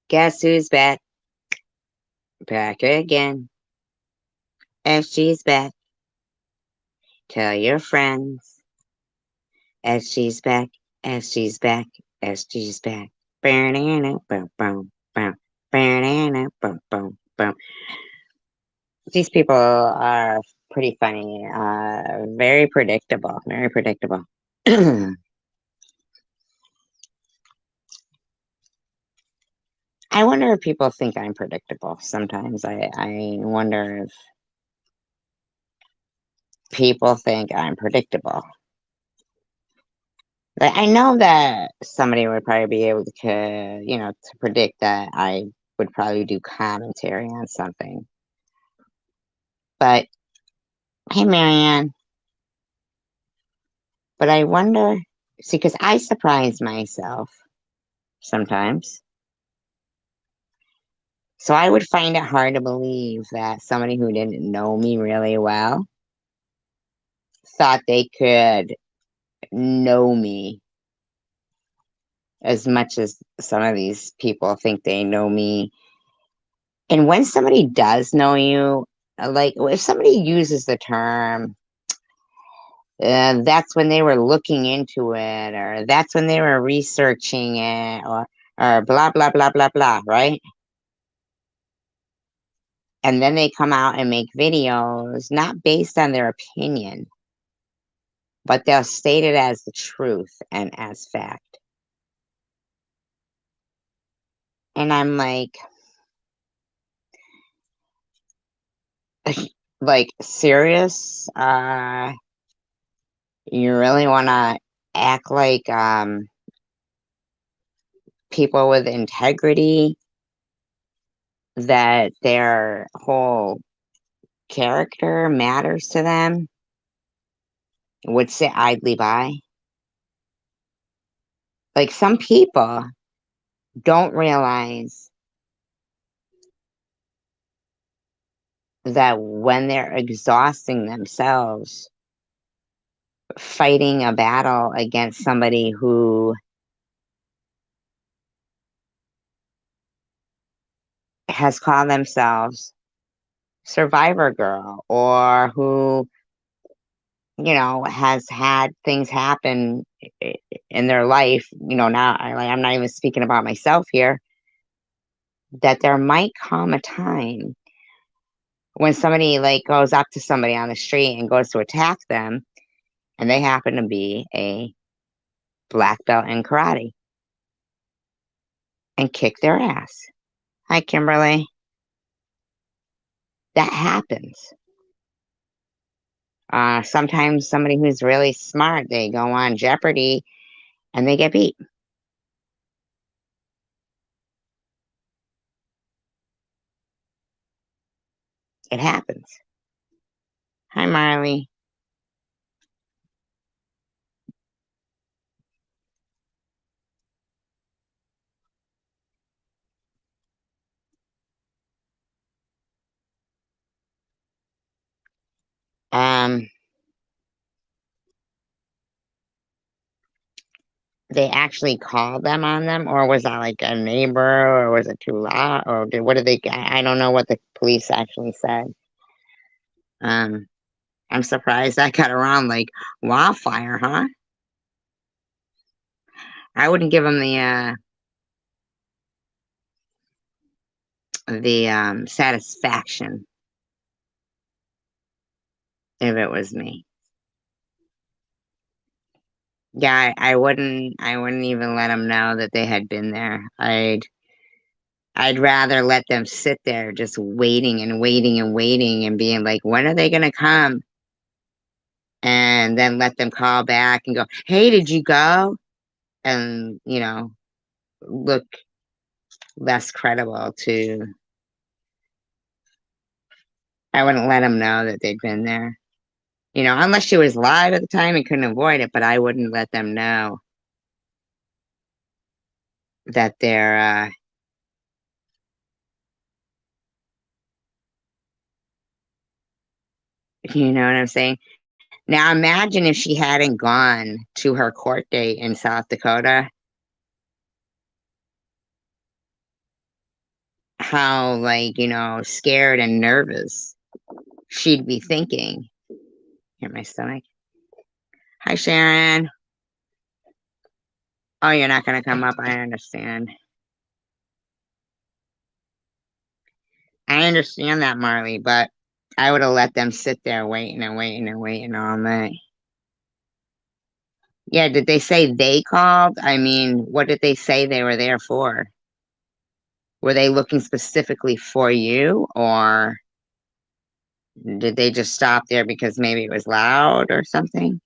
Guess who's back? Back again. SG's back. Tell your friends. SG's back. SG's back. SG's back. Boom, boom, boom, boom, boom, boom, boom. These people are pretty funny. Very predictable. Very predictable. I wonder if people think I'm predictable. Sometimes I wonder if people think I'm predictable. Like, I know that somebody would probably be able to, to predict that I would probably do commentary on something. But hey, Marianne. But I wonder, see, because I surprise myself sometimes. So I would find it hard to believe that somebody who didn't know me really well thought they could know me as much as some of these people think they know me. And when somebody does know you, like if somebody uses the term, that's when they were looking into it, or that's when they were researching it, or blah, blah, blah, blah, blah, right? And then they come out and make videos, not based on their opinion, but they'll state it as the truth and as fact. And I'm like, serious? You really want to act like people with integrity, that their whole character matters to them, would sit idly by? Like, some people don't realize that when they're exhausting themselves fighting a battle against somebody who has called themselves Survivor Girl, or who, has had things happen in their life, now I'm not even speaking about myself here, that there might come a time when somebody like goes up to somebody on the street and goes to attack them, and they happen to be a black belt in karate, and kick their ass. Hi, Kimberly. That happens. Sometimes somebody who's really smart, they go on Jeopardy and they get beat. It happens. Hi, Marley. Um, they actually called them on them, or was that like a neighbor, or was it too loud, or what did they? I don't know what the police actually said. Um, I'm surprised that got around like wildfire, huh? I wouldn't give them the satisfaction if it was me. Yeah, I wouldn't even let them know that they had been there. I'd rather let them sit there just waiting and waiting and waiting and being like, when are they gonna come? And then let them call back and go, hey, did you go? And, look less credible to, I wouldn't let them know that they'd been there. Unless she was live at the time and couldn't avoid it, but I wouldn't let them know that they're, you know what I'm saying? Now imagine if she hadn't gone to her court date in South Dakota, how, like, scared and nervous she'd be thinking. Hit my stomach. Hi, Sharon. Oh, you're not going to come up. I understand. I understand that, Marley, but I would have let them sit there waiting and waiting and waiting all night. Yeah, did they say they called? I mean, what did they say they were there for? Were they looking specifically for you, or did they just stop there because maybe it was loud or something?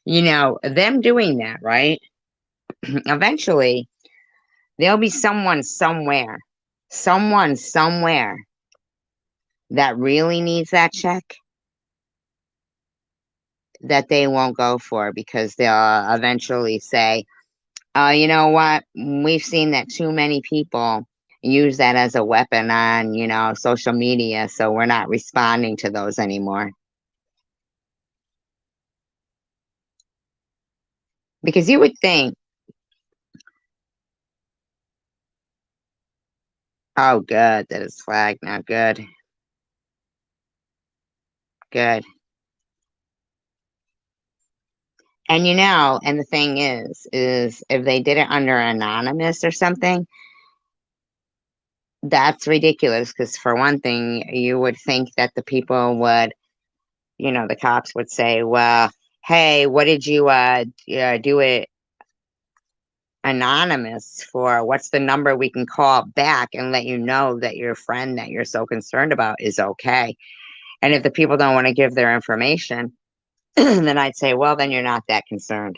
Them doing that, right? Eventually, there'll be someone somewhere that really needs that check that they won't go for because they'll eventually say, you know what? We've seen that too many people use that as a weapon on, social media, so we're not responding to those anymore. Because you would think, oh, good, that is flagged now. Good, good. And the thing is if they did it under anonymous or something, that's ridiculous. Because for one thing, you would think that the people would, the cops would say, well, hey, what did you do it anonymous for? What's the number we can call back and let you know that your friend that you're so concerned about is okay? And if the people don't want to give their information, then I'd say, well, then you're not that concerned.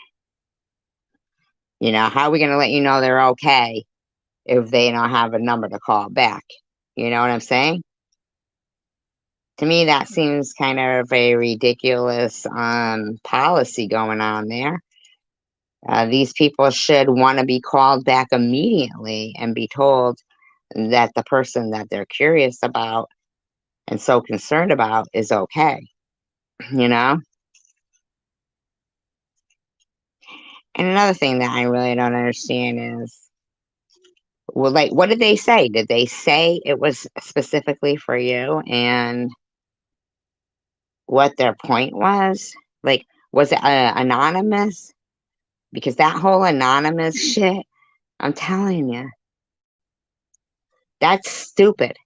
How are we going to let you know they're okay if they don't have a number to call back? You know what I'm saying? To me, that seems kind of a ridiculous policy going on there. These people should want to be called back immediately and be told that the person that they're curious about and so concerned about is okay, you know? And another thing that I really don't understand is, well, like, what did they say? Did they say it was specifically for you and what their point was? Like, was it anonymous? Because that whole anonymous shit, I'm telling you, that's stupid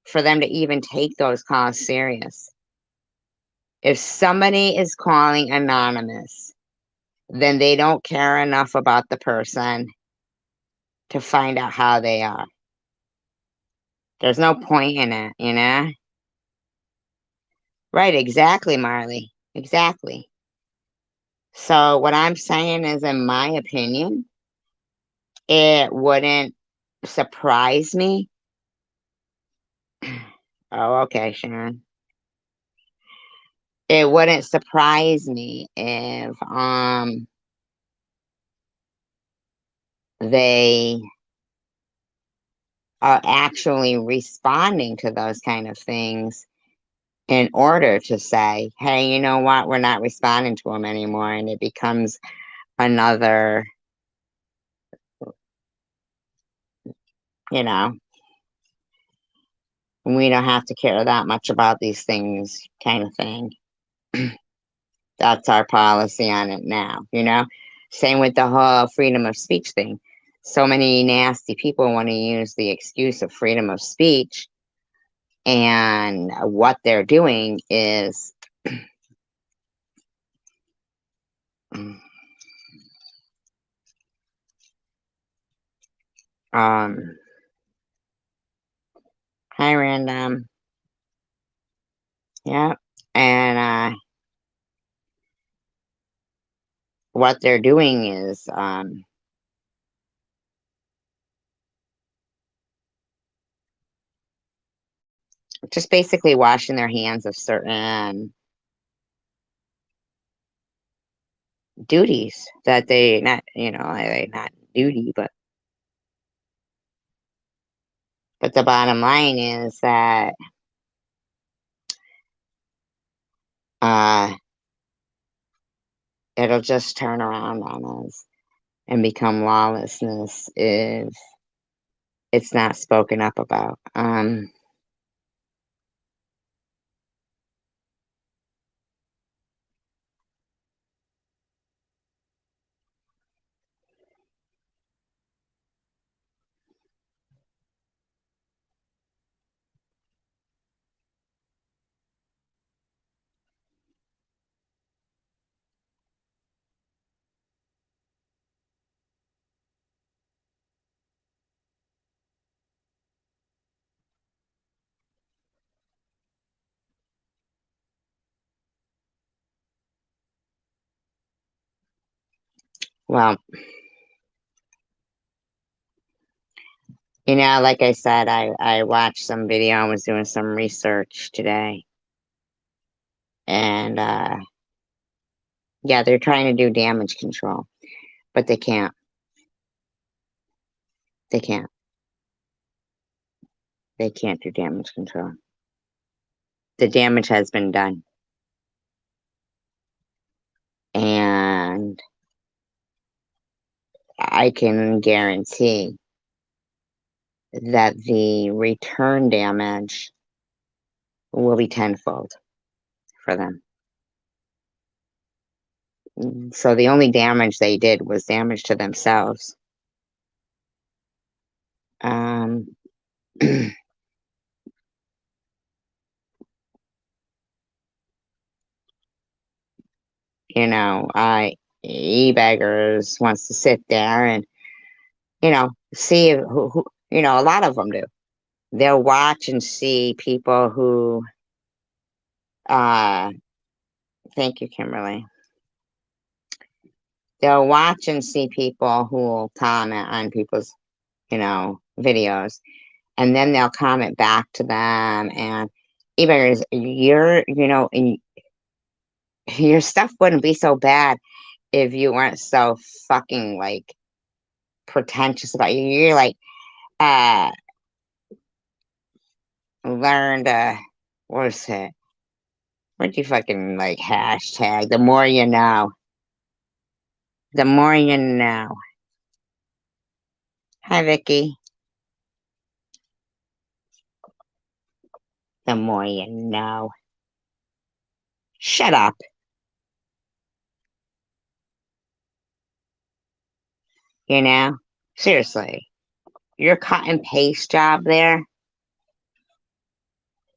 for them to even take those calls serious. If somebody is calling anonymous, then they don't care enough about the person to find out how they are. There's no point in it, you know? Right, exactly, Marley. Exactly. So what I'm saying is, in my opinion, it wouldn't surprise me. Oh, okay, Sharon. It wouldn't surprise me if they are actually responding to those kind of things in order to say, hey, you know what, we're not responding to them anymore, and it becomes another, you know, we don't have to care that much about these things kind of thing. That's our policy on it now. Same with the whole freedom of speech thing. So many nasty people want to use the excuse of freedom of speech, and what they're doing is um hi random. Yeah. And what they're doing is just basically washing their hands of certain duties that they not, not duty, but the bottom line is that uh, it'll just turn around on us and become lawlessness if it's not spoken up about. Well, like I said, I watched some video and was doing some research today. And yeah, they're trying to do damage control, but they can't. They can't. They can't do damage control. The damage has been done. And I can guarantee that the return damage will be tenfold for them. So the only damage they did was damage to themselves. E-beggars wants to sit there and, see who, a lot of them do. They'll watch and see people who, thank you, Kimberly. They'll watch and see people who will comment on people's, videos, and then they'll comment back to them. And e-beggars, your stuff wouldn't be so bad if you weren't so fucking like pretentious about you. You're like, learned, what is it? What'd you fucking like hashtag? The more you know. The more you know. Hi, Vicky. The more you know. Shut up. Seriously. Your cut and paste job there.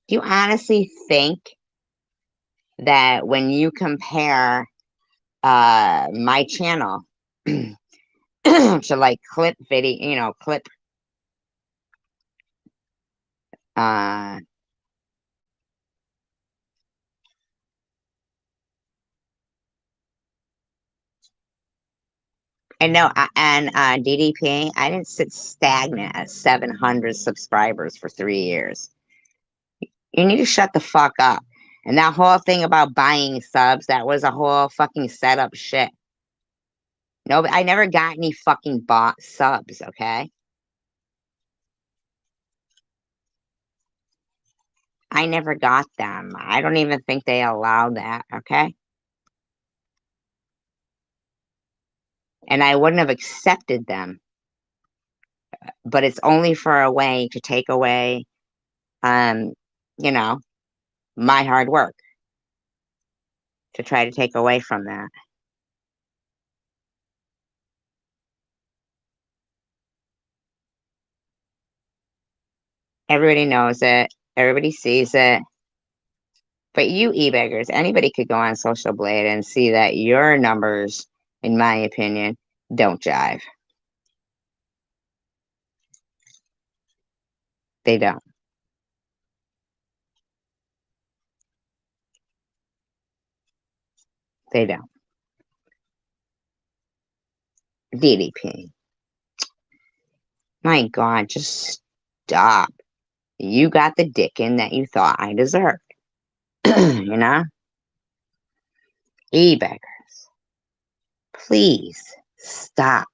Do you honestly think that when you compare my channel to like clip video, clip uh and no, and DDP, I didn't sit stagnant at 700 subscribers for 3 years. You need to shut the fuck up. And that whole thing about buying subs, that was a whole fucking setup shit. No, I never got any fucking bought subs, okay? I never got them. I don't even think they allow that, okay? And I wouldn't have accepted them. But it's only for a way to take away, um, you know, my hard work. To try to take away from that. Everybody knows it. Everybody sees it. But you e-beggars, anybody could go on Social Blade and see that your numbers, in my opinion, don't jive. They don't. They don't. DDP. My God, just stop. You got the dickin that you thought I deserved. You know? E-beggars. Please stop.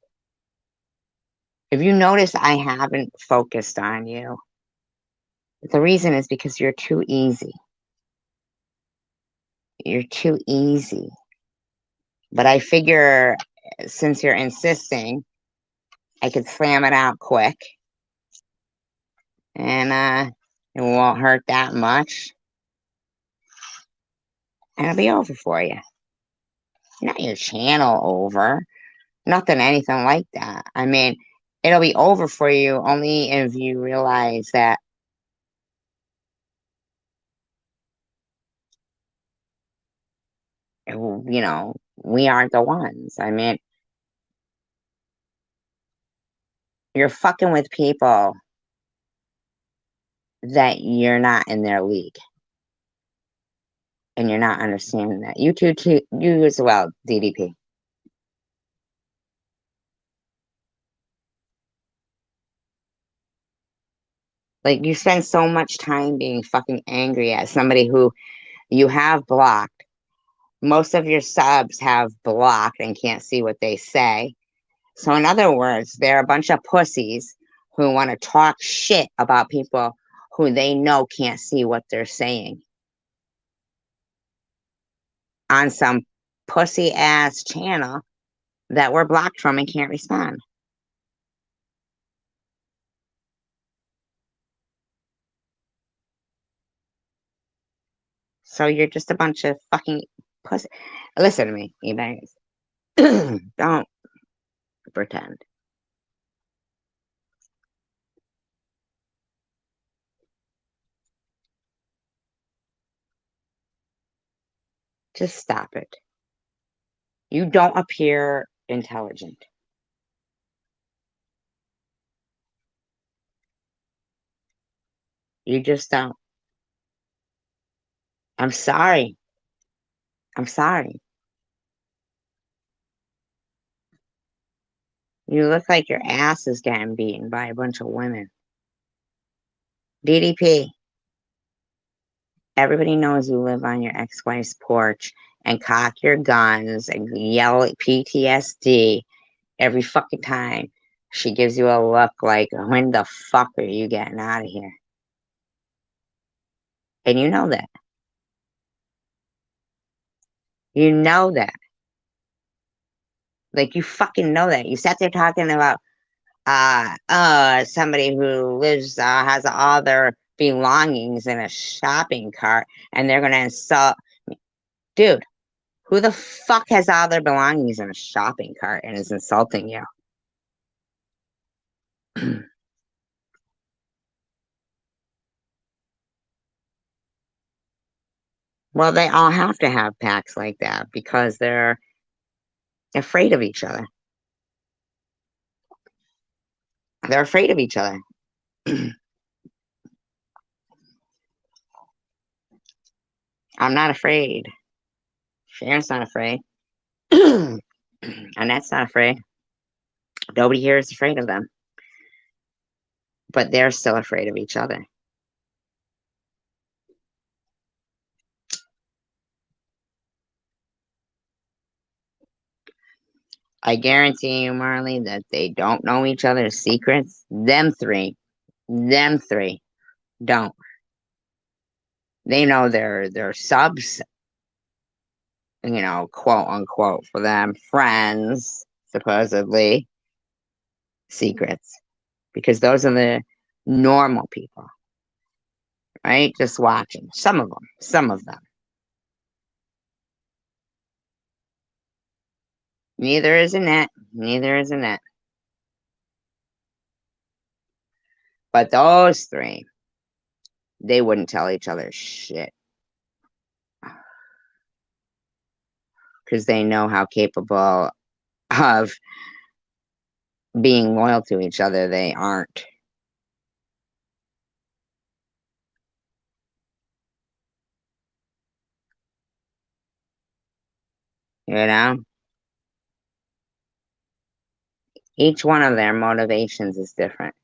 If you notice I haven't focused on you, the reason is because you're too easy. You're too easy. But I figure since you're insisting, I could slam it out quick. And it won't hurt that much. And it'll be over for you. Not your channel over. Nothing, anything like that. I mean, it'll be over for you only if you realize that, we aren't the ones. I mean, you're fucking with people that you're not in their league. And you're not understanding that. You too, you as well, DDP. Like, you spend so much time being fucking angry at somebody who you have blocked. Most of your subs have blocked and can't see what they say. So, in other words, they're a bunch of pussies who want to talk shit about people who they know can't see what they're saying on some pussy ass channel that we're blocked from and can't respond. So you're just a bunch of fucking pussy. Listen to me, you guys. Don't pretend. Just stop it. You don't appear intelligent. You just don't. I'm sorry. I'm sorry. You look like your ass is getting beaten by a bunch of women. DDP, everybody knows you live on your ex-wife's porch and cock your guns and yell at PTSD every fucking time she gives you a look like, when the fuck are you getting out of here? And you know that. You know that. Like, you fucking know that. You sat there talking about somebody who lives has all their belongings in a shopping cart and they're gonna insult. Dude, who the fuck has all their belongings in a shopping cart and is insulting you? Well, they all have to have packs like that because they're afraid of each other. They're afraid of each other. I'm not afraid. Sharon's not afraid. Annette's not afraid. Nobody here is afraid of them. But they're still afraid of each other. I guarantee you, Marley, that they don't know each other's secrets. Them three don't. They know their subs, quote unquote, for them, friends, supposedly, secrets. Because those are the normal people, right? Just watching. Some of them. Some of them. Neither is Annette. Neither is Annette. But those three, they wouldn't tell each other shit. Because they know how capable of being loyal to each other they aren't. You know? Each one of their motivations is different.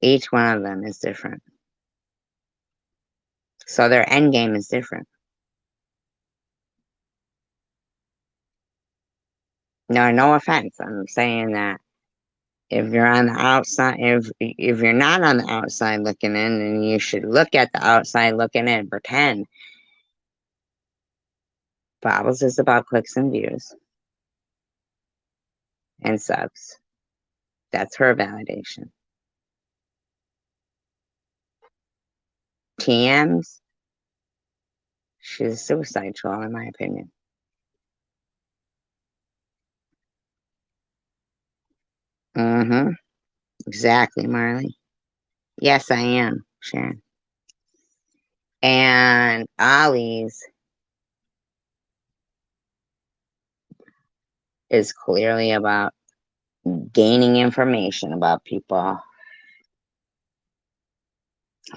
Each one of them is different. So their end game is different. No, no offense. I'm saying that if you're on the outside, if you're not on the outside looking in, then you should look at the outside looking in. Pretend. Bobbles is about clicks and views and subs. That's her validation. TMs, she's a suicide troll, in my opinion. Mm-hmm. Exactly, Marley. Yes, I am, Sharon. And Ollie's is clearly about gaining information about people,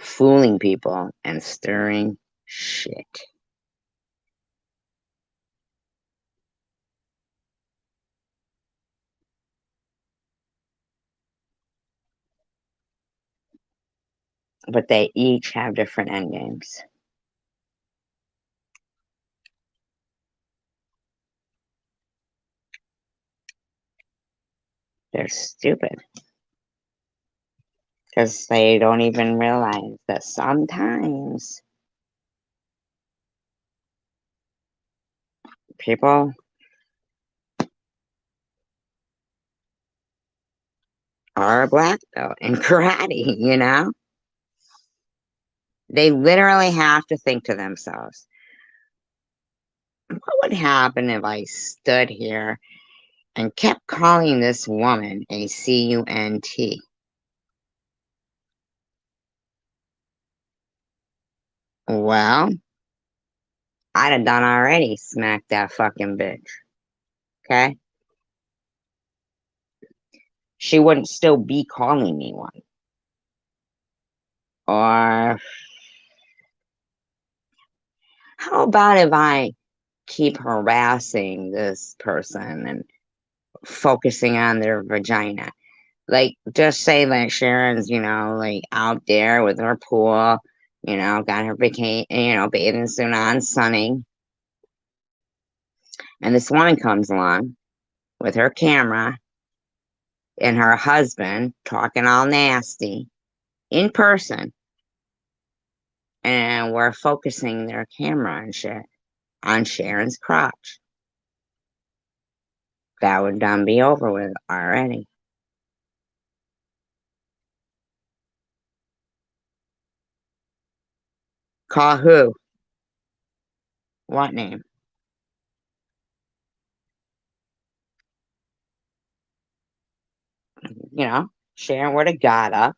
fooling people, and stirring shit. But they each have different endgames. They're stupid because they don't even realize that sometimes people are a black belt in karate, you know? They literally have to think to themselves, what would happen if I stood here and kept calling this woman a CUNT? Well, I'd have done already smacked that fucking bitch. Okay? She wouldn't still be calling me one. Or how about if I keep harassing this person and focusing on their vagina? Like, just say that Sharon's, like out there with her pool, got her bikini, bathing suit on, sunning. And this woman comes along with her camera and her husband talking all nasty in person. And we're focusing their camera and shit on Sharon's crotch. That would done be over with already. Call who? What name? Sharon would have got up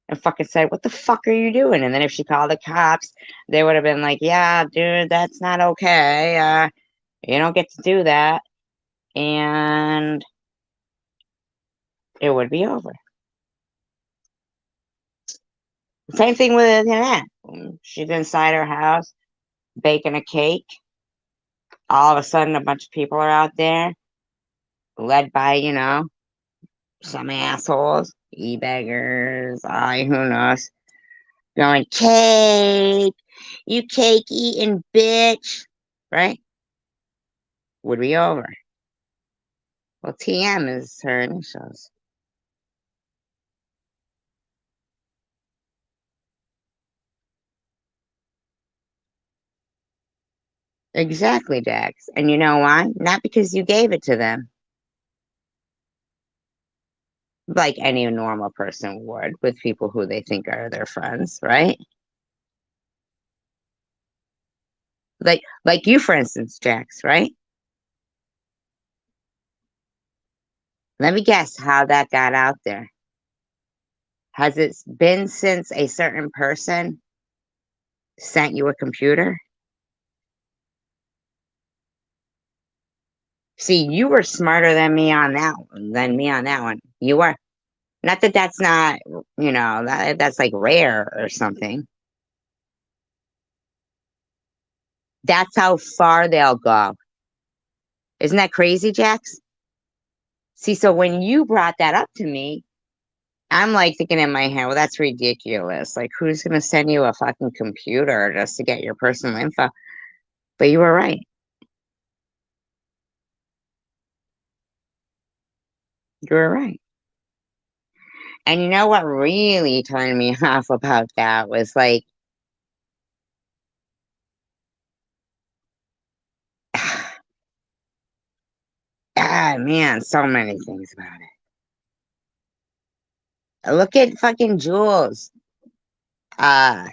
and fucking said, "What the fuck are you doing?" And then if she called the cops, they would have been like, "Yeah, dude, that's not okay. You don't get to do that." And it would be over. Same thing with that. She's inside her house baking a cake. All of a sudden, a bunch of people are out there, led by, some assholes, e-beggars, who knows, going, "Cake, you cake eating bitch," right? Would be over. Well, TM is her initials. Exactly, Jax. And you know why? Not because you gave it to them, like any normal person would with people who they think are their friends, right? Like you, for instance, Jax, right? Let me guess how that got out there. Has it been since a certain person sent you a computer? See, you were smarter than me on that one. You were. Not that that's not, that's like rare or something. That's how far they'll go. Isn't that crazy, Jax? See, so when you brought that up to me, I'm like thinking in my head, well, that's ridiculous. Like, who's going to send you a fucking computer just to get your personal info? But you were right. You were right. And you know what really turned me off about that was like, ah, man, so many things about it. Look at fucking Jules, uh,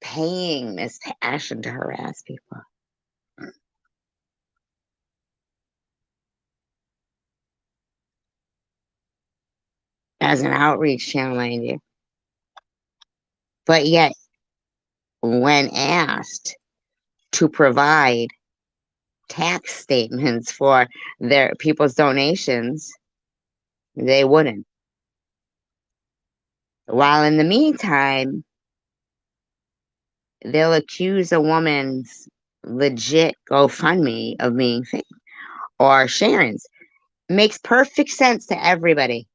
paying Miss Passion to harass people as an outreach channel, mind you. But yet, when asked to provide tax statements for their people's donations, they wouldn't. While in the meantime, they'll accuse a woman's legit GoFundMe of being fake or Sharon's. Makes perfect sense to everybody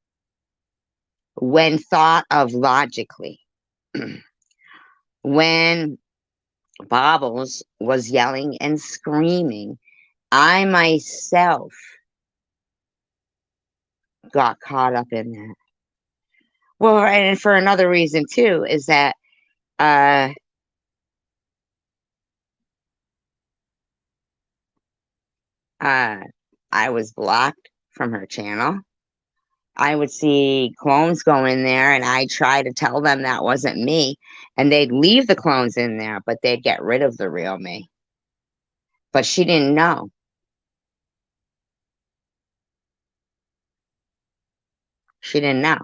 when thought of logically. When Bobbles was yelling and screaming, I myself got caught up in that. Well, and for another reason too is that uh, uh, I was blocked from her channel. I would see clones go in there, and I try to tell them that wasn't me, and they'd leave the clones in there, but they'd get rid of the real me. But she didn't know. She didn't know.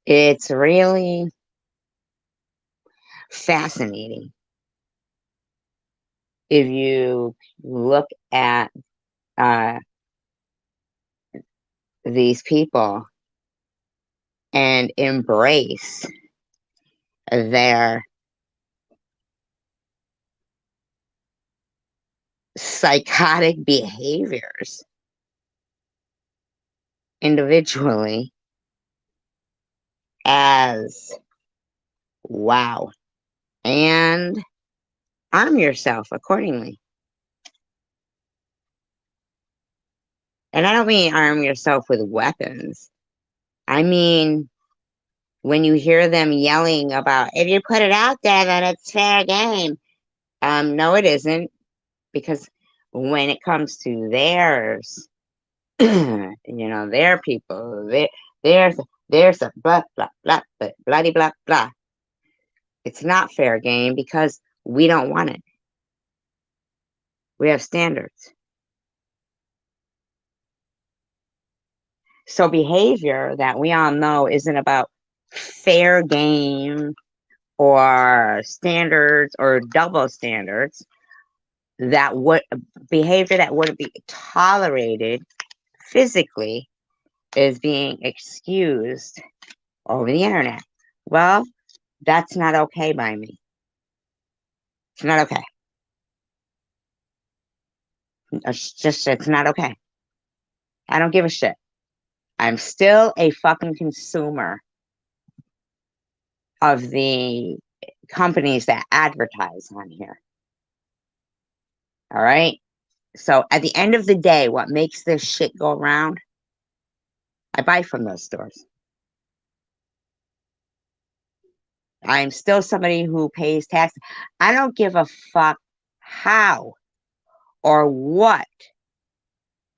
It's really fascinating if you look at uh, these people and embrace their psychotic behaviors individually as wow, and arm yourself accordingly. And I don't mean arm yourself with weapons. I mean, when you hear them yelling about if you put it out there, then it's fair game. No, it isn't, because when it comes to theirs, their people, there's there's a blah blah blah blah bloody blah blah. It's not fair game because we don't want it. We have standards. So behavior that we all know isn't about fair game or standards or double standards, that would behavior that wouldn't be tolerated physically is being excused over the internet. Well, that's not okay by me. It's not okay. It's not okay. I don't give a shit. I'm still a fucking consumer of the companies that advertise on here. All right. So at the end of the day, what makes this shit go around? I buy from those stores. I'm still somebody who pays tax. I don't give a fuck how or what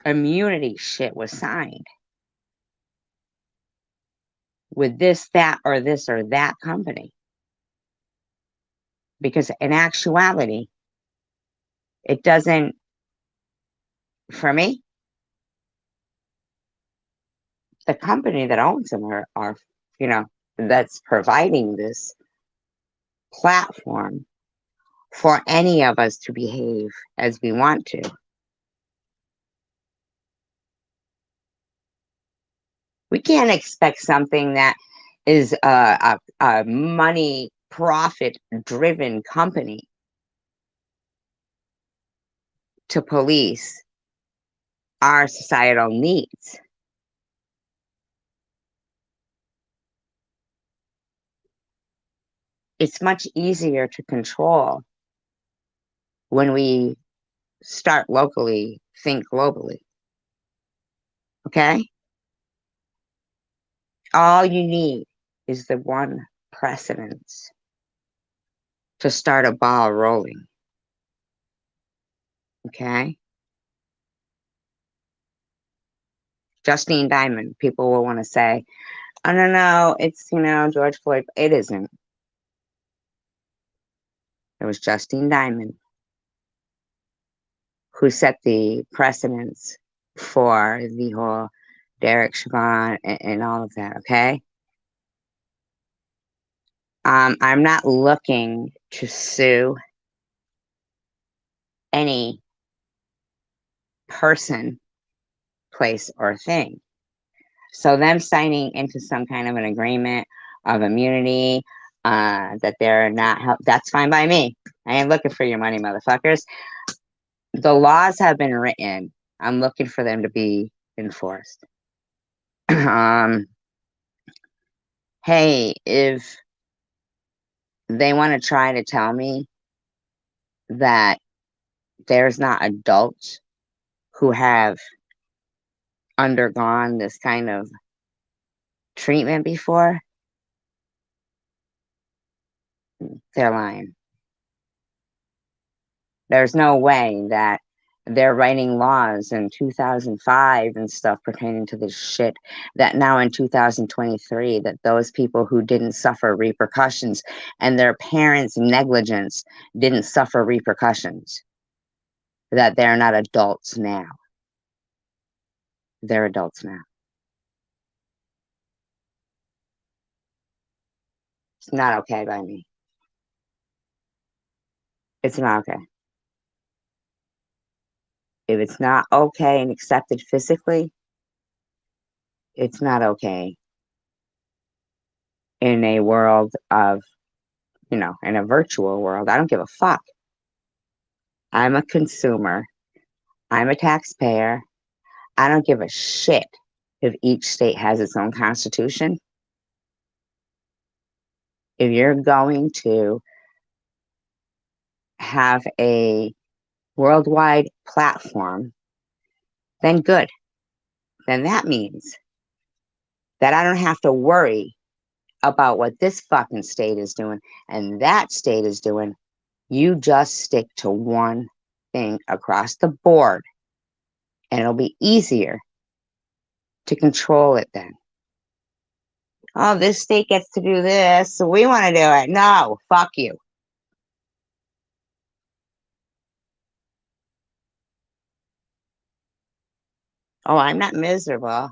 immunity shit was signed with this, that, or this or that company. Because in actuality, it doesn't, for me, the company that owns them are that's providing this platform for any of us to behave as we want to. We can't expect something that is a money profit driven company to police our societal needs. It's much easier to control when we start locally, think globally. Okay? All you need is the one precedence to start a ball rolling. Okay? Justine Diamond, people will want to say, oh, no, it's, George Floyd. It isn't. It was Justine Diamond who set the precedence for the whole Derek Chauvin and all of that, okay? I'm not looking to sue any person, place, or thing. So them signing into some kind of an agreement of immunity, that they're not, that's fine by me. I ain't looking for your money, motherfuckers. The laws have been written. I'm looking for them to be enforced. Hey, if they want to try to tell me that there's not adults who have undergone this kind of treatment before, they're lying. There's no way that they're writing laws in 2005 and stuff pertaining to this shit that now in 2023 that those people who didn't suffer repercussions and their parents' negligence didn't suffer repercussions, that they're not adults now. They're adults now. It's not okay by me. It's not okay. If it's not okay and accepted physically, it's not okay in a world of, in a virtual world. I don't give a fuck. I'm a consumer. I'm a taxpayer. I don't give a shit if each state has its own constitution. If you're going to have a worldwide platform, then good. Then that means that I don't have to worry about what this fucking state is doing and that state is doing. You just stick to one thing across the board and it'll be easier to control it then. Oh, this state gets to do this, so we want to do it. No, fuck you. Oh, I'm not miserable.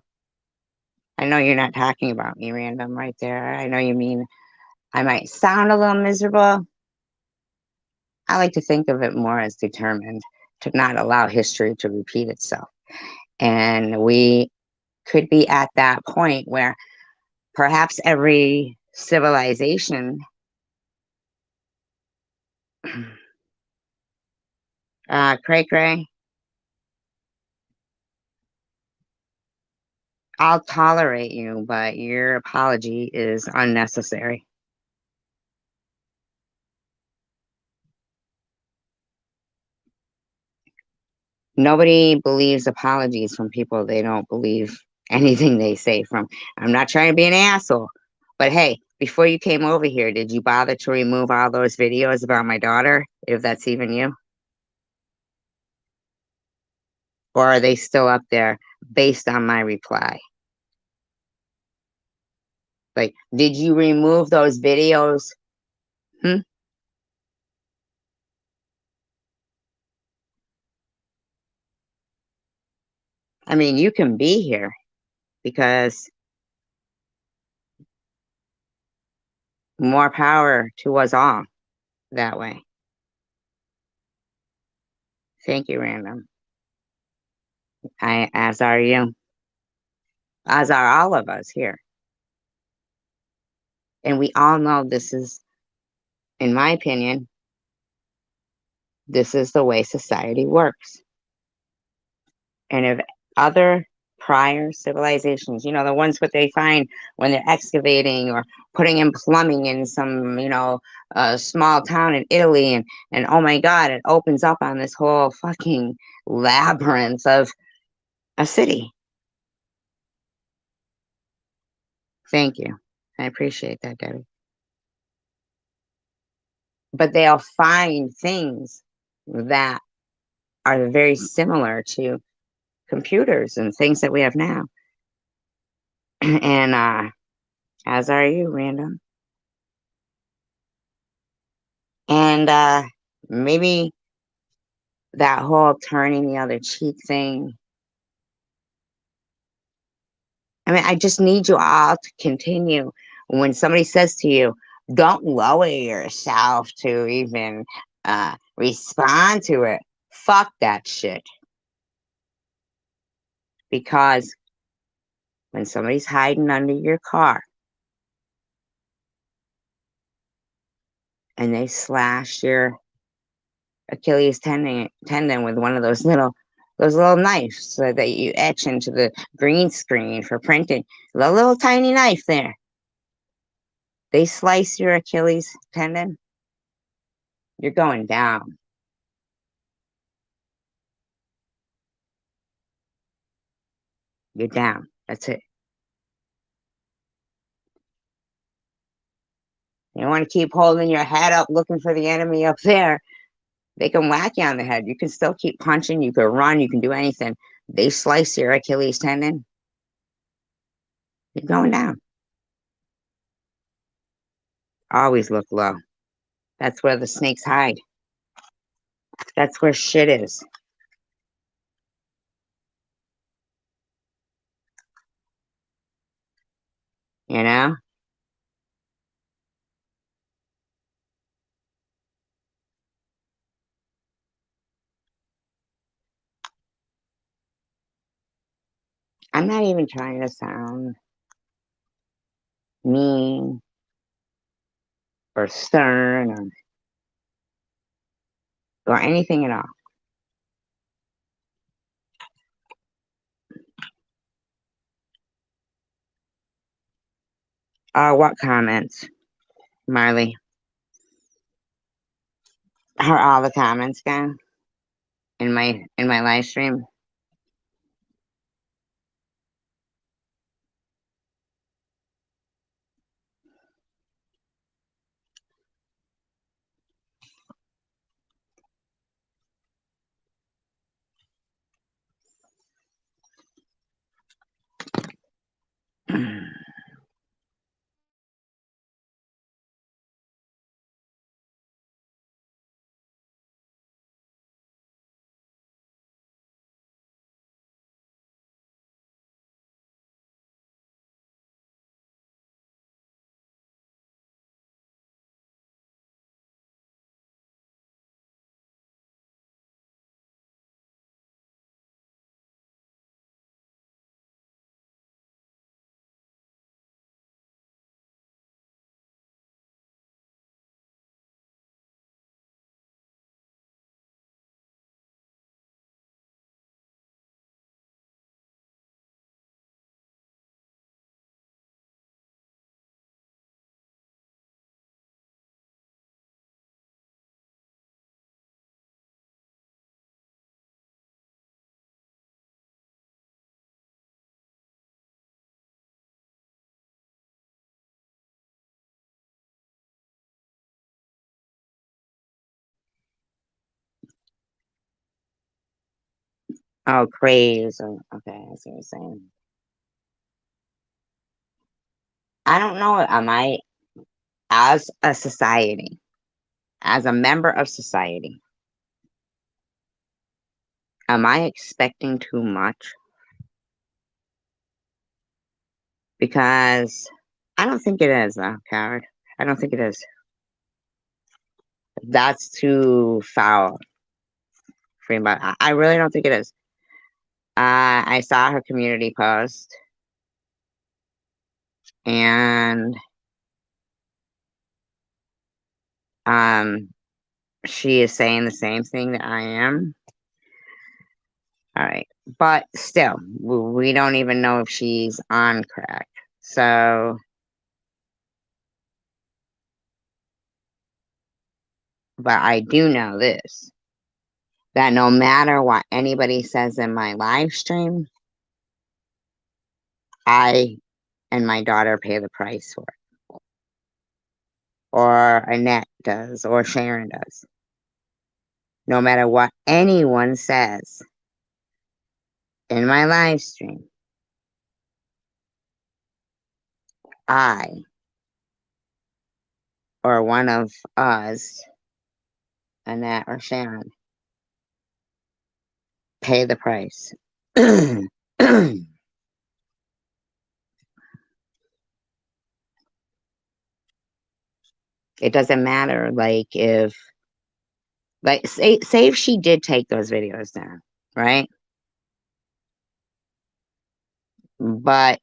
I know you're not talking about me, random, right there. I know you mean I might sound a little miserable. I like to think of it more as determined to not allow history to repeat itself. And we could be at that point where perhaps every civilization cray cray, I'll tolerate you, but your apology is unnecessary. Nobody believes apologies from people they don't believe anything they say from. I'm not trying to be an asshole, but hey, before you came over here, did you bother to remove all those videos about my daughter, if that's even you? Or are they still up there based on my reply? Like, did you remove those videos? Hmm? I mean, you can be here because more power to us all that way. Thank you, Random. As are you, as are all of us here. And we all know this is, in my opinion, this is the way society works. And if other prior civilizations, the ones what they find when they're excavating or putting in plumbing in some, small town in Italy, and oh my God, it opens up on this whole fucking labyrinth of a city. Thank you. I appreciate that, Debbie. But they'll find things that are very similar to computers and things that we have now. And as are you, Random. And maybe that whole turning the other cheek thing. I mean, I just need you all to continue. When somebody says to you, don't lower yourself to even respond to it, fuck that shit. Because when somebody's hiding under your car and they slash your Achilles tendon with one of those little knives so that you etch into the green screen for printing, the little tiny knife there. They slice your Achilles tendon, you're going down. You're down. That's it. You don't want to keep holding your head up looking for the enemy up there. They can whack you on the head. You can still keep punching. You can run. You can do anything. They slice your Achilles tendon. You're going down. Always look low. That's where the snakes hide. That's where shit is. You know? I'm not even trying to sound mean or stern or anything at all. What comments, Marley? Are all the comments gone in my live stream? Oh, craze. Okay, I see what you're saying. I don't know. Am I, as a society, as a member of society, am I expecting too much? Because I don't think it is, coward. I don't think it is. That's too foul for me, but I really don't think it is. I saw her community post, and um, she is saying the same thing that I am. All right. But still, we don't even know if she's on crack. So, but I do know this, that no matter what anybody says in my live stream, I and my daughter pay the price for it, or Annette does, or Sharon does. No matter what anyone says in my live stream, I or one of us, Annette or Sharon, pay the price. It doesn't matter, like, if, like, say if she did take those videos down, right? But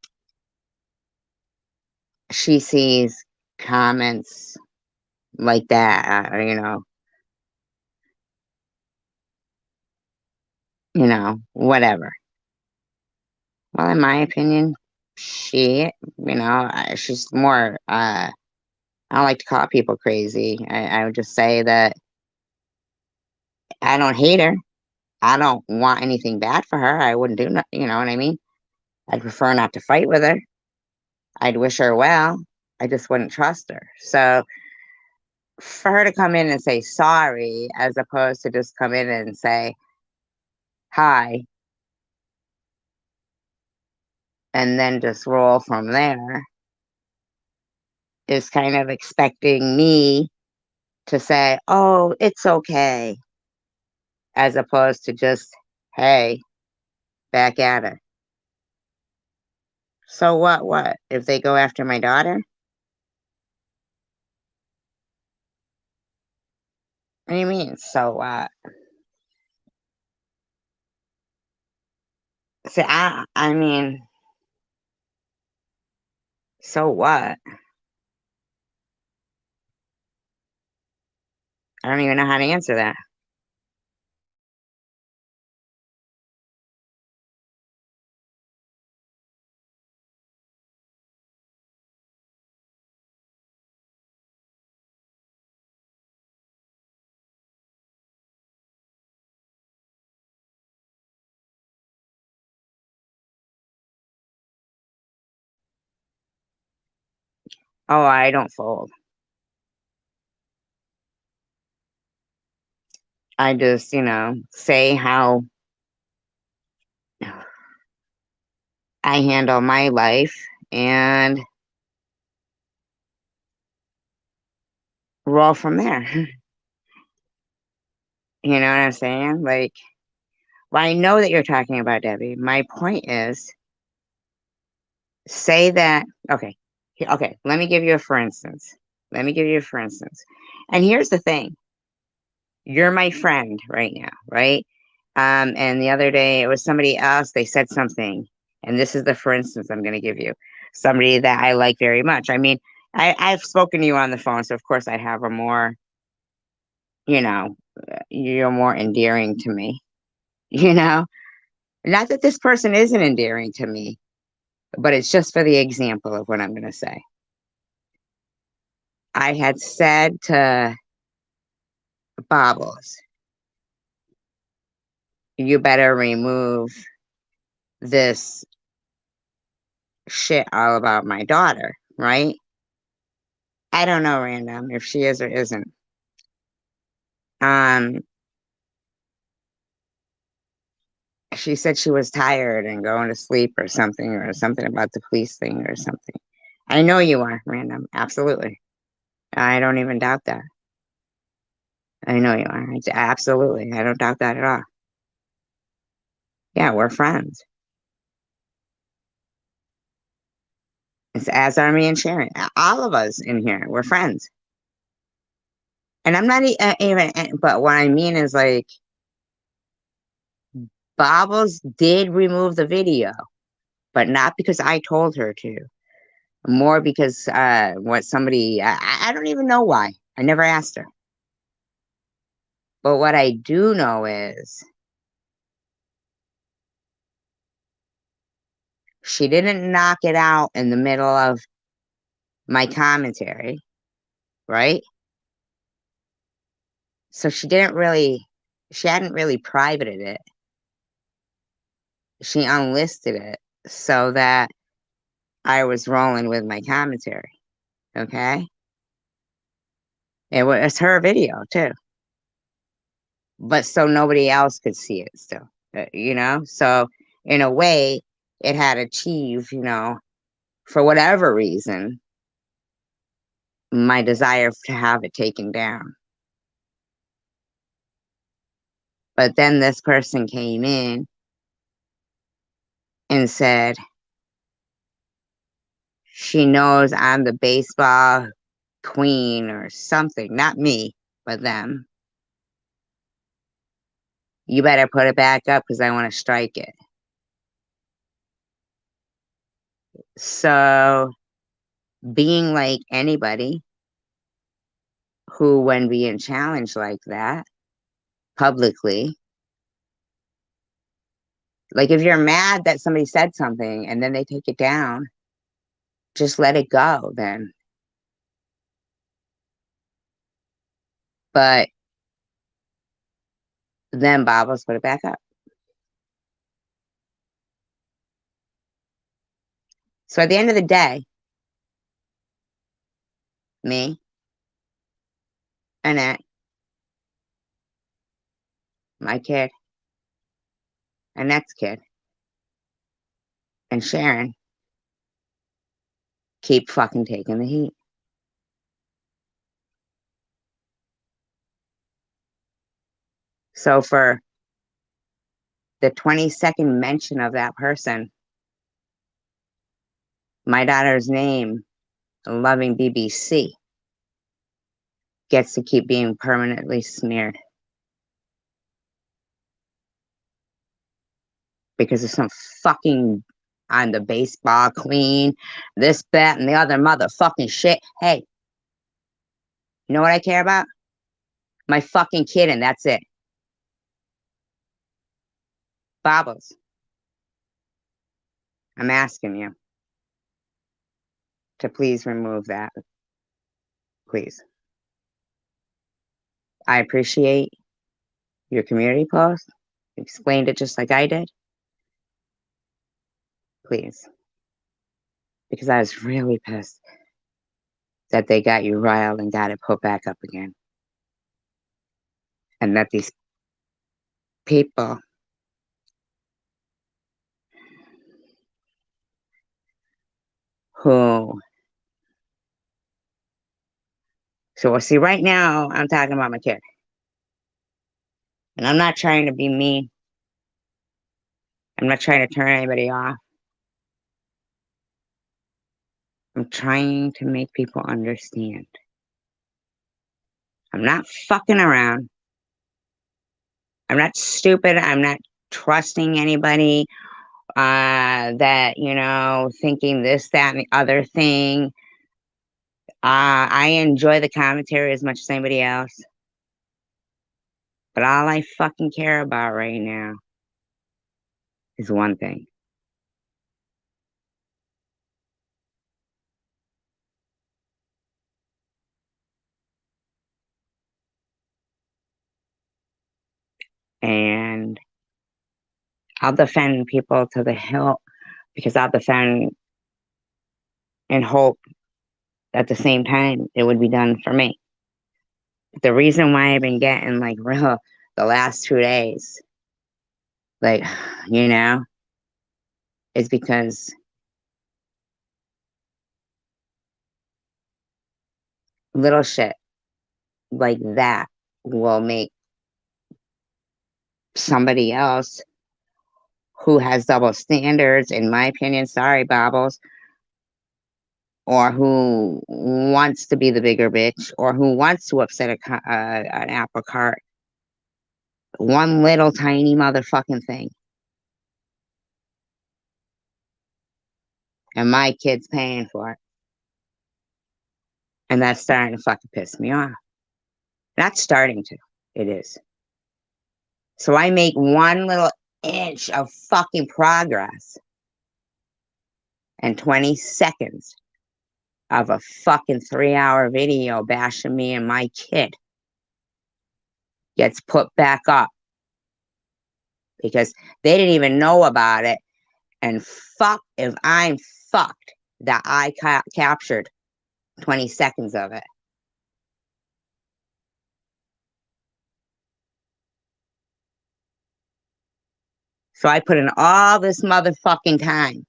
she sees comments like that, whatever. Well, in my opinion, she's more, I don't like to call people crazy. I would just say that I don't hate her. I don't want anything bad for her. I wouldn't do, you know what I mean? I'd prefer not to fight with her. I'd wish her well. I just wouldn't trust her. So for her to come in and say sorry, as opposed to just come in and say hi, and then just roll from there, is kind of expecting me to say, oh, it's okay, as opposed to just, hey, back at her. So what? If they go after my daughter? What do you mean, so what? See, I mean, so what? I don't even know how to answer that. Oh, I don't fold. I just, say how I handle my life and roll from there. You know what I'm saying? Like, well, I know that you're talking about Debbie. My point is, say that, okay, okay, let me give you a for instance. Let me give you a for instance. And here's the thing. You're my friend right now, right? And the other day it was somebody else, they said something, and this is the for instance I'm going to give you. Somebody that I like very much. I mean, I've spoken to you on the phone, so of course I have a more, you know, you're more endearing to me, you know? Not that this person isn't endearing to me, but it's just for the example of what I'm going to say. I had said to Bobbles, you better remove this shit all about my daughter, right? I don't know, Random, if she is or isn't. Um, she said she was tired and going to sleep or something about the police thing or something. I know you are, Random. Absolutely. I don't even doubt that. I know you are. Absolutely. I don't doubt that at all. Yeah, we're friends. It's as are me and Sharon. All of us in here, we're friends. And I'm not even, but what I mean is, like, Bobbles did remove the video, but not because I told her to. More because what somebody, I don't even know why. I never asked her. But what I do know is She didn't knock it out in the middle of my commentary, right? So she hadn't really privated it. She unlisted it so that I was rolling with my commentary. Okay. It was her video too. But so nobody else could see it still, So in a way, it had achieved, for whatever reason, my desire to have it taken down. But then this person came in and said, she knows I'm the baseball queen or something, not me, but them. You better put it back up because I want to strike it. So, being like anybody who, when being challenged like that publicly, like if you're mad that somebody said something and then they take it down, just let it go then. But then Bobbles put it back up. So at the end of the day, me, Annette, my kid, Annette's kid, and Sharon keep fucking taking the heat. So for the 22nd mention of that person, my daughter's name, Loving BBC, gets to keep being permanently smeared. Because of some fucking, I'm the baseball queen, this, that, and the other motherfucking shit. Hey, you know what I care about? My fucking kid, and that's it. Bobbles, I'm asking you to please remove that. Please. I appreciate your community post. You explained it just like I did. Please. Because I was really pissed that they got you riled and got it put back up again. And that these people who... So, see, right now, I'm talking about my kid. And I'm not trying to be mean. I'm not trying to turn anybody off. I'm trying to make people understand. I'm not fucking around. I'm not stupid. I'm not trusting anybody that, thinking this, that, and the other thing. I enjoy the commentary as much as anybody else. But all I fucking care about right now is one thing. And I'll defend people to the hilt because I'll defend and hope at the same time it would be done for me. The reason why I've been getting like real the last 2 days, like, is because little shit like that will make somebody else who has double standards, in my opinion, sorry, Bobbles, or who wants to be the bigger bitch, or who wants to upset an apple cart. One little tiny motherfucking thing. And my kid's paying for it. And that's starting to fucking piss me off. Not starting to. It is. So I make one little inch of fucking progress. and 20 seconds of a fucking 3-hour video bashing me and my kid gets put back up because they didn't even know about it. And fuck if I'm fucked that I captured 20 seconds of it. So I put in all this motherfucking time.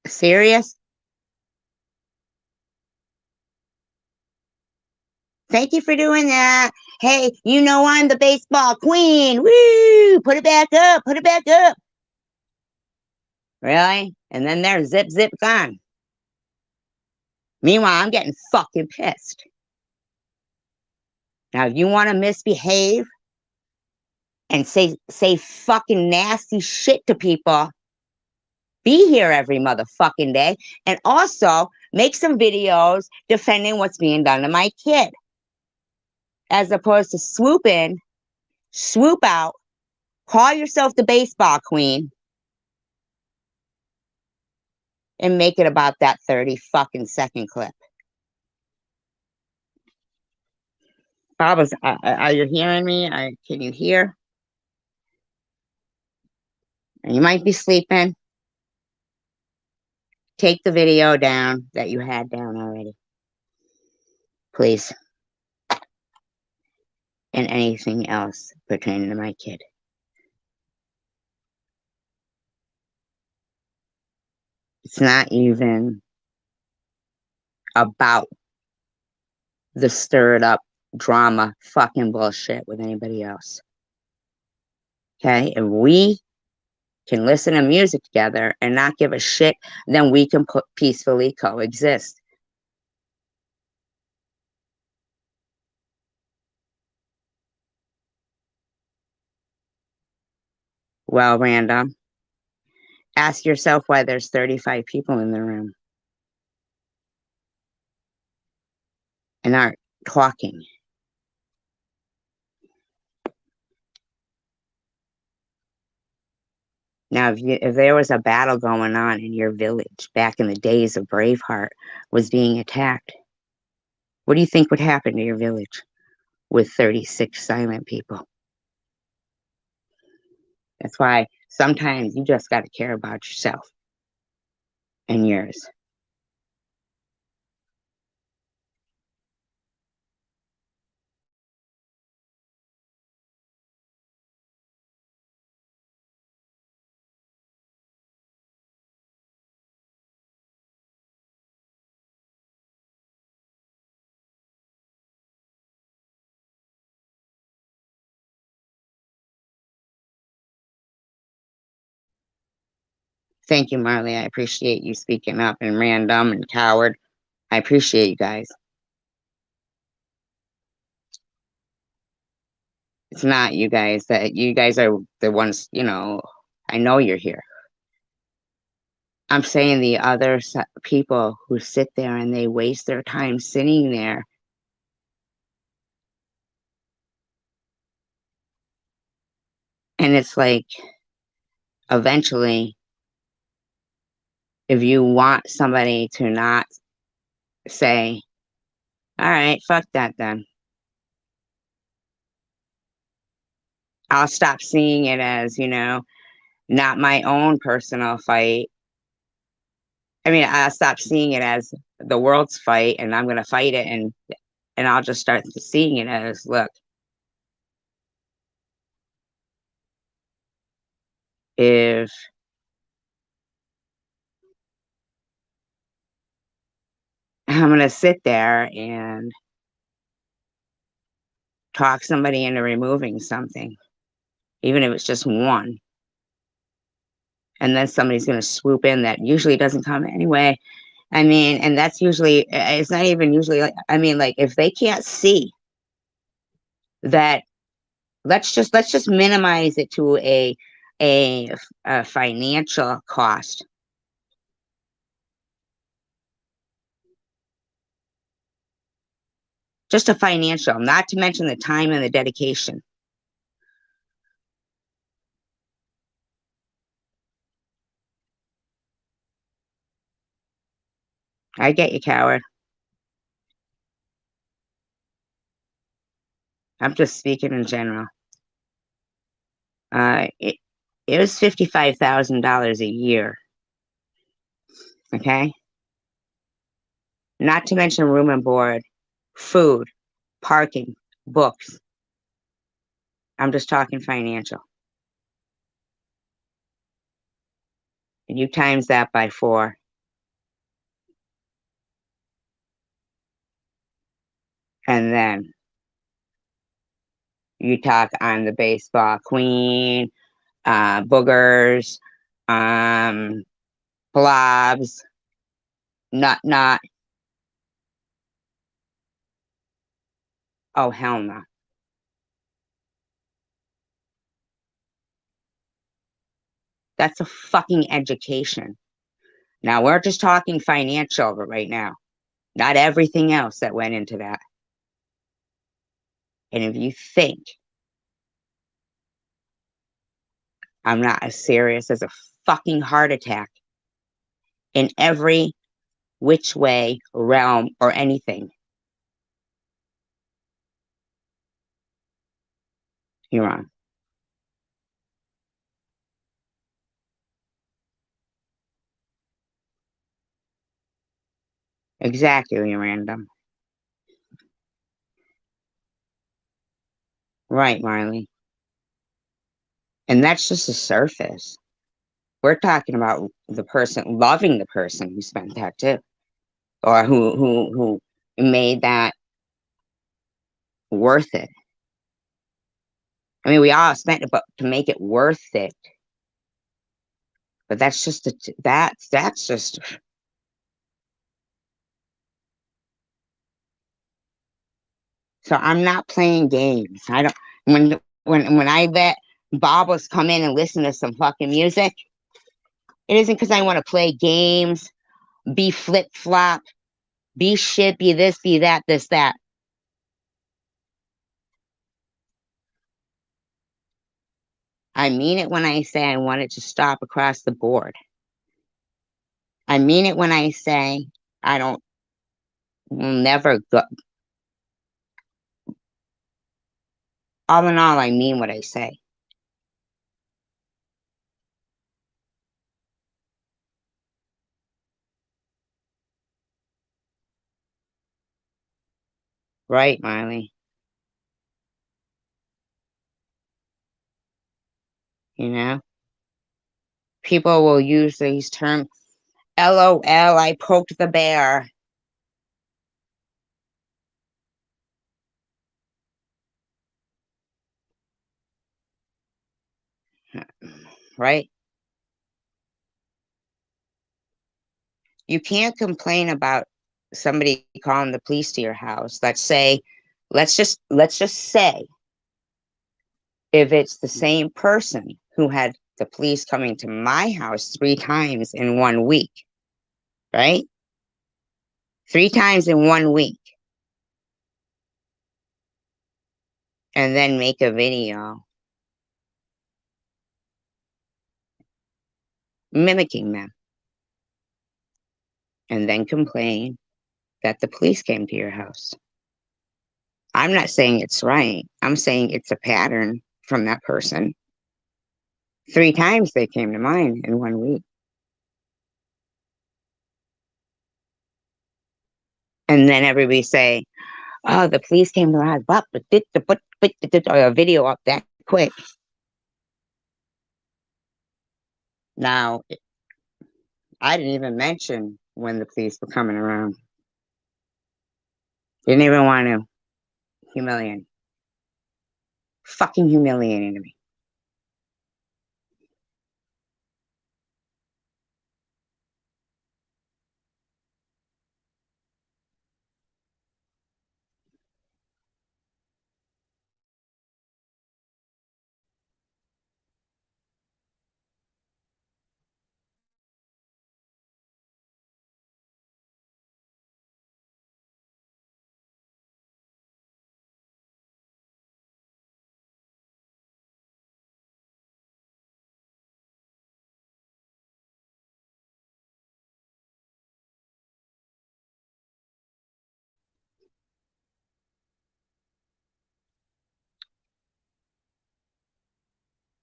Serious? Thank you for doing that. Hey, you know I'm the baseball queen. Woo! Put it back up. Put it back up. Really? And then they're zip, zip, gone. Meanwhile, I'm getting fucking pissed. Now, if you want to misbehave and say fucking nasty shit to people, be here every motherfucking day. And also make some videos defending what's being done to my kid. As opposed to swoop in, swoop out, call yourself the baseball queen, and make it about that 30 fucking second clip. Bob, are you hearing me? Can you hear? You might be sleeping. Take the video down that you had down already. Please. And anything else pertaining to my kid. It's not even about the stirred up drama fucking bullshit with anybody else. Okay? If we can listen to music together and not give a shit, then we can peacefully coexist. Well, random. Ask yourself why there's 35 people in the room and aren't talking. Now, if there was a battle going on in your village back in the days of Braveheart was being attacked, what do you think would happen to your village with 36 silent people? That's why sometimes you just got to care about yourself and yours. Thank you, Marley. I appreciate you speaking up, and random and coward. I appreciate you guys. It's not you guys that you guys are the ones, I know you're here. I'm saying the other people who sit there and they waste their time sitting there. And it's like, eventually, if you want somebody to not say, all right, fuck that then. I'll stop seeing it as, not my own personal fight. I mean, I'll stop seeing it as the world's fight and I'm going to fight it. And I'll just start seeing it as, look, if I'm going to sit there and talk somebody into removing something, even if it's just one, and then somebody's going to swoop in that usually doesn't come anyway. I mean, and that's usually, it's not even usually, like, I mean, like, if they can't see that, let's just minimize it to a financial cost. Just a financial, not to mention the time and the dedication. I get you, coward. I'm just speaking in general. It it was $55,000 a year. Okay, not to mention room and board, food, parking, books. I'm just talking financial. And you times that by four, and then you talk on the baseball queen, boogers, um, blobs, nut. Oh, hell no. That's a fucking education. Now we're just talking financial right now, not everything else that went into that. And if you think I'm not as serious as a fucking heart attack in every which way, realm, or anything, you're wrong. Exactly, random. Right, Marley. And that's just the surface. We're talking about the person loving the person who spent that too, or who made that worth it. I mean, we all spent it, but to make it worth it. But that's just that's just so. I'm not playing games. I don't when I let Bobbles come in and listen to some fucking music. It isn't because I want to play games, be flip flop, be shit, be this, be that, this, that. I mean it when I say I want it to stop across the board. I mean it when I say I don't will never go. All in all, I mean what I say. Right, Miley? You know, people will use these terms. LOL, I poked the bear. Right? You can't complain about somebody calling the police to your house. Let's just say if it's the same person who had the police coming to my house 3 times in 1 week, right? 3 times in 1 week, and then make a video mimicking them, and then complain that the police came to your house. I'm not saying it's right. I'm saying it's a pattern from that person. 3 times they came to mine in 1 week. And then everybody say, oh, the police came to my house, but did the put a video up that quick. Now, I didn't even mention when the police were coming around. Didn't even want to humiliate. Fucking humiliating to me.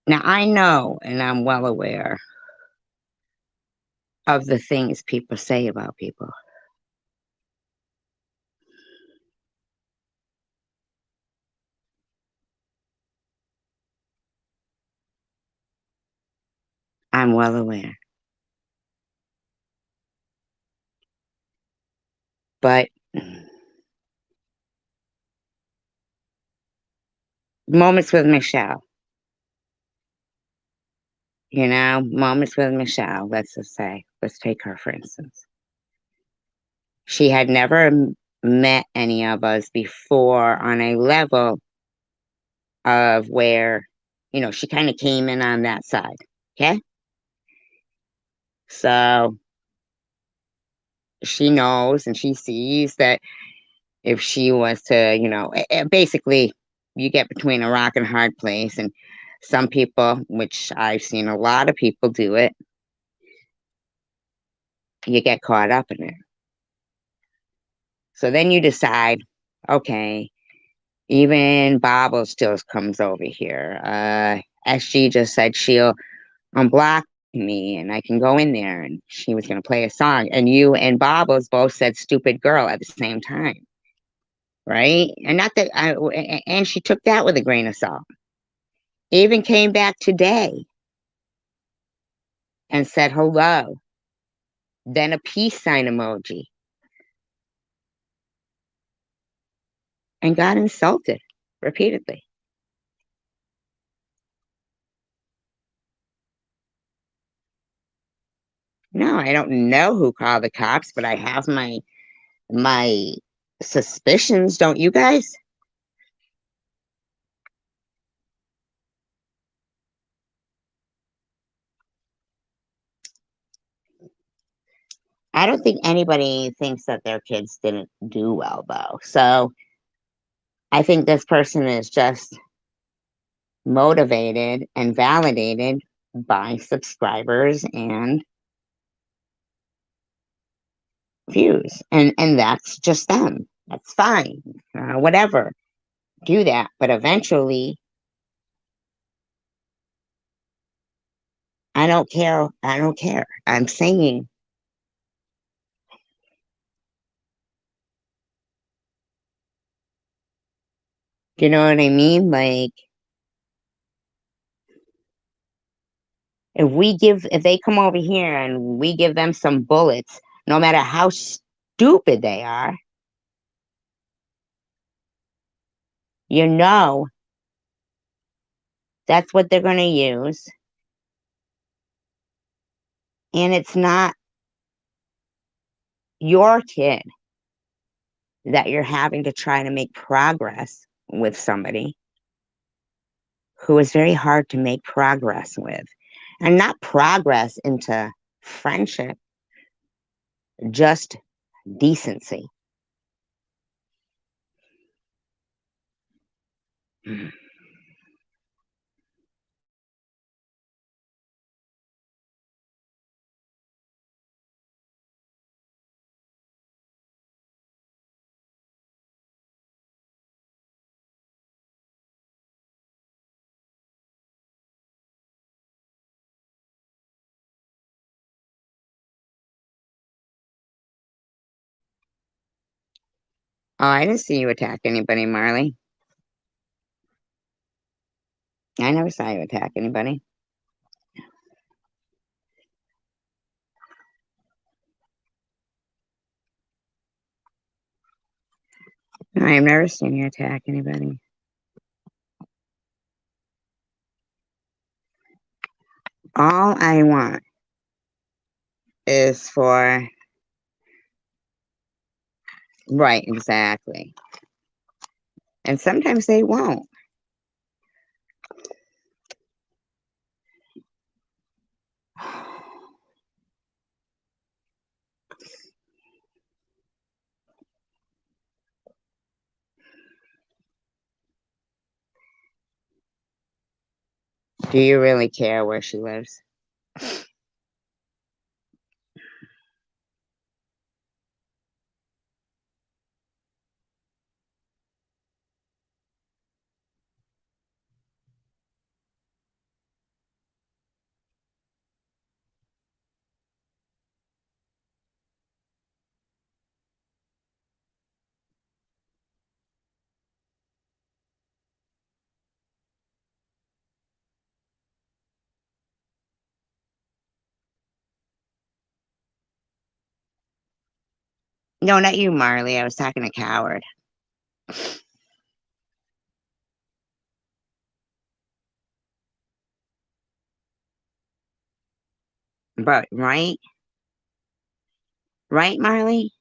Now, I know and I'm well aware of the things people say about people. I'm well aware. But moments with Michelle, moments with Michelle, let's just say, let's take her for instance. She had never met any of us before on a level of where, she kind of came in on that side. Okay. So she knows and she sees that if she was to, basically you get between a rock and a hard place. And some people, which I've seen a lot of people do it, you get caught up in it. So then you decide, okay, even Bobble still comes over here. SG just said she'll unblock me and I can go in there and she was going to play a song. And you and Bobbles both said stupid girl at the same time. Right. And not that and she took that with a grain of salt. Even came back today and said hello, then a peace sign emoji and got insulted repeatedly. No, I don't know who called the cops, but I have my suspicions, don't you guys? I don't think anybody thinks that their kids didn't do well though. So I think this person is just motivated and validated by subscribers and views. And that's just them. That's fine. Whatever. Do that. But eventually, I don't care. I don't care. I'm saying, you know what I mean? Like, if they come over here and we give them some bullets, no matter how stupid they are, you know that's what they're going to use. And it's not your kid that you're having to try to make progress with somebody who is very hard to make progress with. And not progress into friendship, just decency. Oh, I didn't see you attack anybody, Marley. I never saw you attack anybody. I have never seen you attack anybody. All I want is for, right, exactly. And sometimes they won't. Do you really care where she lives? No, not you, Marley. I was talking to Coward. But right, Marley.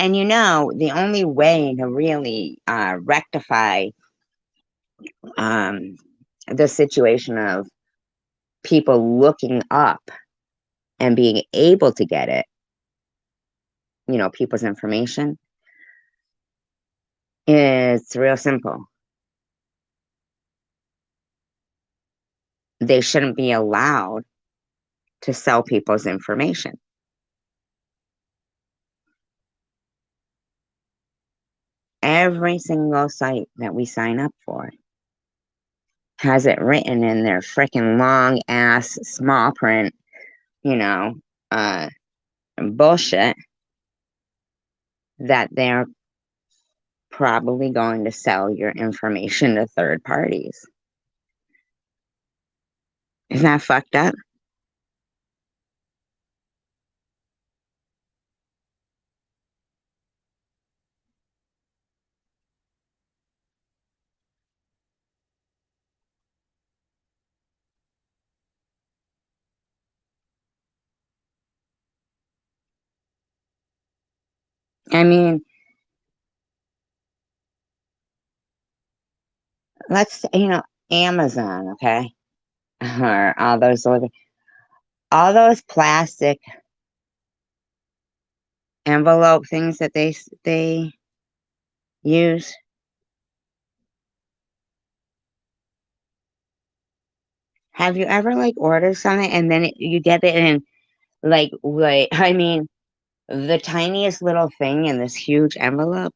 And the only way to really rectify um, the situation of people looking up and being able to get it, people's information, is real simple. They shouldn't be allowed to sell people's information. Every single site that we sign up for has it written in their freaking long ass small print, you know, uh, bullshit that they're probably going to sell your information to third parties. Isn't that fucked up? I mean, let's, Amazon, okay? Or all those plastic envelope things that they use. Have you ever like ordered something and then you get it in like I mean the tiniest little thing in this huge envelope,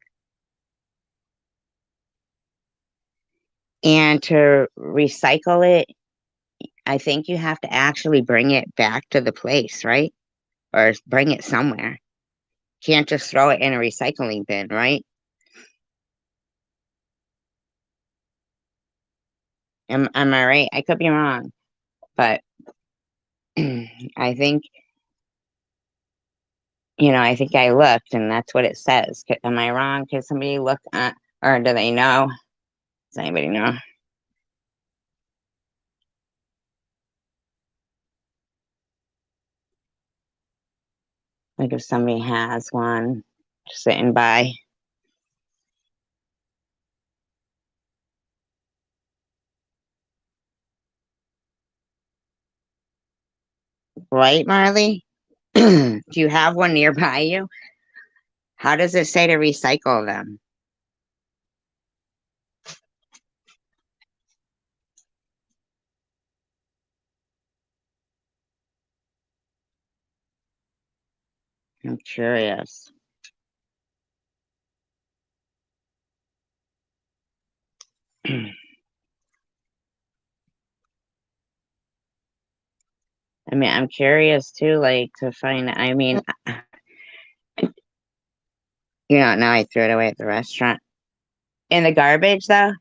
and to recycle it, I think you have to actually bring it back to the place, right? Or bring it somewhere. Can't just throw it in a recycling bin, right? Am I right? I could be wrong, but I think I think I looked, and that's what it says. Am I wrong? Could somebody look at, or do they know? Does anybody know? Like if somebody has one just sitting by, right, Marley? Do you have one nearby you? How does it say to recycle them? I'm curious. I mean, I'm curious too, like to find. I mean, now I threw it away at the restaurant. In the garbage, though.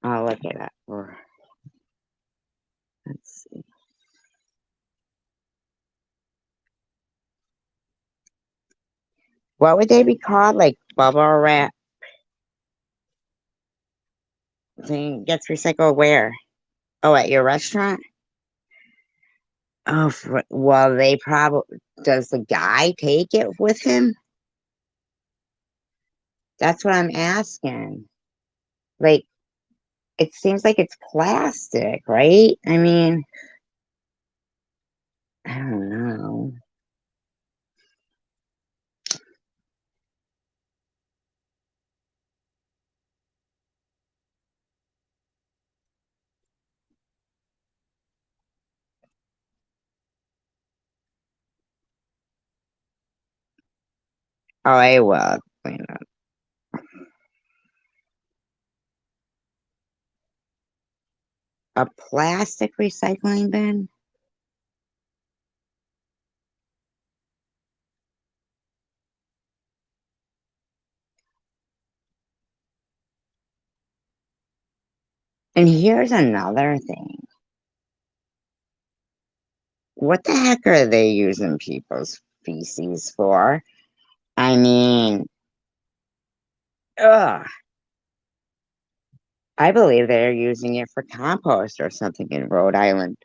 I'll look it up. Let's see. What would they be called? Like bubble wrap thing gets recycled where? Oh, at your restaurant? Oh, well, they probably, does the guy take it with him? That's what I'm asking. Like, it seems like it's plastic, right? I mean, I don't know. Oh, I will clean up. A plastic recycling bin? And here's another thing. What the heck are they using people's feces for? I mean, ugh. I believe they're using it for compost or something in Rhode Island.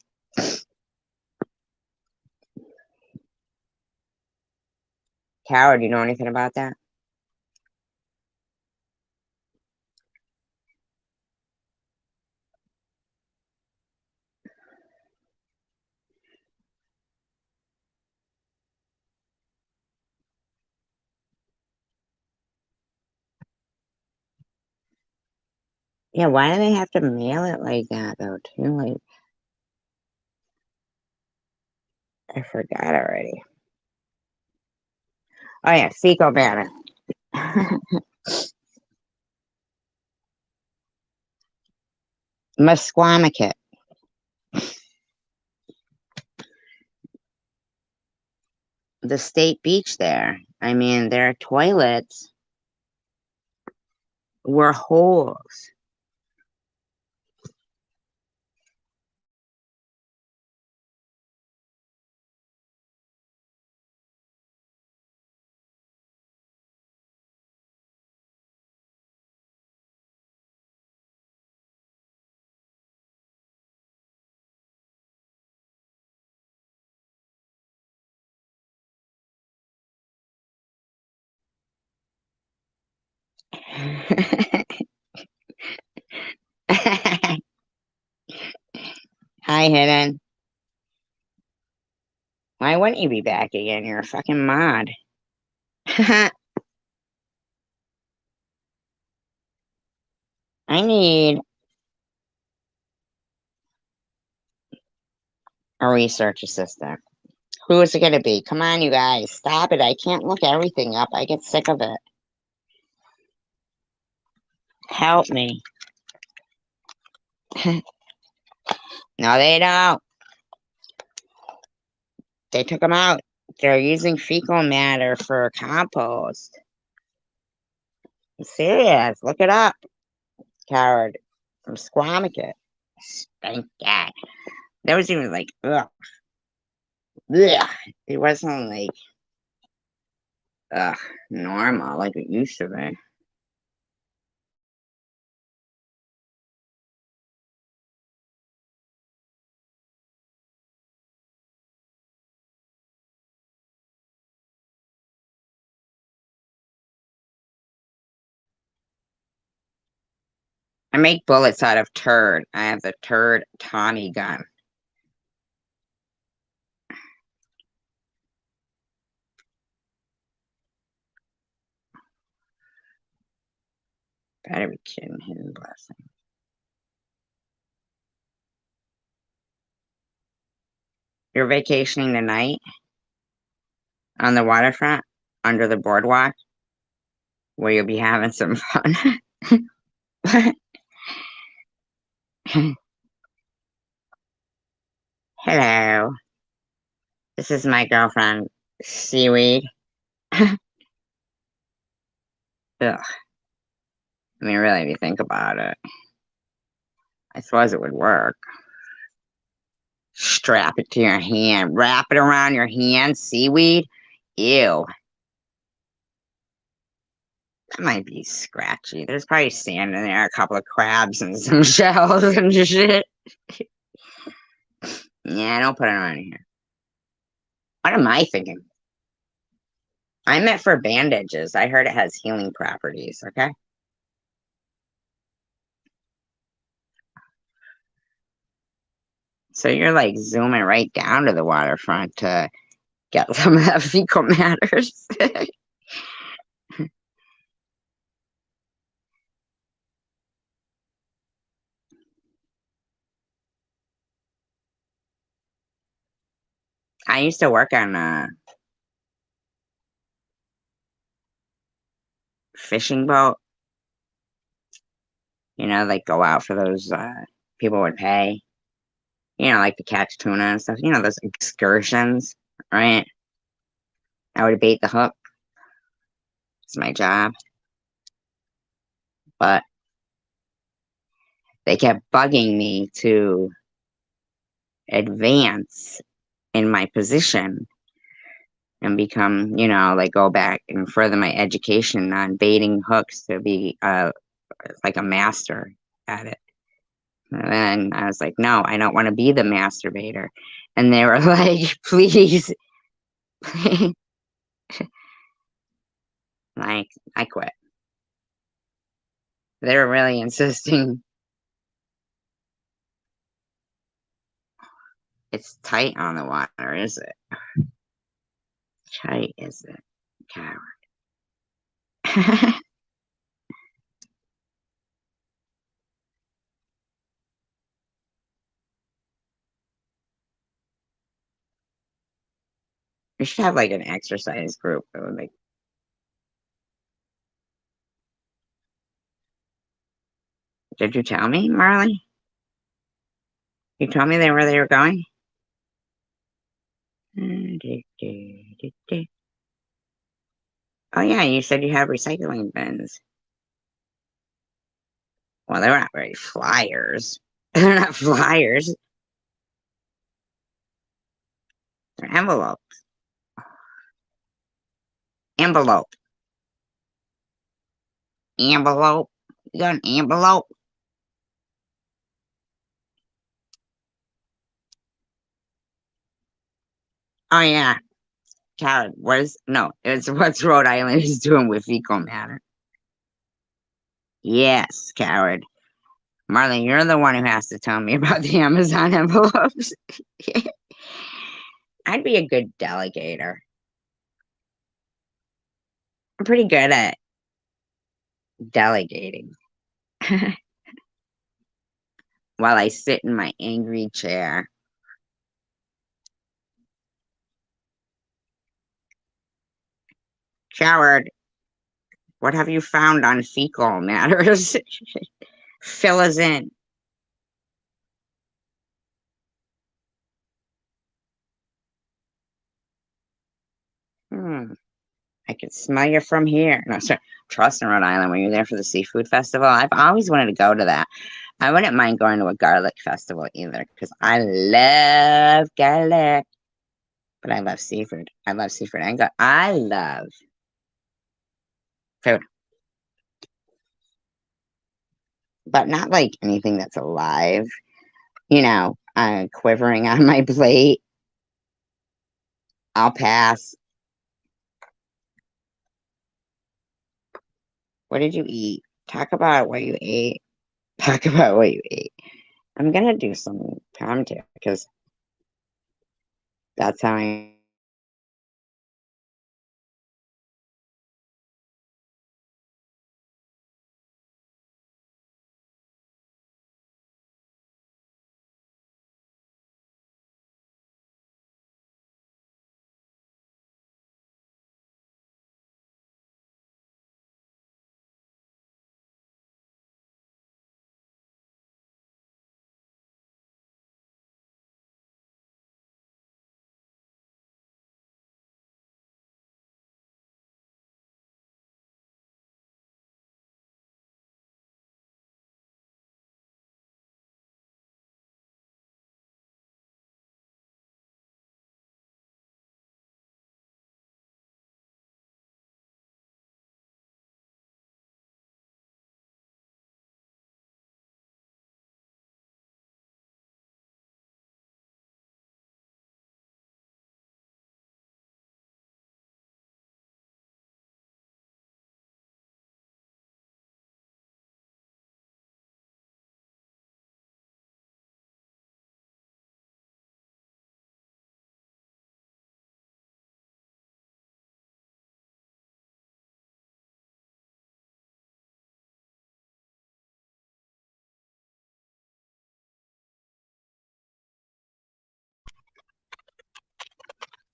Howard, do you know anything about that? Yeah, why do they have to mail it like that though, too? Like, I forgot already. Oh yeah, fecal matter. Musquamaket. The state beach there. I mean, their toilets were holes. Hi, Hidden. Why wouldn't you be back again? You're a fucking mod. I need a research assistant. Who is it going to be? Come on, you guys. Stop it. I can't look everything up. I get sick of it. Help me. No, they don't. They took them out. They're using fecal matter for compost. I'm serious. Look it up, coward. From Squamicut. Thank God. That was even like, ugh. Ugh. It wasn't like, ugh, normal like it used to be. I make bullets out of turd. I have the turd Tommy gun. Better be kidding. Hidden blessing. You're vacationing tonight on the waterfront under the boardwalk where you'll be having some fun. Hello. This is my girlfriend, Seaweed. Ugh. I mean, really, if you think about it, I suppose it would work. Strap it to your hand, wrap it around your hand, seaweed. Ew, that might be scratchy. There's probably sand in there, a couple of crabs and some shells and shit. Yeah, don't put it on here. What am I thinking? I meant for bandages. I heard it has healing properties, okay? So you're like zooming right down to the waterfront to get some of that fecal matters. I used to work on fishing boat. Like go out for those people would pay, like to catch tuna and stuff, those excursions, right? I would bait the hook. It's my job. But they kept bugging me to advance in my position and become, like go back and further my education on baiting hooks to be like a master at it. And then I was like, no, I don't want to be the masturbator. And they were like, please. Like, I quit. They were really insisting. It's tight on the water, is it? Tight, is it? Coward. We should have like an exercise group. It would make. Did you tell me, Marley? You told me where they were going? Oh yeah, you said you have recycling bins. Well, they're not very flyers. They're not flyers. They're envelope. Envelope. Envelope. You got an envelope? Oh yeah. Coward. It's what's Rhode Island is doing with fecal matter. Yes, coward. Marley, you're the one who has to tell me about the Amazon envelopes. I'd be a good delegator. I'm pretty good at delegating while I sit in my angry chair. Coward, what have you found on fecal matters? Fill us in. Hmm. I can smell you from here. No, sorry. Trust in Rhode Island when you're there for the seafood festival. I've always wanted to go to that. I wouldn't mind going to a garlic festival either because I love garlic. But I love seafood. I love seafood. I love food, but not like anything that's alive. Quivering on my plate. I'll pass. What did you eat? Talk about what you ate. Talk about what you ate. I'm gonna do some commentary because that's how I.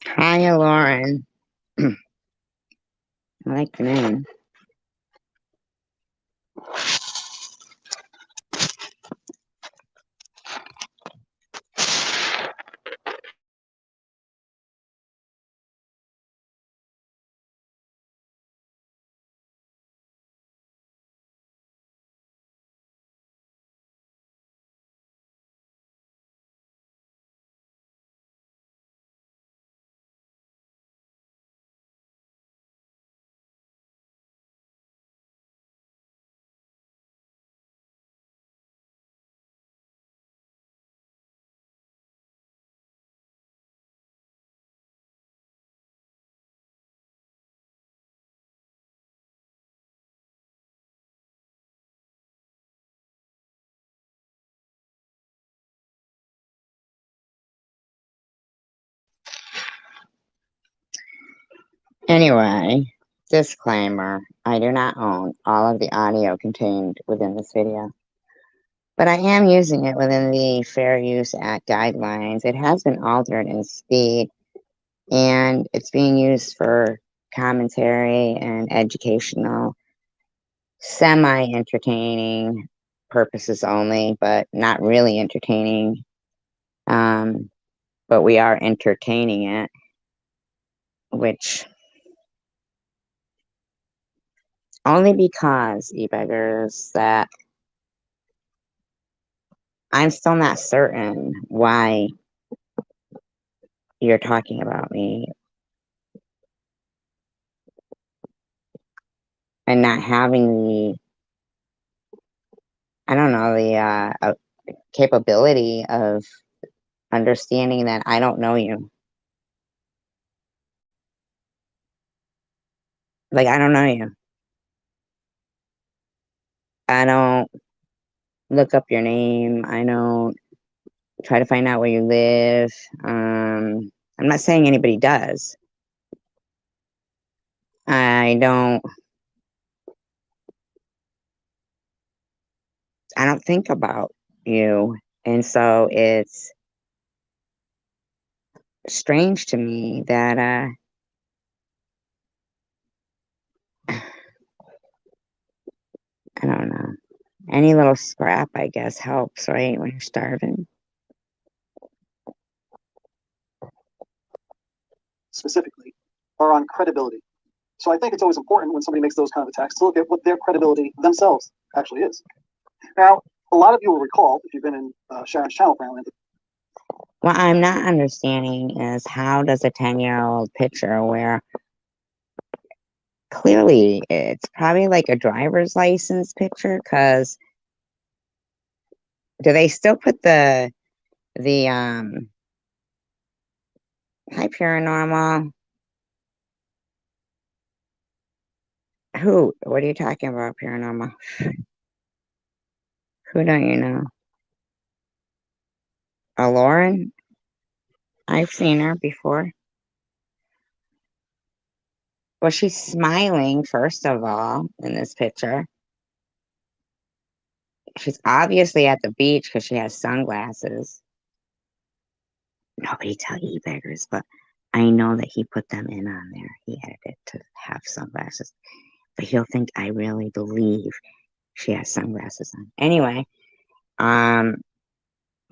Hi, Lauren. I like the name. Anyway, disclaimer, I do not own all of the audio contained within this video, but I am using it within the Fair Use Act guidelines. It has been altered in speed, and it's being used for commentary and educational, semi-entertaining purposes only, but not really entertaining. But we are entertaining it, which only because, e-beggars, that I'm still not certain why you're talking about me and not having the, I don't know, the capability of understanding that I don't know you. Like, I don't know you. I don't look up your name. I don't try to find out where you live. I'm not saying anybody does. I don't think about you. And so it's strange to me that I don't know. Any little scrap, I guess, helps, right? When you're starving. Specifically are on credibility. So I think it's always important when somebody makes those kind of attacks to look at what their credibility themselves actually is. Now, a lot of you will recall, if you've been in Sharon's channel apparently. What I'm not understanding is how does a 10-year-old picture where clearly it's probably like a driver's license picture, because do they still put the hi paranormal? Who? What are you talking about, paranormal? Who don't you know? Lauren? I've seen her before. Well, she's smiling, first of all, in this picture. She's obviously at the beach because she has sunglasses. Nobody tell e-beggars, but I know that he put them in on there. He edited to have sunglasses. But he'll think I really believe she has sunglasses on. Anyway,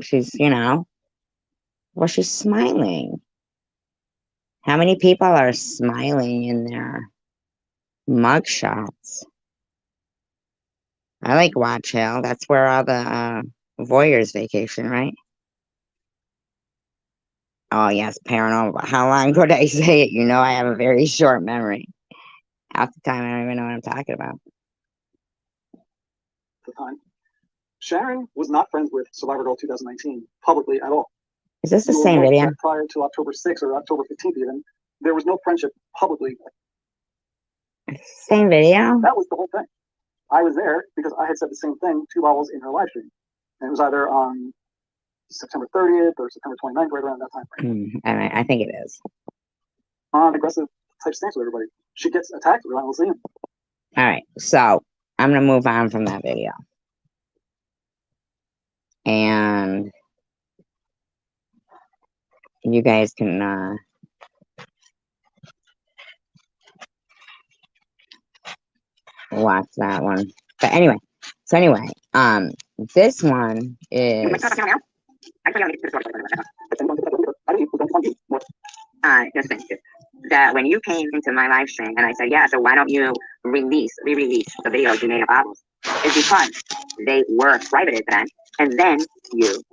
she's, well, she's smiling. How many people are smiling in their mugshots? I like Watch Hill. That's where all the voyeurs vacation, right? Oh, yes, paranormal. How long could I say it? I have a very short memory. Half the time, I don't even know what I'm talking about. The time. Sharon was not friends with Survivor Girl 2019 publicly at all. Is this the same video? Prior to October 6th or October 15th even, there was no friendship publicly. Same video? That was the whole thing. I was there because I had said the same thing 2 hours in her live stream. And it was either on September 30th or September 29th, right around that time frame. I think it is. On aggressive type stance with everybody. She gets attacked relentlessly. All right, so I'm going to move on from that video. And you guys can watch that one. But anyway, this one is just thank you. That when you came into my live stream and I said, yeah, so why don't you re-release the videos you made of albums? It's because they were prohibited then, and then you.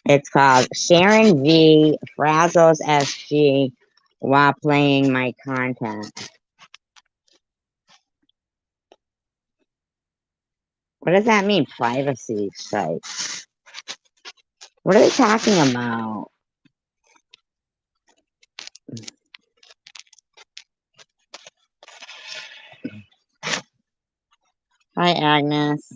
It's called Sharon V. Frazzles SG while playing my content. What does that mean, privacy site? What are they talking about? Hi, Agnes.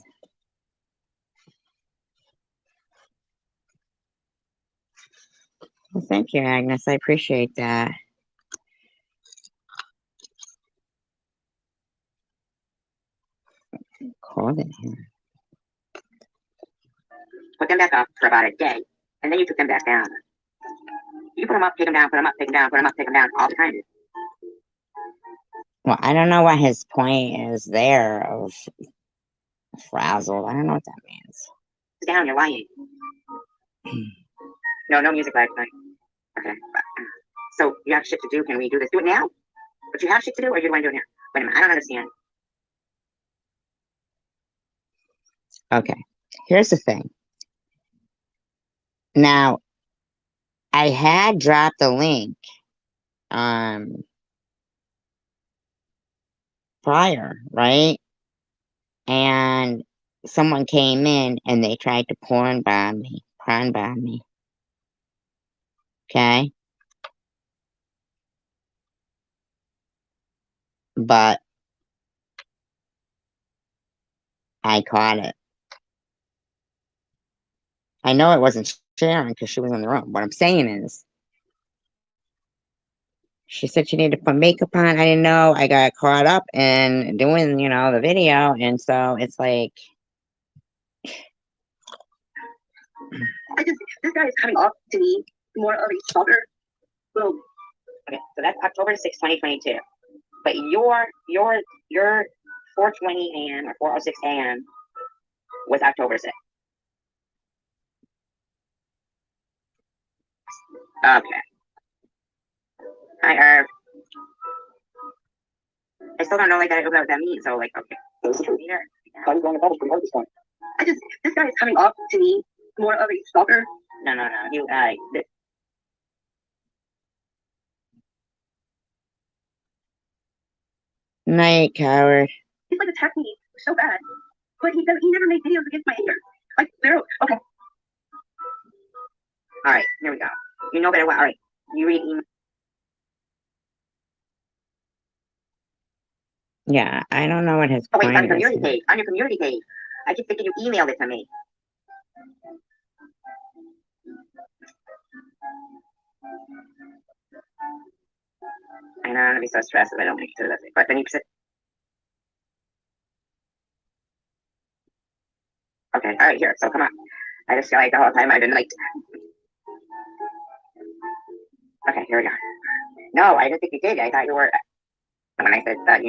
Well, thank you, Agnes. I appreciate that. Cold in here. Put them back up for about a day, and then you took them back down. You put them up, take them down, put them up, take them down, put them up, take them down all the time. Well, I don't know what his point is there of frazzled. I don't know what that means. Down, you're lying. No music last night. Okay. So you have shit to do. Can we do this? Do it now? But you have shit to do, or you want to do it now? Wait a minute. I don't understand. Okay. Here's the thing. Now, I had dropped the link prior, right? And someone came in and they tried to prawn bomb me. Okay? But I caught it. I know it wasn't Sharon because she was in the room. What I'm saying is, she said she needed to put makeup on. I didn't know. I got caught up in doing, the video. And so it's like, This guy is coming off to me more of a stalker. Boom. Okay, so that's October 6, 2022. But your 4:20 a.m. or 4:06 a.m. was October 6th. Okay. Hi, Irv. I still don't know what that means. So okay. That's the truth. Here. I was going to publish pretty hard this point. This guy is coming off to me more of a stalker. No. night, coward. He's like attacked me so bad, but he never made videos against my anger. Like zero. Okay. All right, here we go. You know better. All right, you read email. Yeah, I don't know what his point on your is. community page. On your community page, I keep thinking you emailed it to me. I know I'm gonna be so stressed if I don't make it to this. But then you said, okay, all right, here. So come on. I just feel like the whole time I've been like, okay, here we go. No, I didn't think you did. I thought you were. When I said that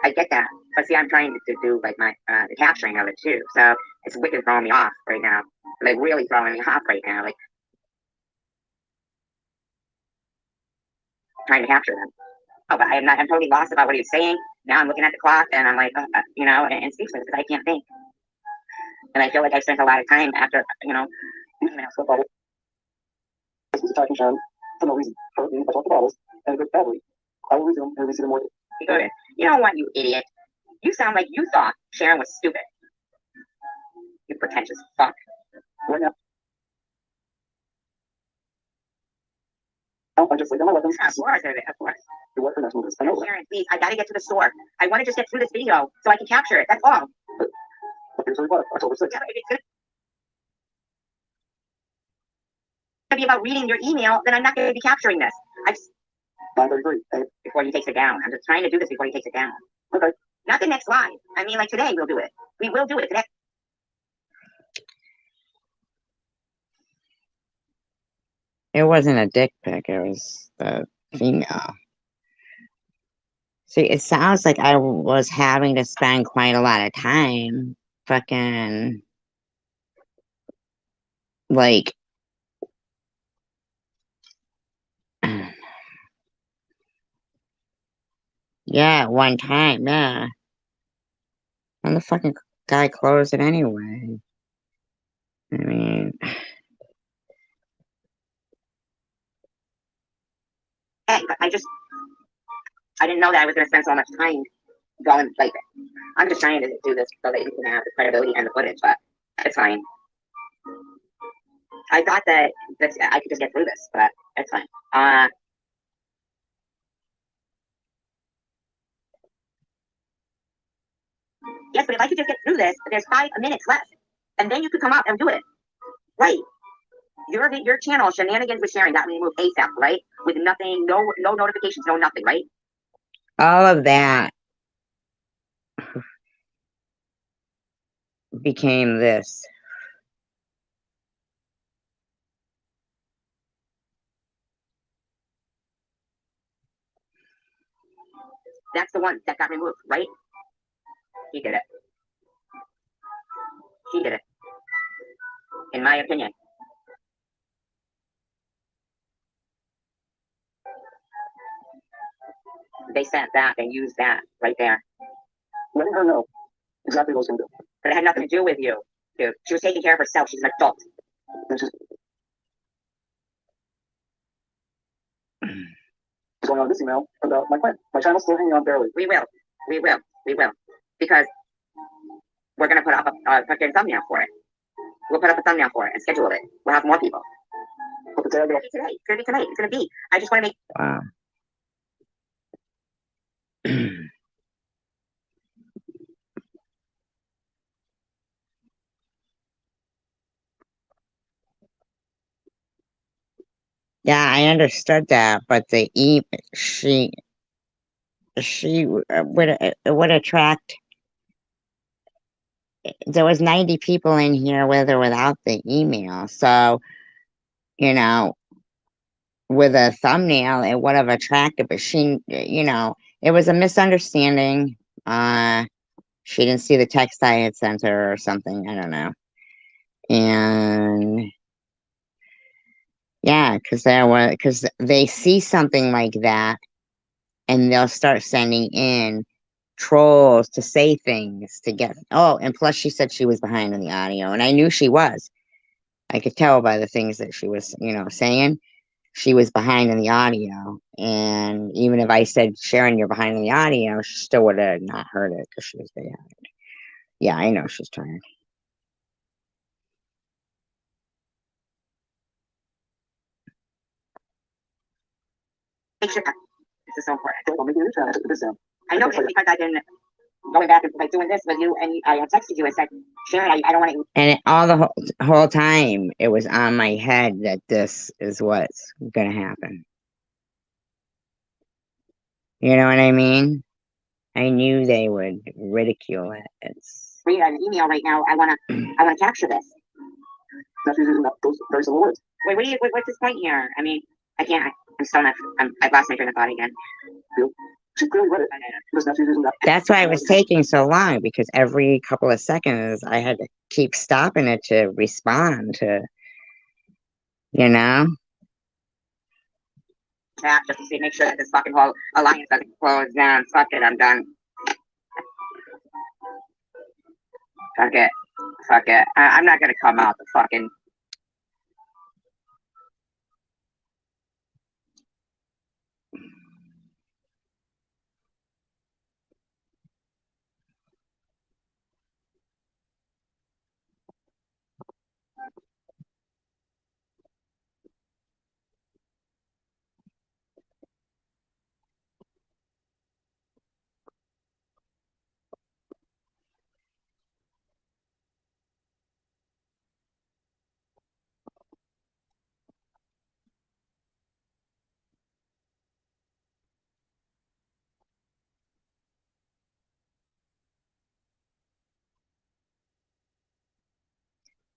I get that, but see, I'm trying to do like my the capturing of it too. So it's wicked throwing me off right now. Like really throwing me off right now. Like trying to capture them. Oh, but I'm not. I'm totally lost about what he was saying. Now I'm looking at the clock and I'm like, and speechless because I can't think. And I feel like I spent a lot of time after, football. This was attacking Sharon for no reason. Hurt me, I dropped the bottles, and it goes badly. I will resume and receive more. You know what, you idiot? You sound like you thought Sharon was stupid. You pretentious fuck. Right now. I just laid down my weapons. Of course. You work for national I know. Sharon, please, I gotta get to the store. I want to just get through this video so I can capture it. That's all. Here's the reply, October 6th. Yeah, if it's gonna be about reading your email, then I'm not gonna be capturing this. 9:33. Before he takes it down. I'm just trying to do this before he takes it down. Okay. Not the next live. I mean, like today we'll do it. We will do it today. It wasn't a dick pic. It was the female. See, it sounds like I was having to spend quite a lot of time fucking like yeah, one time, yeah. And the fucking guy closed it anyway. I mean, I didn't know that I was going to spend so much time going like that. I'm just trying to do this so that you can have the credibility and the footage, but it's fine. I thought that I could just get through this, but it's fine. Yes, but if I could just get through this, there's 5 minutes left, and then you could come up and do it. Right. Your channel, Shenanigans with Sharon, got removed ASAP, right? With nothing, no notifications, no nothing, right? All of that became this. That's the one that got removed, right? He did it. He did it. In my opinion. They sent that, they used that right there. Letting her know exactly what it's going to do. But it had nothing to do with you, dude. She was taking care of herself. She's an adult. It's just going on this email about my plan. My channel's still hanging on barely. We will. Because we're going to put up a fucking thumbnail for it. We'll put up a thumbnail for it and schedule it. We'll have more people. But the day I get It's going to be tonight. It's going to be. I just want to make. Wow. Yeah, I understood that, but she would attract. There was 90 people in here with or without the email, so you know, with a thumbnail, it would have attracted. But it was a misunderstanding. She didn't see the text I had sent her or something. I don't know. And yeah, because they see something like that and they'll start sending in trolls to say things to get. Oh, and plus she said she was behind in the audio, and I knew she was. I could tell by the things that she was, saying. She was behind in the audio, and even if I said, Sharon, you're behind in the audio, she still would have not heard it because she was behind. Yeah, I know she's tired. Make sure this is so important. I'll make a new channel. This down. I know this because I've been going back and like doing this with you, and I texted you and said, Sharon, I don't want to. And all the whole time, it was on my head that this is what's going to happen. You know what I mean? I knew they would ridicule it. It's Read an email right now. I wanna capture this. Now she's using those very similar words. Wait, what's this point here? I mean, I can't. I'm still not. I've lost my train of thought again. She clearly read it. Because now she's using that. That's why it was taking so long, because every couple of seconds I had to keep stopping it to respond to, Yeah, just to see, make sure that this fucking whole alliance doesn't close down. Fuck it, I'm done. Fuck it. I'm not gonna come out the fucking.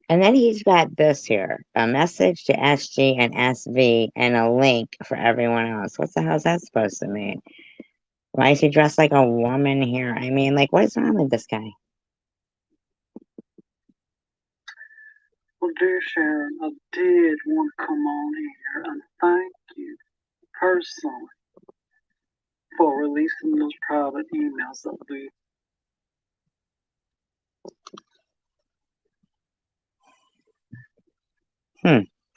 and then he's got this here, a message to SG and SV and a link for everyone else. What the hell is that supposed to mean? Why is he dressed like a woman here? I mean, like, what is wrong with this guy? Well, dear Sharon, I did want to come on here and thank you personally for releasing those private emails that we.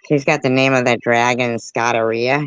He's got the name of that dragon, Scottaria.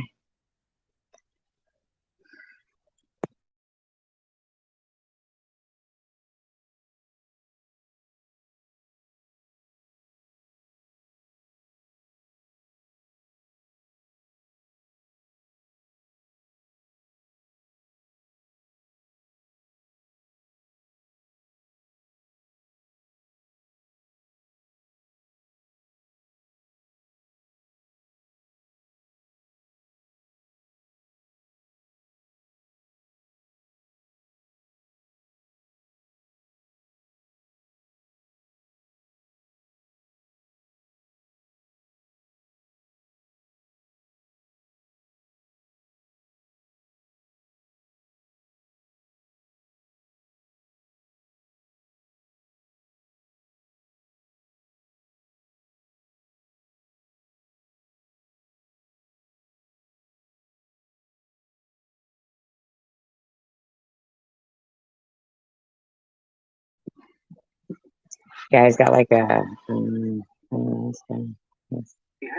Guy's got like a. You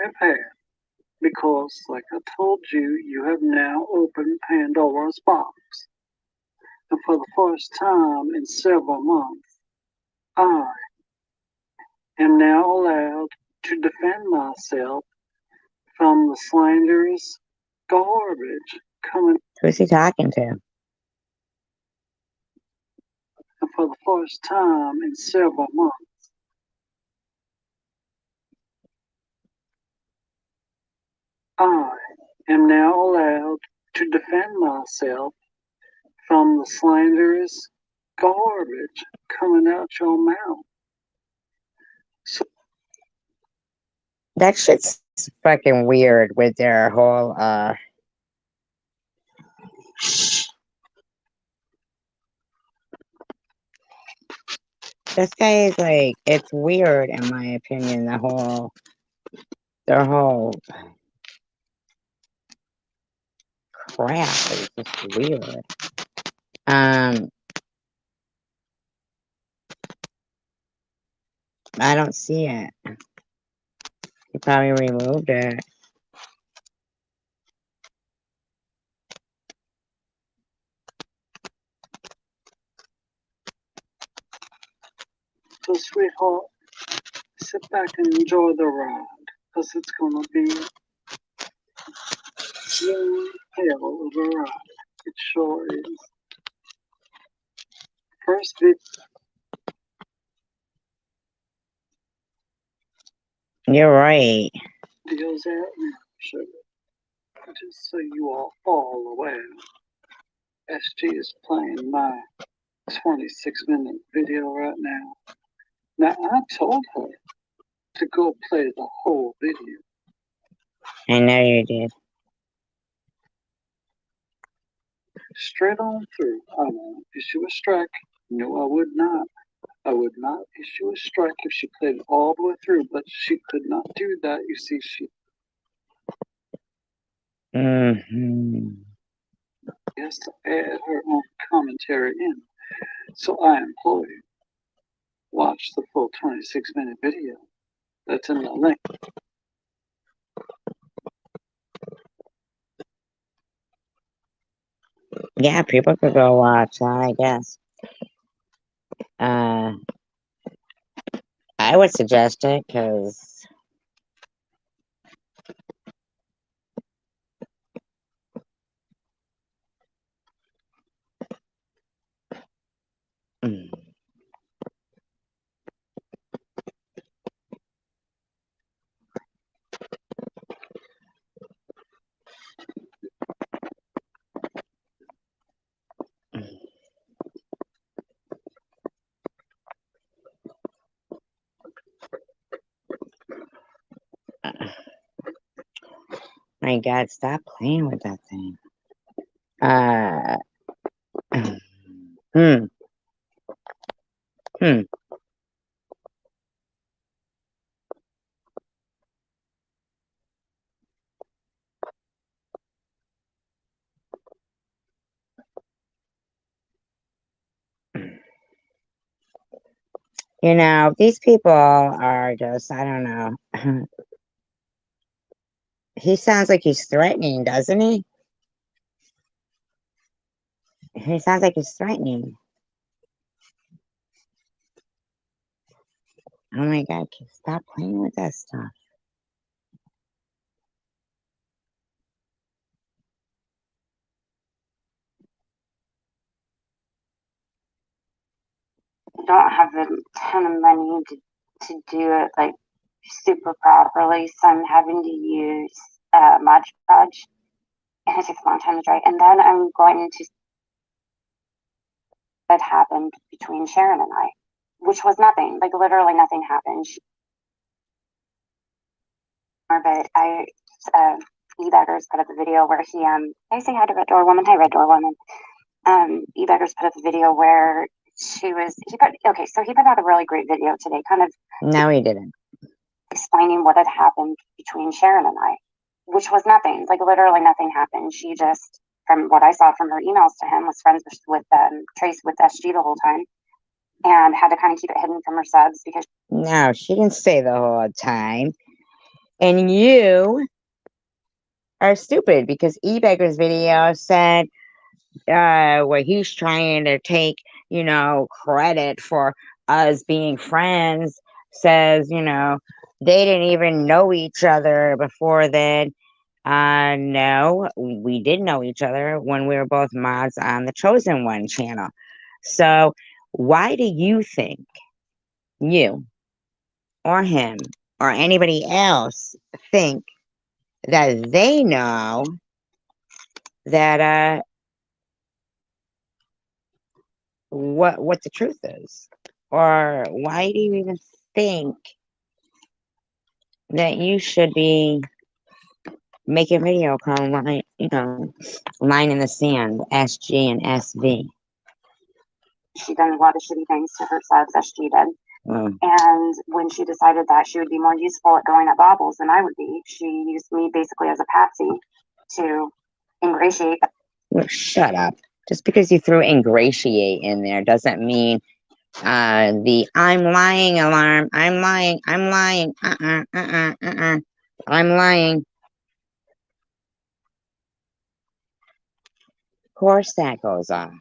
have had, because, like I told you, you have now opened Pandora's box. And for the first time in several months, I am now allowed to defend myself from the slanderous garbage coming. Who's he talking to? And for the first time in several months, I am now allowed to defend myself from the slanderous garbage coming out your mouth. So That shit's fucking weird with their whole this guy is like, it's weird in my opinion, their whole crap is just weird. I don't see it. He probably removed it. So, sweetheart, sit back and enjoy the ride, because it's going to be one hell of a ride. It sure is. First You're right. video's out now, sugar. Just so you are all aware, SG is playing my 26-minute video right now. Now, I told her to go play the whole video. I know you did. Straight on through. I won't issue a strike. No, I would not. I would not issue a strike if she played it all the way through, but she could not do that. You see, she has to add her own commentary in. So I implore you, watch the full 26-minute video. That's in the link. Yeah, people could go watch that, I guess. I would suggest it because my God, stop playing with that thing. You know, these people are just, I don't know. He sounds like he's threatening, doesn't he? He sounds like he's threatening. Oh my God, stop playing with that stuff. I don't have a ton of money to do it like super properly, so I'm having to use Mod Podge, and it takes a long time to dry. And then I'm going to that happened between Sharon and I, which was nothing, like literally nothing happened. But I E-Beggars put up a video where he I say hi to Red Door Woman. Hi, Red Door Woman. E-Beggars put up a video where he put out a really great video today, kind of. No, he didn't. Explaining what had happened between Sharon and I, which was nothing, like literally nothing happened. She just, from what I saw from her emails to him, was friends with Trace with SG the whole time. and had to kind of keep it hidden from her subs because No, she didn't say the whole time. And you are stupid because E-Beggar's video said where he's trying to take, credit for us being friends, says, they didn't even know each other before then. No, we did know each other when we were both mods on the Chosen One channel. So why do you think you or him or anybody else think that they know that what the truth is? Or why do you even think that you should be making a video called Line in the Sand, SG and SV? she done a lot of shitty things to her subs, as she did. And when she decided that she would be more useful at going at baubles than I would be, she used me basically as a patsy to ingratiate. Well, shut up. Just because you threw ingratiate in there doesn't mean the I'm lying alarm. I'm lying. I'm lying. I'm lying. Of course that goes off.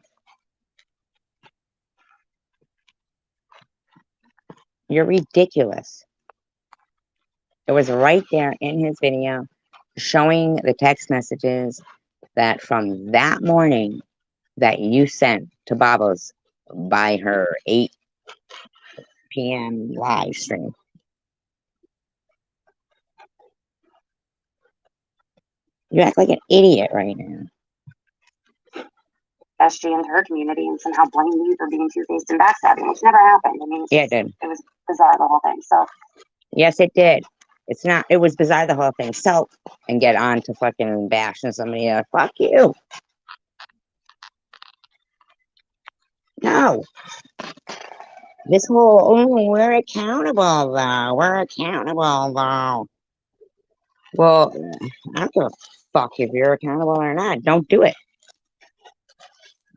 You're ridiculous. It was right there in his video showing the text messages that from that morning that you sent to Bobbles by her 8 p.m. live stream. You act like an idiot right now. SG into her community and somehow blame me for being two-faced and backstabbing, which never happened. I mean, Yeah, it did. It was bizarre, the whole thing. So yes, it did. It's not. It was bizarre, the whole thing. So, and get on to fucking bashing somebody else. Fuck you. No. This whole, we're accountable though. We're accountable though. Well, I don't give a fuck if you're accountable or not. Don't do it.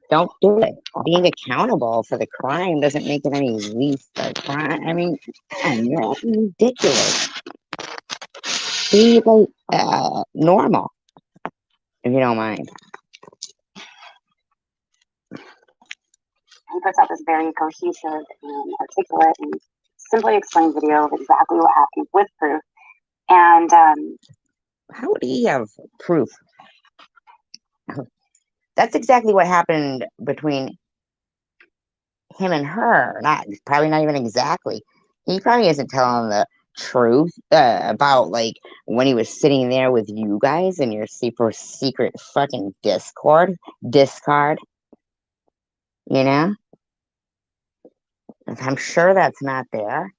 Don't do it. Being accountable for the crime doesn't make it any least a crime. I mean, man, you're ridiculous. Be like normal, if you don't mind. he puts out this very cohesive and articulate and simply explained video of exactly what happened with proof. And how would he have proof? That's exactly what happened between him and her. Probably not even exactly. He probably isn't telling the truth about like when he was sitting there with you guys in your secret fucking discard. I'm sure that's not there.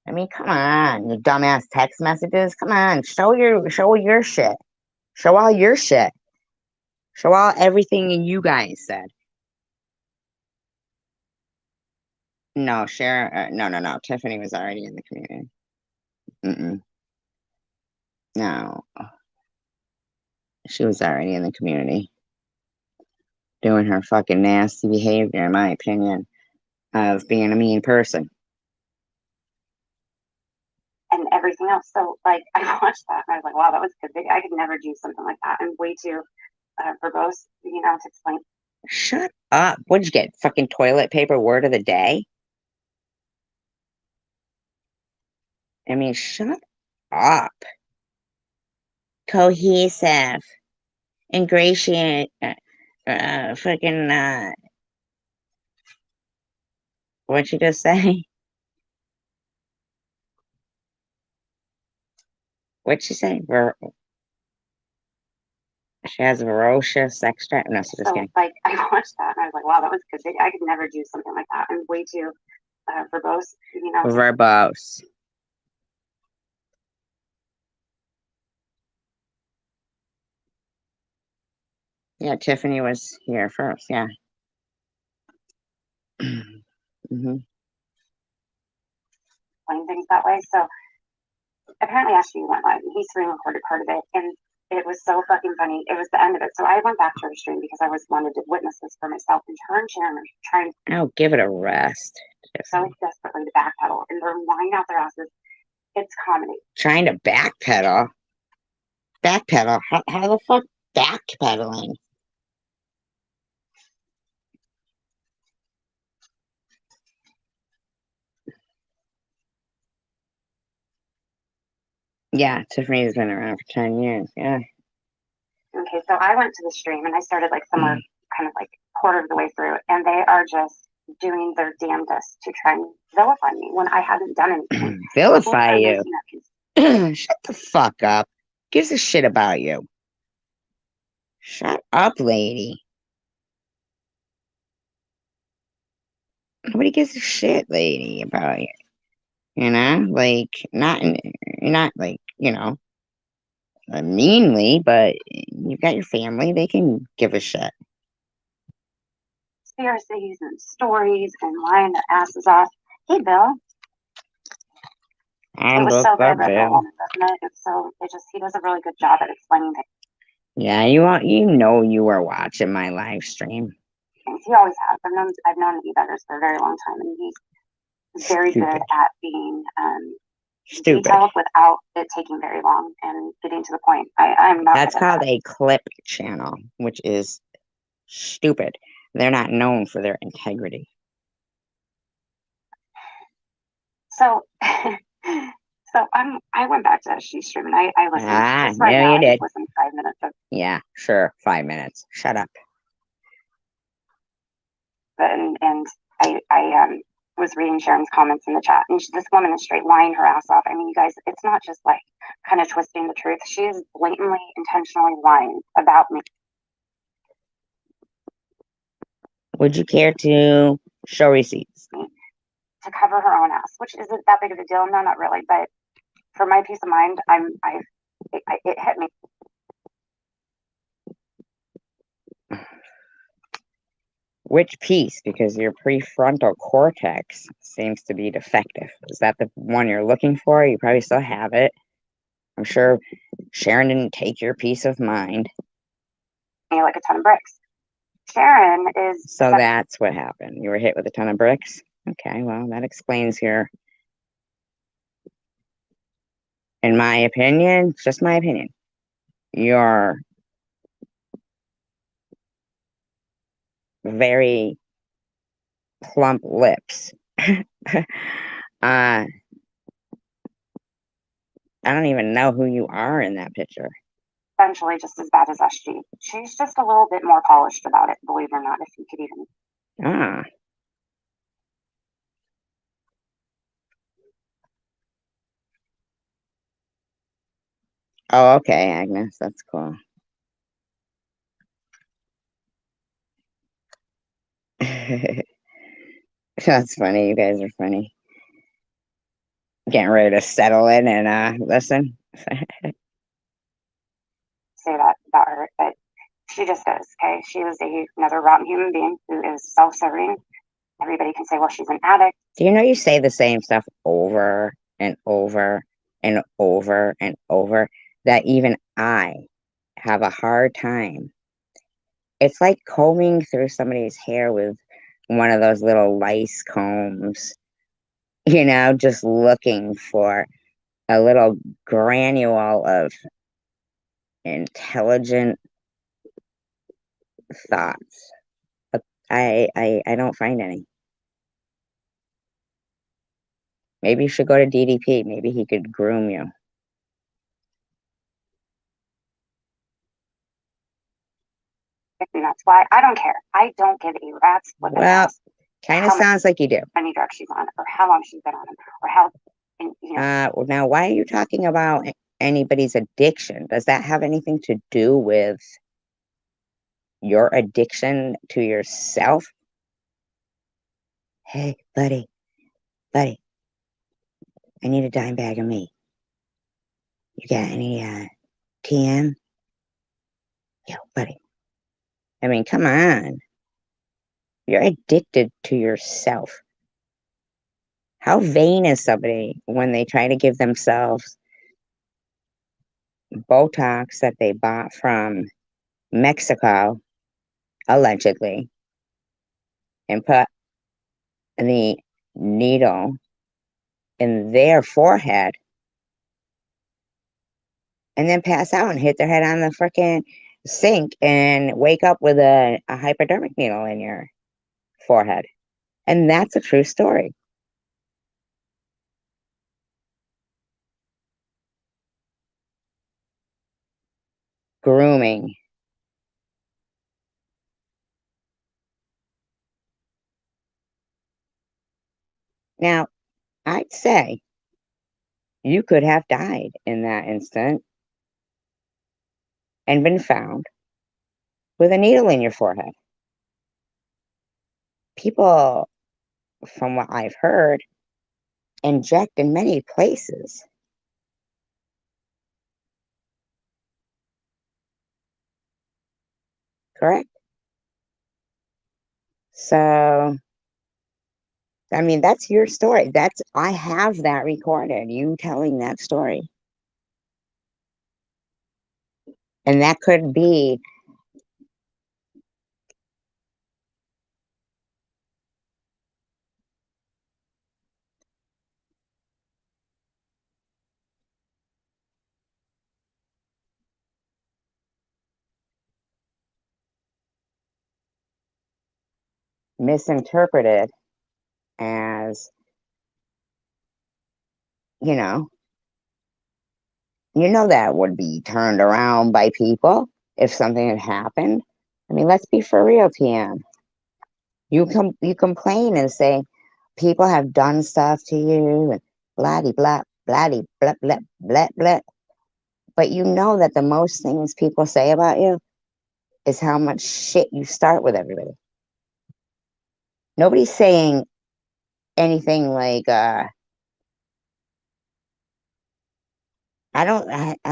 I mean, come on, you dumbass text messages. Come on, show your shit. Show all your shit. Show all everything you guys said. No, Sharon. No. Tiffany was already in the community. No, she was already in the community, doing her fucking nasty behavior, in my opinion, of being a mean person. And everything else. So, like, I watched that and I was like, wow, that was good. I could never do something like that. I'm way too verbose, to explain. Shut up. What'd you get? Fucking toilet paper word of the day? I mean, shut up. Cohesive. Ingratiate. Fucking, what'd you just say? What'd she say? She has a ferocious sex drive. No, so just kidding. Like, I watched that and I was like, wow, that was good. I could never do something like that. I'm way too verbose, Verbose. Yeah, Tiffany was here first. Yeah. Playing things that way. So apparently Ashley went live and he screen recorded part of it. And it was so fucking funny. It was the end of it. So I went back to her stream because I wanted to witness this for myself. And her and Sharon are trying Oh, give it a rest. so desperately to backpedal, and they're lying out their asses. It's comedy. Trying to backpedal. Backpedal? How the fuck backpedaling? Yeah, Tiffany's been around for 10 years. Yeah. Okay, so I went to the stream and I started like somewhere kind of like quarter of the way through, and they are just doing their damnedest to try and vilify me when I hadn't done anything. Vilify you? Shut the fuck up. Gives a shit about you. Shut up, lady. Nobody gives a shit, lady, about you. You know, like not like, you know, meanly, but you've got your family, they can give a shit. Conspiracies and stories and lying their asses off. Hey, Bill. It was so good, Red Woman, doesn't it? He does a really good job at explaining things. Yeah, you know you were watching my live stream. He always has. I've known E-Beggars for a very long time, and he's very good at being detailed without it taking very long and getting to the point. I'm not. That's called a clip channel, which is stupid. They're not known for their integrity. So, I went back to she stream and I listened. Just right yeah, now, you did. Listened 5 minutes of. Yeah, sure, 5 minutes. Shut up. And I was reading Sharon's comments in the chat, and this woman is straight lying her ass off. I mean, you guys, it's not just like kind of twisting the truth. She is blatantly, intentionally lying about me. Would you care to show receipts? To cover her own ass, which isn't that big of a deal. No, not really. But for my peace of mind, it hit me. Which piece? Because your prefrontal cortex seems to be defective. Is that the one you're looking for? You probably still have it. I'm sure Sharon didn't take your peace of mind. Like a ton of bricks. Sharon is. So that's what happened. You were hit with a ton of bricks? Okay, well, that explains your. In my opinion, just my opinion, your very plump lips. I don't even know who you are in that picture. Essentially just as bad as SG. She's just a little bit more polished about it, believe it or not, if you could even. Ah. Oh, okay, Agnes, that's cool. That's funny. You guys are funny. Getting ready to settle in and listen. Say that about her, but she just is, okay? She is another rotten human being who is self-serving. Everybody can say, well, she's an addict. Do you know you say the same stuff over and over and over and over that even I have a hard time? It's like combing through somebody's hair with one of those little lice combs, you know, just looking for a little granule of intelligent thoughts. But I don't find any. Maybe you should go to DDP. Maybe he could groom you. And that's why I don't care. I don't give a rat's flip. Well, kind of sounds like you do. Any drugs she's on, or how long she's been on them, or how, you know. Now, why are you talking about anybody's addiction? Does that have anything to do with your addiction to yourself? Hey, buddy, I need a dime bag of meat. You got any TM? Yo, buddy. I mean, come on. You're addicted to yourself. How vain is somebody when they try to give themselves Botox that they bought from Mexico, allegedly, and put the needle in their forehead and then pass out and hit their head on the freaking sink and wake up with a hypodermic needle in your forehead. And that's a true story. Grooming. Now, I'd say you could have died in that instant and been found with a needle in your forehead. People, from what I've heard, inject in many places. Correct? So, I mean, that's your story. I have that recorded, you telling that story. And that could be misinterpreted as, you know, that would be turned around by people if something had happened. I mean, let's be for real, TM. You complain and say people have done stuff to you and blah blah blah blah blah blah blah. But you know that the most things people say about you is how much shit you start with everybody. Nobody's saying anything like I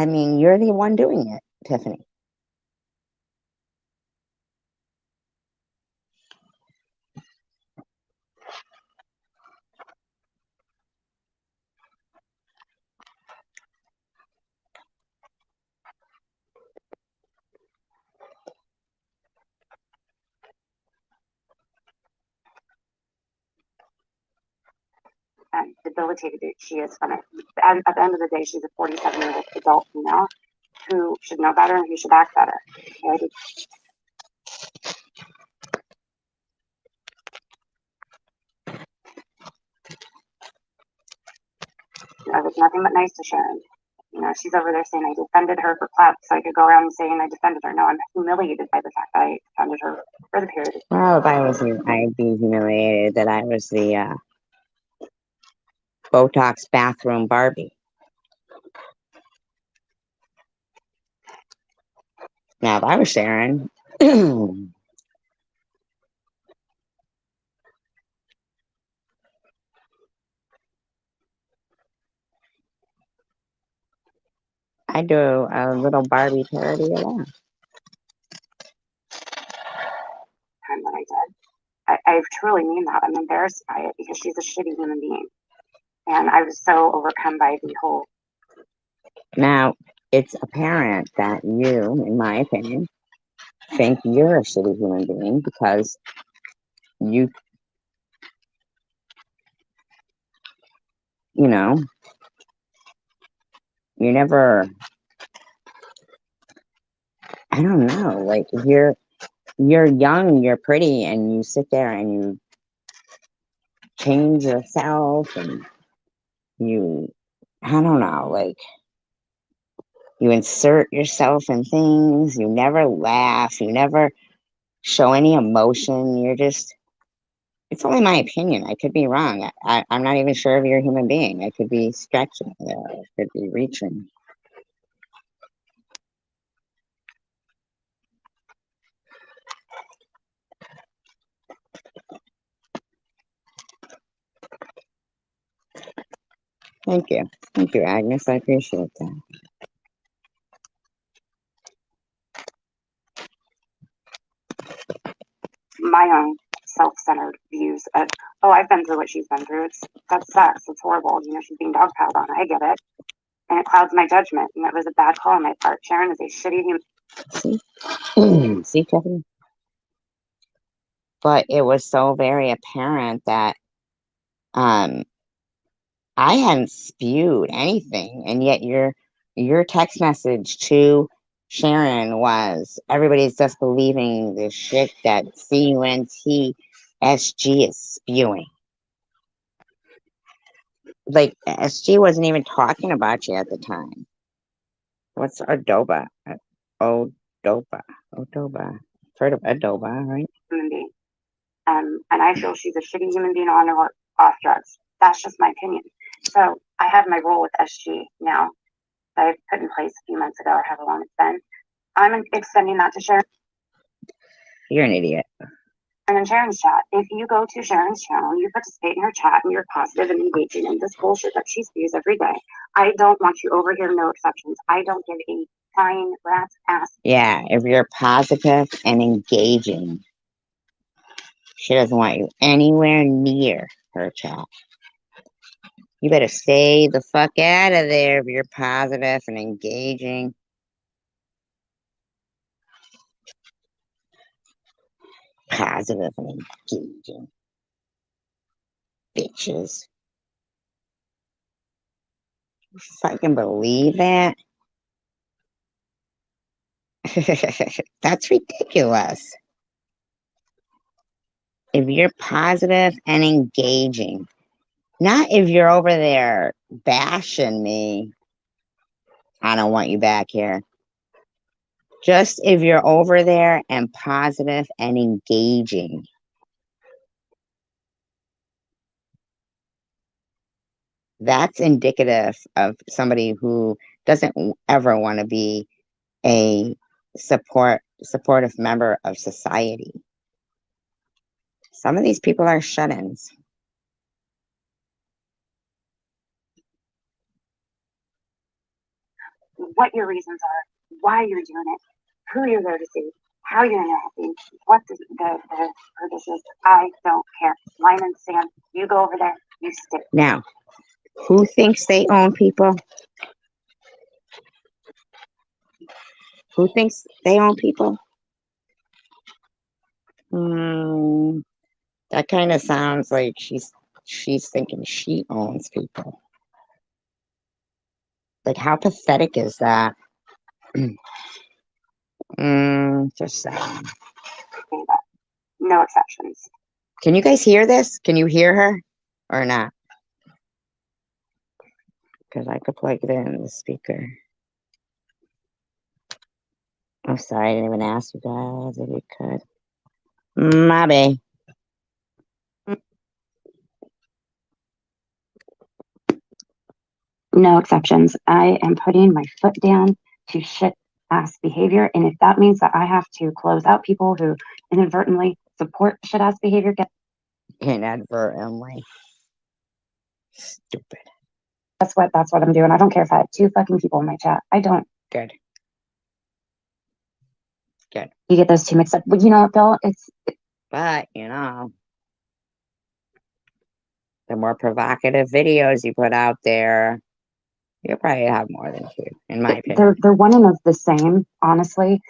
mean, you're the one doing it, Tiffany. Debilitated she is from it. And at the end of the day, she's a 47-year-old adult female who should know better and who should act better. Okay? There's nothing but nice to Sharon. She's over there saying I defended her for clout, so I could go around saying I defended her. No, I'm humiliated by the fact that I defended her for the period. Well, if I was you, I'd be humiliated that I was the Botox bathroom Barbie. Now, if I was Sharon, I'd do a little Barbie parody of that. Time that I did. I truly mean that. I'm embarrassed by it because she's a shitty human being. And I was so overcome by the whole. Now, it's apparent that you, in my opinion, think you're a shitty human being because you know, you never, I don't know, like you're young, you're pretty, and you sit there and you change yourself and you, I don't know, like you insert yourself in things, you never laugh, you never show any emotion, you're just, it's only my opinion. I could be wrong. I'm not even sure if you're a human being. I could be stretching. I could be reaching. Thank you. Thank you, Agnes. I appreciate that. My own self-centered views of, oh, I've been through what she's been through. That sucks. It's horrible. She's being dogpiled on. I get it. and it clouds my judgment. And it was a bad call on my part. Sharon is a shitty human. See, see, Tiffany. But it was so very apparent that I hadn't spewed anything, and yet your text message to Sharon was everybody's just believing the shit that CUNT-SG is spewing. Like SG wasn't even talking about you at the time. What's Adoba? Odoba. Odoba. Heard of Adoba, right? Human being. And I feel she's a shitty human being on or off drugs. That's just my opinion. So I have my role with SG now that I put in place a few months ago, or however long it's been. I'm extending that to Sharon. You're an idiot. And Sharon's chat. If you go to Sharon's channel, you participate in her chat, and you're positive and engaging in this bullshit that she spews every day. I don't want you over here, no exceptions. I don't give a flying rat's ass. Yeah, if you're positive and engaging, she doesn't want you anywhere near her chat. You better stay the fuck out of there if you're positive and engaging. Positive and engaging. Bitches. You fucking believe that? That's ridiculous. If you're positive and engaging, not if you're over there bashing me, I don't want you back here. Just if you're over there and positive and engaging. That's indicative of somebody who doesn't ever want to be a supportive member of society. Some of these people are shut-ins. What your reasons are, why you're doing it, who you're there to see, how you're interacting, what the purpose is. I don't care. Line and stand. You go over there. You stick. Now, who thinks they own people? Who thinks they own people? That kind of sounds like she's thinking she owns people. Like, how pathetic is that? Just saying. No exceptions. Can you guys hear this? Can you hear her or not? Because I could plug it in the speaker. I'm sorry, I didn't even ask you guys if you could. My bad. No exceptions. I am putting my foot down to shit ass behavior. And if that means that I have to close out people who inadvertently support shit ass behavior, Inadvertently. Stupid. that's what I'm doing. I don't care if I have 2 fucking people in my chat. I don't. Good. Good. You get those 2 mixed up. But you know what, Bill? But, you know, the more provocative videos you put out there, you'll probably have more than 2, in my opinion. They're one and of the same, honestly.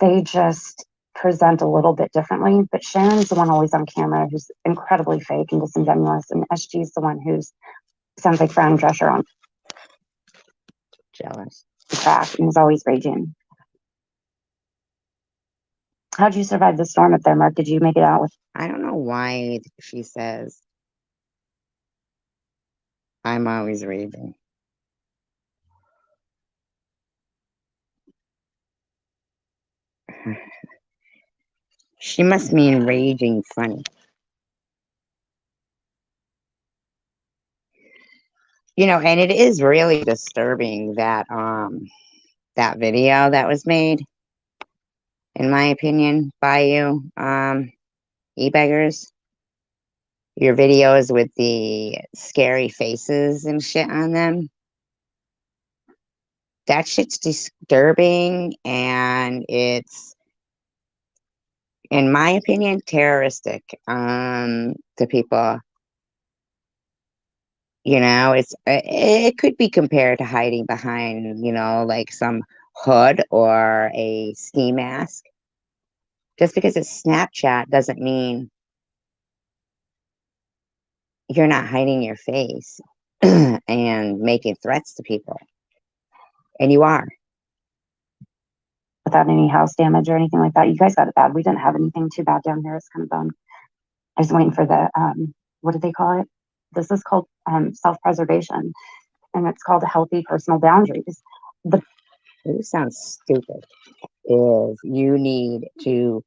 They just present a little bit differently. But Sharon's the one always on camera who's incredibly fake and disingenuous, and SG's the one who's sounds like Fran Drescher on Jealous. crack and is always raging. How'd you survive the storm up there, Mark? Did you make it out with? I don't know why she says I'm always raging. She must mean raging funny. You know, and it is really disturbing that that video that was made, in my opinion, by you, e-beggars. Your videos with the scary faces and shit on them. That shit's disturbing, and it's, in my opinion, terroristic to people. You know, it could be compared to hiding behind, like some hood or a ski mask. Just because it's Snapchat doesn't mean you're not hiding your face and making threats to people. And you are. Without any house damage or anything like that. You guys got it bad. We didn't have anything too bad down here. It's kind of bummed. I was waiting for the what do they call it? This is called self-preservation, and it's called healthy personal boundaries. It sounds stupid. Is you need to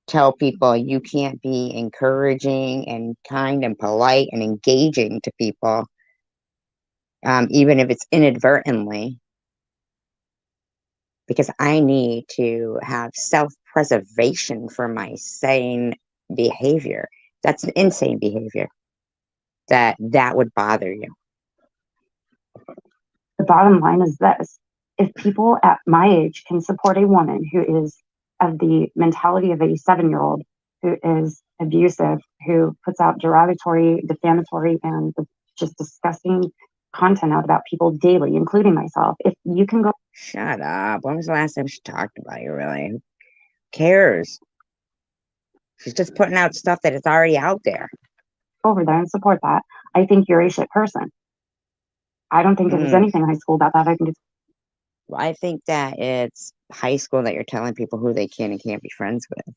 tell people you can't be encouraging and kind and polite and engaging to people, even if it's inadvertently, because I need to have self-preservation for my sane behavior. That's an insane behavior. That would bother you. The bottom line is this: if people at my age can support a woman who is of the mentality of a 7-year-old, who is abusive, who puts out derogatory, defamatory, and just disgusting content out about people daily, including myself, if you can go. Shut up. When was the last time she talked about you, really? Who cares? She's just putting out stuff that is already out there. Over there and support that, I think you're a shit person. I don't think there's anything high school about that. I think it's. Well, I think that it's high school that you're telling people who they can and can't be friends with.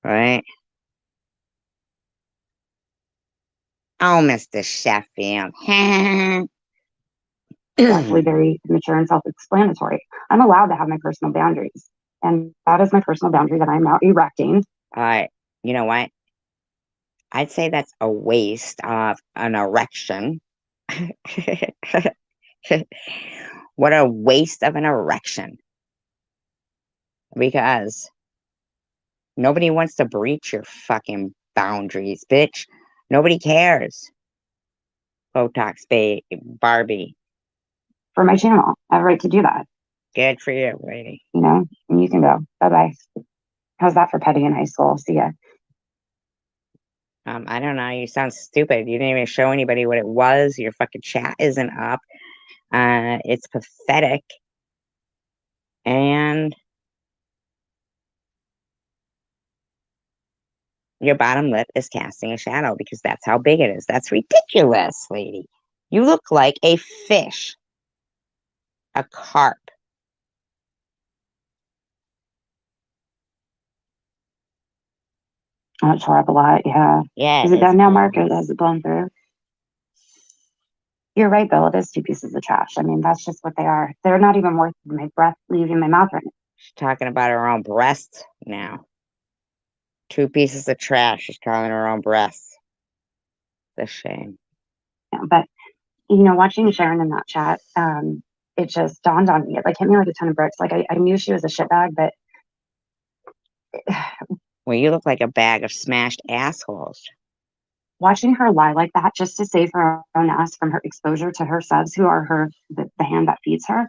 Right? Oh, Mr. Sheffield. Actually very mature and self-explanatory. I'm allowed to have my personal boundaries, and that is my personal boundary that I'm now erecting. You know what? I'd say that's a waste of an erection. What a waste of an erection. Because nobody wants to breach your fucking boundaries, bitch. Nobody cares. Botox Barbie. For my channel, I have a right to do that. Good for you, lady. And you can go. Bye-bye. How's that for petty in high school? See ya. I don't know. You sound stupid. You didn't even show anybody what it was. Your fucking chat isn't up. It's pathetic. And your bottom lip is casting a shadow because that's how big it is. That's ridiculous, lady. You look like a fish. A carp. It tore up a lot. Yeah. Yeah. Is it done now, Mark, or has it blown through? You're right, Bill. It is 2 pieces of trash. I mean, that's just what they are. They're not even worth my breath leaving my mouth right now. She's talking about her own breasts now. 2 pieces of trash. She's calling her own breasts. It's a shame. Yeah, but watching Sharon in that chat, it just dawned on me. It hit me like a ton of bricks. I knew she was a shitbag, but well, you look like a bag of smashed assholes. Watching her lie like that just to save her own ass from her exposure to her subs, who are the hand that feeds her,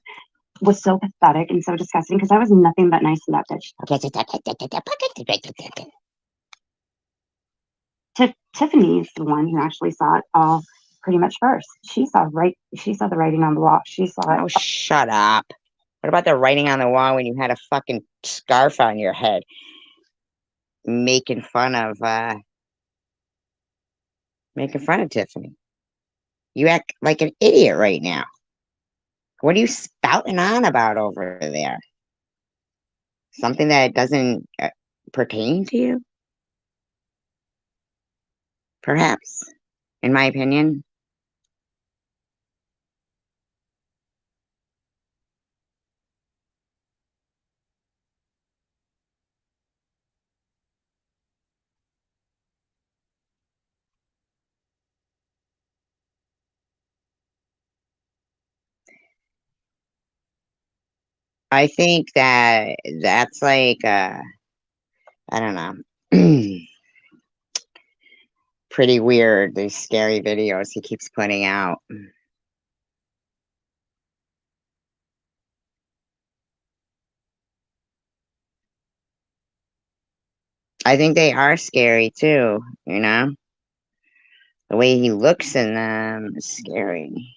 was so pathetic and so disgusting because I was nothing but nice to that bitch. Tiffany's the one who actually saw it all pretty much first. She saw the writing on the wall. She saw it. Oh, shut up. What about the writing on the wall when you had a fucking scarf on your head? Making fun of Tiffany. You act like an idiot right now. What are you spouting on about over there? Something that doesn't pertain to you? Perhaps, in my opinion. I think that's like, I don't know, pretty weird, these scary videos he keeps putting out. I think they are scary too, you know? The way he looks in them is scary.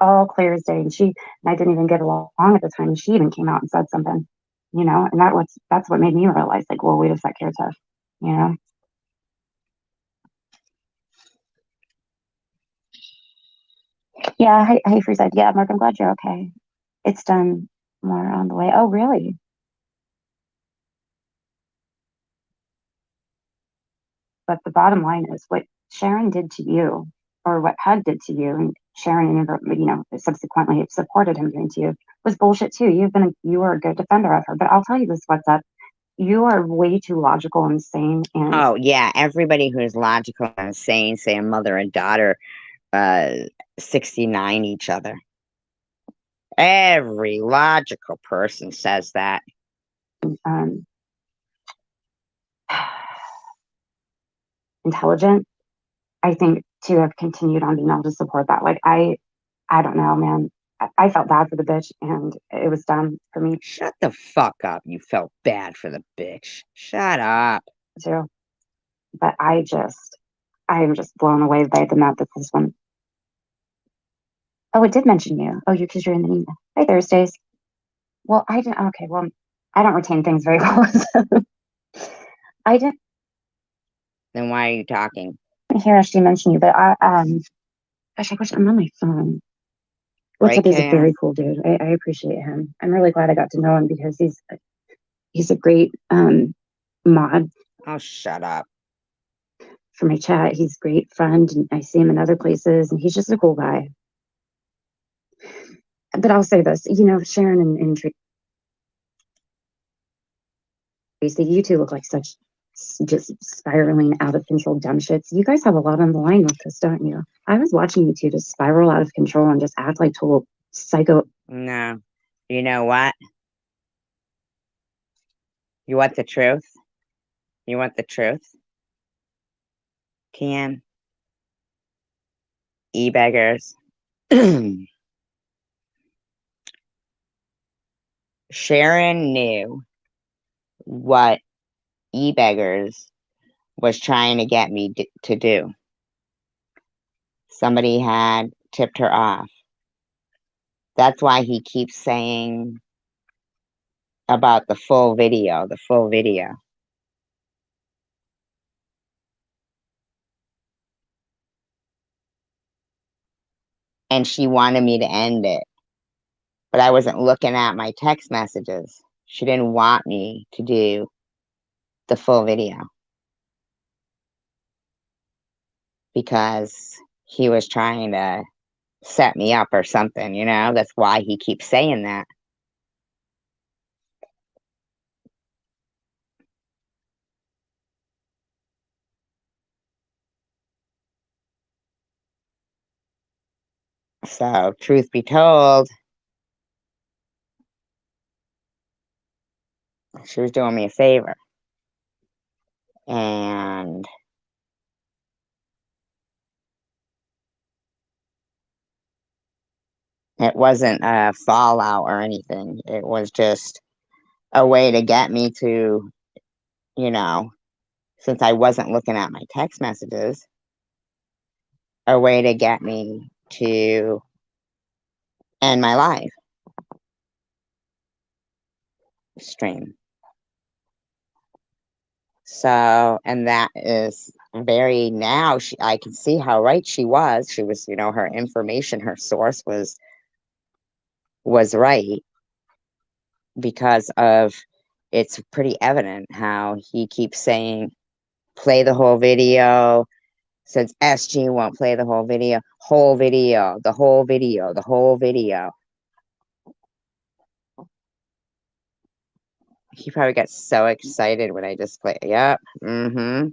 All clear as day. And I didn't even get along at the time. And she even came out and said something, and that's what made me realize, like, well, wait a sec here, Tiff, you know? Yeah, hey, Free said, yeah, Mark, I'm glad you're okay. It's done more on the way. Oh, really? But the bottom line is what Sharon did to you, or what HUD did to you, and Sharon, subsequently supported him doing to you, was bullshit too. You were a good defender of her. But I'll tell you this, what's up. You are way too logical and sane. And Oh, yeah. Everybody who's logical and sane, say a mother and daughter, 69 each other. Every logical person says that. um, intelligent, I think, to have continued on being able to support that. Like, I don't know, man. I felt bad for the bitch, and it was dumb for me Shut the fuck up. You felt bad for the bitch. Shut up. too. But I am just blown away by the amount that this one. Oh, it did mention you. Oh, because you're in the email. Hi, Thursdays. Well, I didn't. Okay, well, I don't retain things very well. So I didn't Then why are you talking? hear Ashley mention you, but gosh, I wish I'm on my phone. What's Right, up? He's a Cam? very cool dude. I appreciate him. I'm really glad I got to know him because he's a great mod Oh, shut up. for my chat. He's a great friend, and I see him in other places, and he's just a cool guy. But I'll say this, Sharon and Tracy, you two look like such just spiraling out of control dumb shits. You guys have a lot on the line with this, don't you? I was watching you two just spiral out of control and just act like total psycho. No. You know what? You want the truth? You want the truth? Cam? E-beggars. Sharon knew what e-beggars was trying to get me to do. Somebody had tipped her off. That's why he keeps saying about the full video, the full video. And she wanted me to end it, but I wasn't looking at my text messages. She didn't want me to do the full video because he was trying to set me up or something, That's why he keeps saying that. So, truth be told, she was doing me a favor. And it wasn't a fallout or anything. It was just a way to get me to, you know, since I wasn't looking at my text messages, a way to get me to end my life stream. So, and that is very now I can see how right she was. She was, her information, her source was right because of it's pretty evident how he keeps saying play the whole video since SG won't play the whole video, the whole video, the whole video. He probably got so excited when I just played. Yep. Mm-hmm.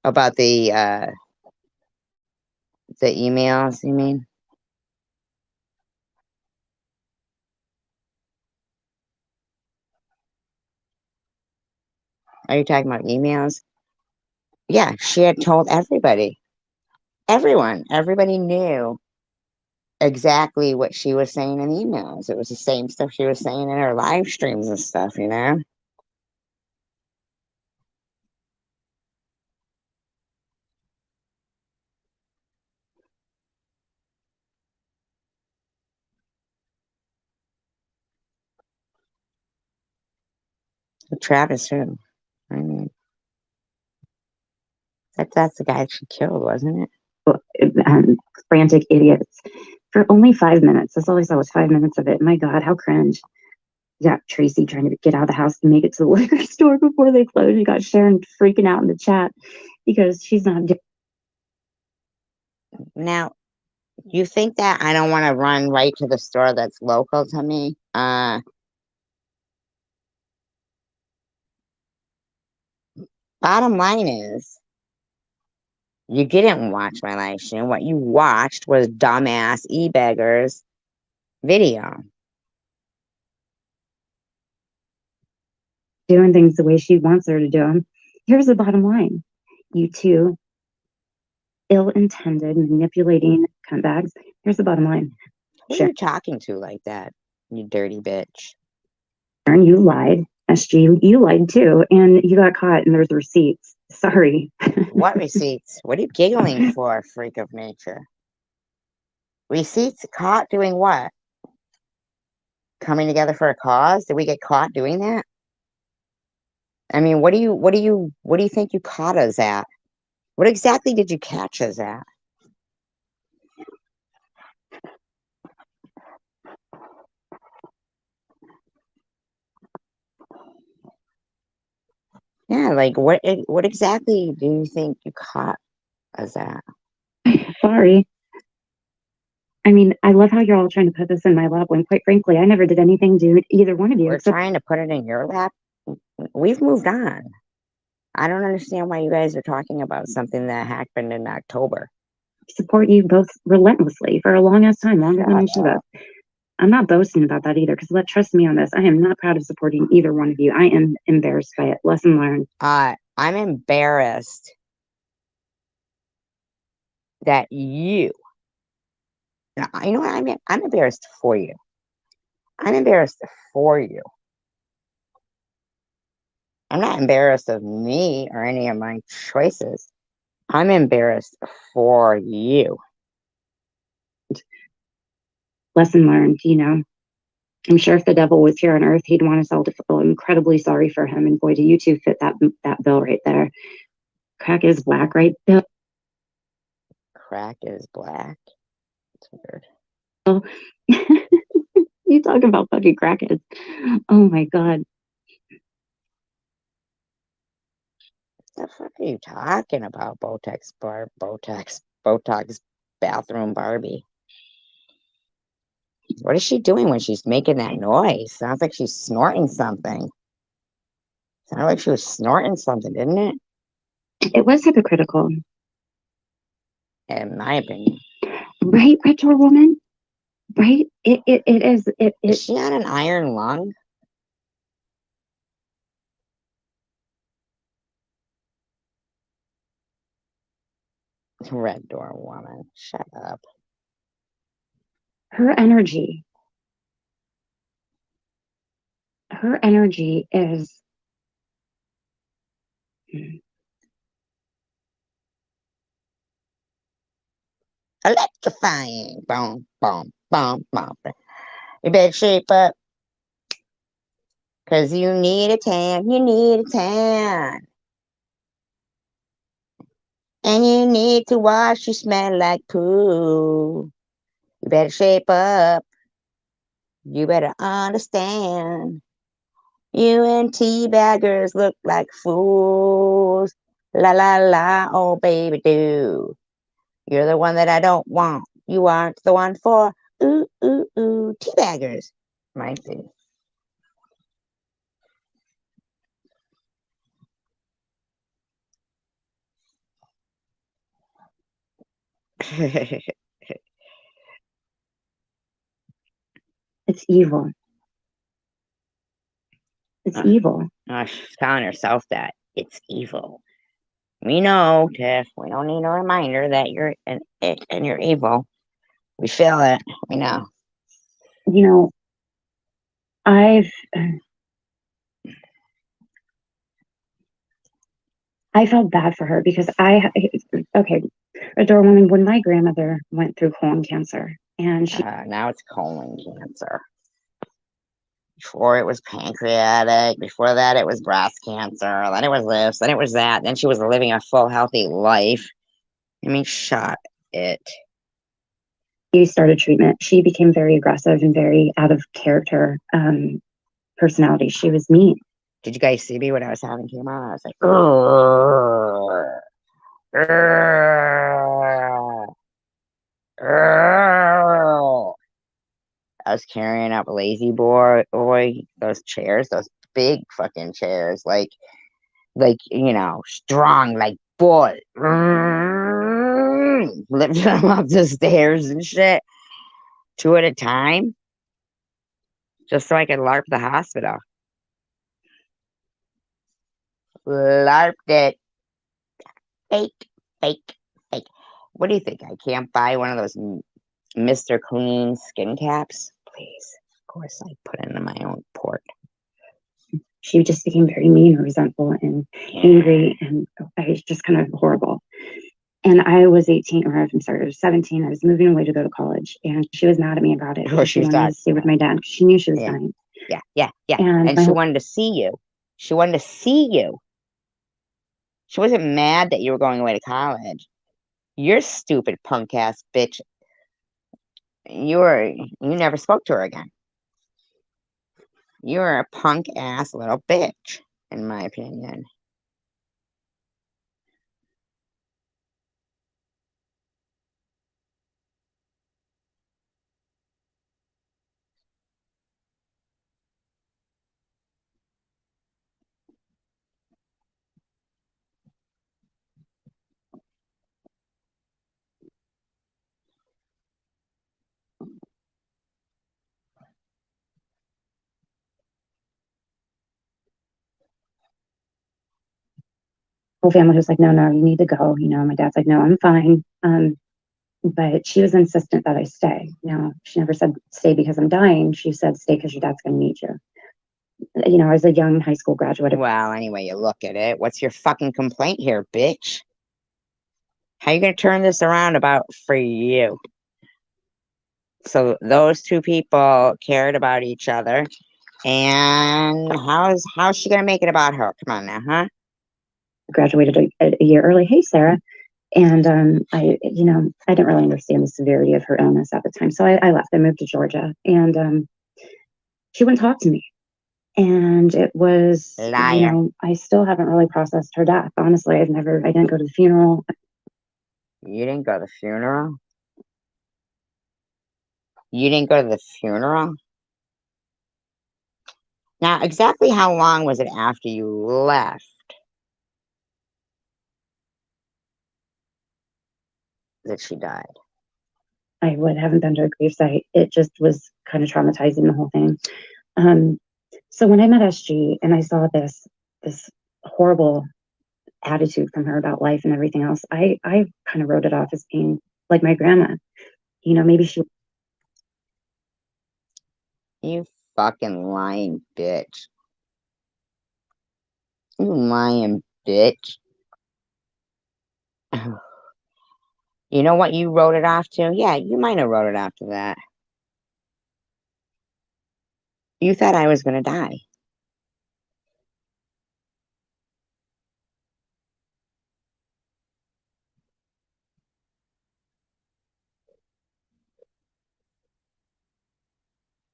About The emails, you mean? Are you talking about emails? Yeah, she had told everybody. Everybody knew exactly what she was saying in emails. It was the same stuff she was saying in her live streams and stuff, you know? Travis who? I mean, that's the guy she killed, wasn't it? Frantic idiots for only 5 minutes. That's all I saw was 5 minutes of it. My God, how cringe. You got Tracy trying to get out of the house and make it to the liquor store before they close. You got Sharon freaking out in the chat because she's not. Now, you think that I don't want to run right to the store that's local to me? Bottom line is, you didn't watch my live stream. What you watched was dumbass e-beggars video. Doing things the way she wants her to do them. Here's the bottom line. You two ill-intended manipulating cutbacks. Here's the bottom line. Who are you talking to like that, you dirty bitch? Sharon, you lied. SG, you lied too, and you got caught, and there's receipts. Sorry. What receipts? What are you giggling for, freak of nature? Receipts? Caught doing what? Coming together for a cause? Did we get caught doing that? I mean, what do you think you caught us at? What exactly did you catch us at? Yeah, like what exactly do you think you caught us at? Sorry. I mean, I love how you're all trying to put this in my lap when, quite frankly, I never did anything to either one of you. We're trying to put it in your lap. We've moved on. I don't understand why you guys are talking about something that happened in October. Support you both relentlessly for a long ass time, longer than I should have. I'm not boasting about that either, because trust me on this, I am not proud of supporting either one of you. I am embarrassed by it. Lesson learned. I'm embarrassed that you know what I mean? I'm embarrassed for you. I'm embarrassed for you. I'm not embarrassed of me or any of my choices. I'm embarrassed for you. Lesson learned, you know. I'm sure if the devil was here on earth, he'd want us all to feel incredibly sorry for him. And boy, do you two fit that bill right there. Crack is black, right, Bill? Crack is black. It's weird. Oh. You talk about fucking crackheads. Oh my God. What the fuck are you talking about, Botox bathroom Barbie? What is she doing when she's making that noise? Sounds like she's snorting something. Sounded like she was snorting something, didn't it? It was hypocritical. In my opinion. Right, retro woman? Right? It is. Is she on an iron lung? Red door woman. Shut up. Her energy is Electrifying. Boom, boom, boom, boom. You better shape up. Because you need a tan. You need a tan. And you need to wash. You smell like poo. You better shape up. You better understand. You and teabaggers look like fools. La la la, oh baby do. You're the one that I don't want. You aren't the one for ooh ooh ooh teabaggers. Might be. It's evil. It's evil. She's telling herself that it's evil. We know, Tiff. We don't need a reminder that you're it and you're evil. We feel it. We know. You know, I felt bad for her because okay, adore woman, when my grandmother went through colon cancer and she Now it's colon cancer. Before it was pancreatic. Before that, it was breast cancer. Then it was this. Then it was that. Then she was living a full, healthy life. I mean, shut it. started treatment, she became very aggressive and very out of character personality. She was mean. Did you guys see me when I was having chemo? I was like, oh, I was carrying up lazy boy, those chairs, those big fucking chairs, like strong, like boy, lifting them up the stairs and shit, 2 at a time, just so I could LARP the hospital. LARPed it. Fake, fake, fake. What do you think? I can't buy one of those Mr. Clean skin caps? Please. Of course, I put it in my own port. She just became very mean and resentful and angry, and I was just kind of horrible. And I was 18, or I'm sorry, I was 17. I was moving away to go to college, and she was mad at me about it because she wanted to stay with my dad because she knew she was dying. Yeah. And she wanted to see you. She wanted to see you. She wasn't mad that you were going away to college. You're stupid punk ass bitch. You never spoke to her again. You're a punk ass little bitch, in my opinion. Whole family was like, no, you need to go. My dad's like, no, I'm fine. But she was insistent that I stay. She never said stay because I'm dying. She said stay because your dad's going to need you. I was a young high school graduate. Well, anyway, you look at it. What's your fucking complaint here, bitch? How you gonna turn this around for you? So those two people cared about each other, and how's she gonna make it about her? Come on now, huh? Graduated a year early. Hey, Sarah. And I didn't really understand the severity of her illness at the time, so I left. I moved to Georgia, and she wouldn't talk to me. And it was, Liar. I still haven't really processed her death. Honestly, I didn't go to the funeral. You didn't go to the funeral? You didn't go to the funeral? Now, exactly how long was it after you left that she died? I haven't been to a gravesite. It just was kind of traumatizing, the whole thing. So when I met SG and I saw this horrible attitude from her about life and everything else, I kind of wrote it off as being like my grandma. Maybe she. You fucking lying bitch. You lying bitch. You know what you wrote it off to? Yeah, you might have wrote it off to that. You thought I was gonna die.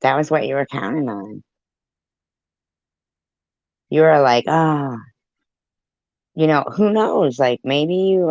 That was what you were counting on. You were like, oh, who knows? Like maybe you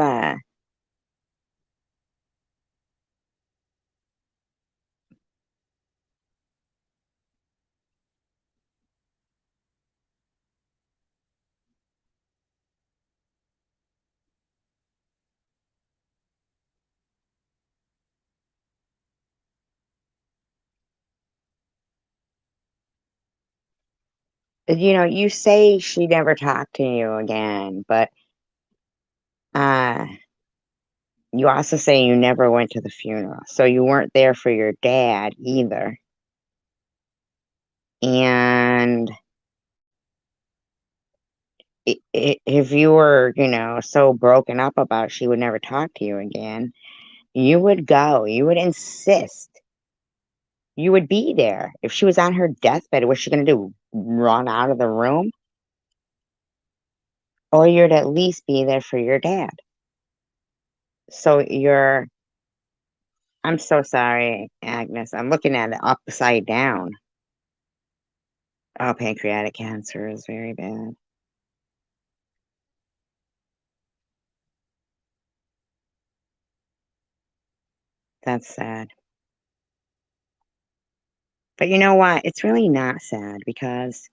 You say she never talked to you again, but uh, you also say you never went to the funeral. So you weren't there for your dad either. And if you were, so broken up about she would never talk to you again, you would go. You would insist. You would be there. If she was on her deathbed, what's she going to do? Run out of the room? Or you'd at least be there for your dad. So I'm so sorry, Agnes. I'm looking at it upside down. Oh, pancreatic cancer is very bad. That's sad. But you know what? It's really not sad because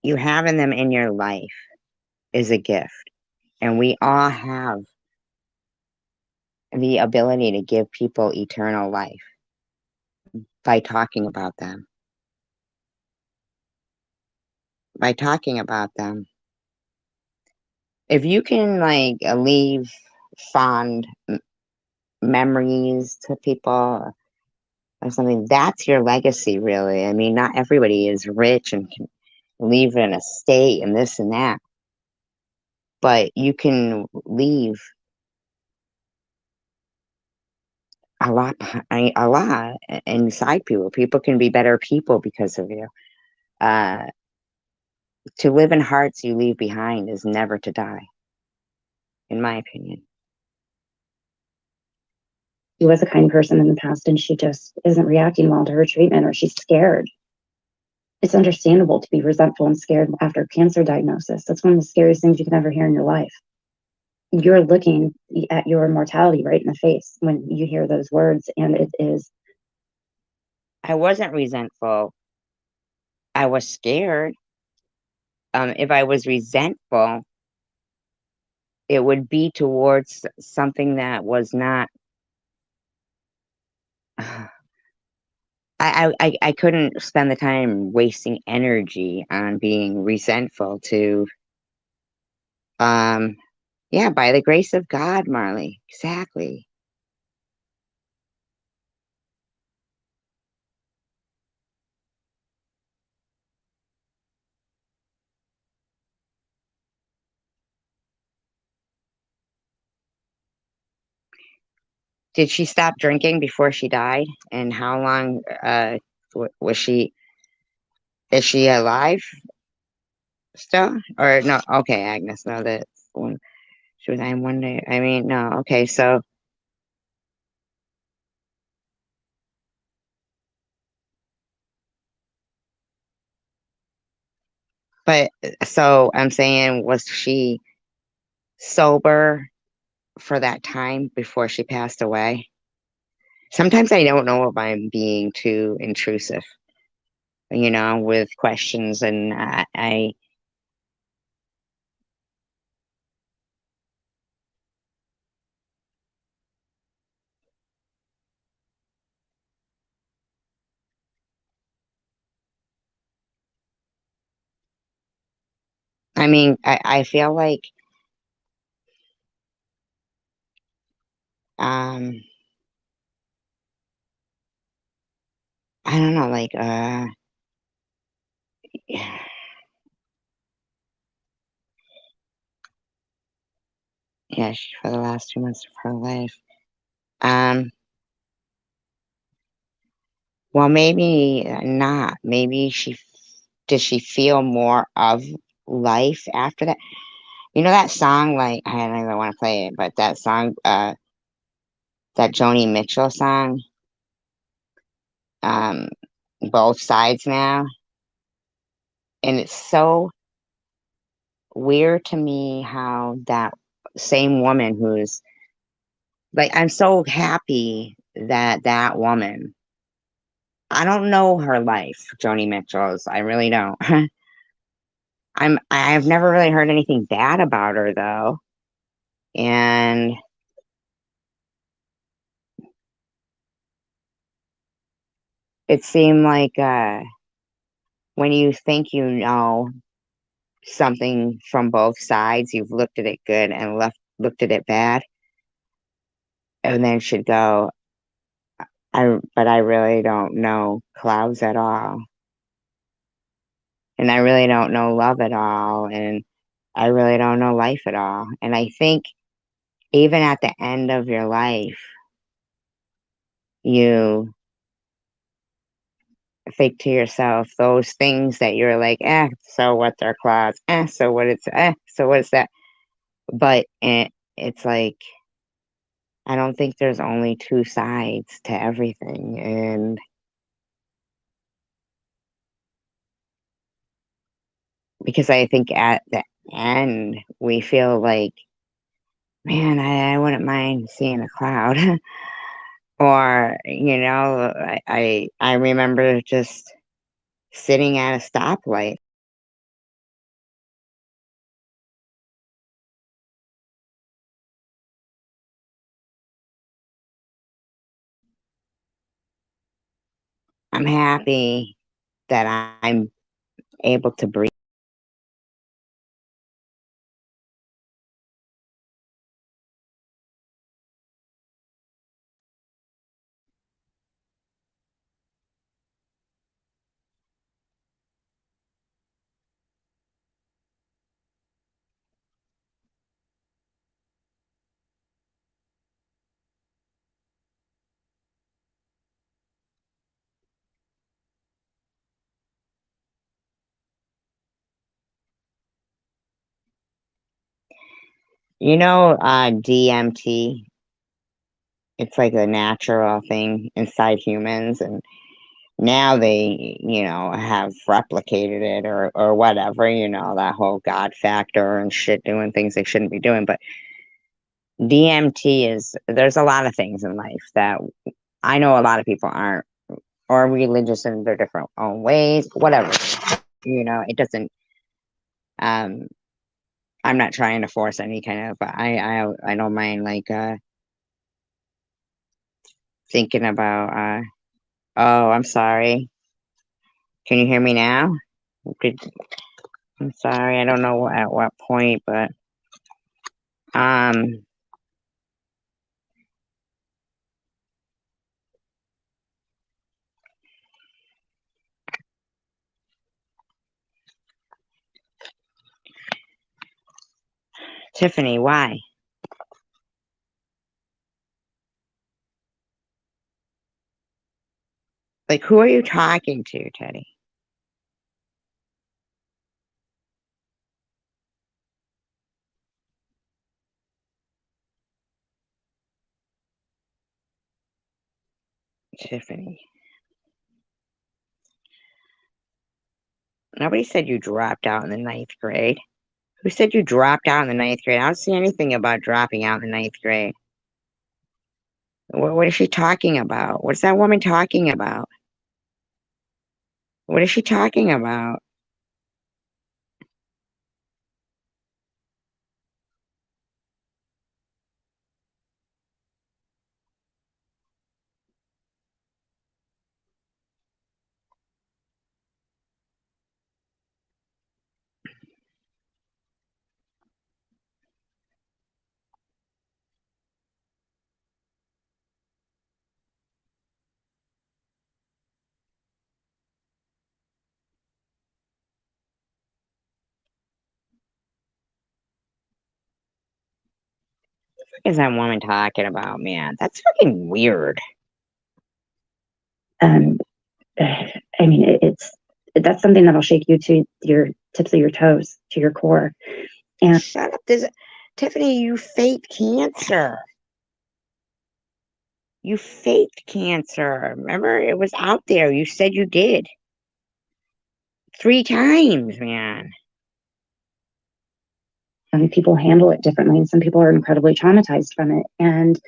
you having them in your life is a gift. And we all have the ability to give people eternal life by talking about them. By talking about them. If you can leave fond memories to people or something, that's your legacy, really. I mean, not everybody is rich and can leave an estate and this and that, but you can leave a lot inside people. People can be better people because of you. Uh, to live in hearts you leave behind is never to die, in my opinion. She was a kind person in the past and she just isn't reacting well to her treatment, or she's scared. It's understandable to be resentful and scared after a cancer diagnosis. That's one of the scariest things you can ever hear in your life. You're looking at your mortality right in the face when you hear those words, and it is. I wasn't resentful. I was scared. If I was resentful, it would be towards something that was not. I couldn't spend the time wasting energy on being resentful to. Yeah, by the grace of God, Marley. Exactly. Did she stop drinking before she died? And how long was she? Is she alive still? Or no? Okay, Agnes. No, that one. She was dying one day. I mean, no. Okay, so. But so I'm saying, was she sober for that time before she passed away? Sometimes I don't know if I'm being too intrusive, with questions, and I mean, I feel like um I don't know, yeah, for the last 2 months of her life. Um, well, maybe not. Maybe did she feel more of life after that? You know that song, I don't even want to play it, but that song, that Joni Mitchell song, um, Both Sides Now. And it's so weird to me how that same woman who's I'm so happy that that woman, I don't know her life, Joni Mitchell's. I really don't. I've never really heard anything bad about her though. And it seemed like when you think you know something from both sides, you've looked at it good and looked at it bad, and then should go, but I really don't know clouds at all. And I really don't know love at all. And I really don't know life at all. And I think even at the end of your life, you think to yourself those things that you're like, so what, they're clouds, so what it's, so what is that? But it's like, I don't think there's only two sides to everything. And because I think at the end, we feel like, man, I wouldn't mind seeing a cloud. Or, I remember just sitting at a stoplight. I'm happy that I'm able to breathe. DMT, it's like a natural thing inside humans, and now they, have replicated it or whatever, that whole God factor and shit, doing things they shouldn't be doing. But DMT there's a lot of things in life that I know a lot of people aren't, or religious in their different own ways, whatever. It doesn't, um, I'm not trying to force any kind of, but I don't mind like, thinking about, oh, I'm sorry. Can you hear me now? Good. I'm sorry. I don't know at what point, but, um, Tiffany, why? Like, who are you talking to, Teddy? Tiffany. Nobody said you dropped out in the ninth grade. Who said you dropped out in the ninth grade? I don't see anything about dropping out in the ninth grade. What is she talking about? What's that woman talking about? What is she talking about? What is that woman talking about, man? That's fucking weird. Um, I mean, that's something that'll shake you to your tips of your toes, to your core. And Shut up. Tiffany, you faked cancer. You faked cancer. Remember, it was out there. You said you did. 3 times, man. people handle it differently, and some people are incredibly traumatized from it. And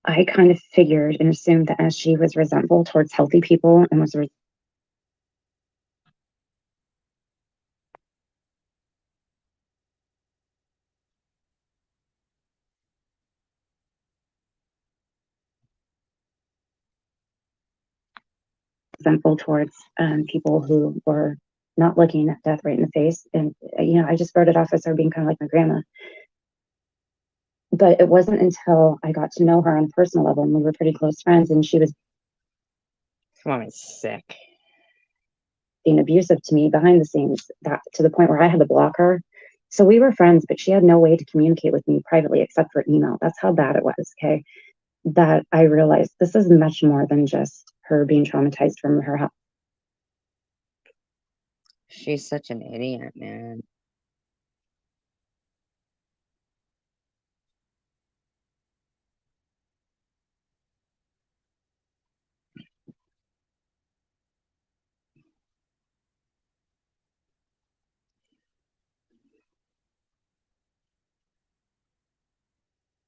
I kind of figured and assumed that as she was resentful towards healthy people and was resentful towards people who were not looking at death right in the face. And, I just wrote it off as her being kind of like my grandma. But it wasn't until I got to know her on a personal level, and we were pretty close friends, and she was This woman's sick. being abusive to me behind the scenes, that to the point where I had to block her. So we were friends, but she had no way to communicate with me privately except for email. That's how bad it was. Okay. That I realized this is much more than just her being traumatized from her house. She's such an idiot, man.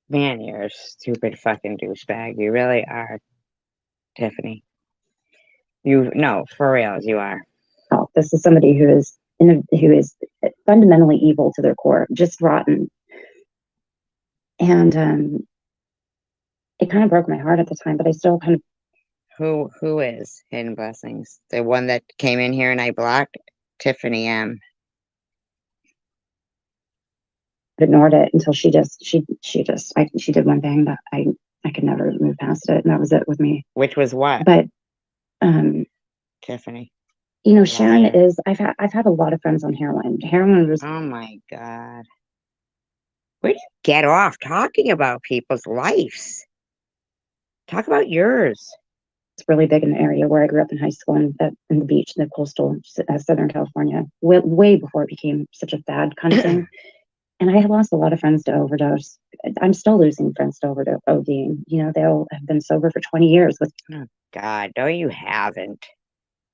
Man, you're a stupid fucking douchebag. You really are, Tiffany. No, for reals, you are. This is somebody who is fundamentally evil to their core, just rotten. And it kind of broke my heart at the time, but I still kind of. Who is Hidden Blessings? The one that came in here and I blocked? Tiffany M. Ignored it until she did one thing that I could never move past it, and that was it with me. Which was what? But Tiffany. Sharon is. I've had a lot of friends on heroin. Heroin was. Oh my God. Where do you get off talking about people's lives? Talk about yours. It's really big in the area where I grew up in high school and in the beach, the coastal Southern California, way before it became such a fad kind of thing. And I have lost a lot of friends to overdose. I'm still losing friends to overdose, ODing. They all have been sober for 20 years with. Oh God, no, you haven't.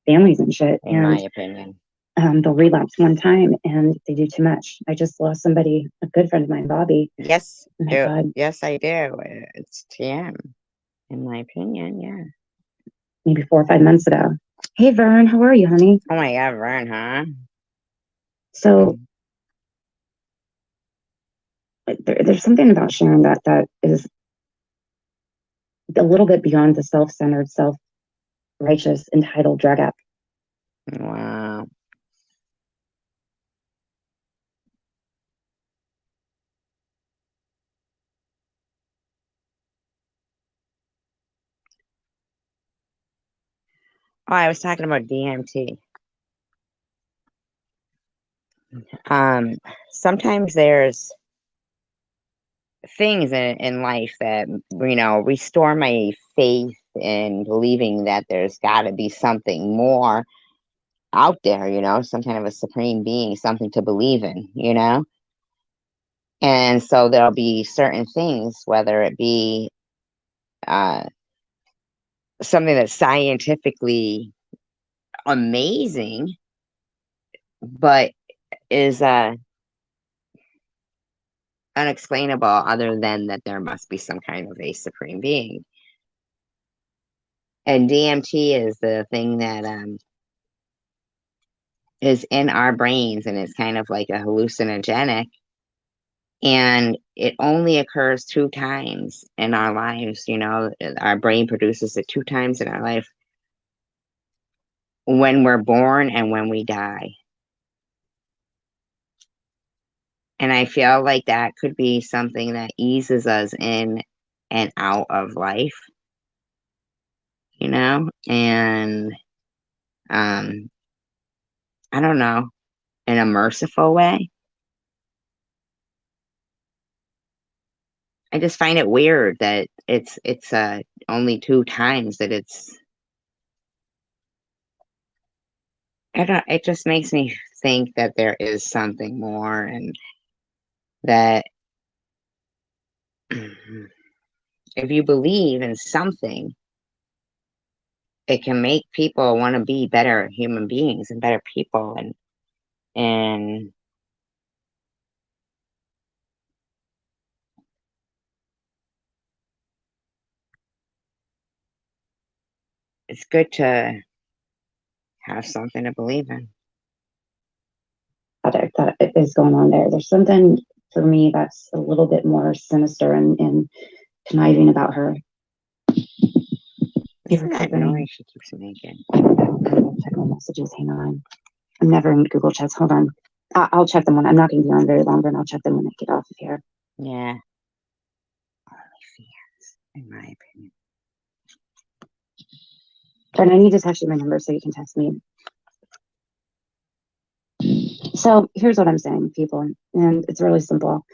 Families and shit. In my opinion. They'll relapse one time and they do too much. I just lost somebody, a good friend of mine, Bobby. Yes, yes, I do. It's TM, in my opinion, yeah. Maybe 4 or 5 months ago. Hey, Vern, how are you, honey? Oh my God, Vern, huh? So there's something about Sharon that is a little bit beyond the self-centered, self-righteous, entitled drug addict. Wow. Oh, I was talking about DMT. Sometimes there's things in life that, restore my faith in believing that there's got to be something more out there, some kind of a supreme being, something to believe in. And so there'll be certain things, whether it be something that's scientifically amazing, but is unexplainable other than that there must be some kind of a supreme being. And DMT is the thing that is in our brains, and it's kind of like a hallucinogenic, and it only occurs 2 times in our lives. Our brain produces it 2 times in our life, when we're born and when we die. And I feel like that could be something that eases us in and out of life, and I don't know, in a merciful way. I just find it weird that it's only 2 times that it just makes me think that there is something more, and that if you believe in something, it can make people want to be better human beings and better people, and it's good to have something to believe in. That is going on there. There's something for me that's a little bit more sinister and conniving about her. What's that noise she keeps making? Check my messages. Hang on. I'm never in Google Chats. Hold on. I'll check them when I'm not going to be on very long, but I'll check them when I get off of here. Yeah. OnlyFans, in my opinion. And I need to text you my number so you can text me. So here's what I'm saying, people, and it's really simple.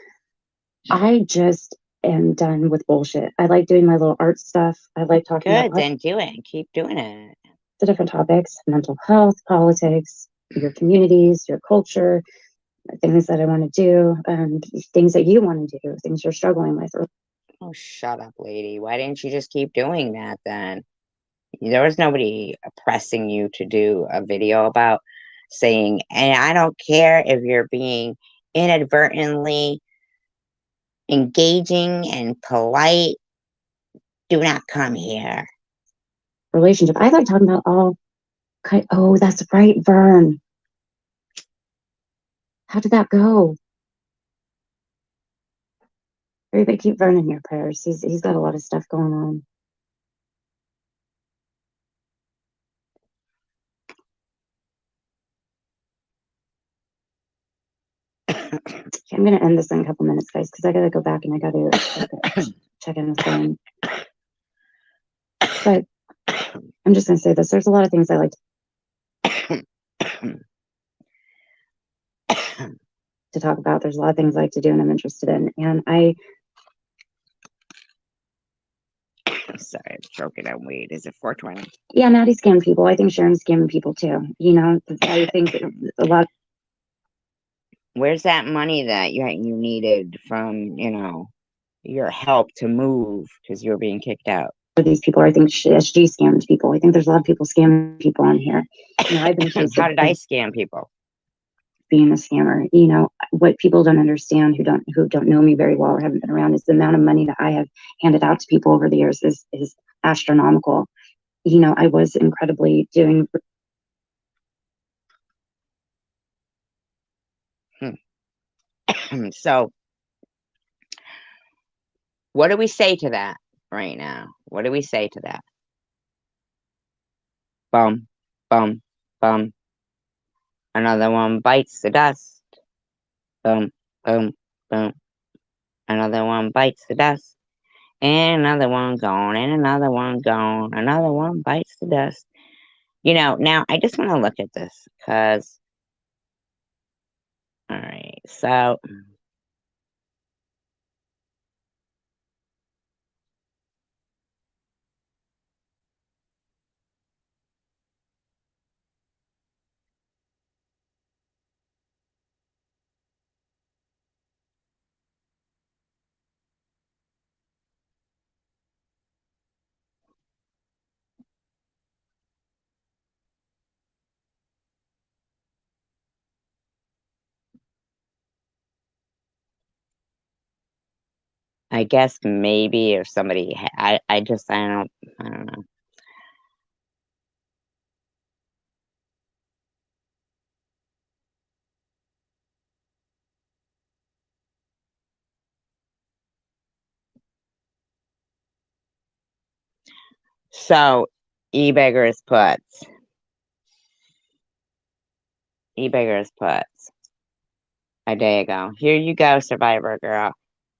I just am done with bullshit. I like doing my little art stuff. I like talking Good, about then do it. Keep doing it. the different topics: mental health, politics, your communities, your culture, things that I want to do, things that you want to do, things you're struggling with. Oh, shut up, lady. Why didn't you just keep doing that then? There was nobody pressing you to do a video about saying, and I don't care if you're being inadvertently engaging and polite, do not come here. Relationship. I like talking about all. Oh, that's right, Vern. How did that go? Everybody keep Vern in your prayers. He's got a lot of stuff going on. I'm gonna end this in a couple minutes, guys, because I gotta go back and I gotta check in with Vern. But I'm just gonna say this: there's a lot of things I like to talk about. There's a lot of things I like to do and I'm interested in. And I'm sorry, I'm choking on weed. Is it 420? yeah, Maddie scammed people. I think Sharon's scamming people too. You know, I think a lot. Where's that money that you needed from, your help to move because you were being kicked out? These people, I think SG scammed people. I think there's a lot of people scamming people on here. You know, I've been accused How did I scam people? Being a scammer. You know, what people don't understand, who don't know me very well or haven't been around, is the amount of money that I have handed out to people over the years is astronomical. You know, I was incredibly doing. So, what do we say to that right now? What do we say to that? Bum, bum, bum. Another one bites the dust. Boom, boom, boom. Another one bites the dust. And another one gone, and another one gone. Another one bites the dust. Now I just want to look at this because, all right, so I guess maybe if somebody, I don't know. So, e-beggars puts. E-beggars puts. A day ago. Here you go, Survivor Girl.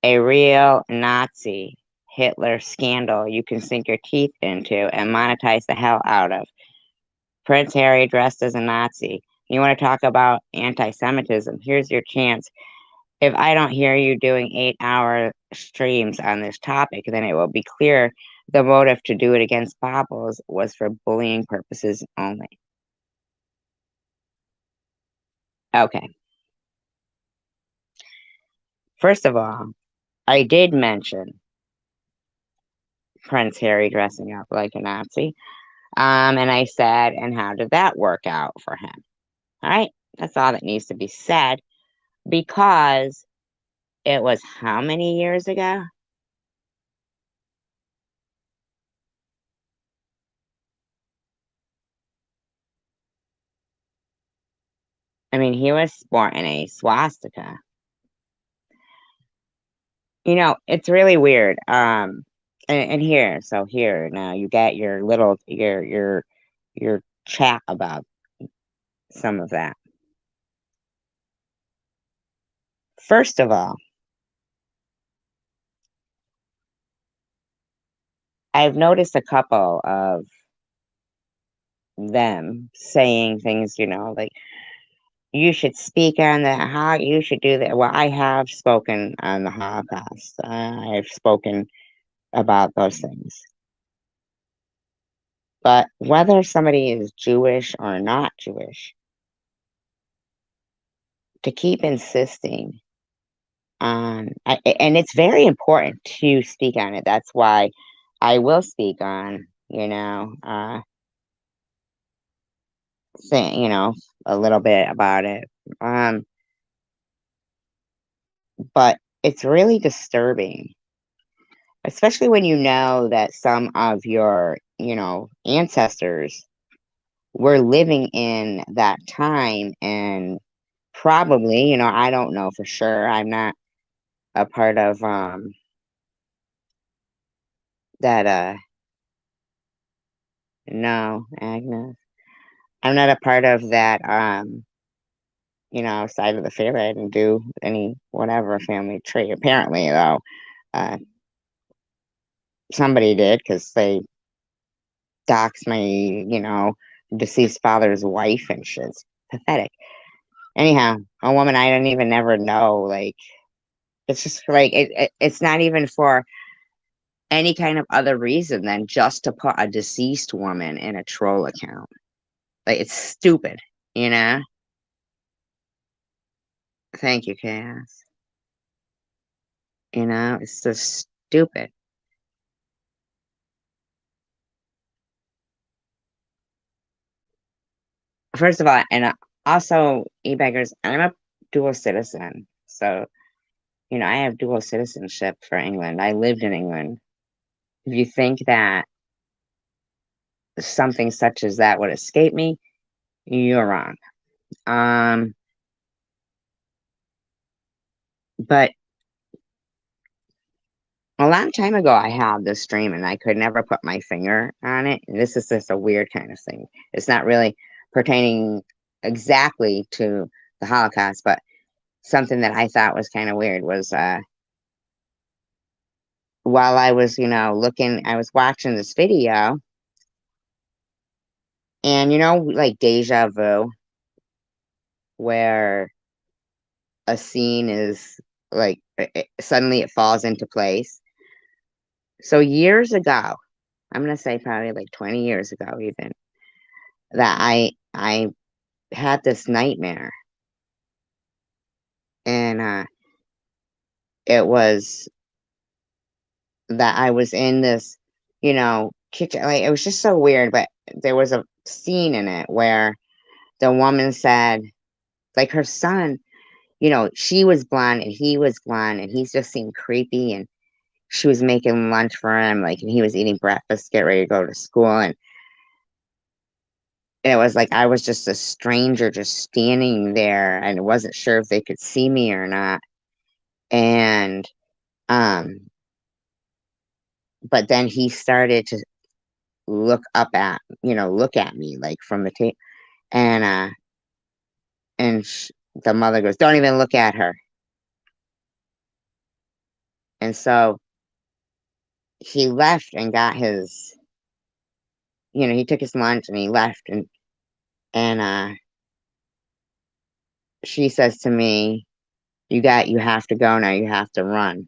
A real Nazi Hitler scandal you can sink your teeth into and monetize the hell out of. Prince Harry dressed as a Nazi. You want to talk about anti-Semitism? Here's your chance. If I don't hear you doing 8-hour streams on this topic, then it will be clear the motive to do it against Bobbles was for bullying purposes only. Okay. First of all, I did mention Prince Harry dressing up like a Nazi. And I said, and how did that work out for him? All right. That's all that needs to be said because it was how many years ago? I mean, he was sporting a swastika. It's really weird. and here, so here now you get your little your chat about some of that. First of all, I've noticed a couple of them saying things, like you should speak on the how you should do that. Well, I have spoken on the Holocaust. I've spoken about those things. But whether somebody is Jewish or not Jewish, to keep insisting on, and it's very important to speak on it. That's why I will speak on, say, a little bit about it. But it's really disturbing, especially when you know that some of your, ancestors were living in that time and probably, I don't know for sure. I'm not a part of that no, Agnes. I'm not a part of that side of the family. I didn't do any whatever family tree. Apparently though, uh somebody did because they doxed my, deceased father's wife and shit. It's pathetic. Anyhow, a woman I didn't even ever know, like it's just like it's not even for any kind of other reason than just to put a deceased woman in a troll account. Like it's stupid, you know? Thank you, Chaos. It's just stupid. First of all, and also, e-beggars, I'm a dual citizen. So, I have dual citizenship for England. I lived in England. If you think that something such as that would escape me, you're wrong. But a long time ago, I had this dream and I could never put my finger on it. And this is just a weird kind of thing. It's not really pertaining exactly to the Holocaust, but something that I thought was kind of weird was while I was, I was watching this video and, like deja vu, where a scene is like suddenly it falls into place. So years ago, I'm gonna say probably like 20 years ago even, that I had this nightmare and it was that I was in this, kitchen. Like it was just so weird, but there was a scene in it where the woman said, like her son, she was blonde and he was blonde and he just seemed creepy and she was making lunch for him, like and he was eating breakfast, get ready to go to school and it was like I was just a stranger just standing there and wasn't sure if they could see me or not. And um but then he started to look at me like from the tape and the mother goes, don't even look at her. And so he left and got his, he took his lunch and he left and she says to me, you have to go now, you have to run.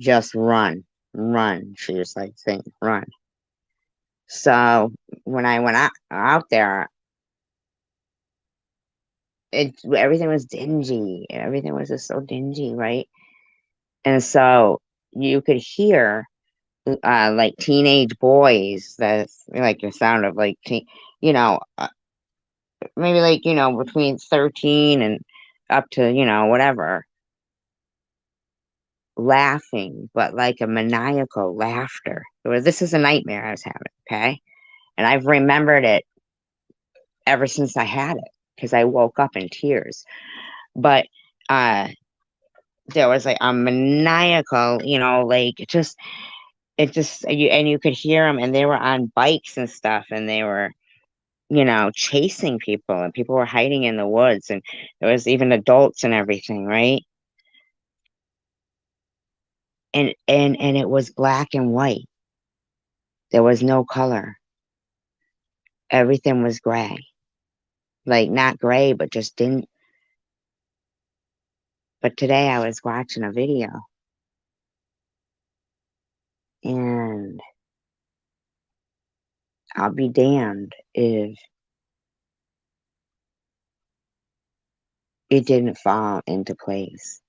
Just run, run. She was like saying, run. So when I went out there, everything was dingy. Everything was just so dingy, right? And so you could hear like teenage boys that's like the sound of like you know maybe like between 13 and up to whatever, laughing, but like a maniacal laughter. This is a nightmare I was having, okay? And I've remembered it ever since I had it because I woke up in tears. But there was like a maniacal, like and you could hear them, and they were on bikes and stuff, and they were, chasing people, and people were hiding in the woods, and there was even adults and everything, right? And it was black and white. There was no color. Everything was gray. Like not gray, but just didn't. But today I was watching a video, and I'll be damned if it didn't fall into place.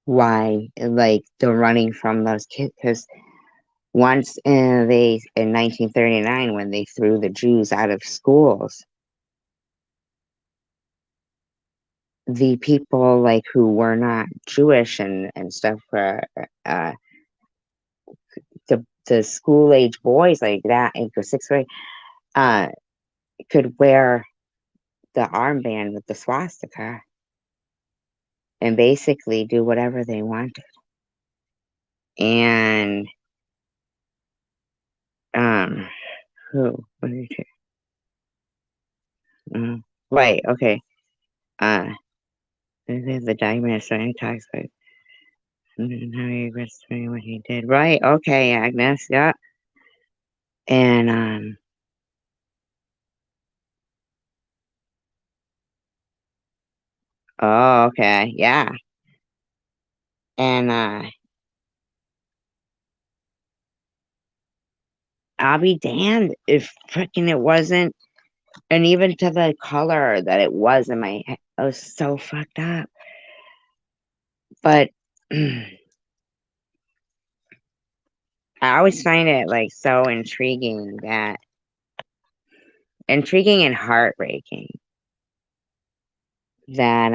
Why, like the running from those kids? Because once in 1939, when they threw the Jews out of schools, the people like who were not Jewish and stuff, uh, the school age boys like that in the sixth grade, uh, could wear the armband with the swastika and basically do whatever they wanted. And um, who? What did you? Right. Okay. Uh, this is the document starting talks about how he regrets doing what he did. Right. Okay, Agnes. Yeah. And oh, okay. Yeah. And I'll be damned if freaking it wasn't, and even to the color that it was in my head, I was so fucked up. But I always find it like so intriguing and heartbreaking that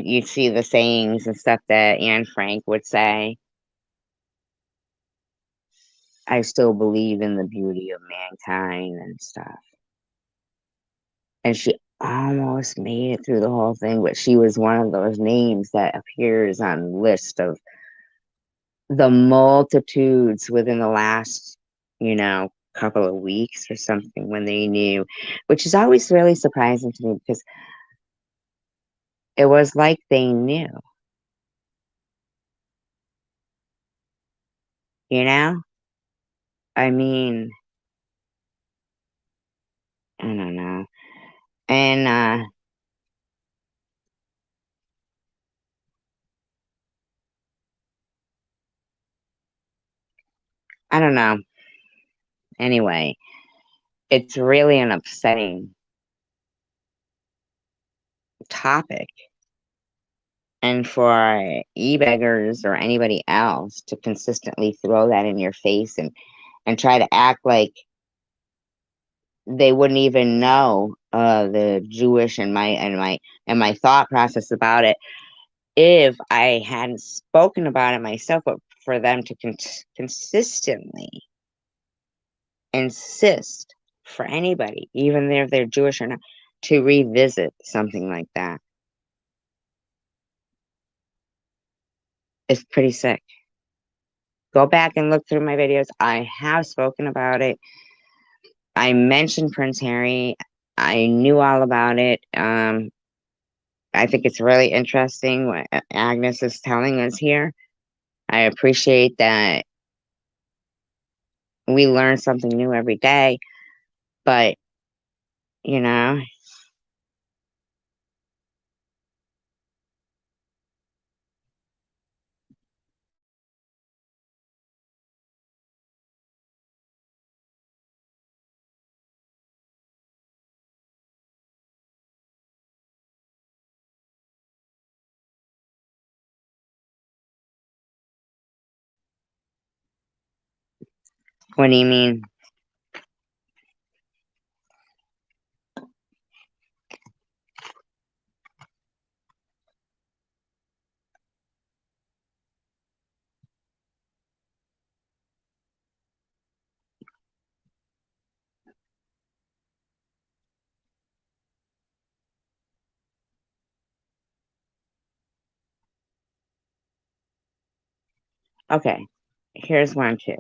you see the sayings and stuff that Anne Frank would say. I still believe in the beauty of mankind and stuff. And she almost made it through the whole thing, but she was one of those names that appears on the list of the multitudes within the last, couple of weeks or something when they knew, which is always really surprising to me because it was like they knew, you know? I mean, I don't know. And I don't know. Anyway, it's really an upsetting topic. And for e-beggars or anybody else to consistently throw that in your face and try to act like they wouldn't even know the Jewish and my thought process about it if I hadn't spoken about it myself, but for them to consistently insist for anybody, even if they're Jewish or not, to revisit something like that. It's pretty sick. Go back and look through my videos. I have spoken about it. I mentioned Prince Harry. I knew all about it. I think it's really interesting what Agnes is telling us here. I appreciate that we learn something new every day, but you know, what do you mean? Okay, here's one too.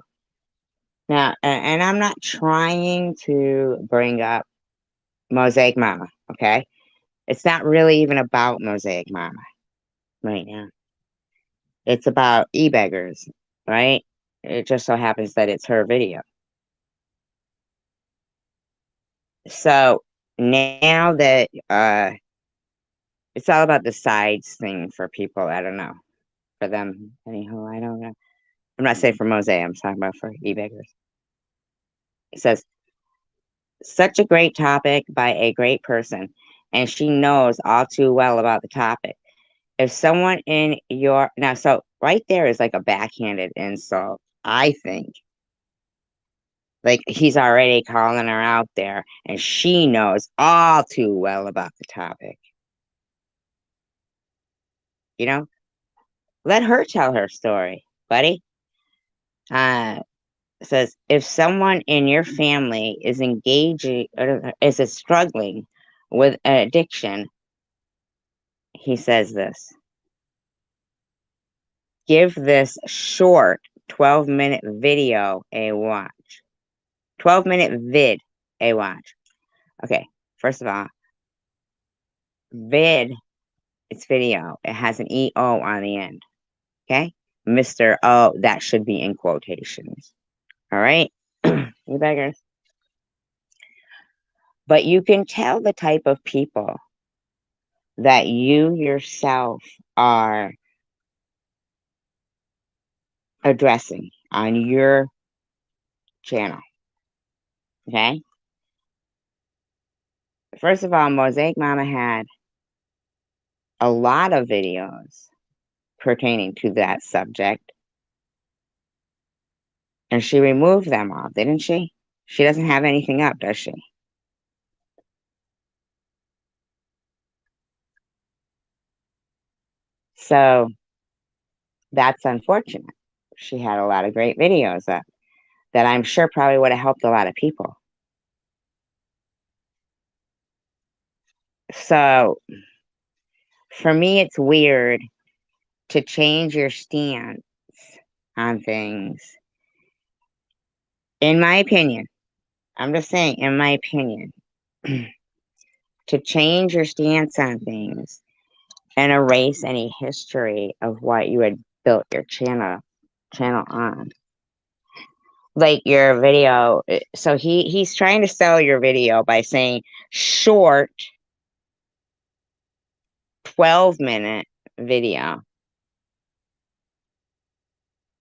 Now, and I'm not trying to bring up Mosaic Mama, okay? It's not really even about Mosaic Mama right now. It's about e-beggars, right? It just so happens that it's her video. So now that it's all about the sides thing for people, I don't know. For them, anyhow, I don't know. I'm not saying for Mosaic, I'm talking about for e-beggars. It says, such a great topic by a great person, and she knows all too well about the topic. If someone in your now, so right there is like a backhanded insult, I think. Like he's already calling her out there, and she knows all too well about the topic. You know, let her tell her story, buddy. Says if someone in your family is engaging or is struggling with an addiction, he says this. Give this short 12-minute video a watch. 12-minute vid a watch. Okay, first of all, vid, it's video. It has an EO on the end. Okay? Mr. O, that should be in quotations. All right? You beggars. But you can tell the type of people that you yourself are addressing on your channel. Okay? First of all, Mosaic Mama had a lot of videos pertaining to that subject, and she removed them all, didn't she? She doesn't have anything up, does she? So that's unfortunate. She had a lot of great videos up that I'm sure probably would have helped a lot of people. So for me, it's weird to change your stance on things. In my opinion, I'm just saying, in my opinion, to change your stance on things and erase any history of what you had built your channel on. Like your video, so he's trying to sell your video by saying short 12-minute video.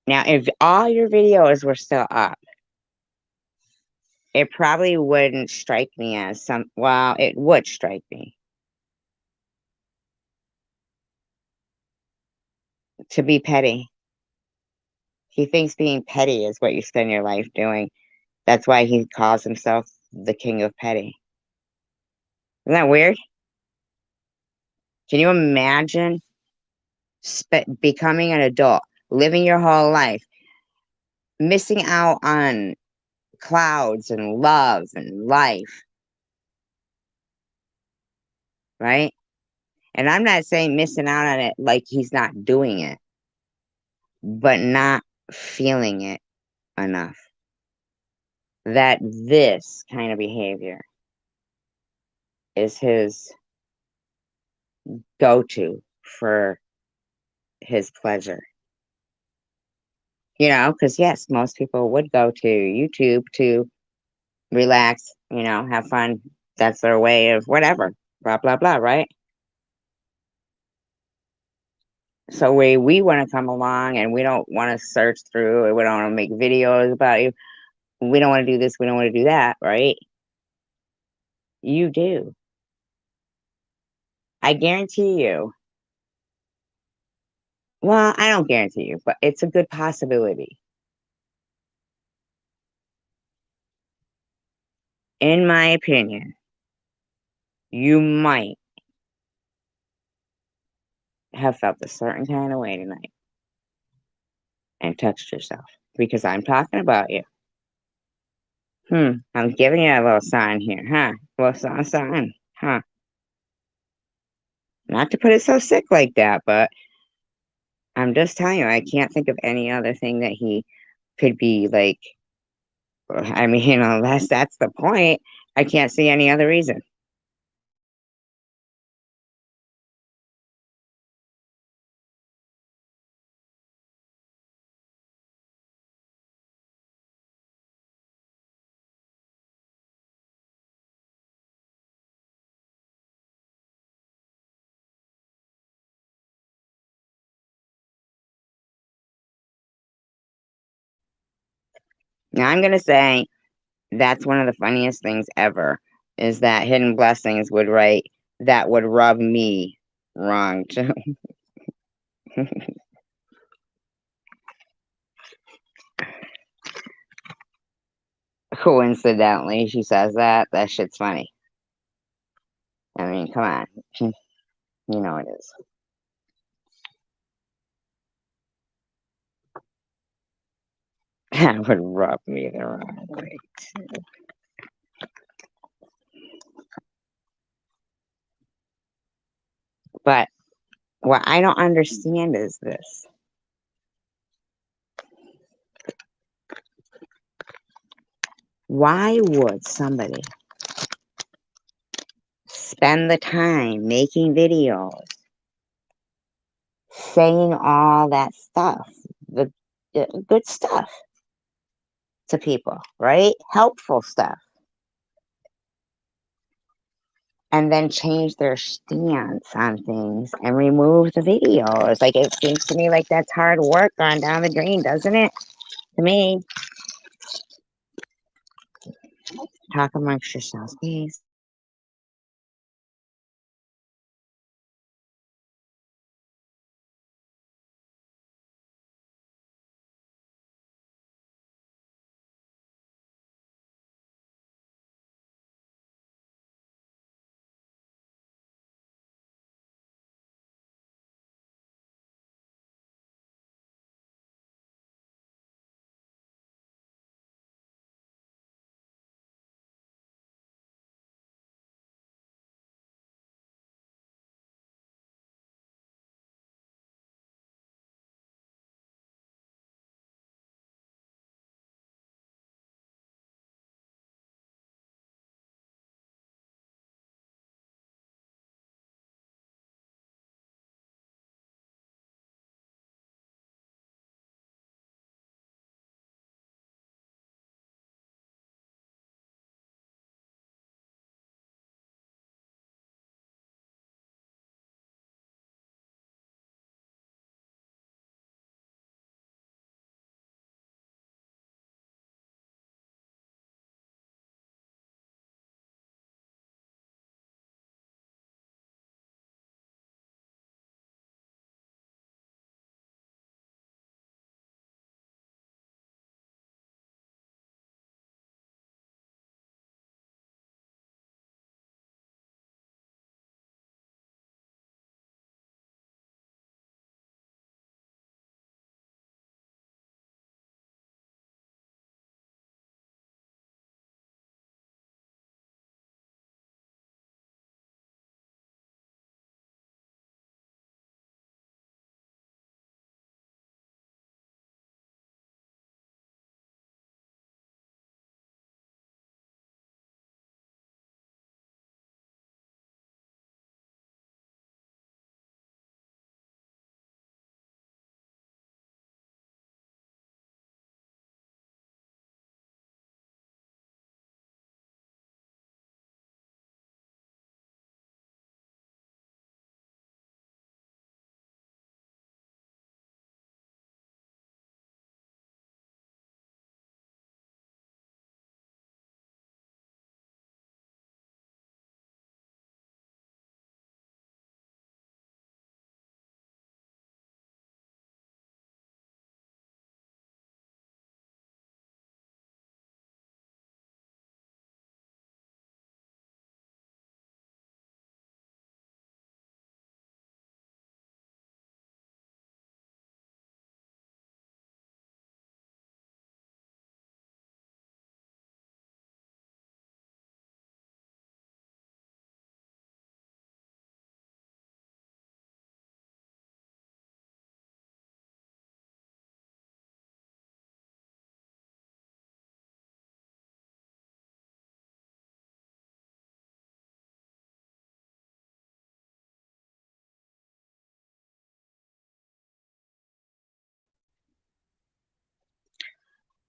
Now, if all your videos were still up, it probably wouldn't strike me as well, it would strike me to be petty. He thinks being petty is what you spend your life doing. That's why he calls himself the king of petty. Isn't that weird? Can you imagine becoming an adult, living your whole life, missing out on clouds and love and life, right? And I'm not saying missing out on it like he's not doing it, but not feeling it enough. That this kind of behavior is his go-to for his pleasure. You know, because yes, most people would go to YouTube to relax, you know, have fun. That's their way of whatever, blah, blah, blah, right? So we want to come along and we don't want to search through and we don't want to make videos about you. We don't want to do this. We don't want to do that, right? You do. I guarantee you. Well, I don't guarantee you, but it's a good possibility. In my opinion, you might have felt a certain kind of way tonight and touched yourself because I'm talking about you. I'm giving you a little sign here, huh? A little sign, huh? Not to put it so sick like that, but I'm just telling you, I can't think of any other thing that he could be like. I mean, that's the point. I can't see any other reason. Now, I'm gonna say that's one of the funniest things ever is that Hidden Blessings would write that would rub me wrong too. Coincidentally, she says that. That shit's funny. I mean, come on. You know it is. That would rub me the wrong way too. But what I don't understand is this. Why would somebody spend the time making videos saying all that stuff, the good stuff to people, right? Helpful stuff, and then change their stance on things and remove the videos? Like, it seems to me like that's hard work gone down the drain, doesn't it? To me. Talk amongst yourselves, please.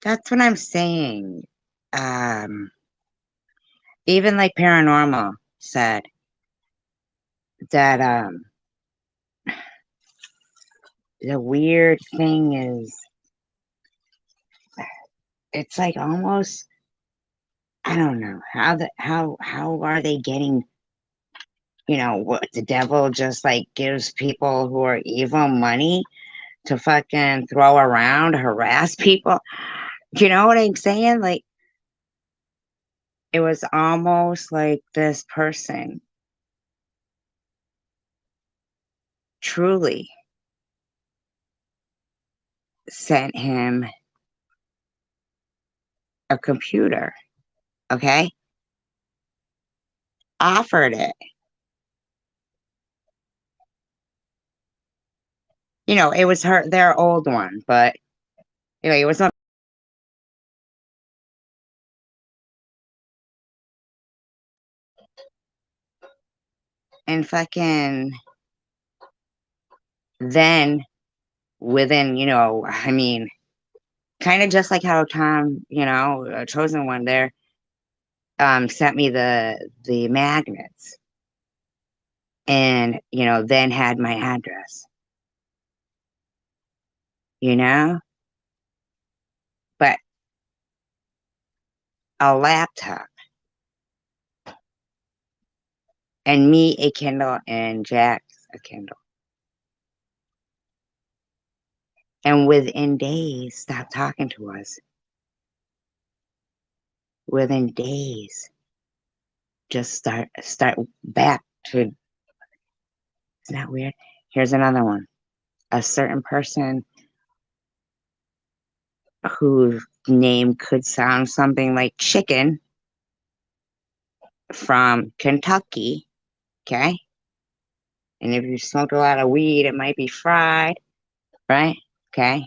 That's what I'm saying. Even like paranormal said that the weird thing is it's like almost I don't know how are they getting, what the devil just like gives people who are evil money to fucking throw around, harass people. Do you know what I'm saying? Like it was almost like this person truly sent him a computer, okay? Offered it. It was their old one, but it was not. And fucking then within, I mean, kind of just like how Tom, chosen one there, sent me the magnets and, then had my address, you know, but a laptop and me a Kindle and Jack's a Kindle. And within days, stopped talking to us. Within days, just start back to. Isn't that weird? Here's another one. A certain person whose name could sound something like chicken from Kentucky. Okay. And if you smoked a lot of weed, it might be fried, right? Okay.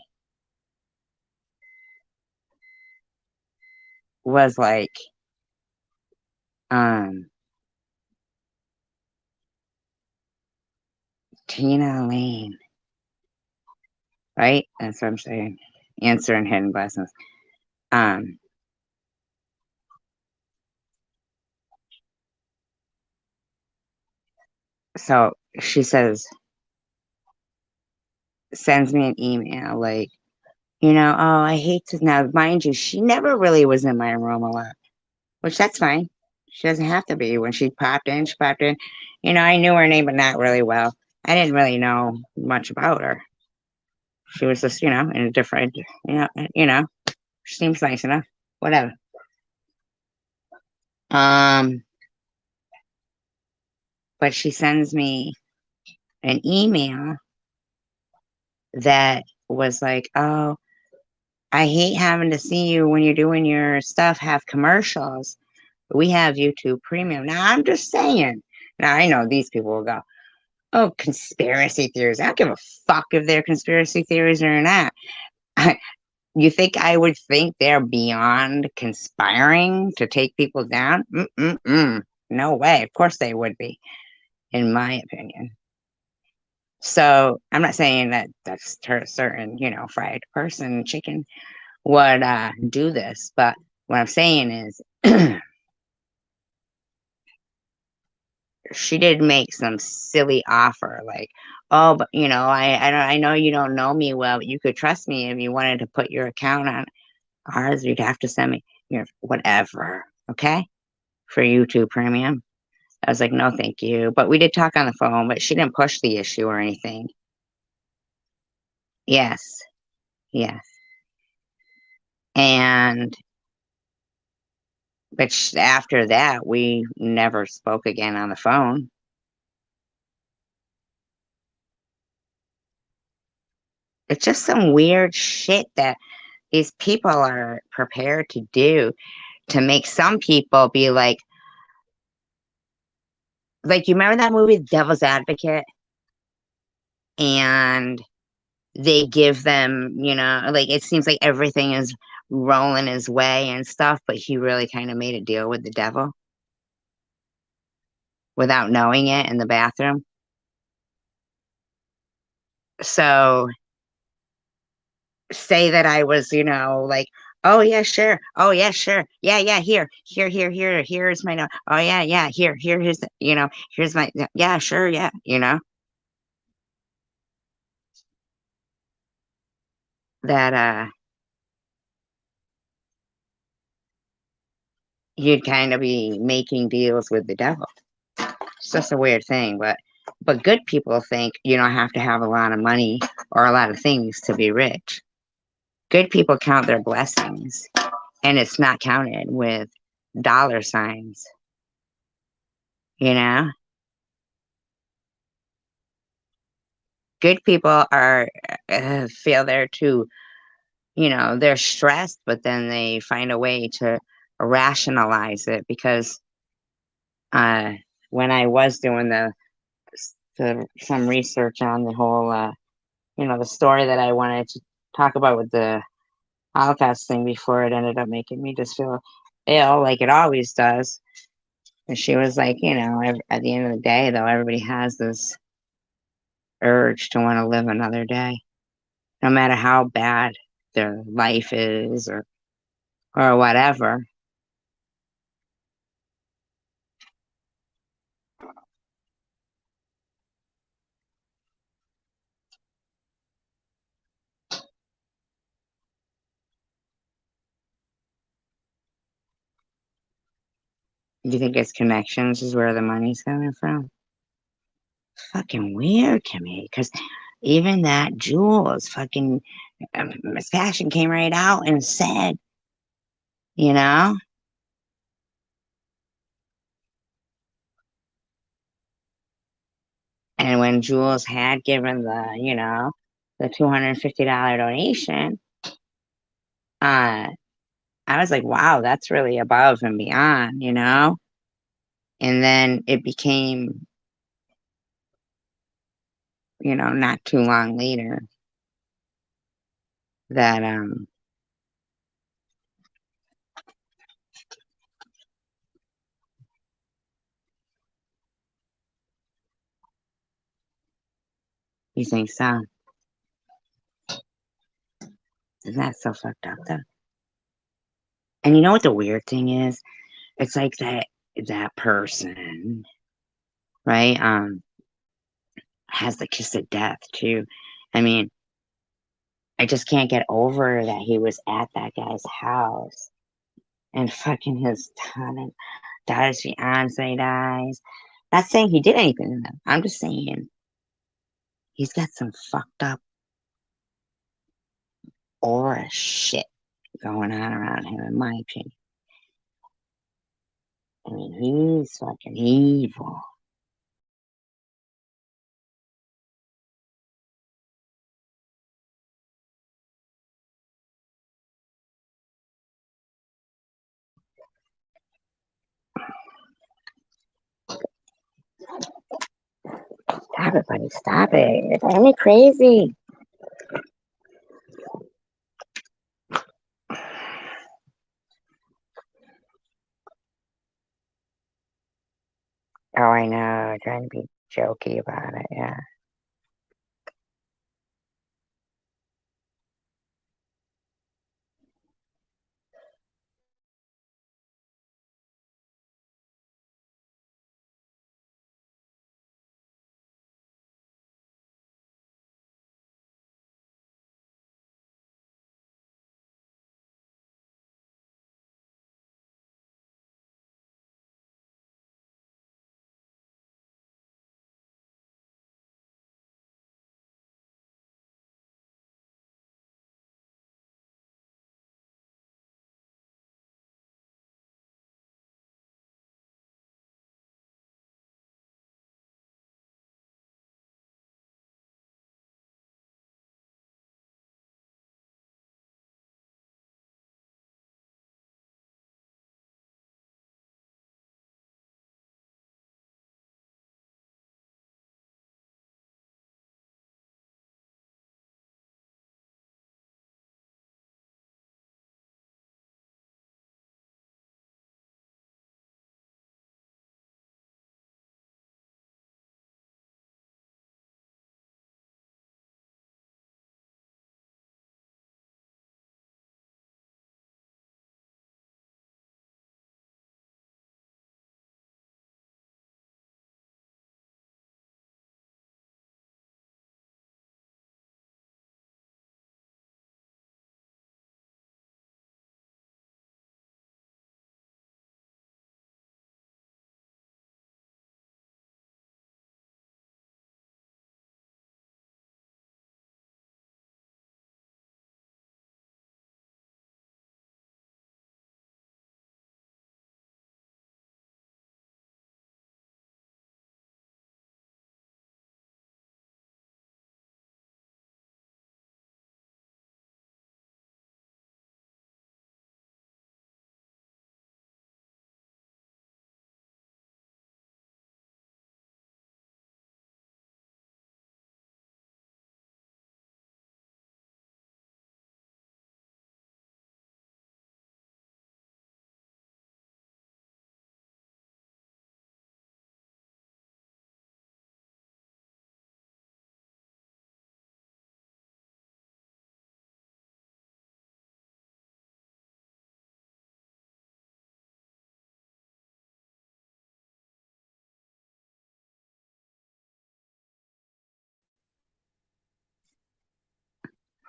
Was like, Tina Lane, right? That's what I'm saying. Answering hidden blessings. So she sends me an email like, oh, I hate to now, mind you, she never really was in my room a lot, which that's fine. She doesn't have to be. When she popped in, she popped in. I knew her name, but not really well. I didn't really know much about her. She was just, in a different, she seems nice enough. Whatever. But she sends me an email that was like, oh, I hate having to see you when you're doing your stuff, have commercials. We have YouTube Premium. Now, I'm just saying. Now, I know these people will go, oh, conspiracy theories. I don't give a fuck if they're conspiracy theories or not. You think I would think they're beyond conspiring to take people down? No way. Of course they would be, in my opinion. So I'm not saying that that's certain, fried person, chicken would do this, but what I'm saying is she did make some silly offer like, oh, but I know you don't know me well, but you could trust me if you wanted to put your account on ours, you'd have to send me your whatever, okay, for YouTube Premium. I was like, no, thank you. But we did talk on the phone, but she didn't push the issue or anything. Yes, yes. And but after that, we never spoke again on the phone. It's just some weird shit that these people are prepared to do to make some people be like you remember that movie Devil's Advocate? And they give them, like it seems like everything is rolling his way and stuff, but he really kind of made a deal with the devil without knowing it in the bathroom. So say that I was, like, Oh yeah, sure. Oh yeah, sure. Yeah, yeah. Here's my note. Oh yeah, yeah. Here's here's my yeah, sure, yeah. That you'd kind of be making deals with the devil. It's just a weird thing, but good people think you don't have to have a lot of money or a lot of things to be rich. Good people count their blessings, and it's not counted with dollar signs. You know, good people are feel they're too. They're stressed, but then they find a way to rationalize it because uh, when I was doing some research on the whole, the story that I wanted to talk about with the Holocaust thing before it ended up making me just feel ill, like it always does. And she was like, at the end of the day, though, everybody has this urge to want to live another day, no matter how bad their life is or whatever. Do you think it's connections is where the money's coming from? Fucking weird to me, because even that Jules fucking Miss Passion came right out and said, you know, and when Jules had given the $250 donation, uh, I was like, wow, that's really above and beyond. And then it became, not too long later that you think so. Isn't that so fucked up though? And you know what the weird thing is? It's like that person, right? Has the kiss of death too. I mean, I just can't get over that he was at that guy's house and fucking his daughter's fiance dies. Not saying he did anything to them. I'm just saying he's got some fucked up aura shit going on around him, in my opinion. I mean, he's fucking evil. Stop it, buddy. Stop it. It's driving me crazy. Oh, I know. Trying to be jokey about it. Yeah.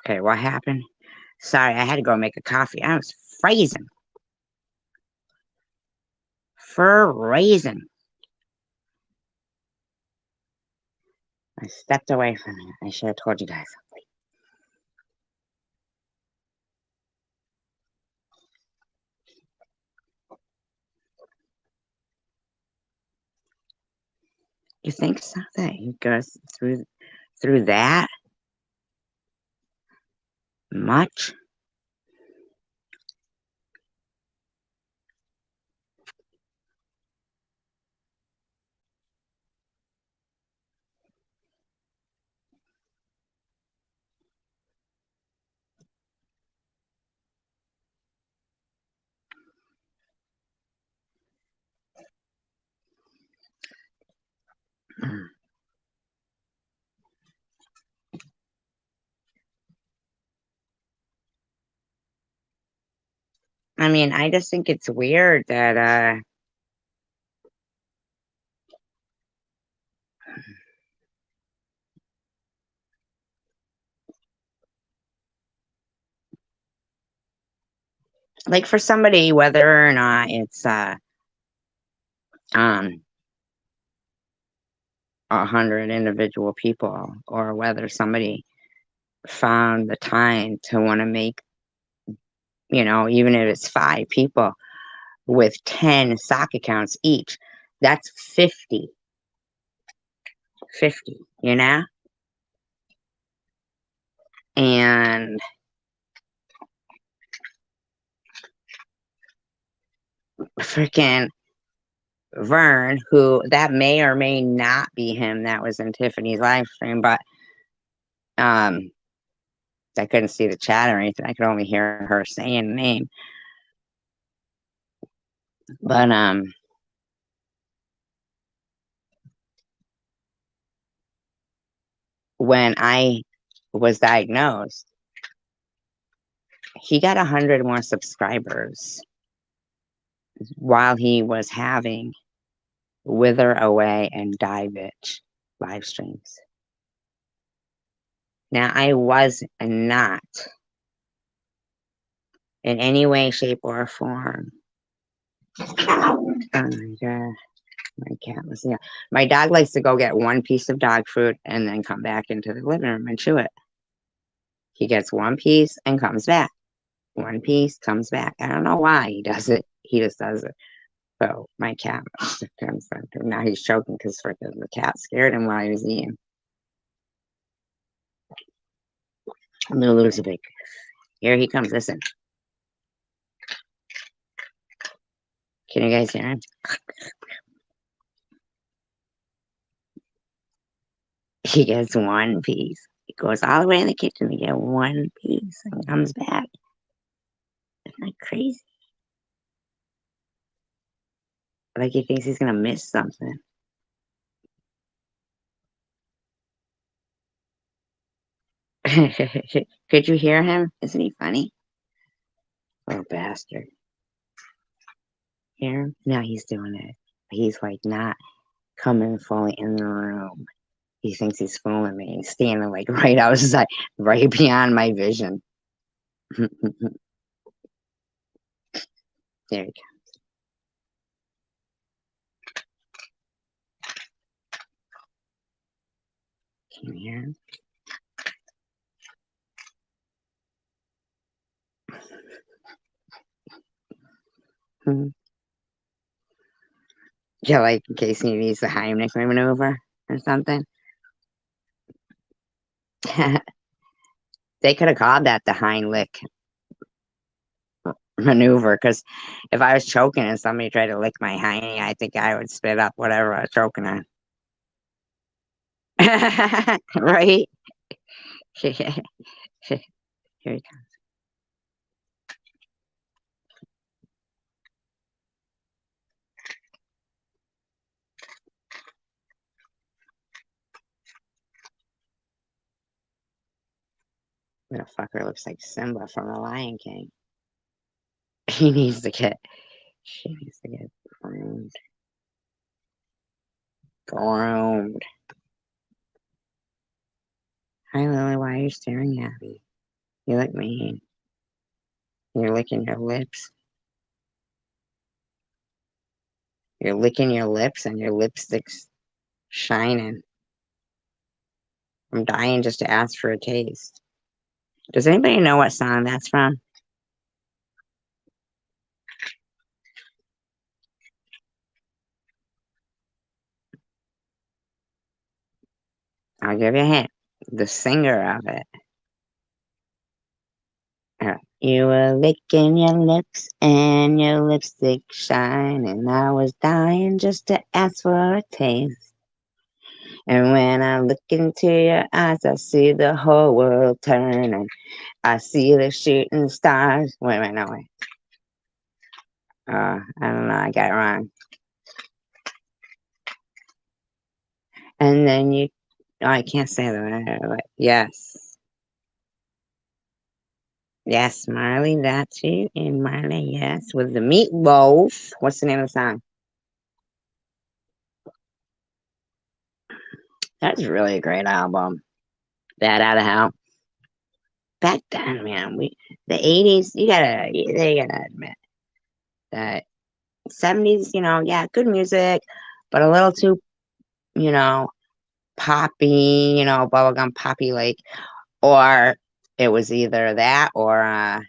Okay, what happened? Sorry, I had to go make a coffee. I was freezing. Freezing. I stepped away from it. I should have told you guys. You think so? That he goes through that much? I mean, I just think it's weird that like for somebody, whether or not it's um 100 individual people, or whether somebody found the time to want to make, even if it's 5 people with 10 stock accounts each, that's 50, and freaking Vern, who that may or may not be him that was in Tiffany's live stream, but I couldn't see the chat or anything. I could only hear her saying the name. But when I was diagnosed, he got 100 more subscribers while he was having Wither Away and Die Bitch live streams. Now, I was not in any way, shape, or form. Oh my God. My cat was there. My dog likes to go get one piece of dog food and then come back into the living room and chew it. He gets one piece and comes back. One piece comes back. I don't know why he does it. He just does it. So my cat comes back. Now he's choking because the cat scared him while he was eating. I'm gonna lose a big. Here he comes. Listen. Can you guys hear him? He gets one piece. He goes all the way in the kitchen to get one piece and comes back. Isn't that crazy? Like he thinks he's gonna miss something. Could you hear him? Isn't he funny? Little bastard. Hear him? No, he's doing it. He's like not coming fully in the room. He thinks he's fooling me. He's standing like right outside, right beyond my vision. There he goes. Can you hear him? Yeah, like in case he needs the Heimlich maneuver or something. They could have called that the Heimlich maneuver, because if I was choking and somebody tried to lick my hiney, I think I would spit up whatever I was choking on. Right? Here he comes. That fucker looks like Simba from The Lion King. She needs to get groomed. Groomed. Hi, Lily. Why are you staring at me? You look mean. You're licking your lips. You're licking your lips and your lipstick's shining. I'm dying just to ask for a taste. Does anybody know what song that's from? I'll give you a hint. The singer of it. You were licking your lips and your lipstick shining. I was dying just to ask for a taste. And when I look into your eyes, I see the whole world turning. I see the shooting stars. Wait, no, wait. I don't know, I got it wrong. And then you, oh, I can't say the word. Yes. Yes, Marley, that's you. And Marley, yes, with the meatloaf. What's the name of the song? That's really a great album. Bad Out of Hell. Back then, man, the 80s, you gotta admit that 70s, yeah, good music, but a little too, you know, poppy, bubblegum poppy, like, or it was either that or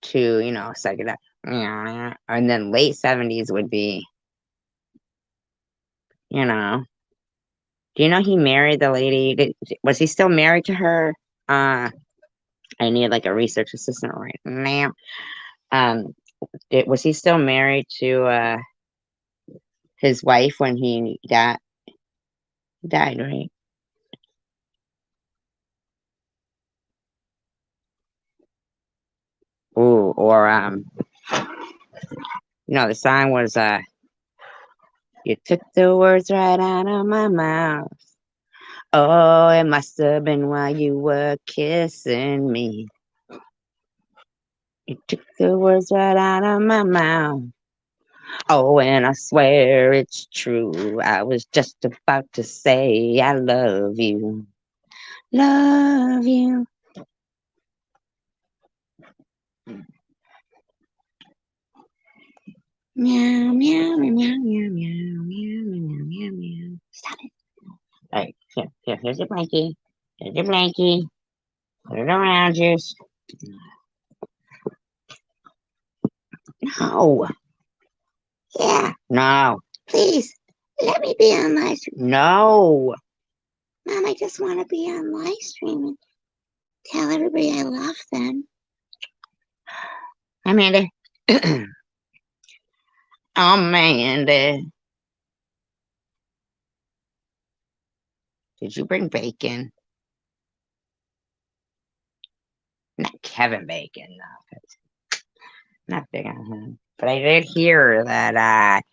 too, psychedelic. And then late 70s would be, you know, do you know he married the lady? Was he still married to her? I need like a research assistant right now. Um, was he still married to his wife when he died, right? Ooh, or the song was you took the words right out of my mouth. Oh, it must have been while you were kissing me. You took the words right out of my mouth. Oh, and I swear it's true. I was just about to say I love you. Love you. Meow, meow, meow, meow, meow, meow, meow, meow, meow, meow. Stop it. All right, here's your blankie. Here's your blankie. Put it around you. No. Yeah. No. Please, let me be on live stream. No. Mom, I just want to be on live stream and tell everybody I love them. Amanda. Amanda. Did you bring bacon? Not Kevin Bacon, no. Not big on him. But I did hear that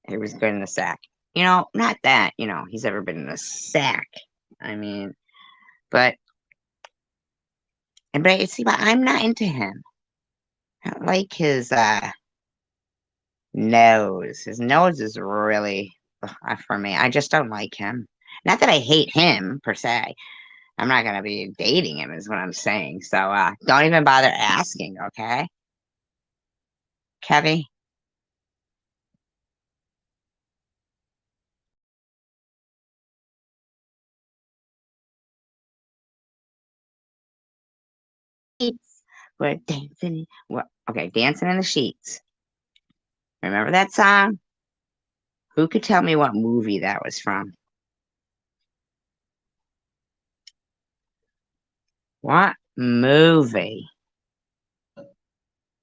he was good in the sack. Not that, he's ever been in a sack. I mean, but see, but I'm not into him. I don't like his nose. His nose is really for me. I just don't like him. Not that I hate him per se. I'm not gonna be dating him, is what I'm saying. So don't even bother asking, okay? Kevy? We're dancing. Okay, dancing in the sheets. Remember that song? Who could tell me what movie that was from? What movie?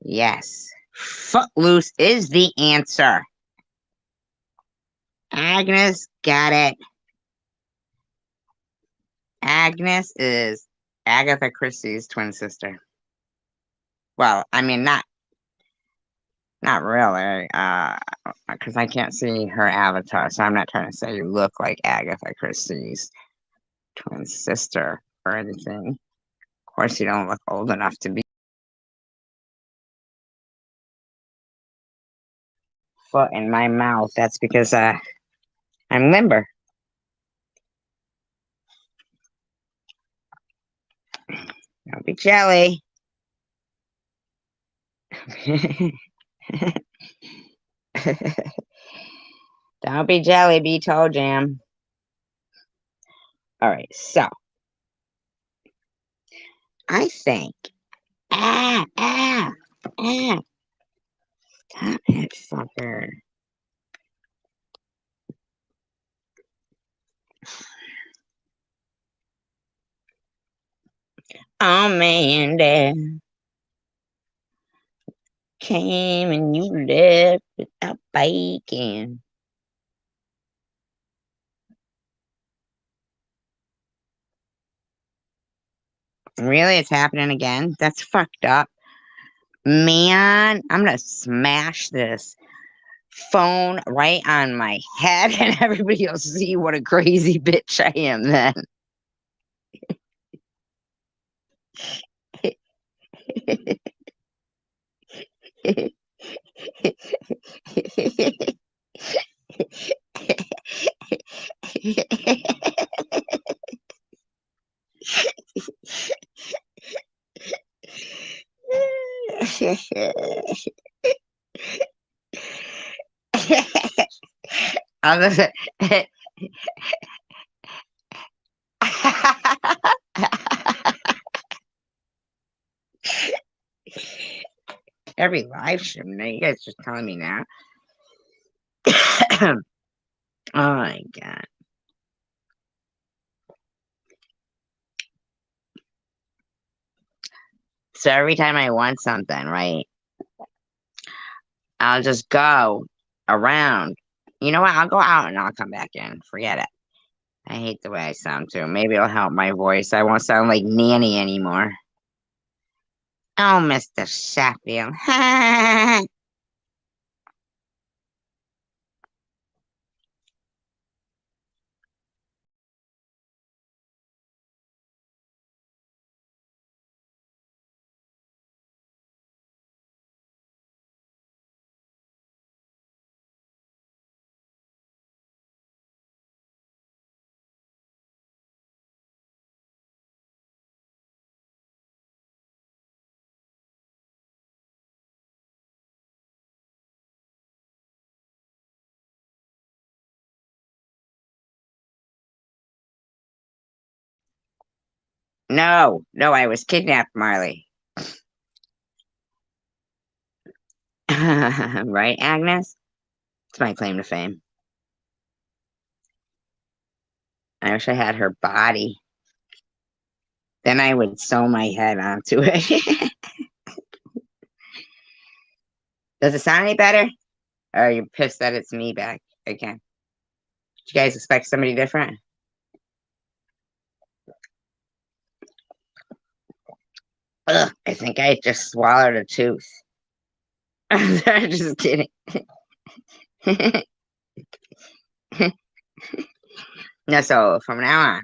Yes. Footloose is the answer. Agnes got it. Agnes is Agatha Christie's twin sister. Well, I mean, not really, because I can't see her avatar, so I'm not trying to say you look like Agatha Christie's twin sister or anything. Of course, you don't look old enough to be. Foot in my mouth. That's because I'm limber. Don't be jelly. Don't be jelly, be toe jam. All right, so I think. Ah, ah, ah. Stop it, fucker. Oh man, Dad came and you left without bacon. Really, it's happening again? That's fucked up. Man, I'm gonna smash this phone right on my head and everybody will see what a crazy bitch I am then. I'm every live stream now, you guys just telling me now. Oh my god. So every time I want something, right, I'll just go around. You know what? I'll go out and I'll come back in. Forget it. I hate the way I sound too. Maybe it'll help my voice. I won't sound like Nanny anymore. Oh, Mr. Sheffield. No, I was kidnapped, Marley. Right, Agnes? It's my claim to fame. I wish I had her body. Then I would sew my head onto it. Does it sound any better? Or are you pissed that it's me back again? Did you guys expect somebody different? Ugh, I think I just swallowed a tooth. I'm just kidding. No, so from now on,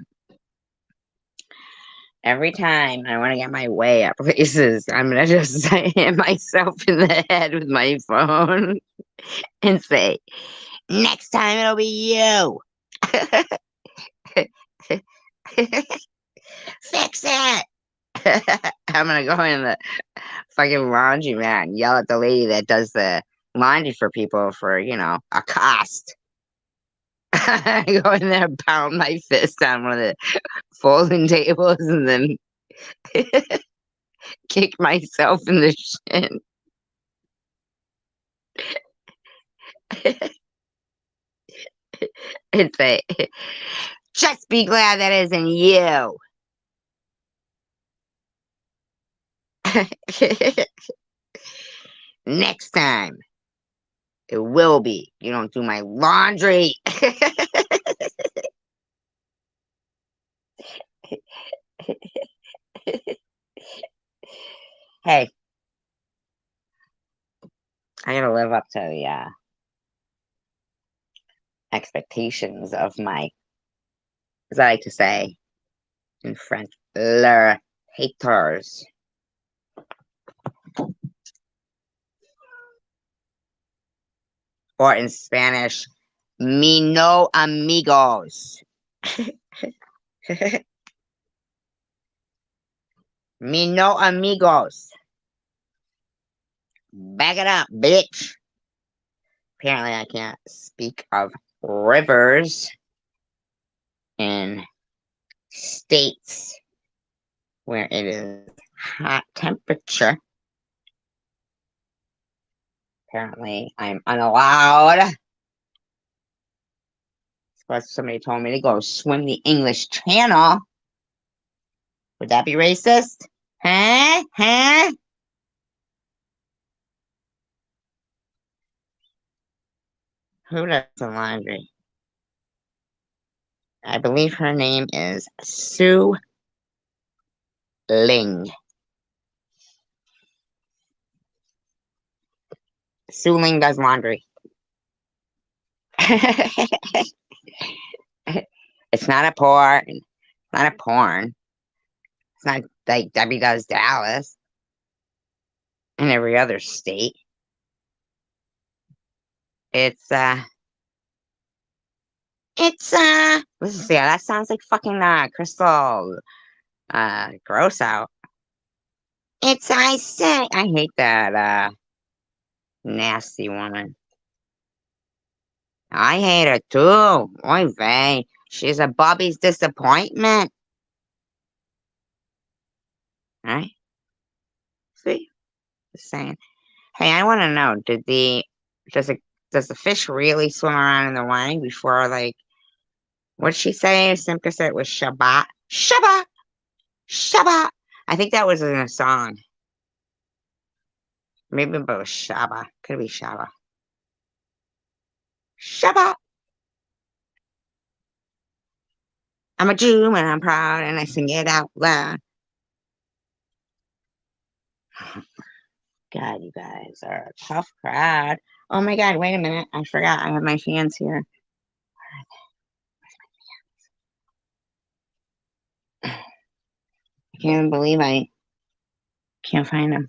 every time I want to get my way at places, I'm gonna just hit myself in the head with my phone and say, "Next time it'll be you." Fix it. I'm gonna go in the fucking laundromat and yell at the lady that does the laundry for people for, a cost. I go in there and pound my fist on one of the folding tables and then kick myself in the shin. And say, just be glad that isn't you. Next time, it will be. You don't do my laundry. Hey, I gotta live up to the expectations of my, as I like to say in French, le haters. Or in Spanish, mi no amigos. Me no amigos. Back it up, bitch. Apparently, I can't speak of rivers in states where it is hot temperature. Apparently, I'm unallowed. Because somebody told me to go swim the English Channel. Would that be racist? Huh? Huh? Who does the laundry? I believe her name is Sue Ling. Sue Ling does laundry. It's not a porn. It's not a porn. It's not like Debbie Does Dallas and every other state. Let's see, that sounds like fucking Crystal gross out. I say, I hate that nasty woman. I hate her too. Oy vey. She's a Bobby's disappointment. Right? See? Just saying. Hey, I want to know, does the fish really swim around in the wine before, like, what'd she say? Simka said it was Shabbat. Shabbat! Shabbat! I think that was in a song. Maybe it was Shabbat. Could be Shabbat. Shabbat! I'm a Jew and I'm proud and I sing it out loud. God, you guys are a tough crowd. Oh my God, wait a minute. I forgot. I have my fans here. I can't believe I can't find them.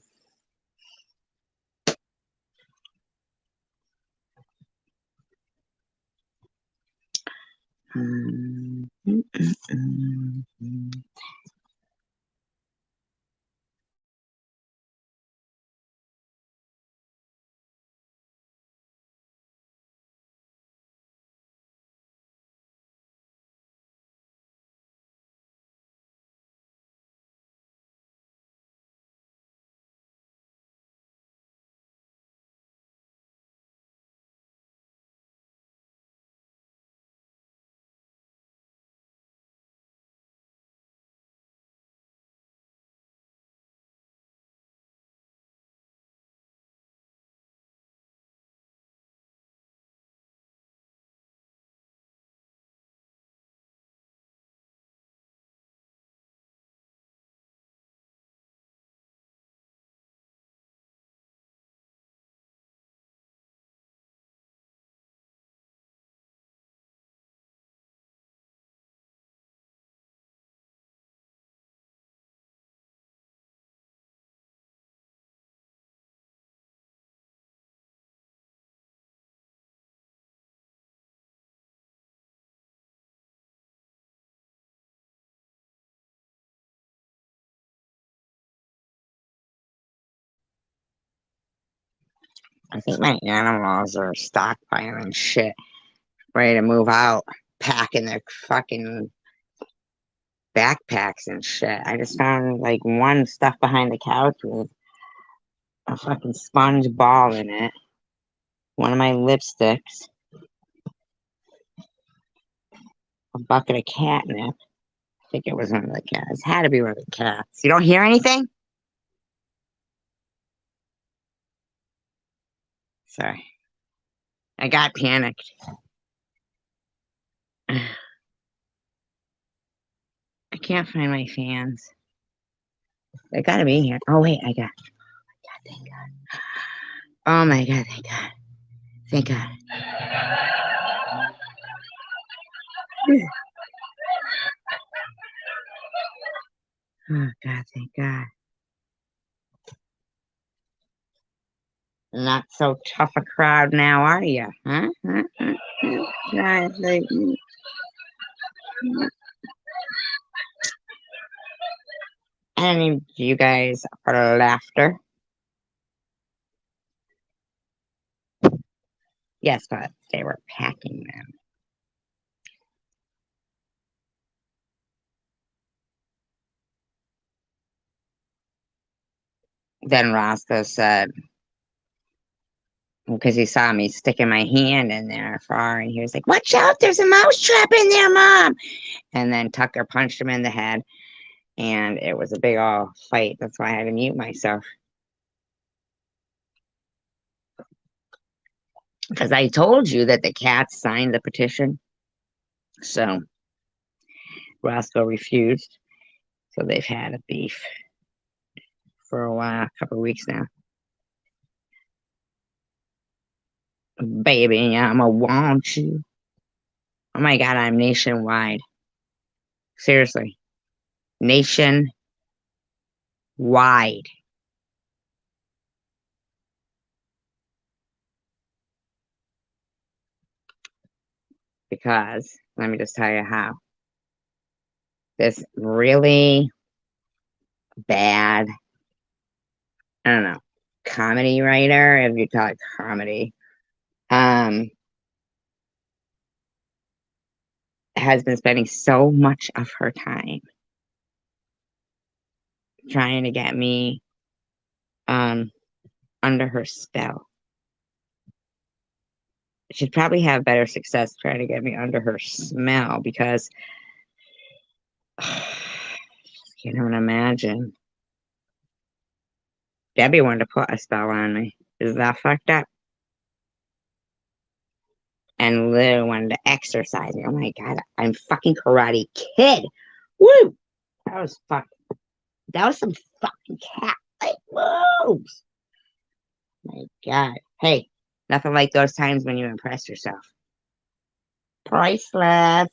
I think my animals are stockpiling shit, ready to move out, packing their fucking backpacks and shit. I just found like one stuff behind the couch with a fucking sponge ball in it. One of my lipsticks. A bucket of catnip. I think it was one of the cats. It had to be one of the cats. You don't hear anything? Sorry. I got panicked. I can't find my fans. They gotta be here. Oh wait, I got. God, thank God. Oh my God, thank God. Thank God. Oh God, thank God. Not so tough a crowd now, are you? Huh? Guys, any of you guys are laughter? Yes, but they were packing them. Then Roscoe said, because he saw me sticking my hand in there far, and he was like, "Watch out, there's a mouse trap in there, Mom!" And then Tucker punched him in the head, and it was a big old fight. That's why I had to mute myself. Because I told you that the cats signed the petition. So Roscoe refused. So they've had a beef for a while, a couple of weeks now. Baby, I'ma want you. Oh my God, I'm nationwide. Seriously. Nationwide. Because, let me just tell you how. This really bad, I don't know, comedy writer, if you call it comedy, has been spending so much of her time trying to get me under her spell. She'd probably have better success trying to get me under her smell because can't even imagine. Debbie wanted to put a spell on me. Is that fucked up? And Lou wanted to exercise me. Oh my God, I'm fucking Karate Kid. Woo! That was some fucking cat like moves. My God. Hey, nothing like those times when you impress yourself. Priceless.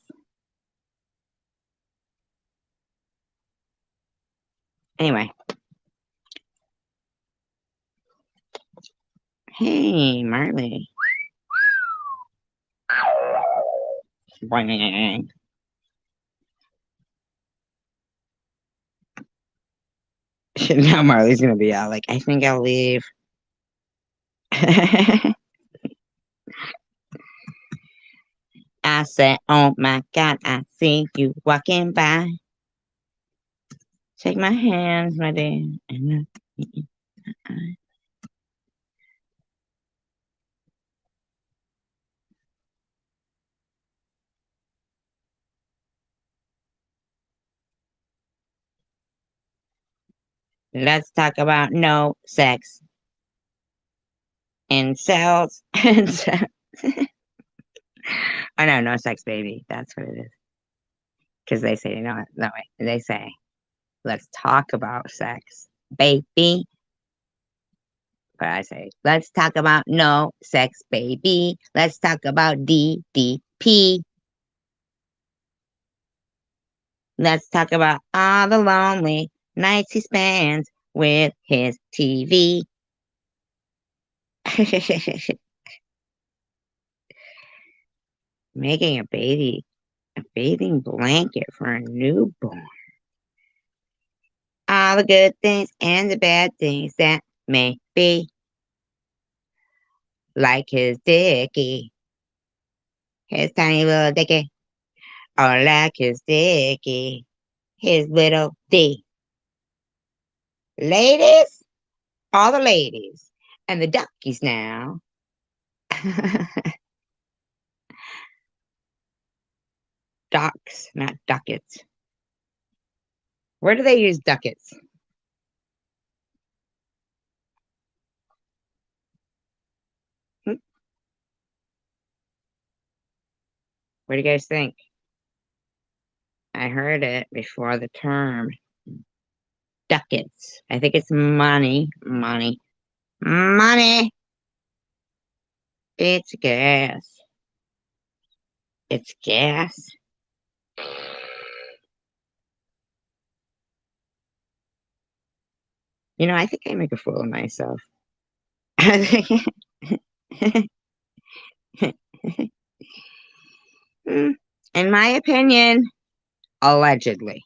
Anyway. Hey, Marley. Boing. Now Marley's gonna be out like, I think I'll leave. I said, oh my God, I see you walking by. Take my hands, my dear. And let's talk about no sex in cells. Oh no, no sex, baby. That's what it is. Because they say, no, way. They say, let's talk about sex, baby. But I say, let's talk about no sex, baby. Let's talk about DDP. Let's talk about all the lonely nights he spends with his TV. Making a bathing blanket for a newborn. All the good things and the bad things that may be. Like his dicky. His tiny little dicky. Or like his dicky. His little D. Ladies, all the ladies. And the duckies now. Ducks, not ducats. Where do they use ducats? What do you guys think? I heard it before the term. Ducats. I think it's money. Money. Money. It's gas. It's gas. You know, I think I make a fool of myself. In my opinion, allegedly.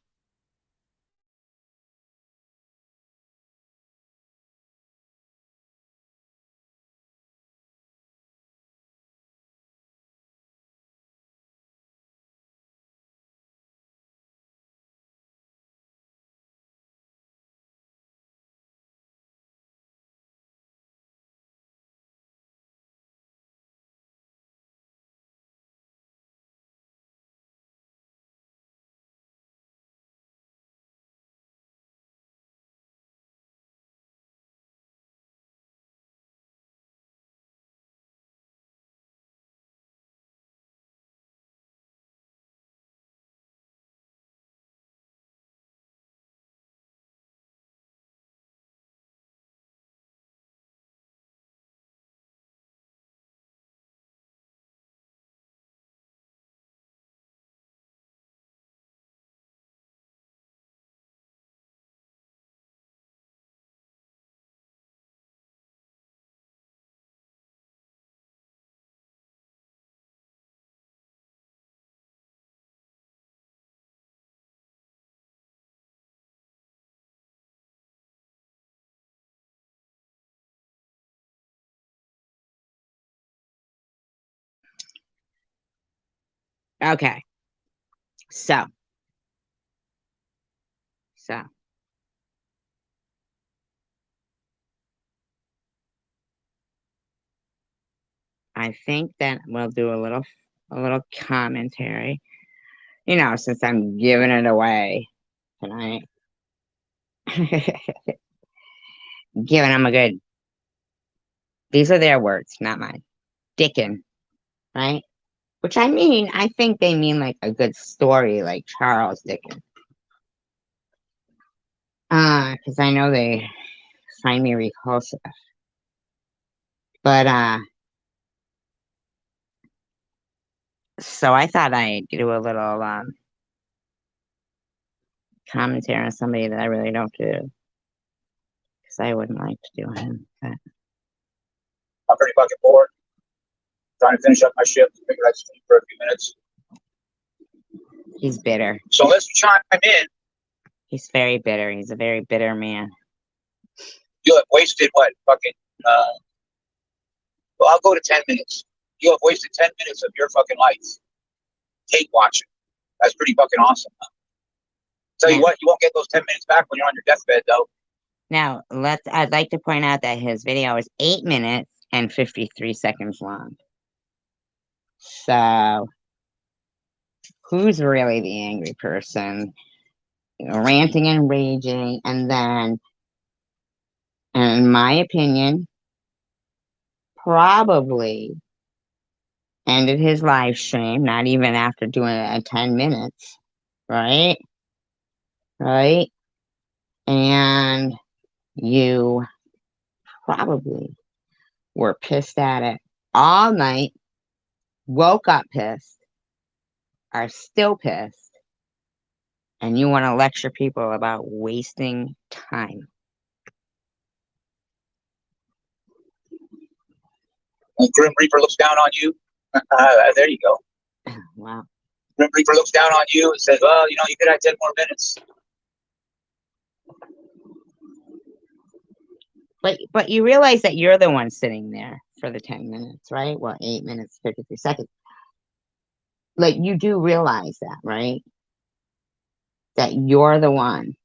Okay. So I think that we'll do a little commentary. You know, since I'm giving it away tonight. Giving them a good, these are their words, not mine. Dickin', right? Which I mean, I think they mean like a good story, like Charles Dickens. Because I know they find me repulsive. But so I thought I'd do a little commentary on somebody that I really don't do. Because I wouldn't like to do him. But I'm pretty fucking bored. Trying to finish up my shift. Figured I'd sleep for a few minutes. he's bitter. So let's chime in. He's very bitter. He's a very bitter man. You have wasted what? Fucking, well, I'll go to 10 minutes. You have wasted 10 minutes of your fucking life hate watching. That's pretty fucking awesome. Huh? Tell you what, you won't get those 10 minutes back when you're on your deathbed, though. Now, I'd like to point out that his video is 8 minutes and 53 seconds long. So, who's really the angry person? You know, ranting and raging, and then, in my opinion, probably ended his live stream, not even after doing it at 10 minutes, right? Right? And you probably were pissed at it all night, woke up pissed, are still pissed, and you want to lecture people about wasting time. When Grim Reaper looks down on you, there you go. Wow. Grim Reaper looks down on you and says, well, you know, you could have 10 more minutes. But you realize that you're the one sitting there for the 10 minutes, right? Well, 8 minutes, 53 seconds. Like, you do realize that, right? That you're the one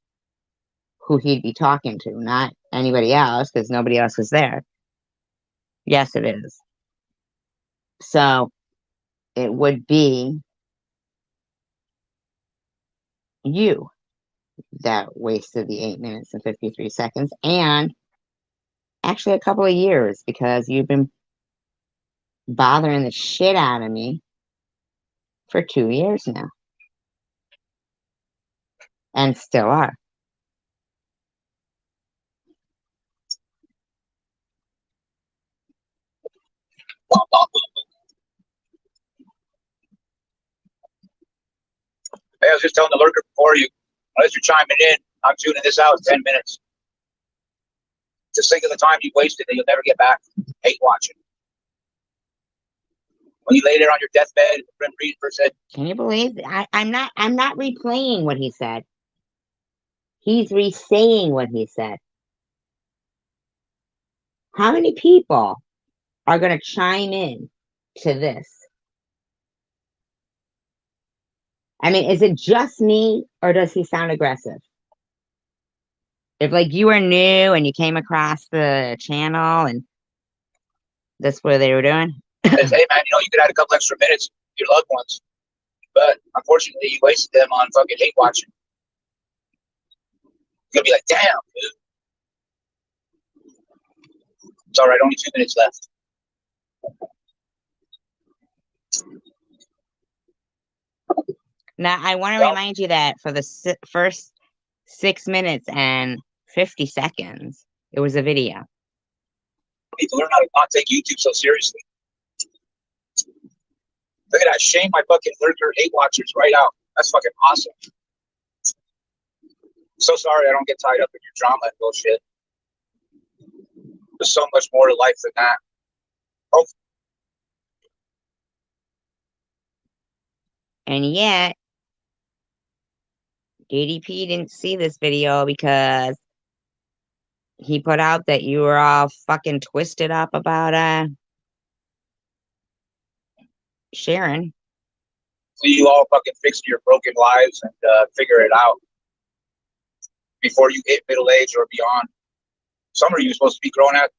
who he'd be talking to, not anybody else, because nobody else was there. Yes, it is. So it would be you that wasted the 8 minutes and 53 seconds, and actually a couple of years, because you've been bothering the shit out of me for 2 years now. And still are. Hey, I was just telling the lurker before you, unless you're chiming in, I'm tuning this out in 10 minutes. Just think of the time you wasted that you'll never get back. Hate watching. When you lay there on your deathbed, Grim Reaper said, Can you believe I'm not replaying what he said. He's re-saying what he said. How many people are going to chime in to this? I mean, is it just me, or does he sound aggressive? If like you were new and you came across the channel and that's what they were doing. says, hey man, you know, you could add a couple extra minutes to your loved ones. But unfortunately, you wasted them on fucking hate watching. You're gonna be like, damn, dude. It's all right, only 2 minutes left. Now, I want to remind you that for the first 6 minutes and 50 seconds, it was a video. I need to learn how to not take YouTube so seriously. Look at that, shame my fucking lurker hate watchers right out. That's fucking awesome. So sorry I don't get tied up in your drama and bullshit. There's so much more to life than that. Oh. And yet, DDP didn't see this video because he put out that you were all fucking twisted up about Sharon. Hopefully you all fucking fix your broken lives and figure it out before you hit middle age or beyond. Some of you are supposed to be grown as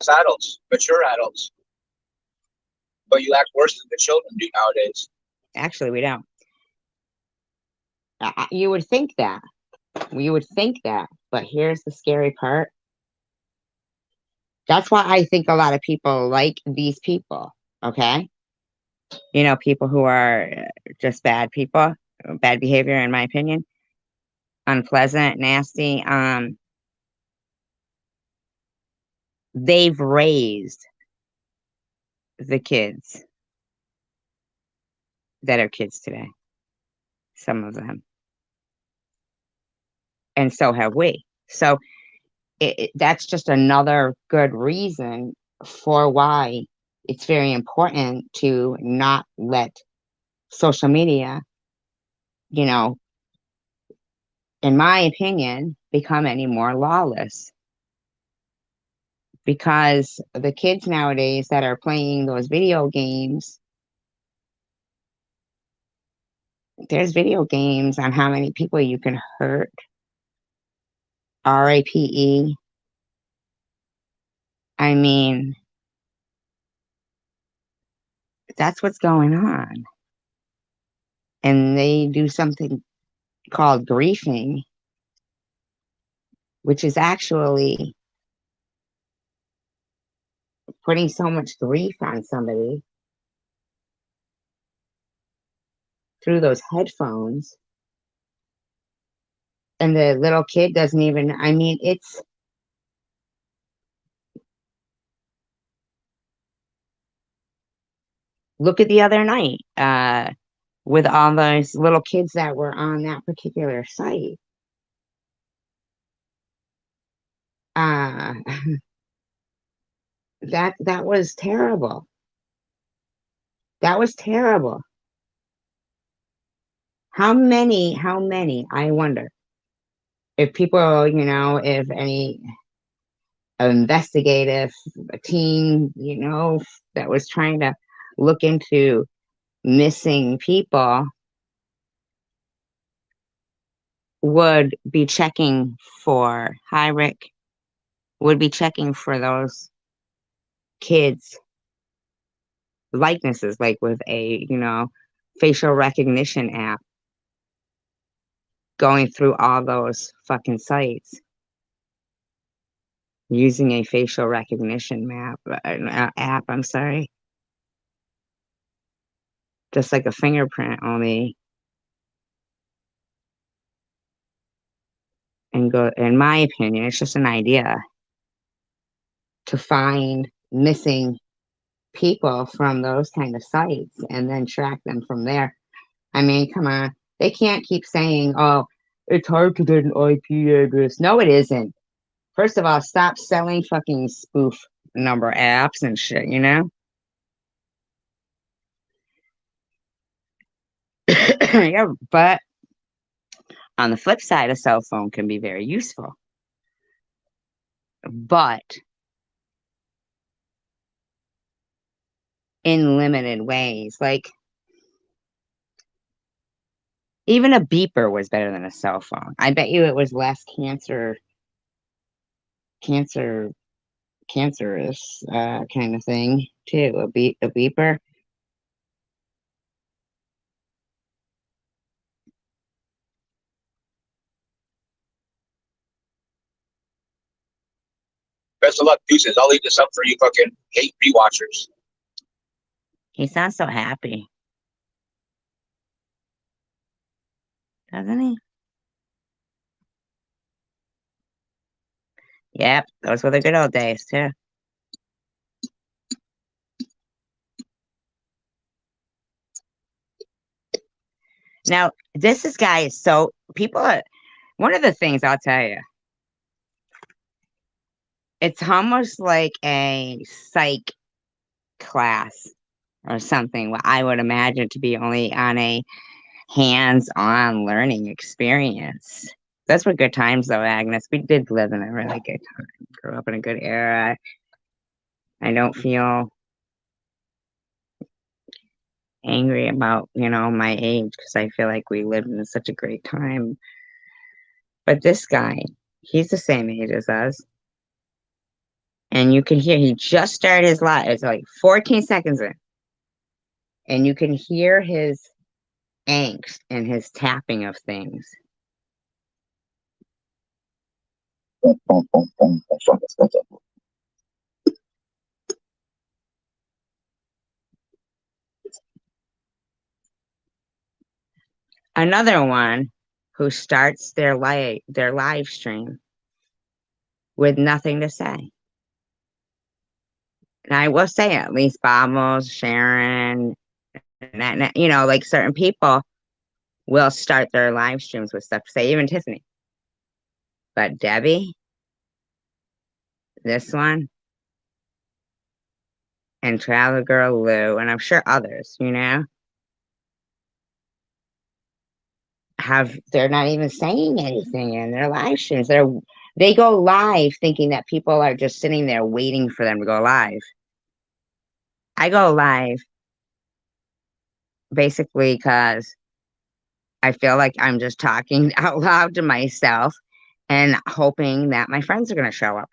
adults, mature adults, but you act worse than the children do nowadays. Actually, we don't. You would think that. You would think that, but here's the scary part. That's why I think a lot of people like these people, okay? You know, people who are just bad people, bad behavior, in my opinion, unpleasant, nasty. They've raised the kids that are kids today, some of them. And so have we. So that's just another good reason for why it's very important to not let social media, you know, in my opinion, become any more lawless. Because the kids nowadays that are playing those video games, there's video games on how many people you can hurt. RAPE. I mean, that's what's going on. And they do something called griefing, which is actually putting so much grief on somebody through those headphones. And the little kid doesn't even, I mean, it's, look at the other night with all those little kids that were on that particular site. That was terrible. That was terrible. How many, I wonder if people, you know, if any investigative team, you know, that was trying to look into missing people would be checking for, hi Rick, would be checking for those kids' likenesses, like with a, you know, facial recognition app, going through all those fucking sites using a facial recognition app, I'm sorry. Just like a fingerprint, only. And go, in my opinion, it's just an idea to find missing people from those kind of sites and then track them from there. I mean, come on. They can't keep saying, oh, it's hard to get an IP address. No, it isn't. First of all, stop selling fucking spoof number apps and shit, you know? Yeah, but on the flip side, a cell phone can be very useful. But in limited ways. Like, even a beeper was better than a cell phone. I bet you it was less cancerous kind of thing too. A beeper. Best of luck, deuces. I'll leave this up for you fucking hate rewatchers. He sounds so happy, doesn't he? Yep, those were the good old days too. Now, this guy is so, people are, one of the things I'll tell you, it's almost like a psych class or something, what I would imagine to be only on a hands-on learning experience. Those were good times though, Agnes. We did live in a really good time. Grew up in a good era. I don't feel angry about, my age because I feel like we lived in such a great time. But this guy, he's the same age as us. And you can hear he just started his live. It's like 14 seconds in. And you can hear his angst and his tapping of things. Another one who starts their live stream with nothing to say. And I will say, at least Bobbles, Sharon, like certain people will start their live streams with stuff to say, even Tiffany. But Debbie, this one, and Travel Girl Lou, and I'm sure others, they're not even saying anything in their live streams. They go live thinking that people are just sitting there waiting for them to go live. I go live basically because I feel like I'm just talking out loud to myself and hoping that my friends are going to show up.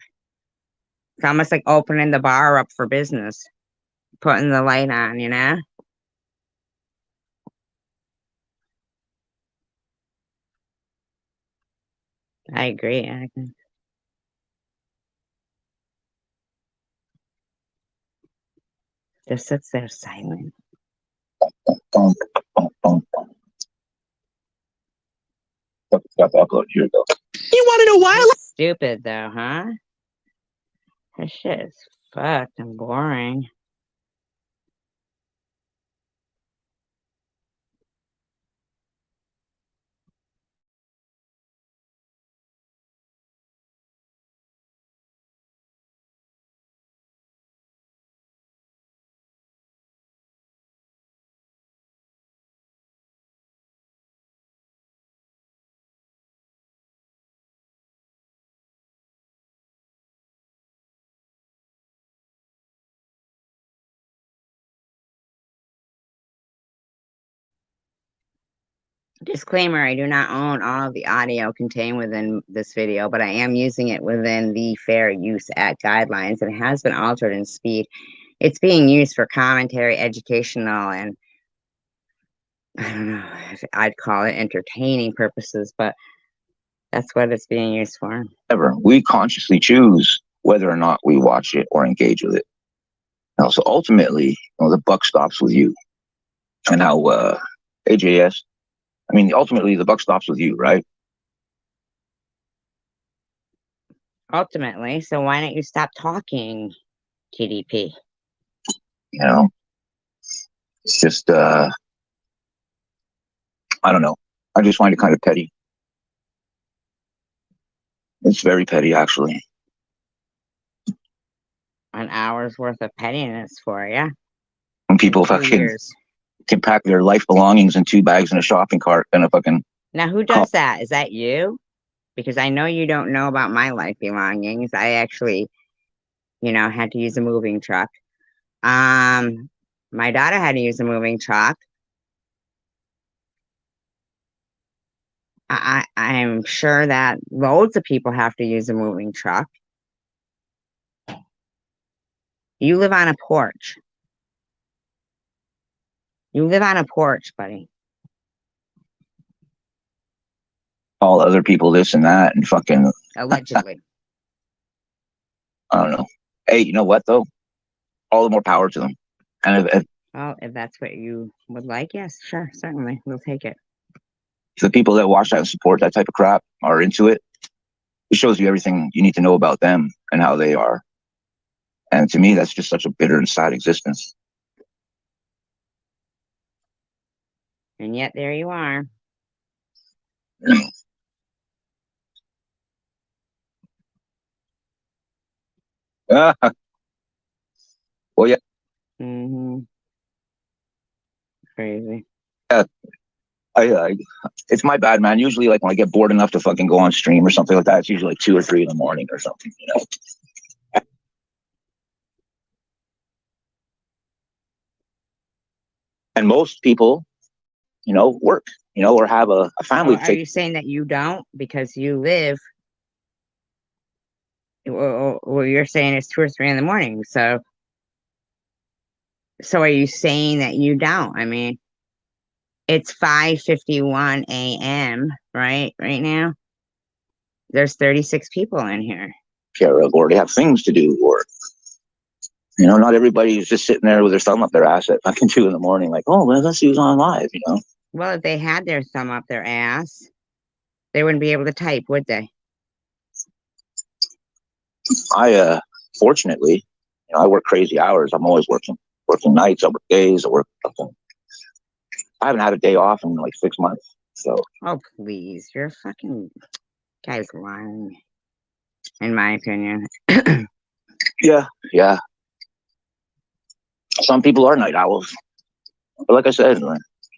It's almost like opening the bar up for business, putting the light on, I agree, Agnes. Just sits there silent. Got to upload. Here we go. You want to know why? That's stupid, though, huh? This shit is fucked and boring. Disclaimer, I do not own all of the audio contained within this video, but I am using it within the Fair Use Act guidelines, and it has been altered in speed. It's being used for commentary, educational, and I don't know if I'd call it entertaining purposes, but that's what it's being used for. We consciously choose whether or not we watch it or engage with it. Now, so ultimately, the buck stops with you. And how AJS, ultimately the buck stops with you, right? Ultimately, so why don't you stop talking, TDP? It's just, I don't know. I just find it kind of petty. It's very petty, actually. An hour's worth of pettiness for you. When people fucking can pack their life belongings in 2 bags in a shopping cart and a fucking... Now, who does that? Is that you? Because I know you don't know about my life belongings. I actually, had to use a moving truck. My daughter had to use a moving truck. I'm sure that loads of people have to use a moving truck. You live on a porch. You live on a porch, buddy. All other people this and that and fucking... Allegedly. I don't know. Hey, you know what, though? All the more power to them. And if that's what you would like, yes, sure, certainly. We'll take it. If the people that watch that and support that type of crap are into it, it shows you everything you need to know about them and how they are. And to me, that's just such a bitter and sad existence. And yet, there you are. Well, yeah. Crazy. Yeah. It's my bad, man. Usually, like when I get bored enough to fucking go on stream or something like that, it's usually like 2 or 3 in the morning or something, And most people, work, or have a family Are you saying that you don't because you live? Well, you're saying it's 2 or 3 in the morning. So are you saying that you don't? I mean, it's 5:51 a.m. right now. There's 36 people in here. care of, or they have things to do, or not everybody's just sitting there with their thumb up their ass at fucking 2 in the morning, like, oh well, let's see who's on live. Well, if they had their thumb up their ass, they wouldn't be able to type, would they? I fortunately, I work crazy hours. I'm always working nights, I work days, I work fucking. I haven't had a day off in like 6 months. So. Oh please, you're fucking guy's lying. In my opinion. Yeah. Some people are night owls, but like I said,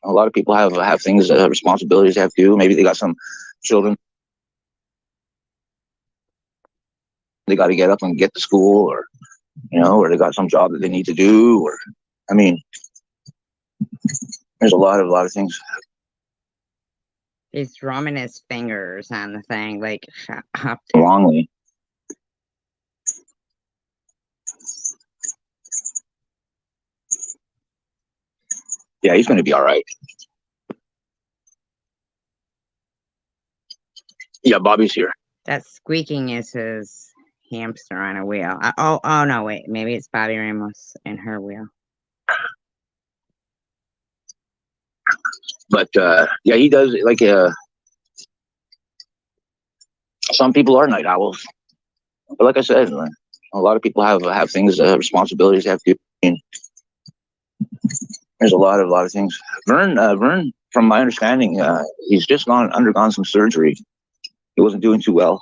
a lot of people have things, responsibilities they have to do. Maybe they got some children they got to get up and get to school, or or they got some job that they need to do, or I mean, there's a lot of things. He's drumming his fingers on the thing, like, shut up. Wrongly. Yeah, he's going to be all right. Yeah, Bobby's here. That squeaking is his hamster on a wheel. Oh no, wait, maybe it's Bobby Ramos and her wheel. But yeah, he does like some people are night owls, but like I said, a lot of people have things, responsibilities they have to do. There's a lot of things. Vern, from my understanding, he's just undergone some surgery. He wasn't doing too well,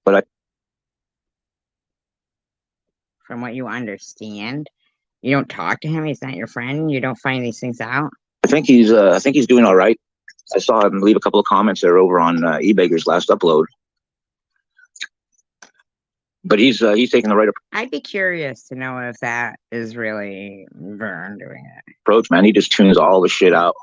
but from what you understand, you don't talk to him. He's not your friend. You don't find these things out. I think he's doing all right. I saw him leave a couple of comments there over on eBeggar's last upload. But he's taking the right I'd be curious to know if that is really Vern doing it. approach, man. He just tunes all the shit out.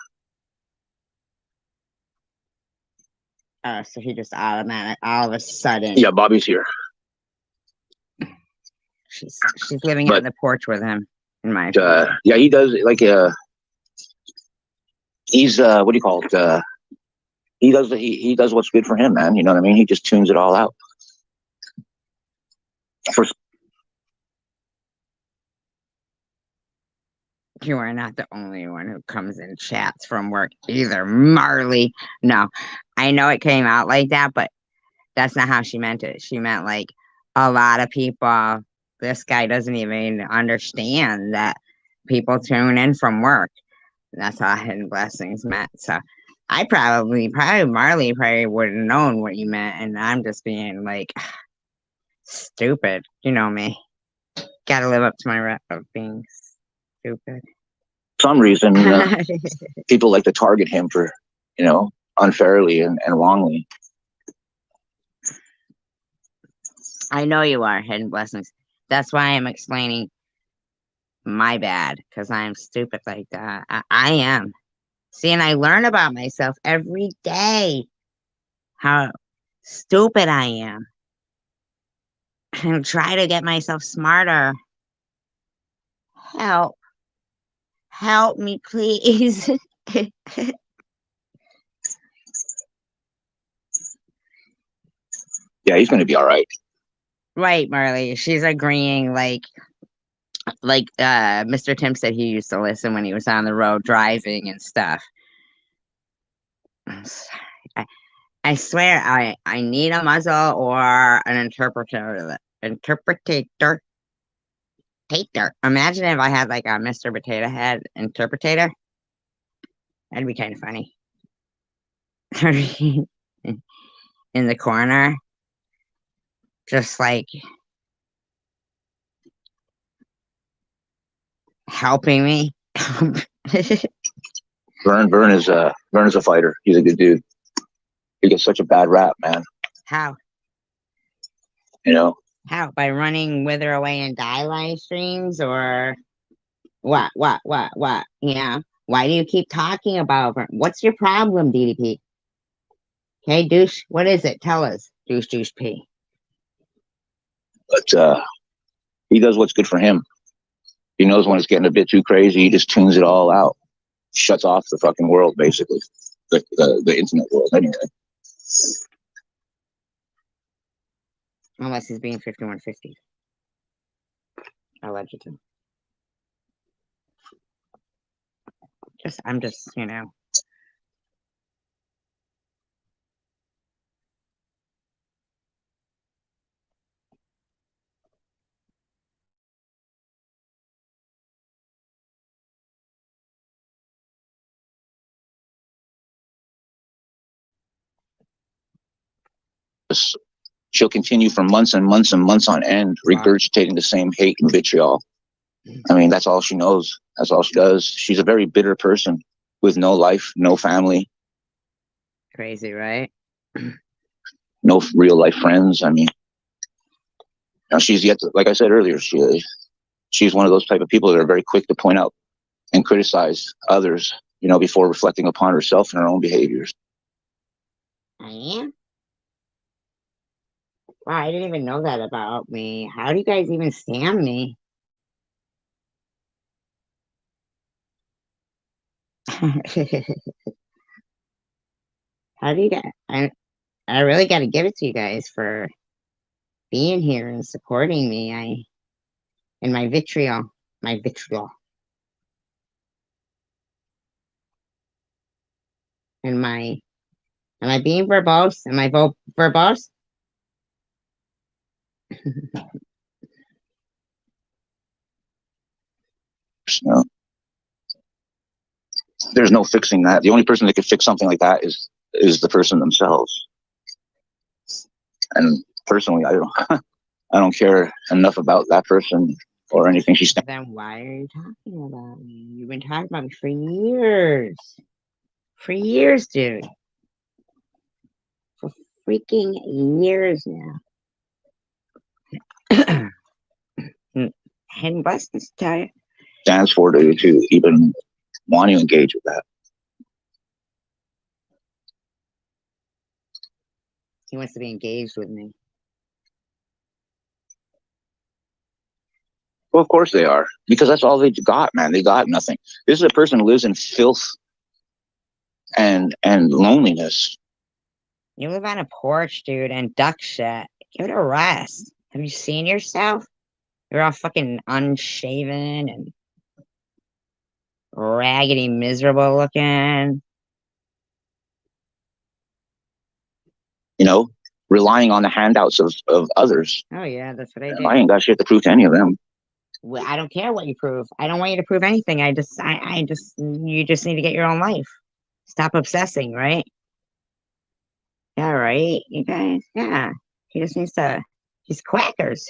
So he just automatic, all of a sudden. Yeah, Bobby's here. She's living on the porch with him. In my yeah, he does like he's what do you call it? He does what's good for him, man. You know what I mean? He just tunes it all out. You are not the only one who comes in chats from work either, Marley. No, I know it came out like that, but that's not how she meant it. She meant like a lot of people. This guy doesn't even understand that people tune in from work. That's how Hidden Blessings meant. So I probably Marley probably would have known what you meant, and I'm just being like stupid. You know me. Gotta live up to my rep of being stupid. For some reason, people like to target him for, unfairly and wrongly. I know you are, Hidden Blessings. That's why I'm explaining my bad, because I'm stupid like that. I am. See, and I learn about myself every day, how stupid I am. And try to get myself smarter. Help me, please. Yeah, he's going to be all right. Right, Marley. She's agreeing, like Mr. Tim said he used to listen when he was on the road driving and stuff. I swear I need a muzzle or an interpreter. Imagine if I had like a Mr. Potato Head interpreter. That'd be kind of funny. In the corner. Just like helping me. Vern is a fighter. He's a good dude. He gets such a bad rap, man. How? How? By running Wither Away and Die live streams, or What? Yeah. Why do you keep talking about her? What's your problem, DDP? Okay, douche. What is it? Tell us, douche P. But he does what's good for him. He knows when it's getting a bit too crazy. He just tunes it all out, shuts off the fucking world, basically, the internet world, anyway. Unless he's being 5150. Allegedly. I'm just, you know. She'll continue for months and months and months on end, regurgitating the same hate and vitriol. I mean, that's all she knows. That's all she does. She's a very bitter person with no life, no family. Crazy, right? No real life friends. I mean, now she's yet to, like I said earlier, she's one of those type of people that are very quick to point out and criticize others, you know, before reflecting upon herself and her own behaviors. I am? Wow, I didn't even know that about me. How do you guys even stand me? How do you get? I really got to give it to you guys for being here and supporting me. And my vitriol. And am I being verbose? Am I verbose? No. There's no fixing that. The only person that could fix something like that is the person themselves. And personally, I don't care enough about that person or anything she's. Then why are you talking about me? You've been talking about me for years. For years, dude. For freaking years now. Hadn't busted to tell you. Stands for to even want to engage with that. He wants to be engaged with me. Well, of course they are, because that's all they got, man. They got nothing. This is a person who lives in filth and loneliness. You live on a porch, dude, and duck shit. Give it a rest. Have you seen yourself? You're all fucking unshaven and raggedy, miserable looking. You know, relying on the handouts of others. Oh yeah, that's what I do. I ain't got shit to prove to any of them. Well, I don't care what you prove. I don't want you to prove anything. I just you just need to get your own life. Stop obsessing, right? Yeah, right. You guys, yeah. He just needs to. He's quackers.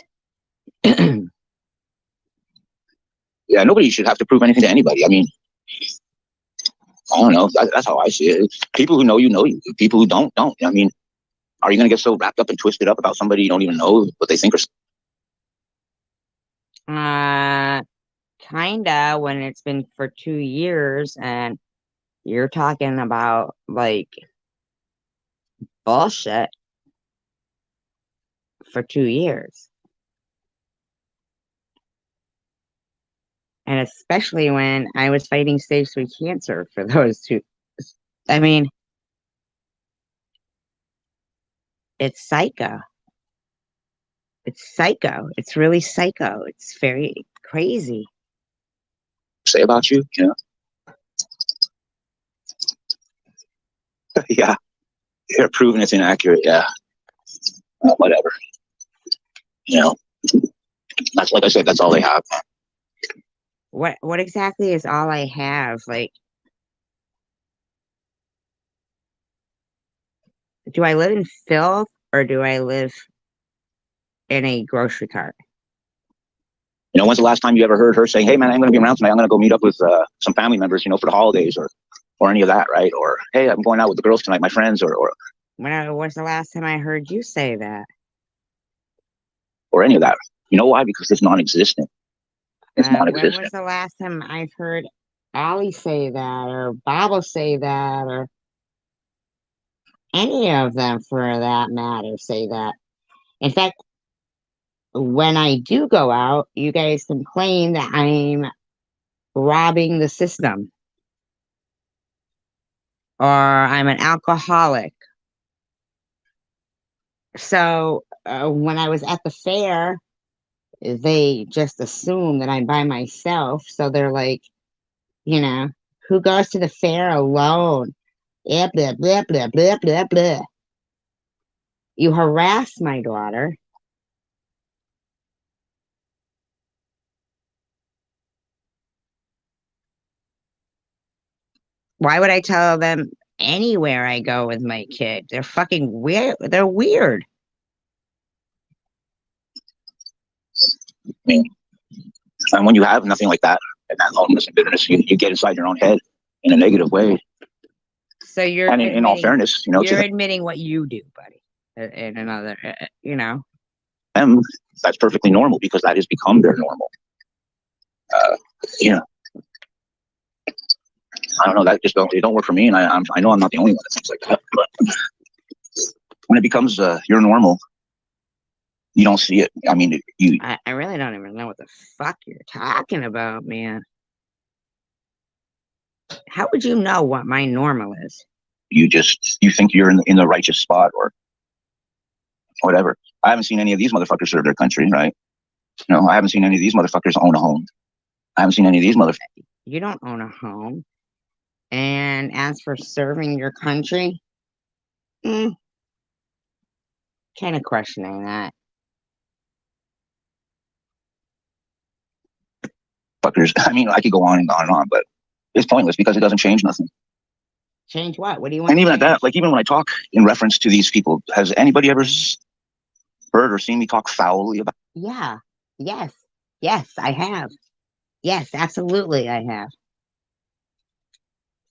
Yeah, nobody should have to prove anything to anybody. I mean, I don't know. That's how I see it. People who know you know you. People who don't. I mean, are you going to get so wrapped up and twisted up about somebody you don't even know what they think or? Kinda when it's been for 2 years and you're talking about like bullshit for 2 years. And especially when I was fighting stage 3 cancer for those 2. I mean, it's psycho. It's psycho. It's really psycho. It's very crazy. Say about you, you know? Yeah. They're proving it's inaccurate. Yeah. Whatever. You know, that's like I said, that's all they have. What exactly is all I have? Like, do I live in filth or do I live in a grocery cart? You know, when's the last time you ever heard her saying, "Hey, man, I'm going to be around tonight. I'm going to go meet up with some family members, you know, for the holidays," or any of that, right? Or, "Hey, I'm going out with the girls tonight, my friends," or When was the last time I heard you say that? or any of that. You know why? Because it's non-existent. It's when non-existent. was the last time I've heard Ollie say that, or Bobble say that, or any of them for that matter say that? In fact, when I do go out, you guys complain that I'm robbing the system, or I'm an alcoholic. So when I was at the fair, they just assume that I'm by myself. So they're like, you know, who goes to the fair alone? Blah, blah, blah, blah, blah, blah, blah. You harass my daughter. Why would I tell them anywhere I go with my kid? They're fucking weird. They're weird. I mean, and when you have nothing like that, and that loneliness and bitterness, you get inside your own head in a negative way. So you're And in all admitting, fairness, you know, you're to admitting what you do, buddy. In another, you know, them, that's perfectly normal because that has become their normal. You know, I don't know. That just don't work for me, and I know I'm not the only one that thinks like that. But when it becomes your normal, you don't see it. I mean, I really don't even know what the fuck you're talking about, man. How would you know what my normal is? you think you're in the righteous spot or whatever. I haven't seen any of these motherfuckers serve their country, right? No, I haven't seen any of these motherfuckers own a home. I haven't seen any of these motherfuckers. You don't own a home. And as for serving your country, kind of questioning that. Fuckers. I mean, I could go on and on and on, but it's pointless because it doesn't change nothing. Change what? What do you want? And even at that, like even when I talk in reference to these people, has anybody ever heard or seen me talk foully about? Yeah. Yes. Yes, I have. Yes, absolutely, I have.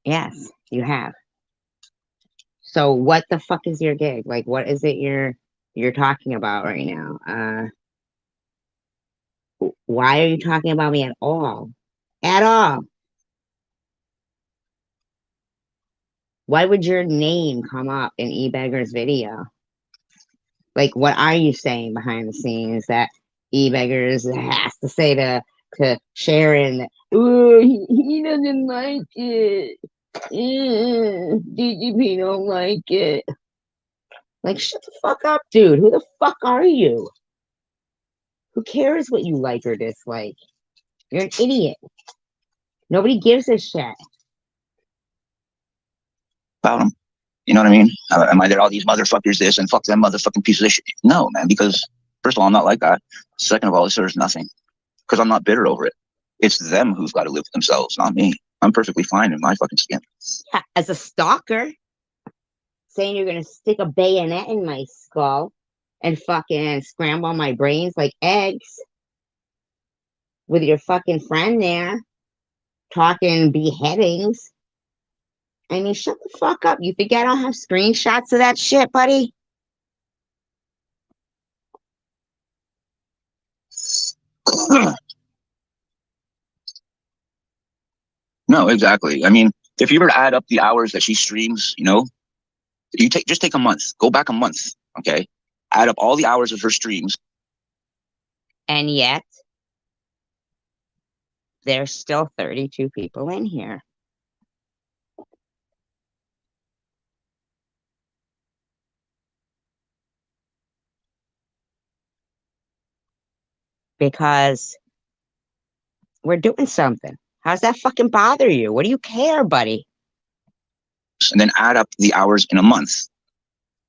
Yes, you have. So what the fuck is your gig? Like, what is it you're talking about right now? Why are you talking about me at all? At all? Why would your name come up in eBeggar's video? Like, what are you saying behind the scenes that eBeggars has to say to Sharon that, oh, he doesn't like it. DGP don't like it. Like, shut the fuck up, dude. Who the fuck are you? Who cares what you like or dislike? You're an idiot. Nobody gives a shit. About them? You know what I mean? Am I there? All these motherfuckers this and fuck them motherfucking pieces of shit. No, man, because first of all, I'm not like that. Second of all, it serves nothing because I'm not bitter over it. It's them who've got to live with themselves, not me. I'm perfectly fine in my fucking skin. Yeah, as a stalker, saying you're gonna stick a bayonet in my skull and fucking scramble my brains like eggs with your fucking friend there talking beheadings. I mean, shut the fuck up. You think I don't have screenshots of that shit, buddy? No, exactly. I mean, if you were to add up the hours that she streams, you know, just take a month, go back a month, okay? Add up all the hours of her streams. And yet, there's still 32 people in here. Because we're doing something. How's that fucking bother you? What do you care, buddy? And then add up the hours in a month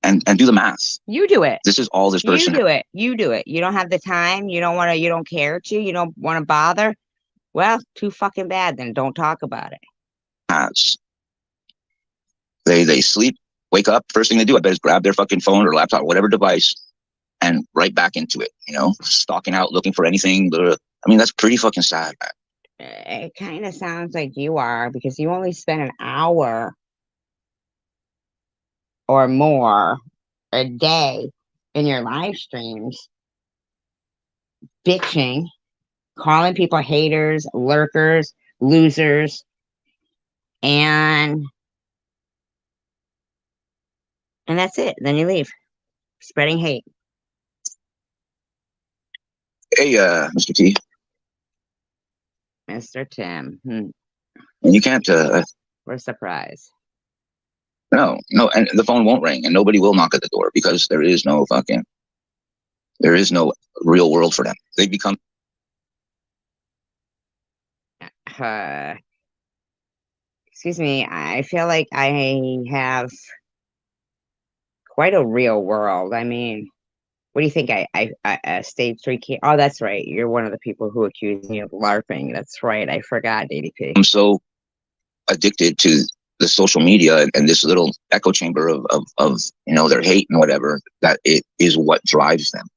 and do the math. You do it. This is all this person. You do it. You do it. You don't have the time. You don't want to. You don't care to. You don't want to bother. Well, too fucking bad. Then don't talk about it. Has. They sleep, wake up. First thing they do, I bet, is grab their fucking phone or laptop, or whatever device, and right back into it. You know, stalking out, looking for anything. I mean, that's pretty fucking sad. It kind of sounds like you are, because you only spend an hour or more a day in your live streams bitching calling people haters, lurkers, losers, and that's it. Then you leave, spreading hate. Hey, Mr. T, Mr. Tim, you can't. we're surprised. No, and the phone won't ring, and nobody will knock at the door because there is no real world for them. They become. Excuse me. I feel like I have quite a real world. I mean, what do you think? I stage 3 kid. Oh, that's right. You're one of the people who accused me of LARPing. That's right. I forgot, DDP. I'm so addicted to the social media and this little echo chamber of their hate and whatever, that it is what drives them.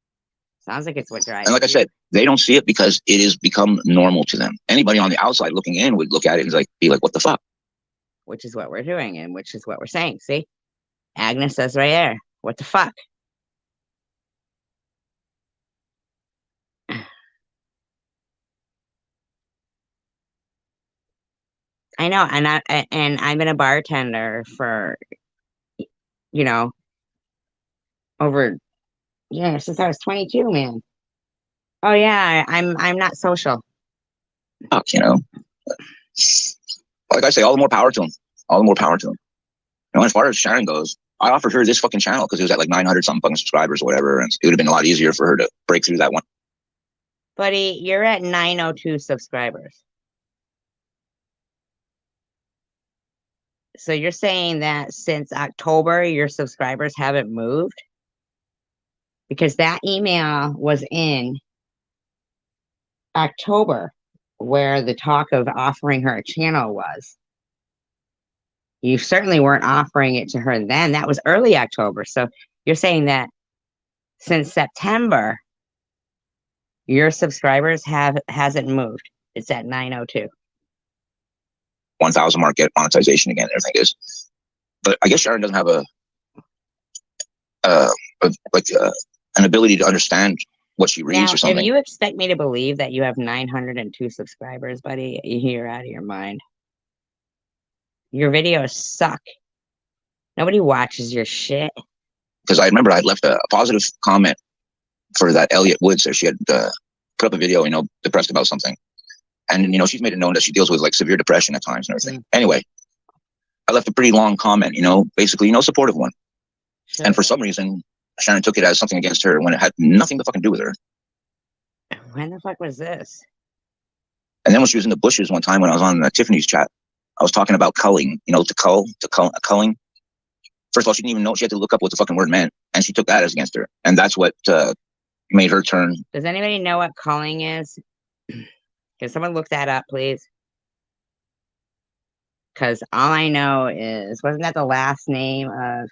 Sounds like it's what drives. And like I said, they don't see it because it has become normal to them. Anybody on the outside looking in would look at it and be like, what the fuck? Which is what we're doing, and which is what we're saying. See, Agnes says right there, what the fuck? I know, and I've been a bartender for over since I was 22, man. Oh yeah, I'm not social. Fuck, like I say, all the more power to them. All the more power to them. As far as Sharon goes, I offered her this fucking channel because it was at like 900 something fucking subscribers or whatever, and it would have been a lot easier for her to break through that one. Buddy, you're at 902 subscribers. So you're saying that since October, your subscribers haven't moved? Because that email was in October, where the talk of offering her a channel was. You certainly weren't offering it to her then. That was early October. So you're saying that since September, your subscribers hasn't moved. It's at 902. 1,000 mark, get monetization again. Everything is, but I guess Sharon doesn't have an ability to understand what she reads now, or something. If you expect me to believe that you have 902 subscribers, buddy, you're out of your mind. Your videos suck. Nobody watches your shit. Because I remember I'd left a positive comment for that Elliot Woods. She had put up a video, depressed about something. And, she's made it known that she deals with like severe depression at times and everything. Anyway, I left a pretty long comment, basically, supportive one. Sure. And for some reason, Sharon took it as something against her when it had nothing to fucking do with her. When the fuck was this? And then when she was in the bushes one time when I was on Tiffany's chat, I was talking about culling, culling. First of all, she didn't even know. She had to look up what the fucking word meant. And she took that as against her. And that's what made her turn. Does anybody know what culling is? Can someone look that up, please? Because all I know is, wasn't that the last name of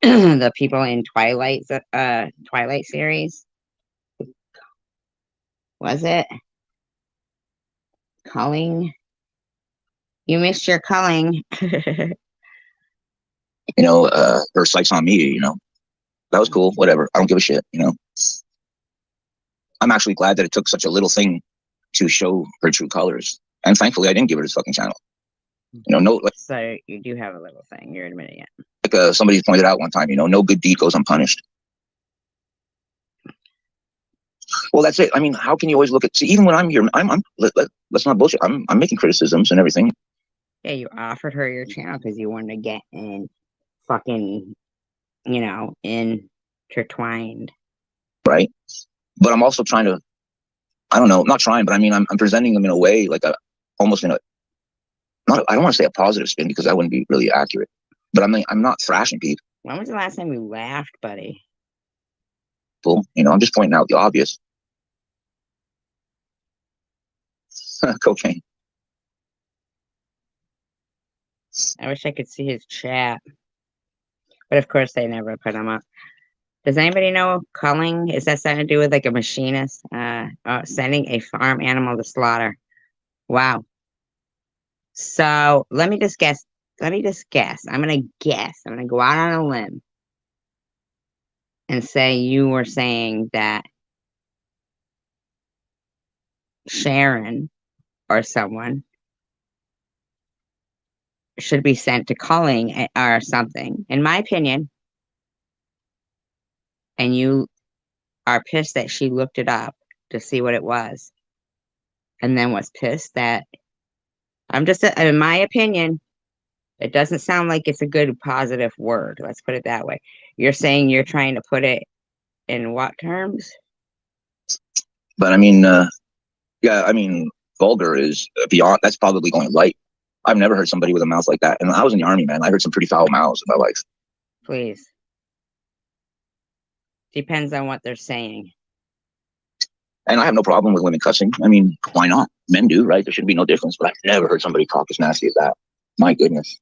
the people in Twilight series? Was it? Culling? You missed your culling. Her sights on me, that was cool. Whatever. I don't give a shit, I'm actually glad that it took such a little thing to show her true colors. And thankfully, I didn't give her this fucking channel. So you do have a little thing. You're admitting it. Like somebody pointed out one time, no good deed goes unpunished. Well, that's it. I mean, how can you always look at? See, even when I'm here, let's not bullshit. I'm making criticisms and everything. Yeah, you offered her your channel because you wanted to get in, fucking, intertwined. Right, but I'm also trying to. I don't know. Not trying, but I mean, I'm presenting them in a way like almost in a. Not. I don't want to say a positive spin because that wouldn't be really accurate. But I'm not thrashing people. When was the last time you laughed, buddy? I'm just pointing out the obvious. Cocaine. I wish I could see his chat. But of course they never put him up. Does anybody know culling? Is that something to do with like a machinist sending a farm animal to slaughter? Wow. So let me just guess. I'm gonna guess. I'm gonna go out on a limb and say you were saying that Sharon or someone should be sent to culling or something, in my opinion. And you are pissed that she looked it up to see what it was, and then was pissed that in my opinion, it doesn't sound like it's a good positive word. Let's put it that way. You're saying you're trying to put it in what terms? But I mean, yeah, I mean, vulgar is beyond. That's probably going light. I've never heard somebody with a mouth like that. And I was in the army, man. I heard some pretty foul mouths in my life. Please. Depends on what they're saying. And I have no problem with women cussing. I mean, why not? Men do, right? There should be no difference. But I've never heard somebody talk as nasty as that. My goodness.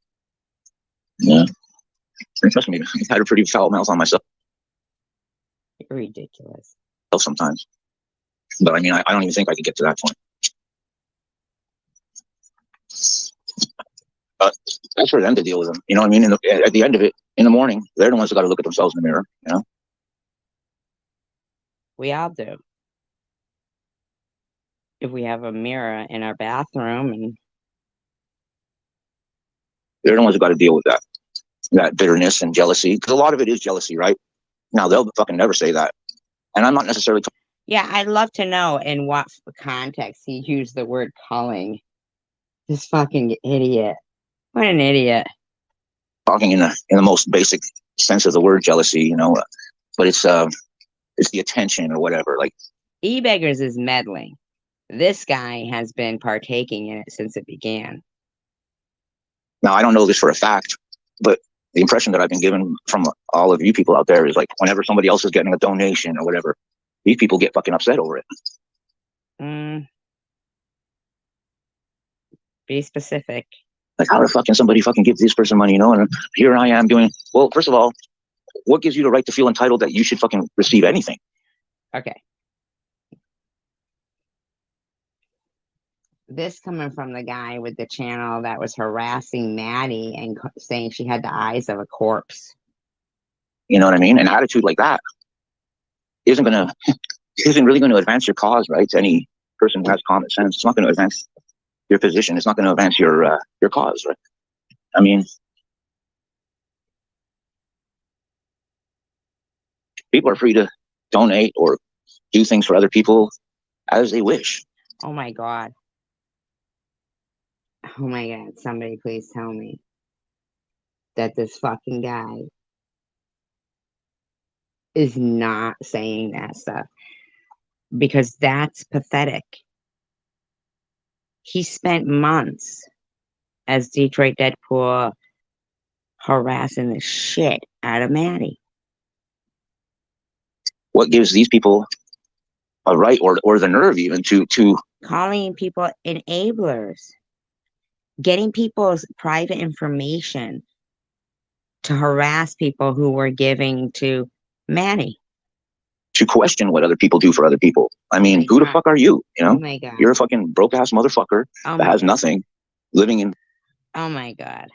Yeah. And trust me, I've had a pretty foul mouth on myself You're ridiculous. sometimes. But I mean, I don't even think I could get to that point. But that's for them to deal with them. You know what I mean? At the end of it, in the morning, they're the ones that got to look at themselves in the mirror, you know? We all do. If we have a mirror in our bathroom, and they're the ones that got to deal with that bitterness and jealousy. Because a lot of it is jealousy, right? Now, they'll fucking never say that. And I'm not necessarily yeah, I'd love to know in what context he used the word culling. This fucking idiot. What an idiot. talking in the most basic sense of the word, jealousy, you know, but it's the attention or whatever. Like, E-Beggars is meddling. This guy has been partaking in it since it began. now I don't know this for a fact, but the impression that I've been given from all of you people out there is like whenever somebody else is getting a donation or whatever, these people get fucking upset over it. Be specific. Like, how the fuck can somebody fucking give this person money, you know? And here I am doing, well, first of all, what gives you the right to feel entitled that you should fucking receive anything? Okay. This coming from the guy with the channel that was harassing Maddie and saying she had the eyes of a corpse. You know what I mean? An attitude like that isn't really going to advance your cause, right? To any person who has common sense, it's not going to advance your position. It's not going to advance your cause, right? I mean, people are free to donate or do things for other people as they wish. Oh my God. Oh my God. Somebody please tell me that this fucking guy is not saying that stuff, because that's pathetic. He spent months as Detroit Deadpool harassing the shit out of Maddie. What gives these people a right or the nerve even to calling people enablers, getting people's private information to harass people who were giving to Maddie? To question what other people do for other people. I mean, who the fuck are you? You know, oh my God. You're a fucking broke ass motherfucker that has nothing, living in oh my God.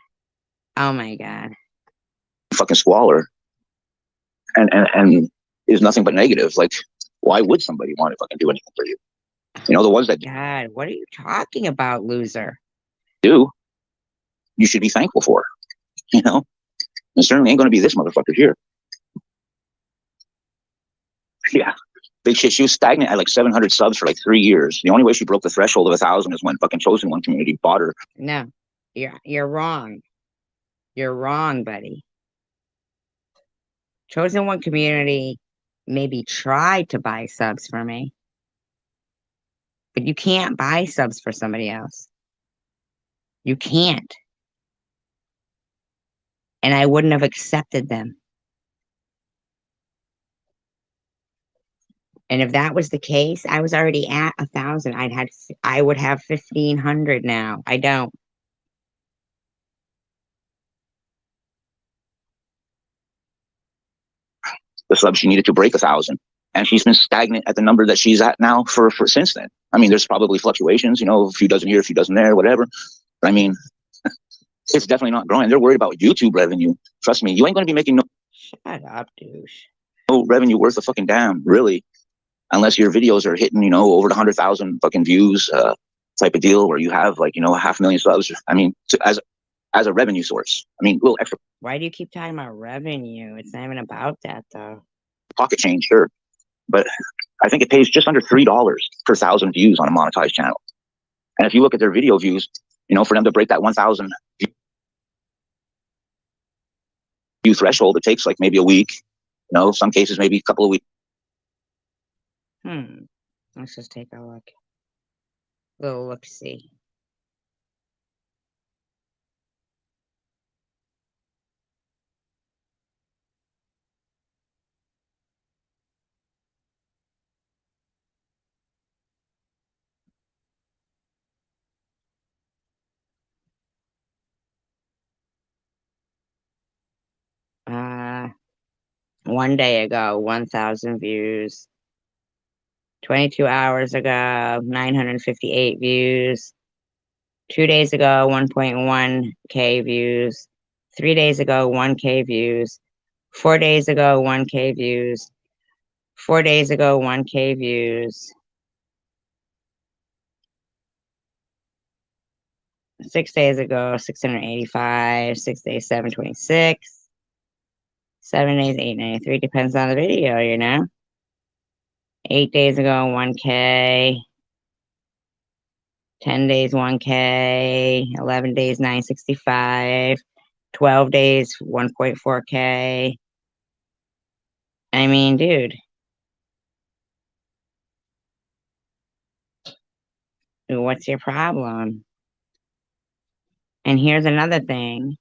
Oh my God. fucking squalor, and is nothing but negative. Like, why would somebody want to fucking do anything for you? You know, the ones that God, what are you talking about, loser? do, you should be thankful for. You know, it certainly ain't going to be this motherfucker here. Yeah. Big shit. She was stagnant at like 700 subs for like 3 years. The only way she broke the threshold of 1,000 is when fucking Chosen One community bought her. No, you're wrong. You're wrong, buddy. Chosen One community maybe tried to buy subs for me, but you can't buy subs for somebody else. You can't. And I wouldn't have accepted them. And if that was the case, I was already at 1,000. I would have 1,500 now. I don't. The sub she needed to break 1,000, and she's been stagnant at the number that she's at now for since then. I mean, there's probably fluctuations, you know, a few dozen here, a few dozen there, whatever. But I mean, it's definitely not growing. They're worried about YouTube revenue. Trust me, you ain't going to be making Shut up, douche. no revenue worth a fucking damn, really. unless your videos are hitting, over 100,000 fucking views, type of deal where you have like, 500,000 subs. I mean, as a revenue source. I mean, a little extra. Why do you keep talking about revenue? It's not even about that though. Pocket change, sure. But I think it pays just under $3 per 1,000 views on a monetized channel. And if you look at their video views, for them to break that 1,000 view threshold, it takes like maybe a week, some cases, maybe a couple of weeks. Let's just take a look. Little look-see. One day ago, 1,000 views. 22 hours ago, 958 views. 2 days ago, 1.1K views. 3 days ago, 1K views. 4 days ago, 1K views. 4 days ago, 1K views. 6 days ago, 685. 6 days, 726. 7 days, 893. Depends on the video, 8 days ago, 1K. 10 days, 1K. 11 days, 965. 12 days, 1.4K. I mean, dude. What's your problem? And here's another thing.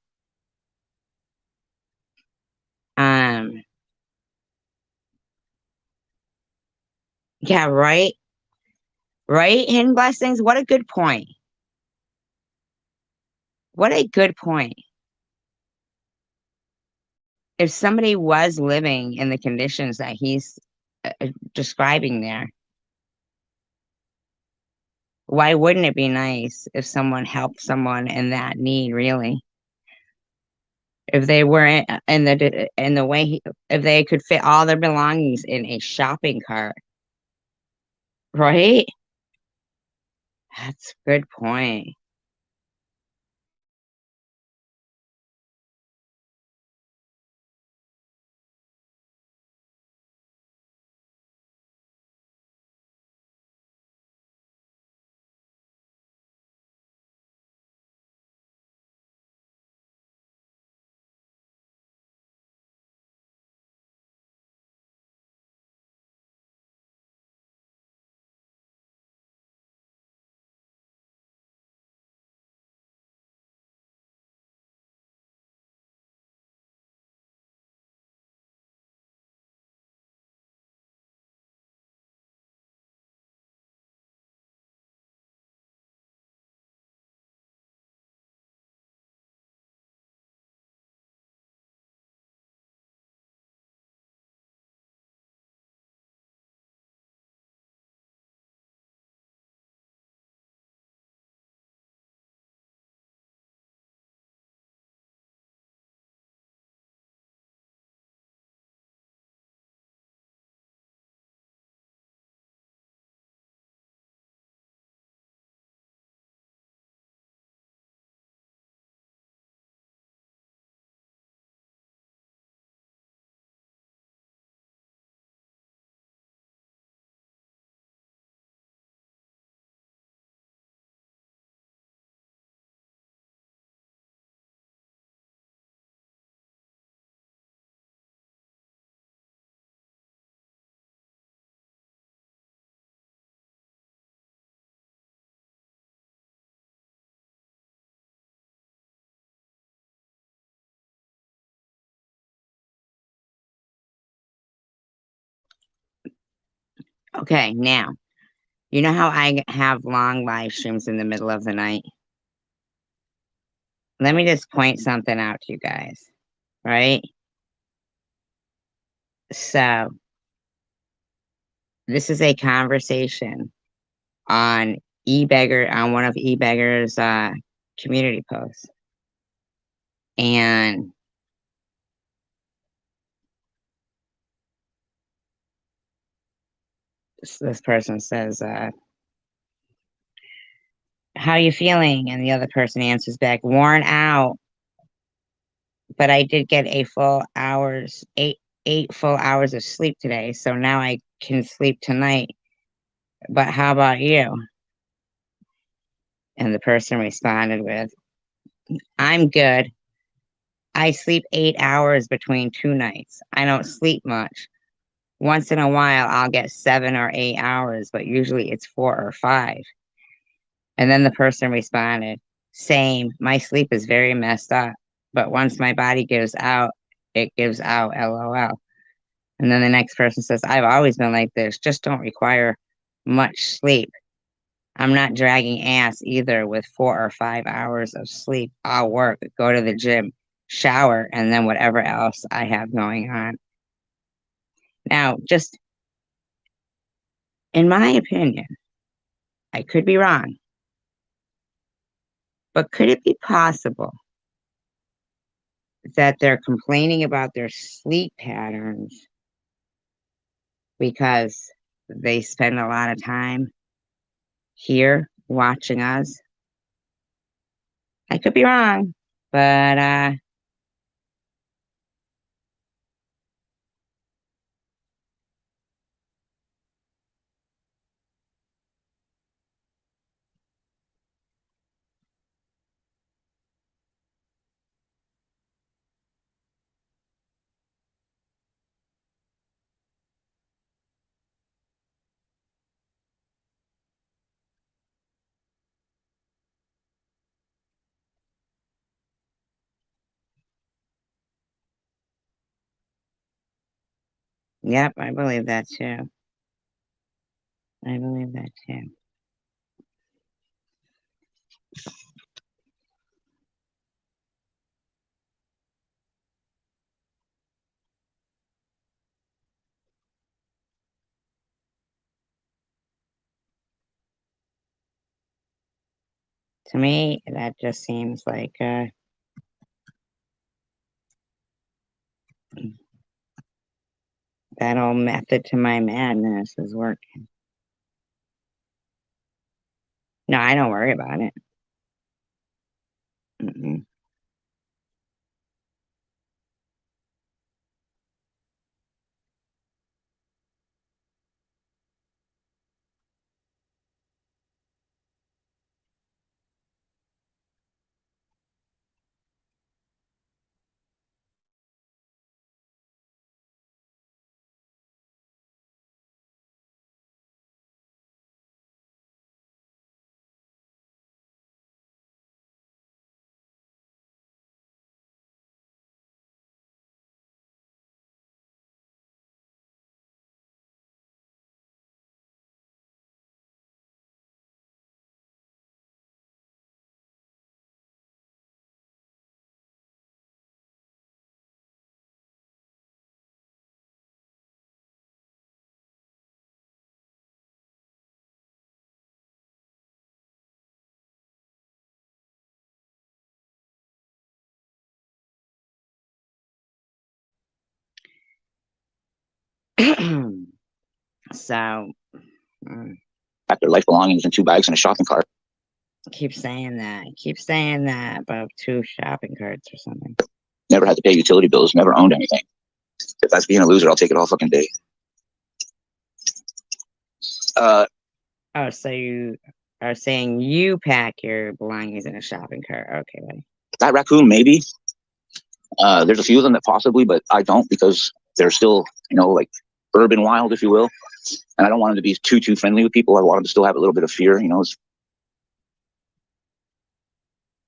Yeah, right? Right? Hidden blessings? What a good point. What a good point. If somebody was living in the conditions that he's describing there, why wouldn't it be nice if someone helped someone in that need, really? If they were in the way if they could fit all their belongings in a shopping cart, right? That's a good point. Okay, now, you know how I have long live streams in the middle of the night? Let me just point something out to you guys, right? So, this is a conversation on on one of eBeggar's community posts. And this person says, how you feeling? And the other person answers back, worn out, but I did get eight full hours of sleep today, so now I can sleep tonight. But how about you? And the person responded with, I'm good. I sleep 8 hours between 2 nights. I don't sleep much. Once in a while, I'll get 7 or 8 hours, but usually it's 4 or 5. And then the person responded, same. My sleep is very messed up, but once my body gives out, it gives out, LOL. And then the next person says, I've always been like this, just don't require much sleep. I'm not dragging ass either with 4 or 5 hours of sleep. I'll work, go to the gym, shower, and then whatever else I have going on. Now, just in my opinion, I could be wrong, but could it be possible that they're complaining about their sleep patterns because they spend a lot of time here watching us? I could be wrong, but yep, I believe that too. I believe that too. To me, that just seems like that old method to my madness is working. No, I don't worry about it. Mm-mm. So, Pack their life belongings in 2 bags in a shopping cart. keep saying that. Keep saying that about 2 shopping carts or something. Never had to pay utility bills. Never owned anything. If that's being a loser, I'll take it all fucking day. Oh, so you are saying you pack your belongings in a shopping cart. Okay, buddy. That raccoon, maybe. There's a few of them that possibly, but I don't because they're still, like urban wild, if you will. And I don't want them to be too friendly with people. I want them to still have a little bit of fear,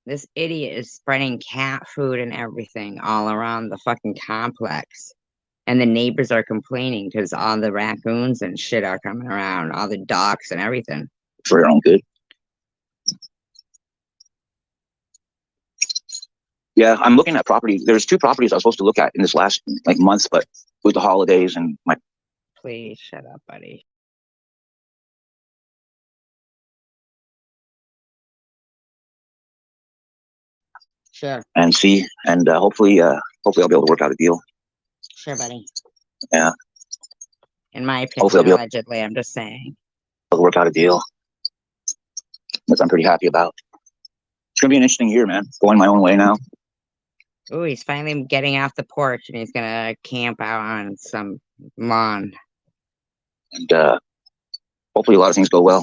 This idiot is spreading cat food and everything all around the fucking complex. And the neighbors are complaining because all the raccoons and shit are coming around, all the dogs and everything. for your own good. Yeah, I'm looking at property. There's 2 properties I was supposed to look at in this last month, but with the holidays and my. Please shut up, buddy. Sure. And see, and hopefully I'll be able to work out a deal. Sure, buddy. Yeah. In my Hopefully opinion, I'll be allegedly, I'm just saying. able to work out a deal, which I'm pretty happy about. It's gonna be an interesting year, man. Going my own way now. Ooh, he's finally getting off the porch and he's gonna camp out on some lawn. And hopefully a lot of things go well.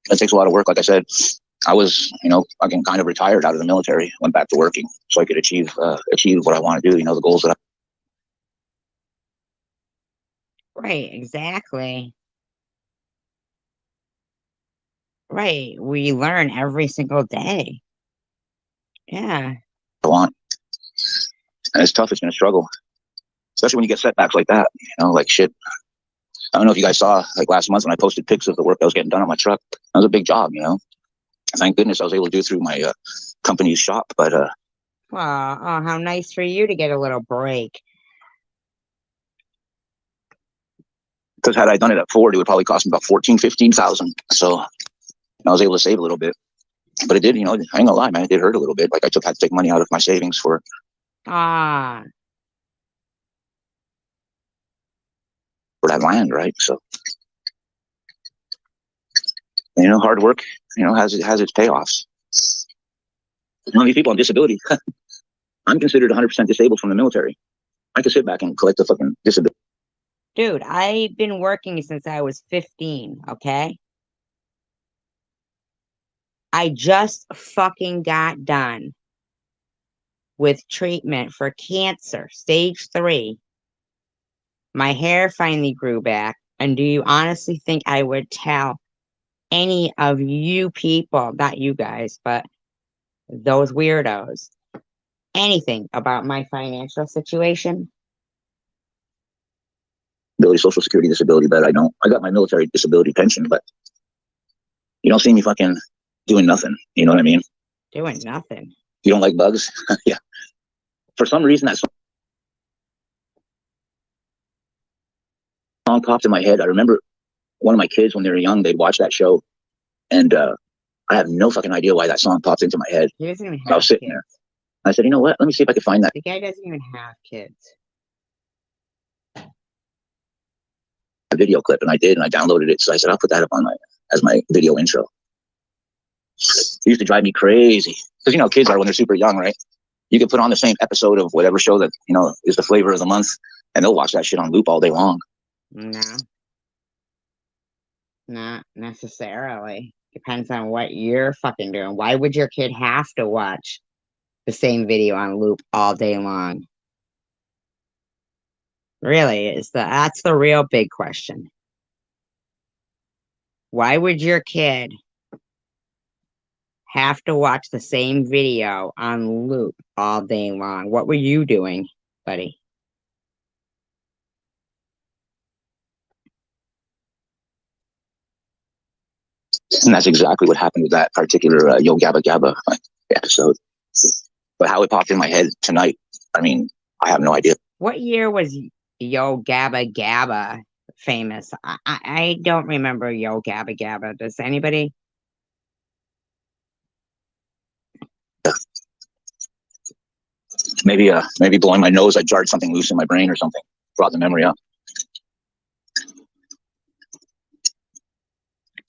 It takes a lot of work. Like I said, I was, I can kind of retired out of the military, went back to working so I could achieve what I want to do, the goals that Right, exactly. Right, we learn every single day. Yeah. I want. And it's tough. It's been a struggle, especially when you get setbacks like that, like shit. I don't know if you guys saw, like last month when I posted pics of the work that was getting done on my truck. That was a big job, Thank goodness I was able to do it through my company's shop. But Well, oh, how nice for you to get a little break. because had I done it at Ford, it would probably cost me about 15,000. So I was able to save a little bit. But it did, I ain't gonna lie, man, it did hurt a little bit. Like I had to take money out of my savings for Ah, that land, right? So hard work, has its payoffs. These people on disability, I'm considered 100% disabled from the military. I can sit back and collect the fucking disability. dude, I've been working since I was 15, okay? I just fucking got done with treatment for cancer, stage 3. My hair finally grew back. And do you honestly think I would tell any of you people, not you guys, but those weirdos, anything about my financial situation? Social security disability, but I don't. I got my military disability pension, but you don't see me fucking doing nothing. You know what I mean? Doing nothing. You don't like bugs? Yeah. For some reason, that song popped in my head. I remember one of my kids when they were young, they'd watch that show, and I have no fucking idea why that song popped into my head. He doesn't even I have was sitting kids. there. I said, you know what? Let me see if I can find that The guy doesn't even have kids. video clip, and I did, and I downloaded it. So I said, I'll put that up on as my video intro. It used to drive me crazy because kids are when they're super young, right? You can put on the same episode of whatever show that is the flavor of the month, and they'll watch that shit on loop all day long. No, not necessarily. Depends on what you're fucking doing. Why would your kid have to watch the same video on loop all day long? Really, that's the real big question. Why would your kid have to watch the same video on loop all day long? What were you doing, buddy? And that's exactly what happened with that particular Yo Gabba Gabba episode. But how it popped in my head tonight, I mean, I have no idea. What year was Yo Gabba Gabba famous? I don't remember Yo Gabba Gabba. Does anybody? Maybe blowing my nose, I jarred something loose in my brain or something, brought the memory up.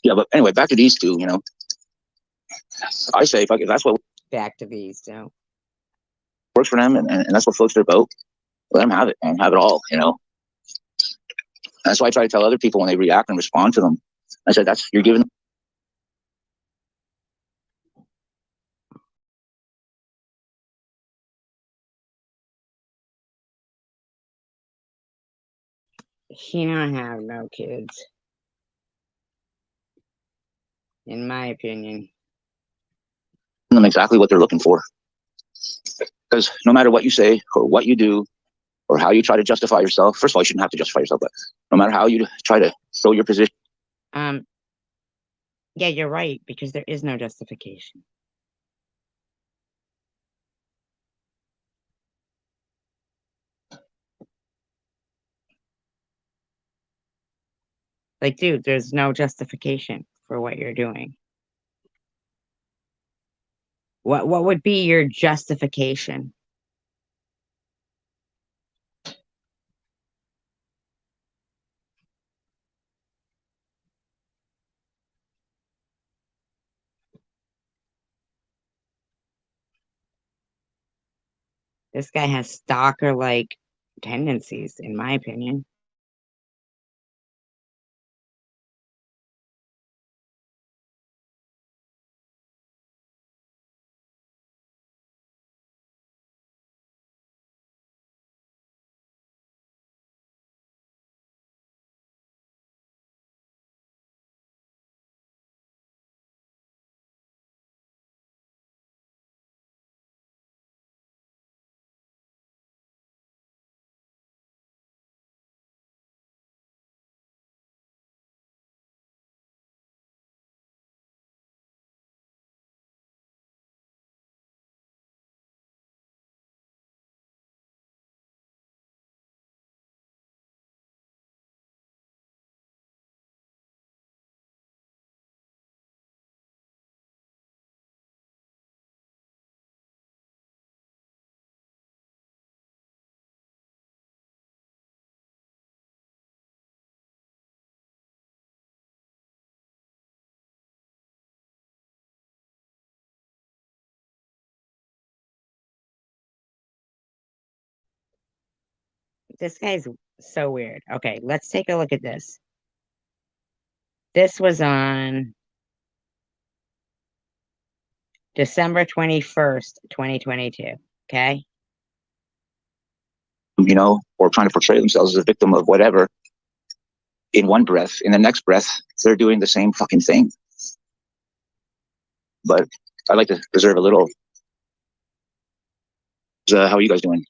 Yeah, but anyway, back to these two. I say, if that's what Back to these two. works for them, and that's what floats their boat, let them have it and have it all. That's why I try to tell other people when they react and respond to them. I said, you're giving. He don't have no kids, in my opinion. Them exactly what they're looking for. Because no matter what you say or what you do or how you try to justify yourself, first of all, you shouldn't have to justify yourself, but no matter how you try to show your position. Yeah, you're right, because there is no justification. Like, dude, there's no justification for what you're doing. What would be your justification? This guy has stalker-like tendencies, in my opinion. This guy's so weird. Okay, let's take a look at this. This was on December 21st, 2022. Okay. Or trying to portray themselves as a victim of whatever. In one breath, in the next breath, they're doing the same fucking thing. But I like to preserve a little. How are you guys doing?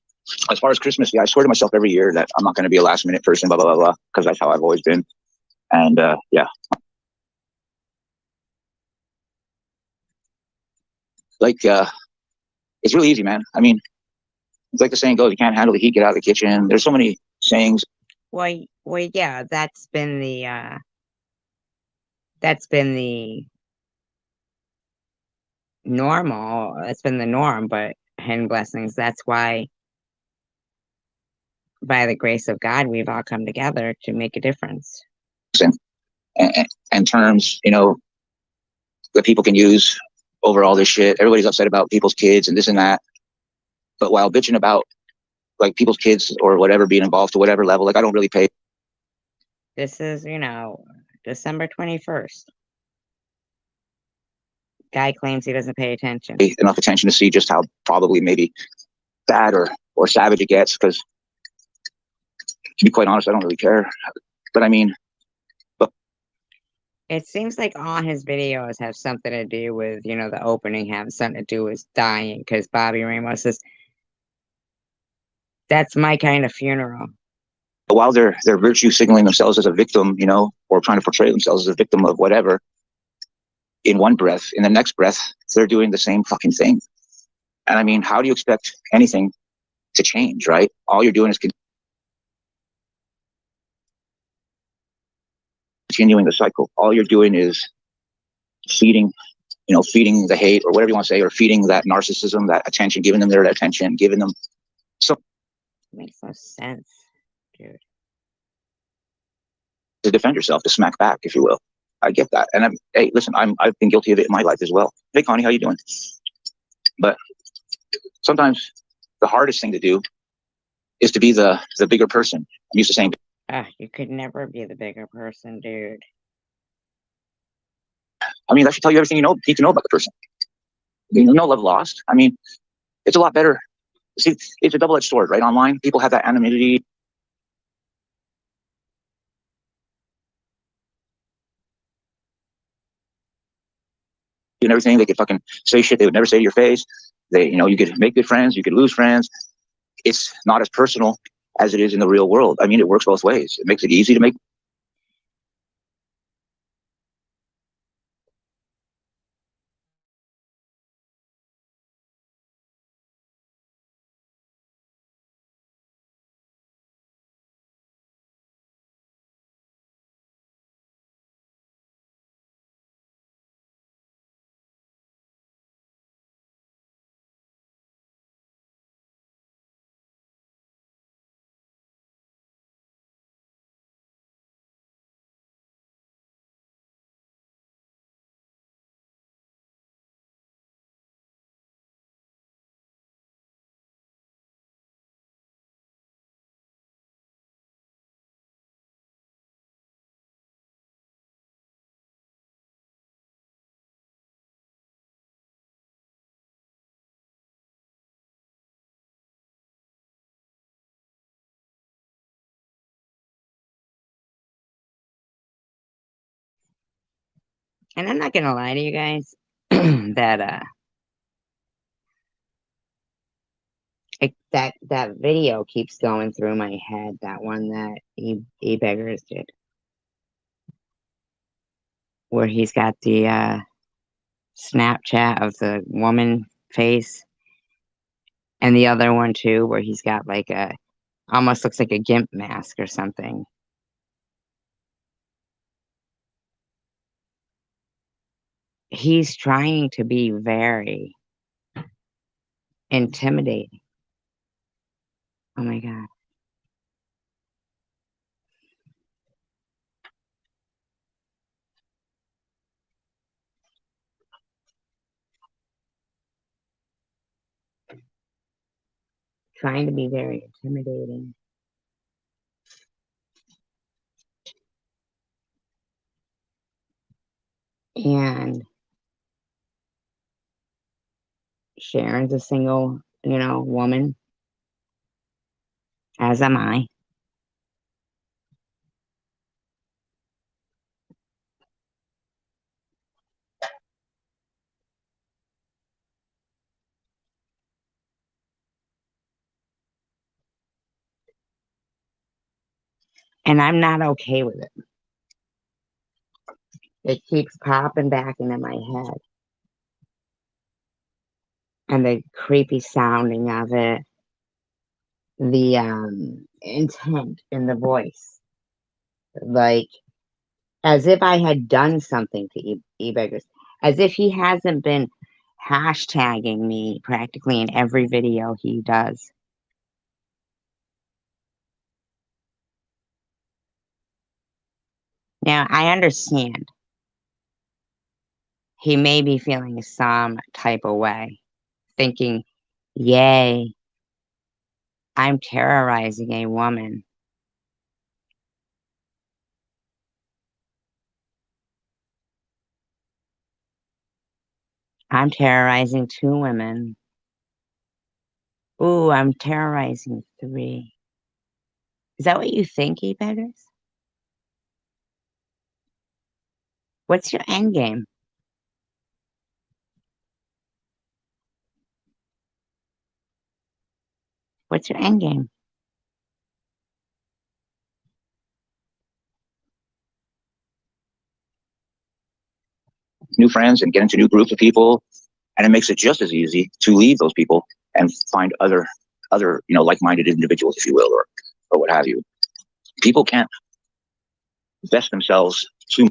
As far as Christmas, yeah, I swear to myself every year that I'm not going to be a last minute person, blah, blah, blah, blah, because that's how I've always been. And yeah. Like, it's really easy, man. I mean, it's like the saying goes, you can't handle the heat, get out of the kitchen. There's so many sayings. Well, yeah, that's been the normal. That's been the norm, but hidden blessings. That's why, by the grace of God, we've all come together to make a difference. And terms, that people can use over all this shit. Everybody's upset about people's kids and this and that. But while bitching about like people's kids or whatever being involved to whatever level, like I don't really pay. This is, December 21st. Guy claims he doesn't pay attention. Enough attention to see just how probably maybe bad or savage it gets, because to be quite honest, I don't really care. But I mean, it seems like all his videos have something to do with, the opening having something to do with dying, because Bobby Ramos says, that's my kind of funeral. While they're virtue signaling themselves as a victim, or trying to portray themselves as a victim of whatever, in one breath, in the next breath, they're doing the same fucking thing. And I mean, how do you expect anything to change, right? All you're doing is continuing the cycle. All you're doing is feeding the hate or whatever you want to say, or feeding that narcissism, that attention, giving them their attention, giving them so. Makes no sense, dude. To defend yourself, to smack back, if you will. I get that. And hey, listen, I've been guilty of it in my life as well. Hey, Connie, how you doing? But sometimes the hardest thing to do is to be the bigger person. I'm used to saying, you could never be the bigger person, dude. I mean, that should tell you everything you need to know about the person. No love lost. I mean, it's a lot better. See, it's a double-edged sword, right? Online, people have that anonymity. And everything, they could fucking say shit they would never say to your face. You could make good friends, you could lose friends. It's not as personal as it is in the real world. I mean, it works both ways. It makes it easy to make And I'm not gonna lie to you guys, that that video keeps going through my head. That one that E-Beggars did, where he's got the Snapchat of the woman face, and the other one too, where he's got like almost looks like a gimp mask or something. He's trying to be very intimidating. Oh my God. Trying to be very intimidating. And Sharon's a single, woman, as am I. And I'm not okay with it. It keeps popping back into my head. And the creepy sounding of it, the intent in the voice. Like, as if I had done something to E-Beggars. As if he hasn't been hashtagging me practically in every video he does. Now, I understand. He may be feeling some type of way, thinking, yay, I'm terrorizing a woman. I'm terrorizing 2 women. Ooh, I'm terrorizing 3. Is that what you think, E-Beggars? What's your end game? What's your end game? New friends and get into new groups of people, and it makes it just as easy to leave those people and find other like-minded individuals, if you will, or what have you. People can't invest themselves too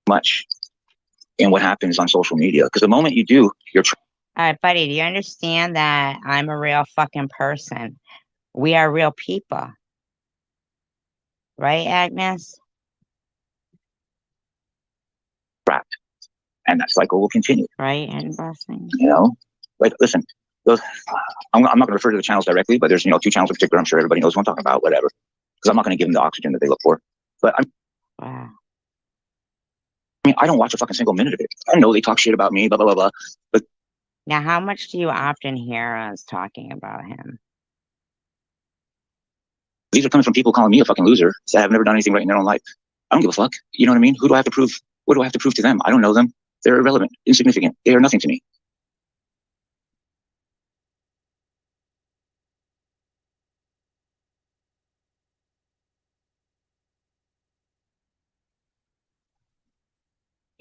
much in what happens on social media, because the moment you do, you're All right, buddy, do you understand that I'm a real fucking person? We are real people. Right, Agnes? trapped, and that cycle will continue. Right, and blessing. Like, listen, I'm not going to refer to the channels directly, but there's 2 channels in particular. I'm sure everybody knows what I'm talking about, whatever, because I'm not going to give them the oxygen that they look for. But Wow. I don't watch a fucking single minute of it. I know they talk shit about me, blah blah blah blah. But now, how much do you often hear us talking about him? these are coming from people calling me a fucking loser that have never done anything right in their own life. I don't give a fuck. You know what I mean? Who do I have to prove? What do I have to prove to them? I don't know them. They're irrelevant, insignificant. They are nothing to me.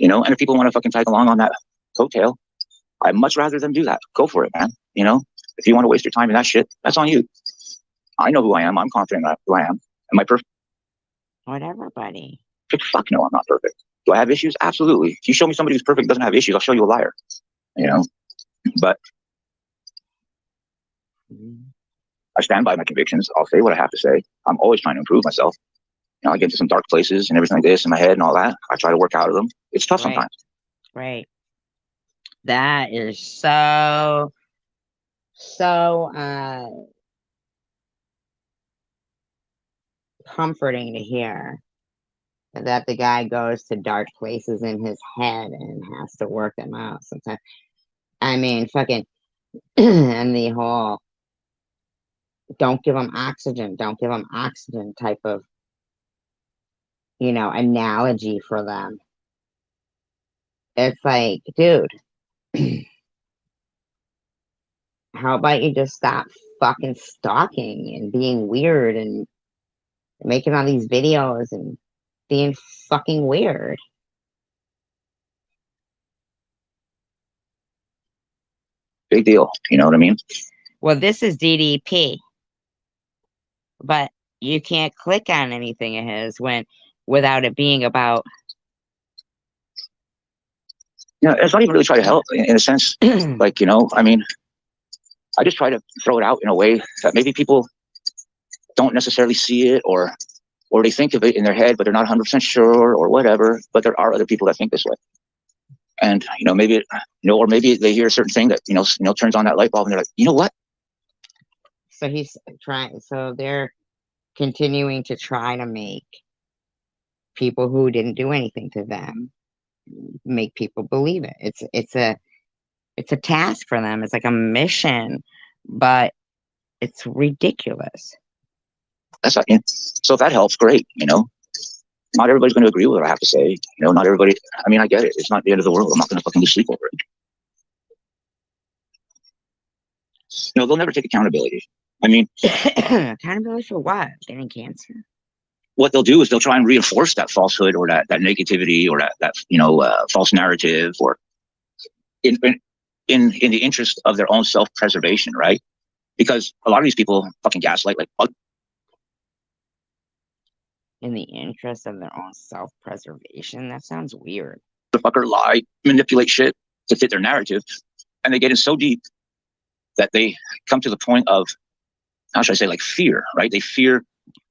And if people want to fucking tag along on that coattail, I'd much rather them do that. Go for it, man. If you want to waste your time in that shit, that's on you. I know who I am. I'm confident in who I am. Am I perfect? Whatever, buddy. Fuck no, I'm not perfect. Do I have issues? Absolutely. If you show me somebody who's perfect and doesn't have issues, I'll show you a liar. But I stand by my convictions. I'll say what I have to say. I'm always trying to improve myself. I get into some dark places and everything like this in my head and all that. I try to work out of them. It's tough sometimes. Right. That is so comforting to hear that the guy goes to dark places in his head and has to work them out sometimes. I mean, fucking, and the whole, don't give them oxygen, don't give them oxygen type of, you know, analogy for them. It's like, dude, how about you just stop fucking stalking and being weird and making all these videos and being fucking weird? Big deal. You know what I mean? Well, this is DDP, but you can't click on anything of his without it being about. You know, it's not even really try to help in a sense. Like, you know, I mean, I just try to throw it out in a way that maybe people don't necessarily see it, or they think of it in their head, but they're not 100% sure or whatever. But there are other people that think this way. And, you know, maybe, or maybe they hear a certain thing that, turns on that light bulb and they're like, you know what? So he's trying, so they're continuing to try to make people who didn't do anything to them make people believe it. It's a task for them. It's like a mission, but it's ridiculous. That's not, so if that helps, great. Not everybody's going to agree with what I have to say. Not everybody, I mean, I get it. It's not the end of the world. I'm not going to fucking lose sleep over it. They'll never take accountability. I mean, accountability for what? Getting cancer? What they'll do is they'll try and reinforce that falsehood or that negativity or that false narrative, or in the interest of their own self-preservation, right? Because a lot of these people fucking gaslight like in the interest of their own self-preservation. That sounds weird. The fucker lie, manipulate shit to fit their narrative, and they get in so deep that they come to the point of, how should I say, like fear, right? They fear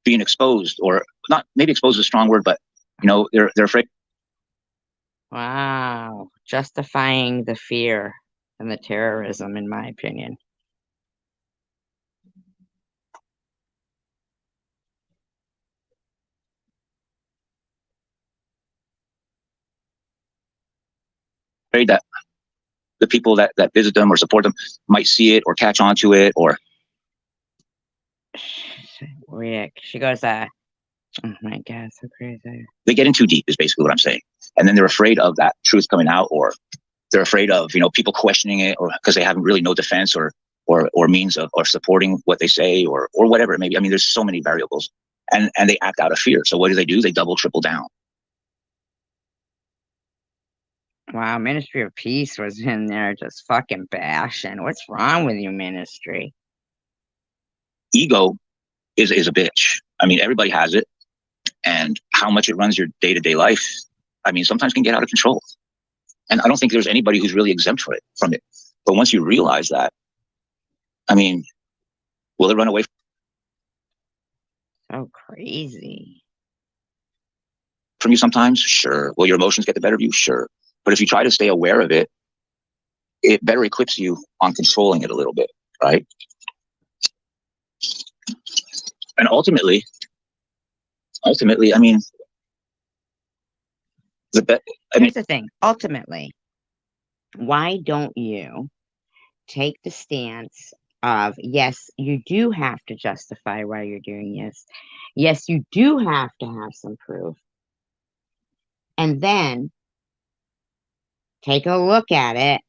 being exposed, or not, maybe exposed is a strong word, but they're afraid. Wow, justifying the fear and the terrorism, in my opinion. Afraid that the people that visit them or support them might see it or catch on to it, or Rick, she goes, oh my God, so crazy. They get in too deep is basically what I'm saying. And then they're afraid of that truth coming out, or they're afraid of, people questioning it, or because they have really no defense or means of or supporting what they say, or whatever it may be. I mean, there's so many variables, and they act out of fear. So what do? They double, triple down. Wow, Ministry of Peace was in there just fucking bashing. What's wrong with you, Ministry? Ego is a bitch. I mean, everybody has it. And how much it runs your day-to-day life, I mean, sometimes can get out of control. And I don't think there's anybody who's really exempt from it. But once you realize that, I mean, will it run away? So crazy. From you sometimes? Sure. Will your emotions get the better of you? Sure. But if you try to stay aware of it, it better equips you on controlling it a little bit, right? And ultimately, I mean, here's the thing. Ultimately, why don't you take the stance of, yes, you do have to justify why you're doing this. Yes, you do have to have some proof. And then take a look at it.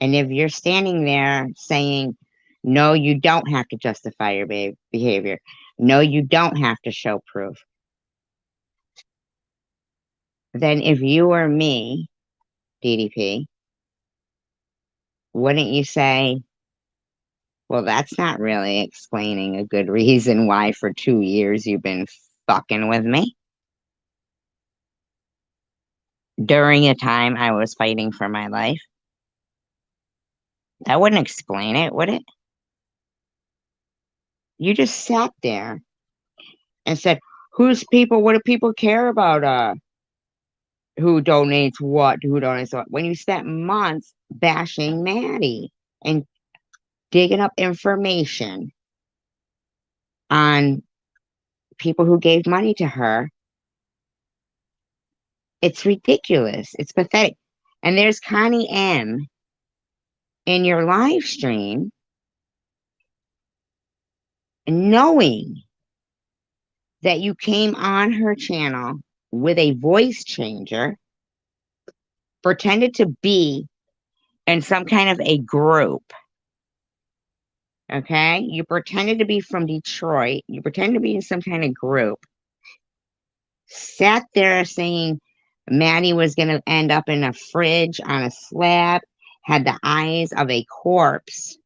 And if you're standing there saying, no, you don't have to justify your behavior. No, you don't have to show proof. Then if you were me, DDP, wouldn't you say, well, that's not really explaining a good reason why for 2 years you've been fucking with me? During a time I was fighting for my life. That wouldn't explain it, would it? You just sat there and said, what do people care about? Who donates what? Who donates what? When you spent months bashing Maddie and digging up information on people who gave money to her. It's ridiculous. It's pathetic. And there's Connie M in your live stream knowing that you came on her channel with a voice changer, pretended to be in some kind of a group. Okay? You pretended to be from Detroit. You pretended to be in some kind of group. Sat there saying Maddie was going to end up in a fridge on a slab, had the eyes of a corpse.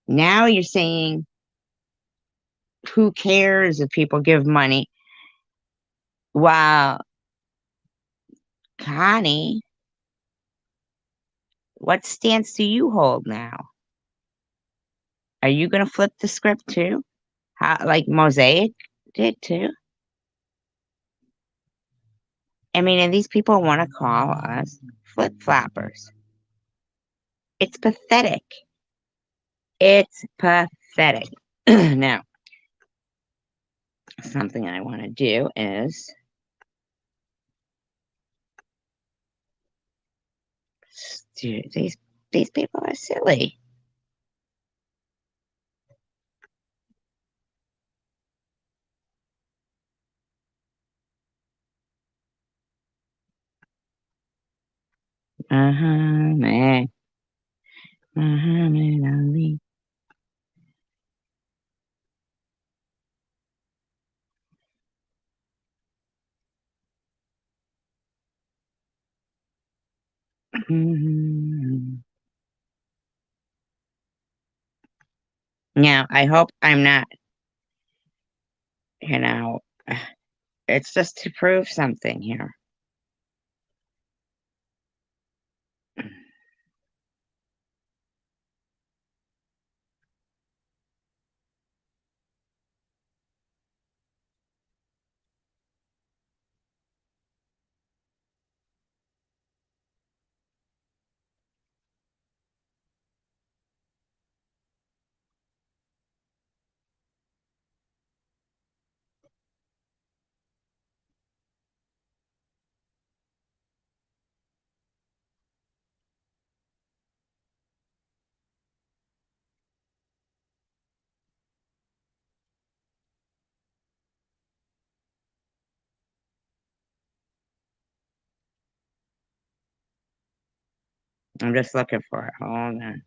Now you're saying, who cares if people give money? Well, Connie, what stance do you hold now? Are you going to flip the script too? How, like Mosaic did too? I mean, and these people want to call us flip-floppers. It's pathetic. It's pathetic. Now, something I want to do is dude, these people are silly. Muhammad Ali. Now, I hope I'm not, you know, it's just to prove something here. I'm just looking for it. Hold on.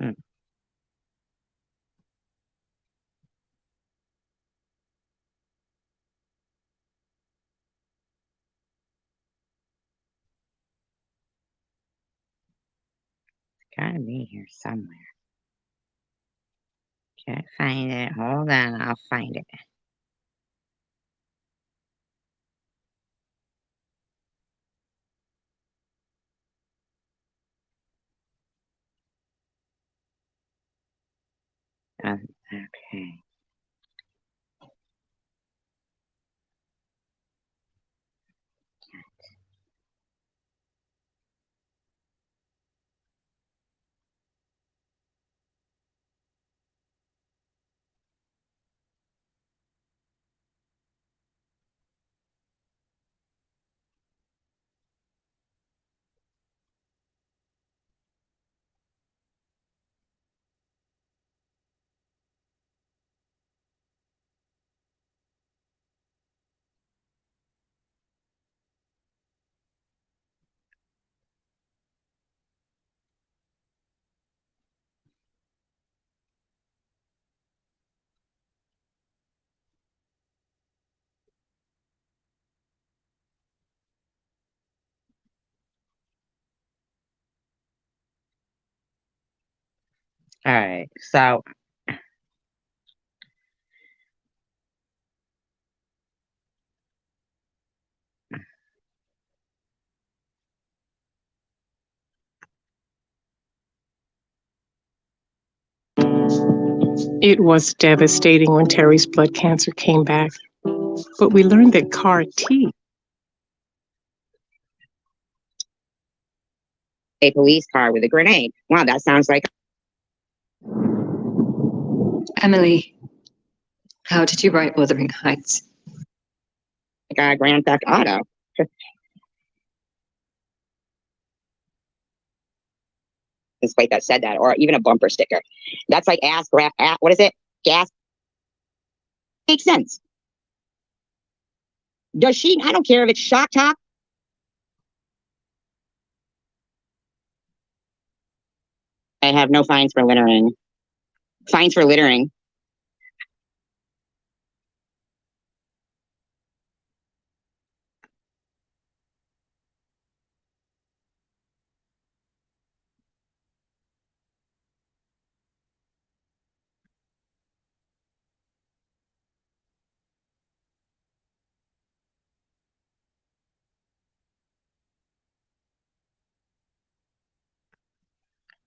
Hmm. It's gotta be here somewhere. Can't find it. Hold on, I'll find it. Okay. All right. So It was devastating when Terry's blood cancer came back, but we learned that CAR T. A police car with a grenade. Wow, that sounds like Emily, how did you write Wuthering Heights? a Grand Theft Auto. Display that said that, or even a bumper sticker. That's like what is it? Gas. Makes sense. Does she? I don't care if it's shock top. I have no fines for littering. Fines for littering.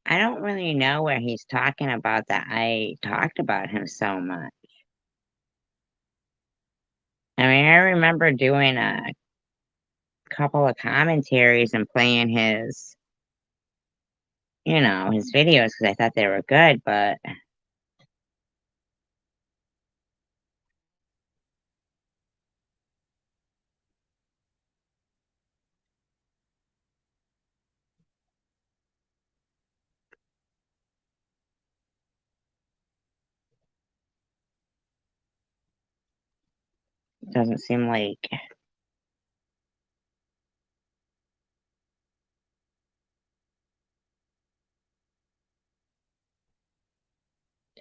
I don't really know where he's talking about that I talked about him so much. I mean, I remember doing a couple of commentaries and playing his, his videos because I thought they were good, but it doesn't seem like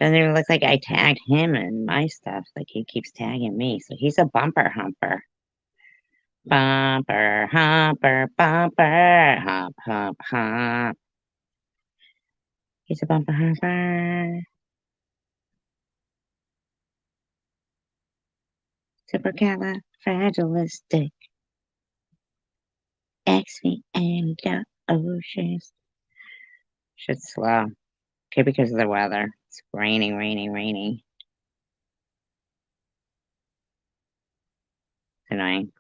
doesn't even look like I tagged him in my stuff. Like he keeps tagging me, so he's a bumper humper. Bumper humper, bumper hump, hump, hump. He's a bumper humper. Supercalifragilistic. Expialidocious. Shit's slow. Okay, because of the weather. It's raining, raining, raining. It's annoying.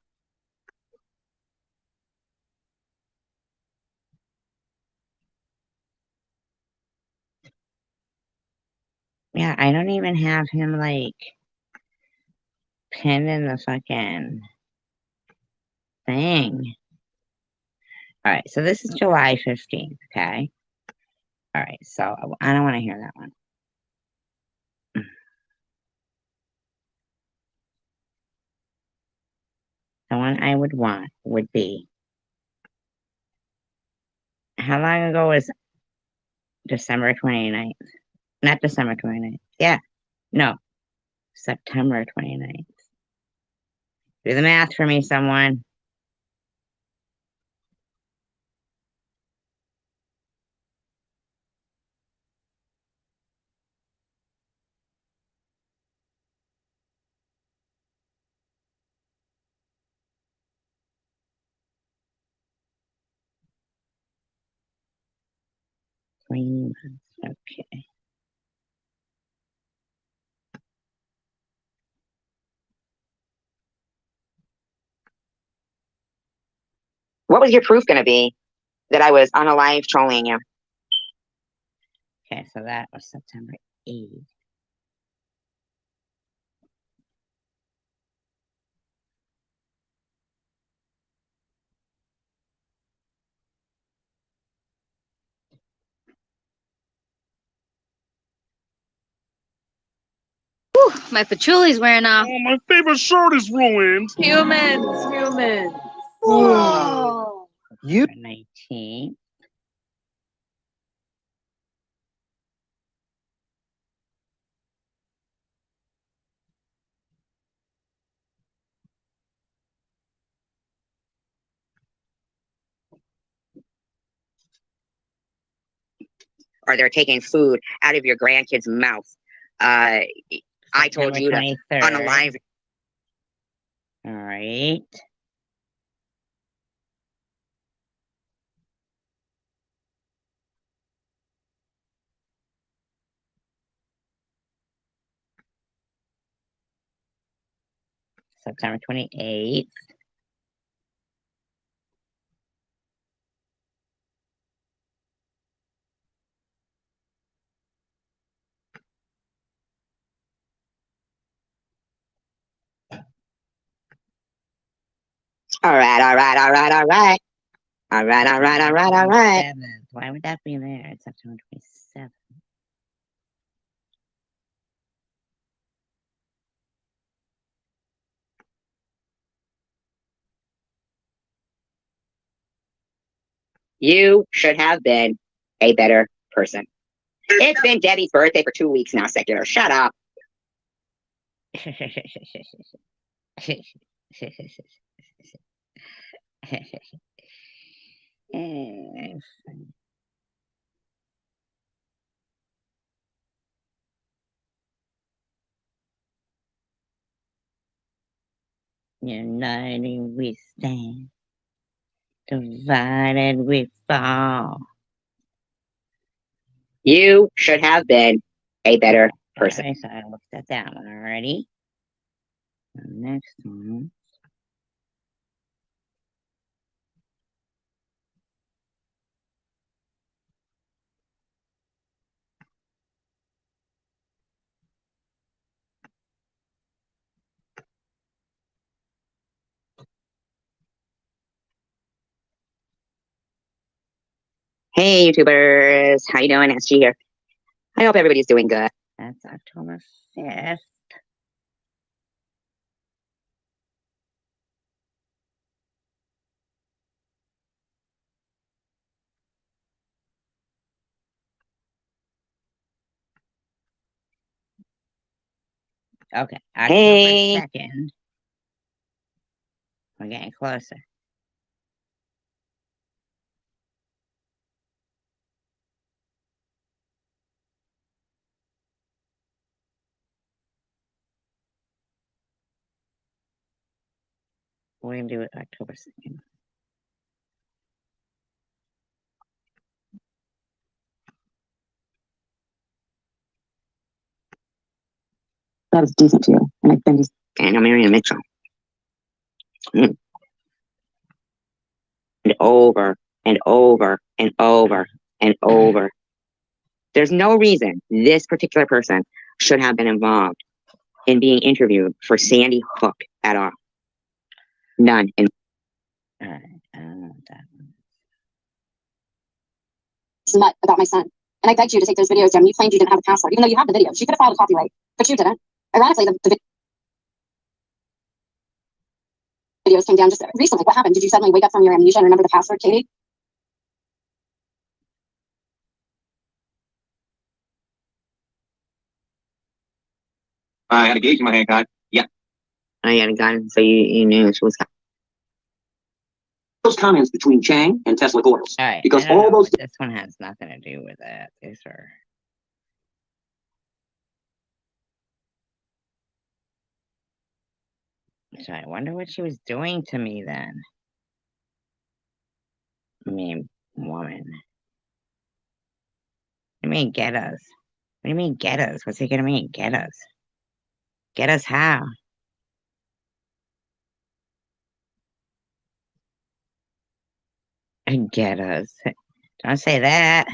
Yeah, I don't even have him like pinned in the fucking thing. Alright, so this is July 15th, okay? Alright, so I don't want to hear that one. The one I would want would be, how long ago was December 29th? Not December 29th. Yeah, no, September 29th. Do the math for me, someone. Okay. What was your proof going to be that I was on a live trolling you? Okay, so that was September 8th. Whew, my patchouli's wearing off. Oh, my favorite shirt is ruined. Humans. Whoa. You 19th. Or they're taking food out of your grandkid's mouth. I told you to on a live. All right. September 28th. All right. Why would that be there? It's September 27th. You should have been a better person. It's been Debbie's birthday for 2 weeks now, secular. Shut up. United we stand, divided we fall. You should have been a better person. Okay, so I looked at that one already. The next one. Hey, YouTubers. How you doing? SG here. I hope everybody's doing good. That's October 5th. Okay, October 2nd. We're getting closer. We're going to do it October 2nd. That was decent to you. And I've been and I'm marrying Mitchell. And over and over and over and over. There's no reason this particular person should have been involved in being interviewed for Sandy Hook at all. None. And all right, I don't know what that one. Smut about my son. And I begged you to take those videos down. You claimed you didn't have a password, even though you have the videos. You could have filed a copyright, but you didn't. Ironically, the videos came down just recently. What happened? Did you suddenly wake up from your amnesia and remember the password, Katie? I had a gauge in my hand, God. Yeah. I had a gun, so you knew it was. Those comments between Chang and Tesla Coils. All right, because all those. This one has nothing to do with that. These are. So I wonder what she was doing to me then. I mean, woman. What do you mean, get us? What do you mean, get us? What's he gonna mean, get us? Get us how? Get us. Don't say that.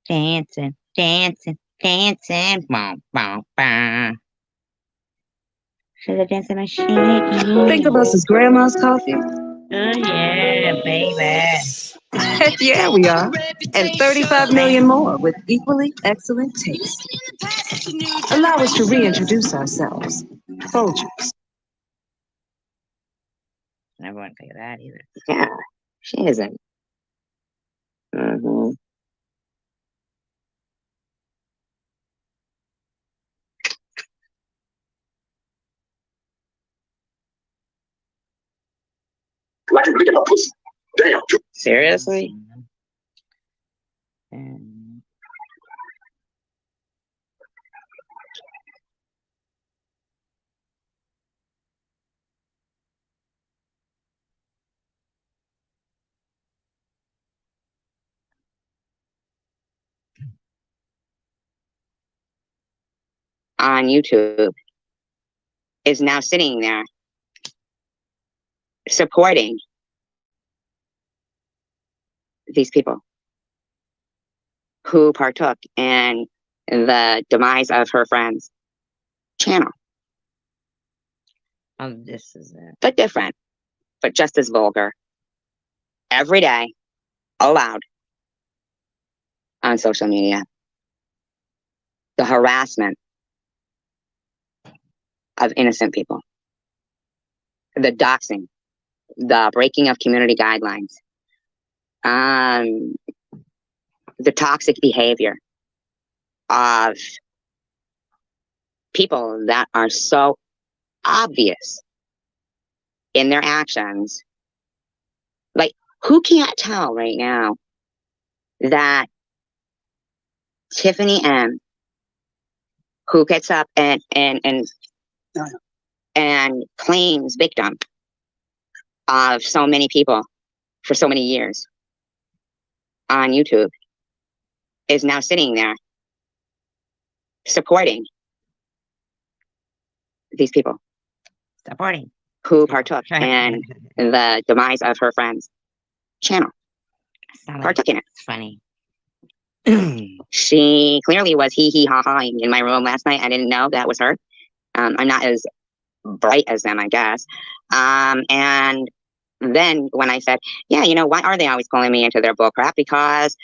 Dancing, dancing, dancing. Boom, boom, boom. Should have danced in a shaky. Think of us as grandma's coffee? Oh, yeah, baby. Heck yeah, we are. And 35 million more with equally excellent taste. Allow us to reintroduce ourselves. Folgers. I wouldn't think of that either. Yeah, she isn't. Mm-hmm. Damn. Seriously? On YouTube. is now sitting there supporting these people who partook in the demise of her friend's channel. Oh, this is it. But different, but just as vulgar. Every day, allowed on social media. The harassment of innocent people. The doxing. The breaking of community guidelines. The toxic behavior of people that are so obvious in their actions. Like, who can't tell right now that Tiffany M, who gets up and claims victim of so many people for so many years on YouTube, is now sitting there supporting these people who partook in the demise of her friend's channel. Partook in it. It's funny. She clearly was hee-hee-ha-haing in my room last night. I didn't know that was her. I'm not as bright as them, I guess. And then when I said, yeah, why are they always calling me into their bull crap? Because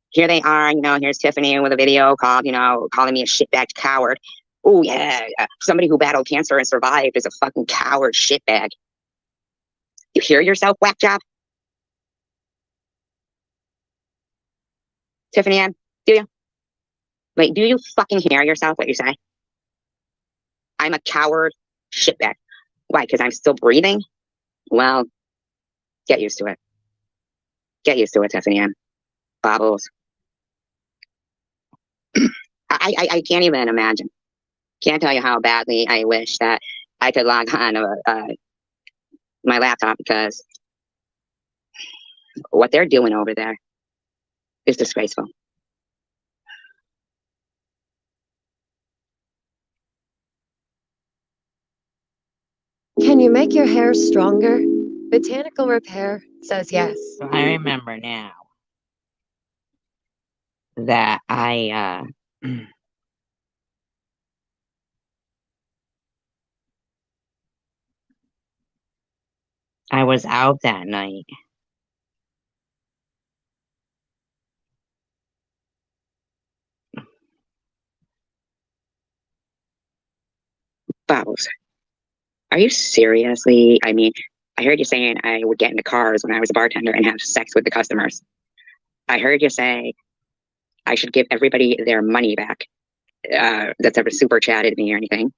here they are, here's Tiffany with a video called, calling me a shitbag coward. Oh, yeah, somebody who battled cancer and survived is a fucking coward shitbag. You hear yourself, whack job? Tiffany Ann, do you? Like, do you fucking hear yourself, what you say? I'm a coward shitbag. Why? Because I'm still breathing? Well, get used to it. Get used to it, Tiffany Ann. Bobbles. I can't even imagine. Can't tell you how badly I wish that I could log on my laptop, because what they're doing over there is disgraceful. Can you make your hair stronger? Botanical Repair says yes. So I remember now that I was out that night. Bobbles. Are you seriously? I mean, I heard you saying I would get into cars when I was a bartender and have sex with the customers. I heard you say I should give everybody their money back that's ever super chatted me or anything.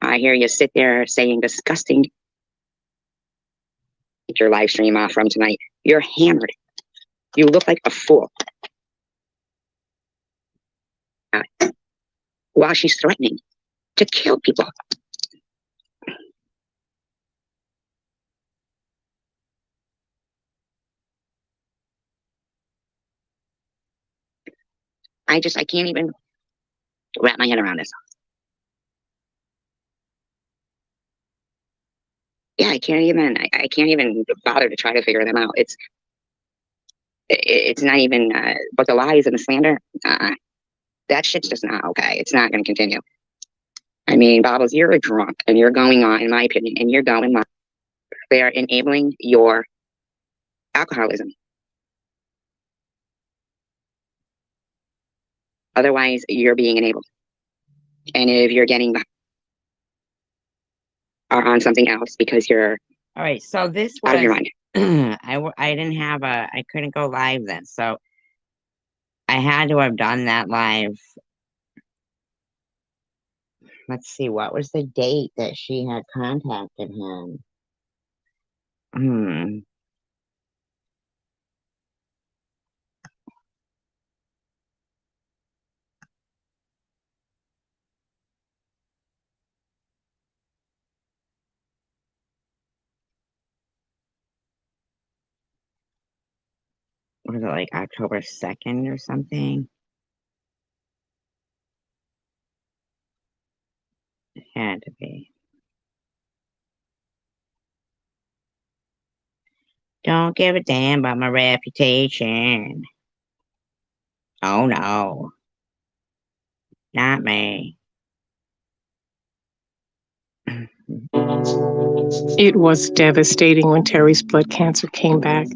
I hear you sit there saying disgusting. Get your live stream off from tonight. You're hammered. You look like a fool. While she's threatening to kill people. I can't even wrap my head around this. Yeah, I can't even bother to try to figure them out. It's not even, but the lies and the slander, that shit's just not okay. It's not going to continue. I mean, Bobbles, you're a drunk and you're going on, in my opinion, and you're going on. They are enabling your alcoholism. Otherwise, you're being enabled. And if you're getting are on something else because you're all right. So this was out of your mind. I didn't have I couldn't go live then, so I had to have done that live. Let's see, what was the date that she had contacted him? was it like October 2nd or something? It had to be. Don't give a damn about my reputation. Oh no. Not me. It was devastating when Terry's blood cancer came back,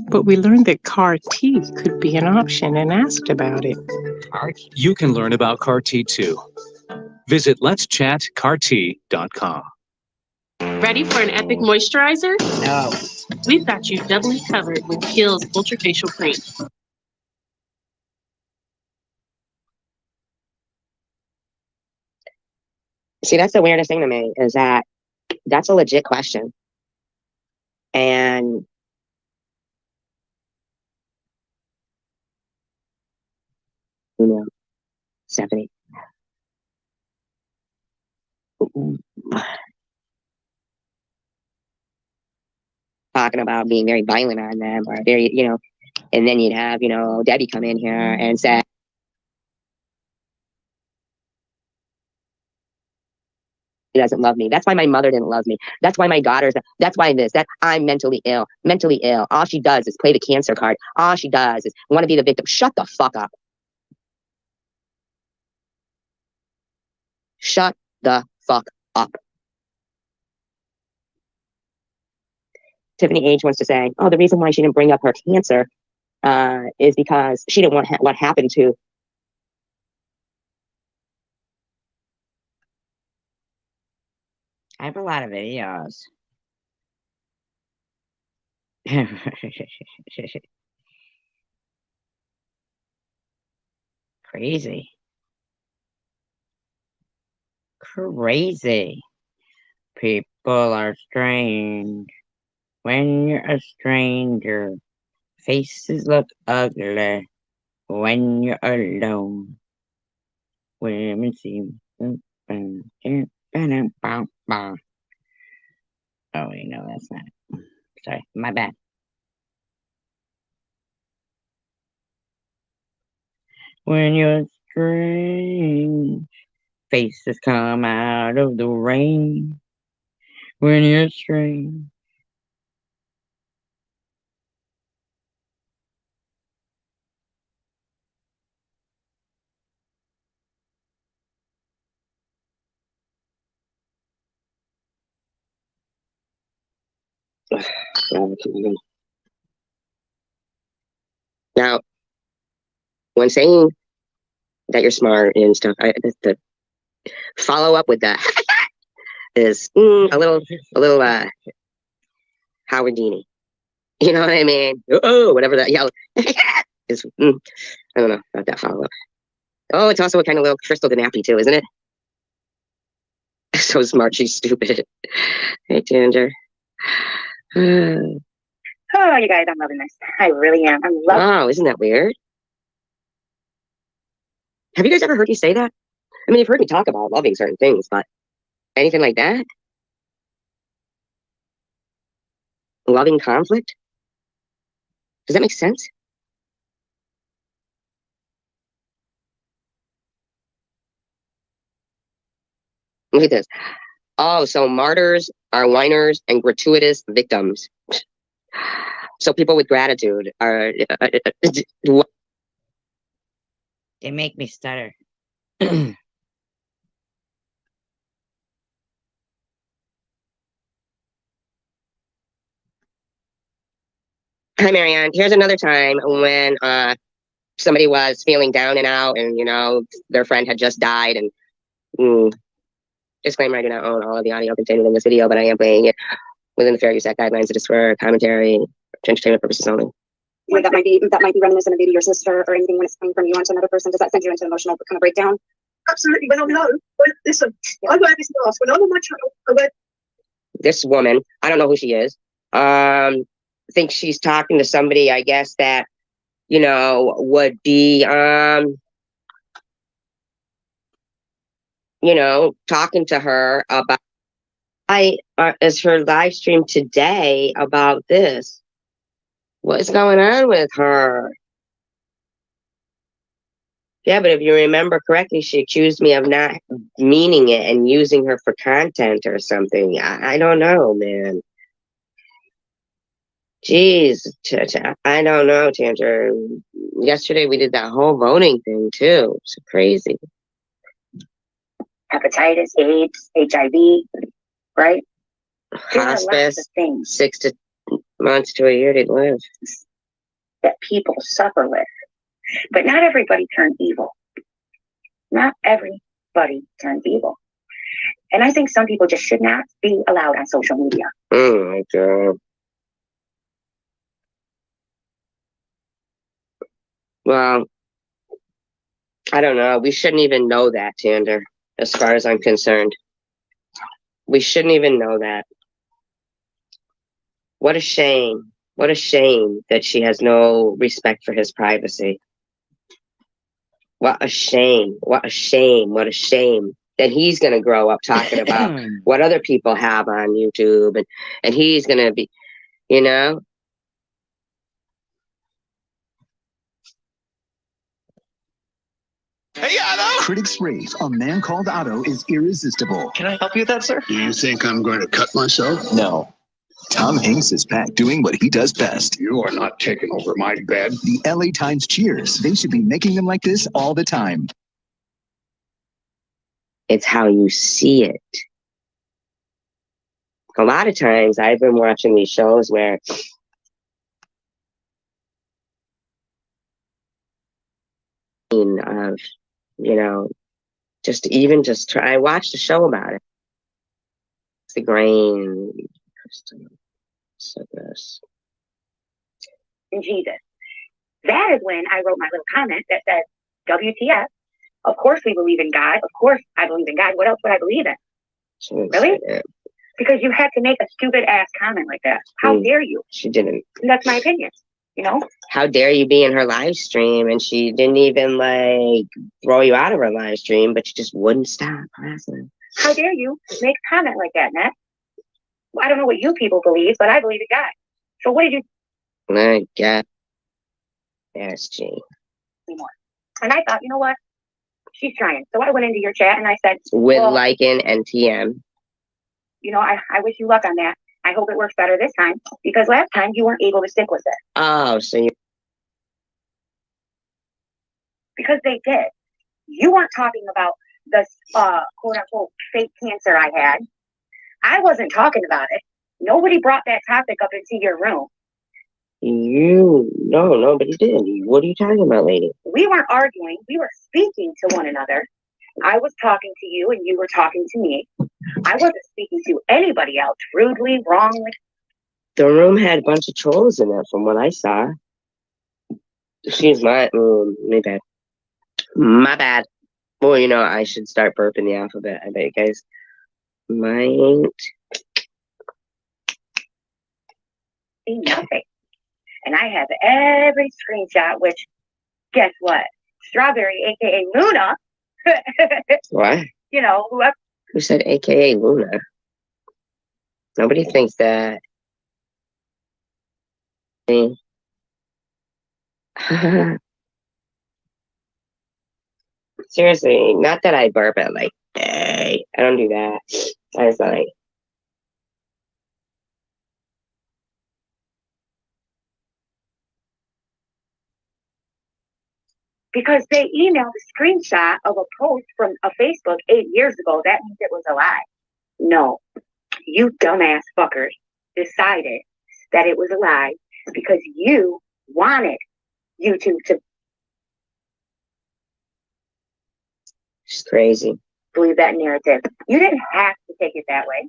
but we learned that CAR T could be an option and asked about it. You can learn about CAR T too. Visit letschatcart.com. Ready for an epic moisturizer? No. We've got you doubly covered with Kiehl's Ultra Facial Cream. See, that's the weirdest thing to me, is that that's a legit question. And you know, Stephanie. Talking about being very violent on them, or very, and then you'd have, Debbie come in here and say, he doesn't love me. That's why my mother didn't love me. That's why my daughters, that's why that I'm mentally ill. Mentally ill. All she does is play the cancer card. All she does is want to be the victim. Shut the fuck up. Shut the fuck up. Tiffany H wants to say, oh, the reason why she didn't bring up her cancer is because she didn't want what happened to. I have a lot of videos. Crazy. Crazy. People are strange. When you're a stranger, faces look ugly. When you're alone, women seem. Oh, wait, no, that's not. Sorry, my bad. When you're strange, faces come out of the rain. When you're strange. Now, when saying that you're smart and stuff, the follow up with that is a little Howardini. You know what I mean? Oh, whatever that yell is. I don't know about that follow up. Oh, it's also a kind of little Crystal Ganappy too, isn't it? So smart, she's stupid. Hey, Ginger. Oh, you guys, I'm loving this. I really am. I'm loving. Wow, isn't that weird? Have you guys ever heard me say that? I mean, you've heard me talk about loving certain things, but anything like that? Loving conflict? Does that make sense? Look at this. Oh, so martyrs are whiners and gratuitous victims. So people with gratitude are. They make me stutter. Hi, Marianne. Here's another time when somebody was feeling down and out, and their friend had just died. And disclaimer: I do not own all of the audio contained in this video, but I am playing it within the Fair Use Act guidelines. It is for commentary, for entertainment purposes only. Like that might be reminiscent of maybe your sister or anything when it's coming from you onto another person. Does that send you into an emotional kind of breakdown? Absolutely. When I'm low, listen, I wear this mask. When I'm on my channel, I wear. This woman, I don't know who she is. Think she's talking to somebody, I guess, that would be talking to her about as her live stream today about this. What's going on with her? Yeah, but if you remember correctly, she accused me of not meaning it and using her for content or something. I don't know, man. Jeez, I don't know, Tanner. Yesterday we did that whole voting thing too. It's crazy. Hepatitis, AIDS, HIV, right? Hospice, 6 months to a year to live. That people suffer with. But not everybody turned evil. Not everybody turned evil. And I think some people just should not be allowed on social media. Oh my God. Well, I don't know. We shouldn't even know that, Tander, as far as I'm concerned. We shouldn't even know that. What a shame. What a shame that she has no respect for his privacy. What a shame. What a shame. What a shame that he's going to grow up talking about what other people have on YouTube, and he's going to be, you know? Hey, Otto! Critics rave A Man Called Otto is irresistible. Can I help you with that, sir? Do you think I'm going to cut myself? No. Tom Hanks is back doing what he does best. You are not taking over my bed. The LA Times cheers. They should be making them like this all the time. It's how you see it. A lot of times I've been watching these shows where of, you know, just try. I watched a show about it. It's the grain. So this. In Jesus. That is when I wrote my little comment that said, WTF. Of course we believe in God. Of course I believe in God. What else would I believe in? Really? Because you had to make a stupid ass comment like that. How dare you? She didn't. That's my opinion. You know? How dare you be in her live stream, and she didn't even like throw you out of her live stream, but she just wouldn't stop harassing. How dare you make a comment like that, Matt? Well, I don't know what you people believe, but I believe in God. So what did you I got SG. anymore? And I thought, you know what? She's trying. So I went into your chat and I said, with well, Lycan and TM. You know, I wish you luck on that. I hope it works better this time, because last time you weren't able to stick with it. Oh, so you... Because they did. You weren't talking about the quote-unquote fake cancer I had. I wasn't talking about it. Nobody brought that topic up into your room. No, nobody did. What are you talking about, lady? We weren't arguing. We were speaking to one another. I was talking to you and you were talking to me. I wasn't speaking to anybody else rudely, wrongly. The room had a bunch of trolls in it from what I saw. Excuse my bad. My bad. Well, you know, I should start burping the alphabet. I bet you guys might. See nothing. And I have every screenshot, which, guess what? Strawberry, aka Luna. What? You know, whoever. Who said aka Luna? Nobody thinks that. Seriously, not that I burp it like, hey, I don't do that. I just like. Because they emailed a screenshot of a post from a Facebook 8 years ago. That means it was a lie. No, you dumbass fuckers decided that it was a lie because you wanted YouTube to. It's crazy. Believe that narrative. You didn't have to take it that way.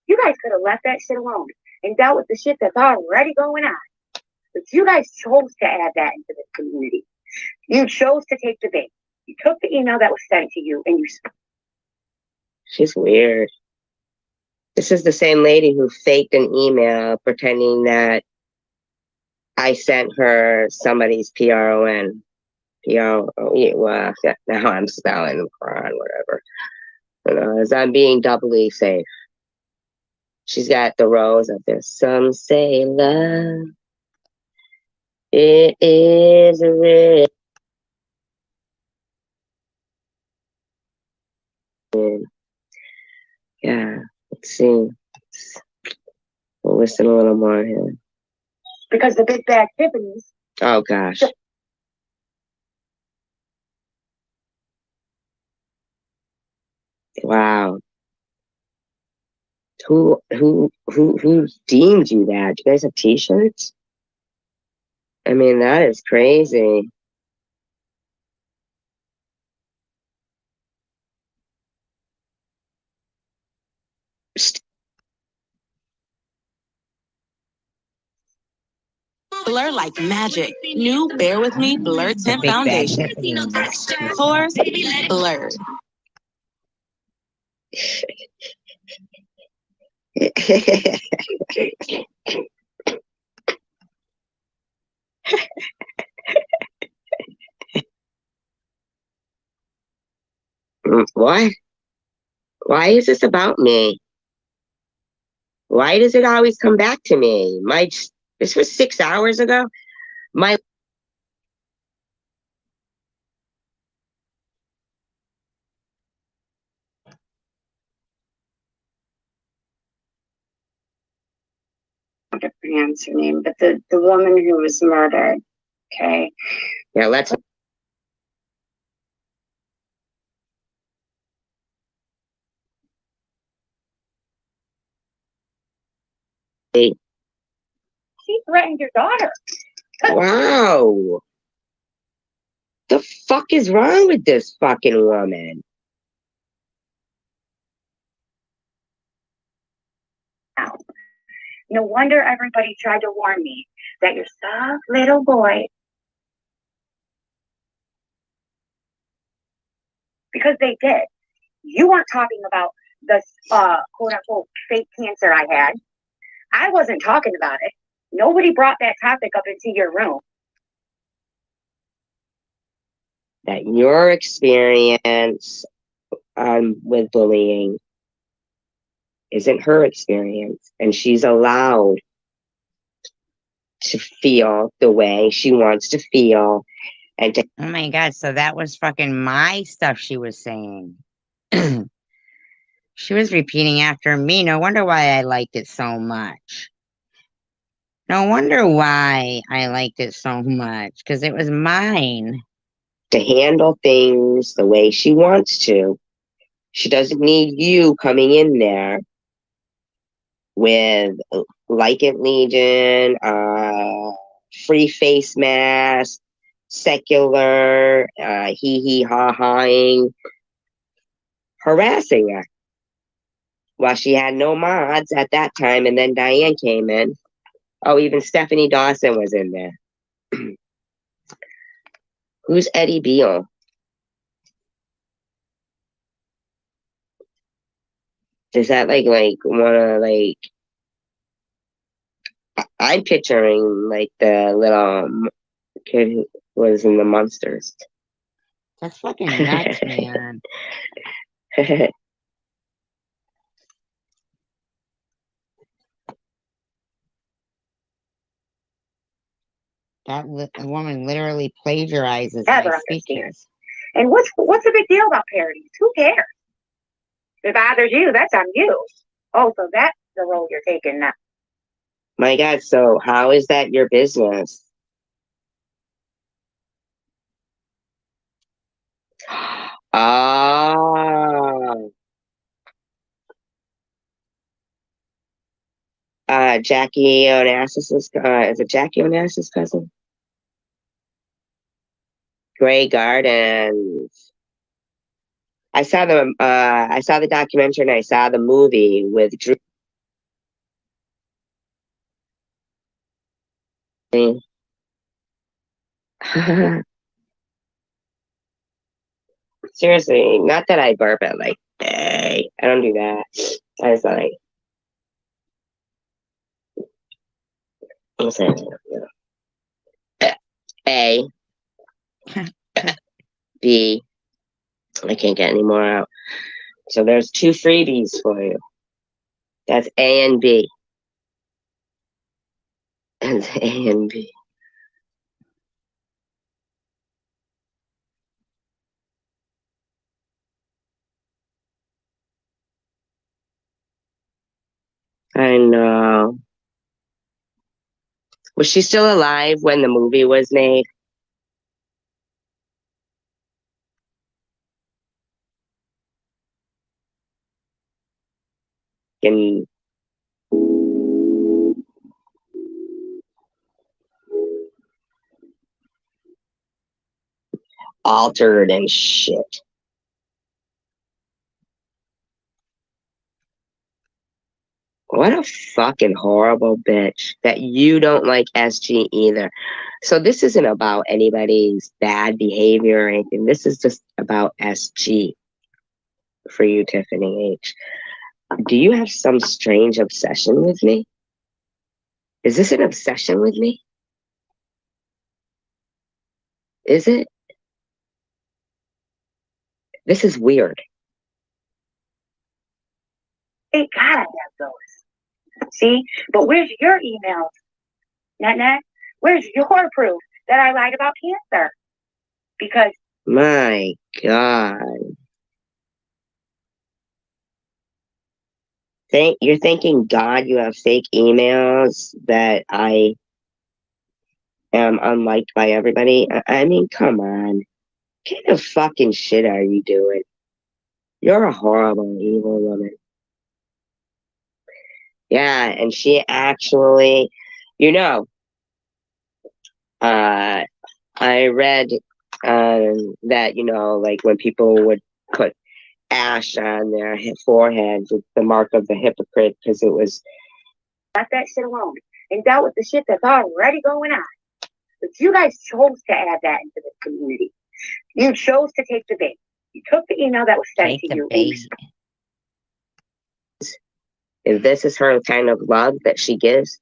You guys could have left that shit alone and dealt with the shit that's already going on. But you guys chose to add that into this community. You chose to take the bait. You took the email that was sent to you and you. She's weird. This is the same lady who faked an email pretending that I sent her somebody's PRON. Well, now I'm spelling Quran, whatever. You know, as I'm being doubly safe. She's got the rose of this. Some say love It is a risk. Yeah, let's see. We'll listen a little more here. Because the big bad Tiffany's. Oh gosh. Wow. Who deemed you that? Do you guys have t-shirts? I mean, that is crazy. Blur like magic. New Bear With Me Blur Tint Big bad Foundation. Tiffany. Pores blurred. What? Why is this about me? Why does it always come back to me? This was 6 hours ago. My I don't pronounce her name, but the woman who was murdered. Okay. yeah, let's. She threatened your daughter. Wow. The fuck is wrong with this fucking woman? No wonder everybody tried to warn me that your soft little boy, because they did. You weren't talking about the quote unquote fake cancer I had. I wasn't talking about it. Nobody brought that topic up into your room. That your experience with bullying isn't her experience, and she's allowed to feel the way she wants to feel, and to. Oh my God, so that was fucking my stuff she was saying. She was repeating after me. No wonder why I liked it so much. No wonder why I liked it so much, because it was mine. To handle things the way she wants to. She doesn't need you coming in there with Like It Legion, free face mask, secular, hee ha haing, harassing her. While she had no mods at that time, and then Diane came in. Oh, even Stephanie Dawson was in there. Who's Eddie Beale? Is that like one of like? I'm picturing like the little kid who was in the Monsters. That's fucking nuts, man. That woman literally plagiarizes my speeches. And what's the big deal about parodies? Who cares? If it bothers you, that's on you. Oh, so that's the role you're taking now. My God, so how is that your business? Oh. Jackie Onassis's, is it Jackie Onassis's cousin? Grey Gardens. I saw the documentary and I saw the movie with Drew. Seriously, not that I burp it like, hey, I don't do that. I just like, listen, A, B, I can't get any more out. So there's 2 freebies for you. That's A and B. And A and B. Was she still alive when the movie was made? And altered and shit. What a fucking horrible bitch that you don't like SG either. So this isn't about anybody's bad behavior or anything. This is just about SG for you, Tiffany H. Do you have some strange obsession with me? Is this an obsession with me? Is it? This is weird. Thank God I have those. See? But where's your emails? Nat? Where's your proof that I lied about cancer? Because My God. You're thanking God you have fake emails that I am unliked by everybody? I mean, come on. What kind of fucking shit are you doing? You're a horrible, evil woman. Yeah, and she actually, I read that, like when people would put ash on their foreheads with the mark of the hypocrite because it was. left that shit alone and dealt with the shit that's already going on. But you guys chose to add that into this community. You chose to take the bait. You took the email that was sent to you. If this is her kind of love that she gives,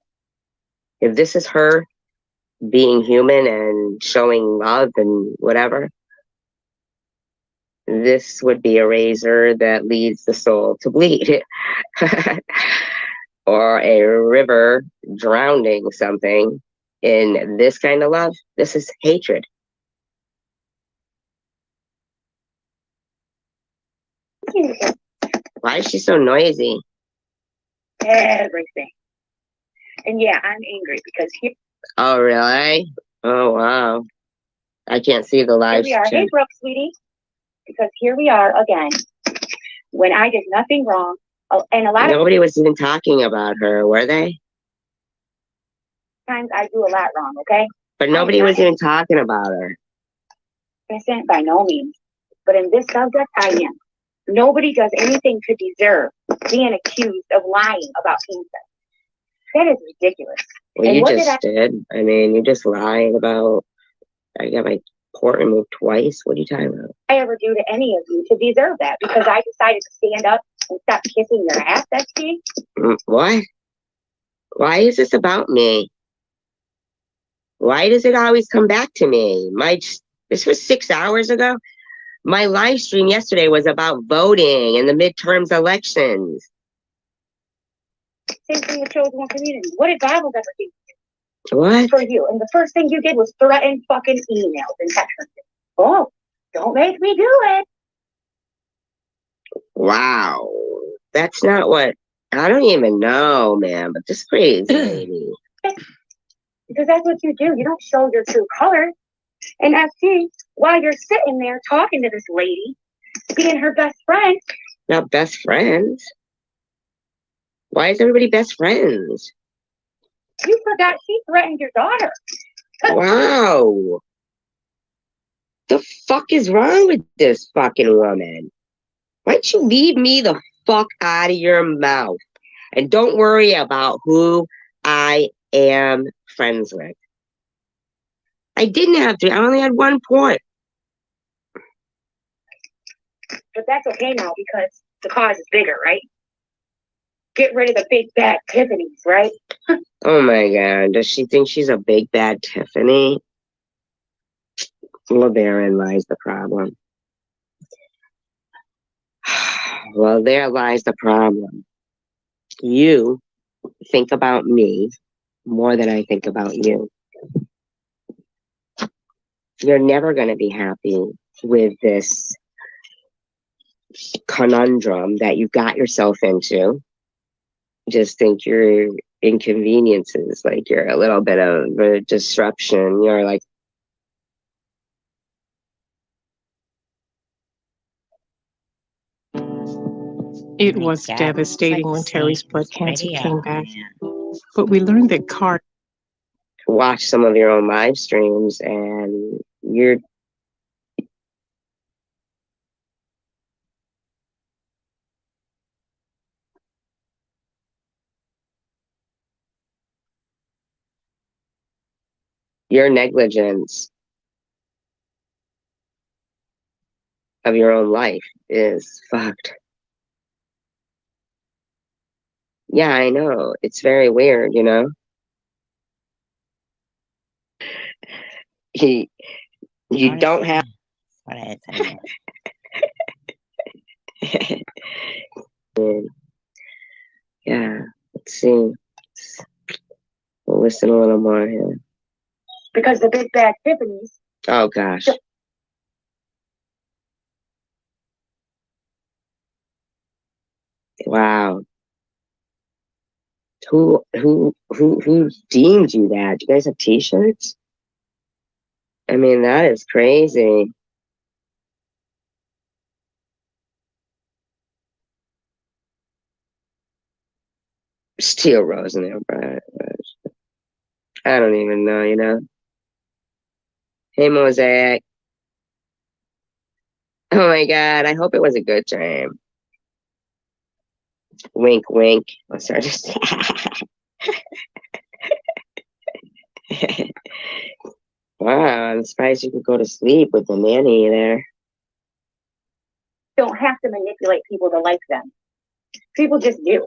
if this is her being human and showing love and whatever, this would be a razor that leads the soul to bleed. Or a river drowning something in this kind of love. This is hatred. Why is she so noisy? Everything. And yeah, I'm angry because here. Oh, really? Oh, wow. I can't see the live we are. stream. Hey, Brooke, sweetie. Because here we are again. When I did nothing wrong. Oh, and a lot Nobody was even talking about her, were they? times I do a lot wrong, okay? But nobody was even talking about her. Innocent by no means. But in this subject, I am. Nobody does anything to deserve being accused of lying about cancer. That is ridiculous. Well, and you just did. I mean, you just lied about, I got my port removed twice. What are you talking about? I ever do to any of you to deserve that because I decided to stand up and stop kissing your ass, SG? What? Why is this about me? Why does it always come back to me? This was 6 hours ago. My live stream yesterday was about voting in the midterms elections. Same thing with chosen one community. What did Bible ever do? What? For you. And the first thing you did was threaten fucking emails and text messages. Oh, don't make me do it. Wow. That's not what, I don't even know, man, but this crazy lady. Because that's what you do. You don't show your true colors. And SG, while you're sitting there talking to this lady, being her best friend. Not best friends. Why is everybody best friends? You forgot she threatened your daughter. Wow. The fuck is wrong with this fucking woman? Why don't you leave me the fuck out of your mouth? And don't worry about who I am friends with. I didn't have to. I only had 1 point. But that's okay now because the cause is bigger, right? Get rid of the big bad Tiffany's, right? Oh my God. Does she think she's a big bad Tiffany? Well, therein lies the problem. Well, there lies the problem. You think about me more than I think about you. You're never going to be happy with this conundrum that you got yourself into. Just think you're inconveniences, like you're a little bit of a disruption. You're like, It was devastating when Terry's blood cancer came back, but we learned that CAR watch some of your own live streams and your negligence of your own life is fucked. Yeah, I know. It's very weird, you know? You don't have. What is it? Yeah, let's see. We'll listen a little more here. Because the big bad Tiffany's. Oh gosh. Wow. Who deemed you that? Do you guys have t-shirts? I mean, that is crazy. Steel Rose in there, bro. I don't even know, you know? Hey, Mosaic. Oh my God, I hope it was a good dream. Wink, wink. I'm sorry. Wow, I'm surprised you could go to sleep with the nanny there. Don't have to manipulate people to like them. People just do.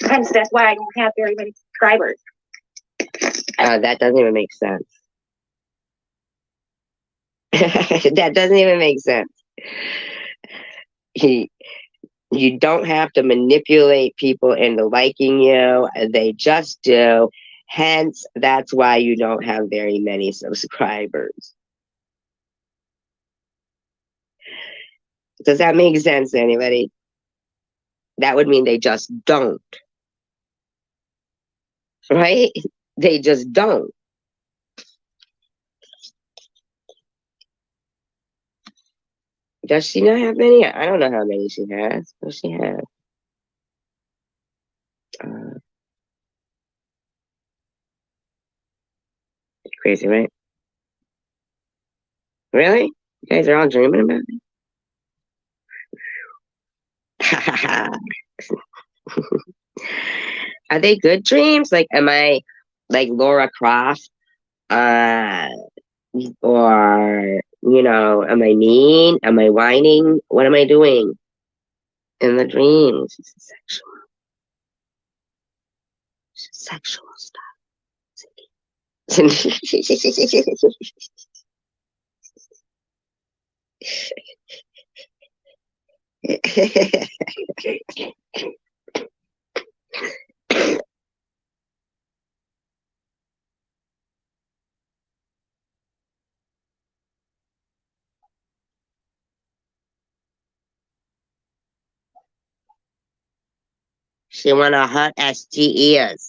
Hence, that's why I don't have very many subscribers. That doesn't even make sense. That doesn't even make sense. You don't have to manipulate people into liking you. They just do. Hence, that's why you don't have very many subscribers. Does that make sense to anybody? That would mean they just don't. Right? They just don't. Does she not have many? I don't know how many she has. What does she have? Crazy, right? Really? You guys are all dreaming about me? Are they good dreams? Like, am I like Laura Croft? Or, you know, am I mean? Am I whining? What am I doing in the dreams? It's sexual. It's sexual stuff. She wanna hurt STEs.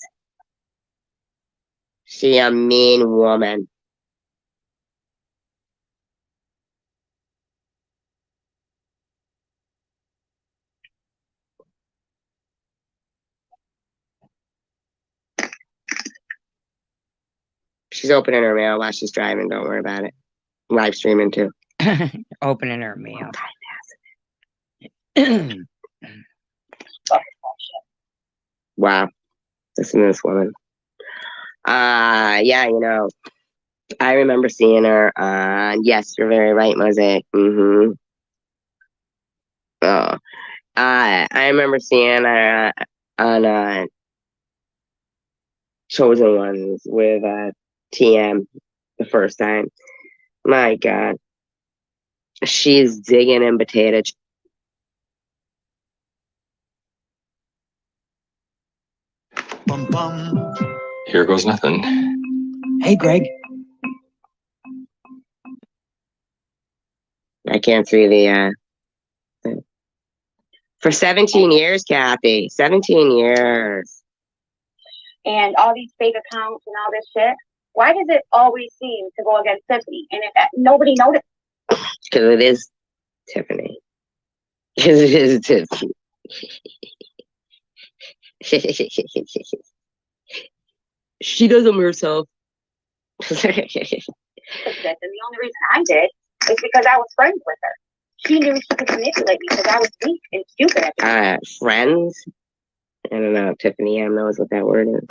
She a mean woman. She's opening her mail while she's driving. Don't worry about it. Live streaming too. Opening her mail. Wow. Listen to this woman. Yeah, you know, I remember seeing her on, yes, you're very right, Mosaic. Mm-hmm. Oh, I remember seeing her on Chosen Ones with TM the first time. My God. She's digging in potato chips. Bum, bum. Here goes nothing. Hey, Greg. I can't see the for 17 years, Kathy. 17 years. and all these fake accounts and all this shit, why does it always seem to go against Tiffany? And nobody noticed. Because it is Tiffany. Because it is Tiffany. She does them herself. And the only reason I did is because I was friends with her. She knew she could manipulate me because I was weak and stupid at the time. Friends? I don't know. Tiffany M knows what that word is.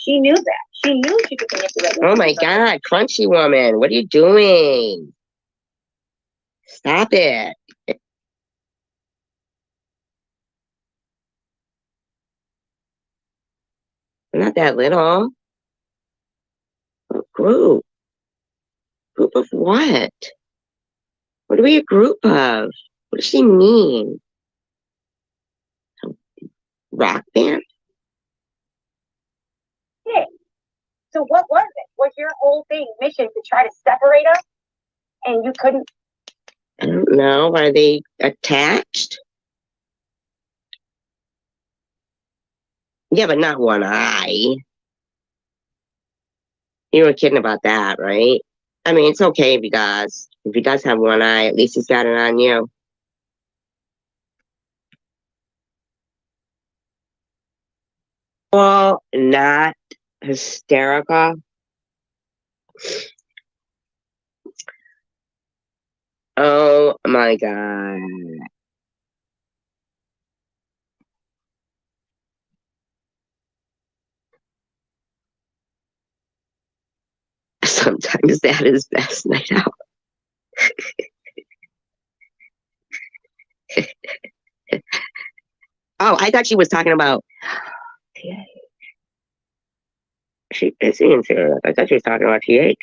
She knew that. She knew she could manipulate me. Oh my God, Crunchy Woman, what are you doing? Stop it. I'm not that little. Group. Group of what? What are we a group of? What does she mean? Rock band? Hey, so what was it? Was your whole thing mission to try to separate us? And you couldn't? I don't know. Are they attached? Yeah, but not one eye. You were kidding about that, right? I mean, it's okay if he does. If he does have one eye, at least he's got it on you. Well, not hysterical. Oh my God. Sometimes that is best night out. Oh, I thought she was talking about. She is being serious. I thought she was talking about TH.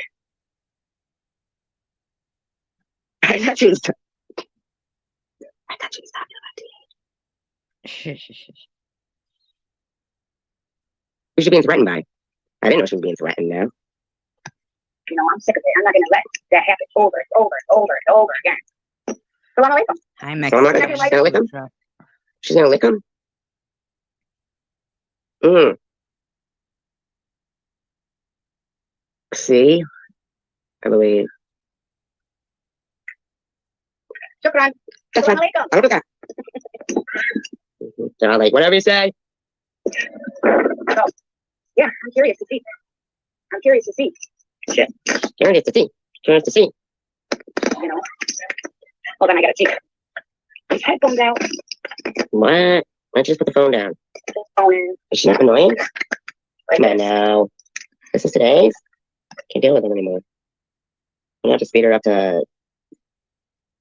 I thought she was. I thought she was talking about TH. Who's she being threatened by? I didn't know she was being threatened now. You know, I'm sick of it. I'm not going to let that happen over again. Salam alaikum. Hi, Mexican. She's gonna lick him? She's gonna lick him? Mm. See? I believe. Shukran. That's Salam fine. alaikum. I don't know. So, like, whatever you say. So, yeah, I'm curious to see. I'm curious to see. Shit. Curious to see. Curious to see. You know. Hold on, I gotta take these headphones out. What? Why don't you just put the phone down? This phone in. Is she not annoying? Like Come on now. This is today's. Can't deal with it anymore. You have to speed her up to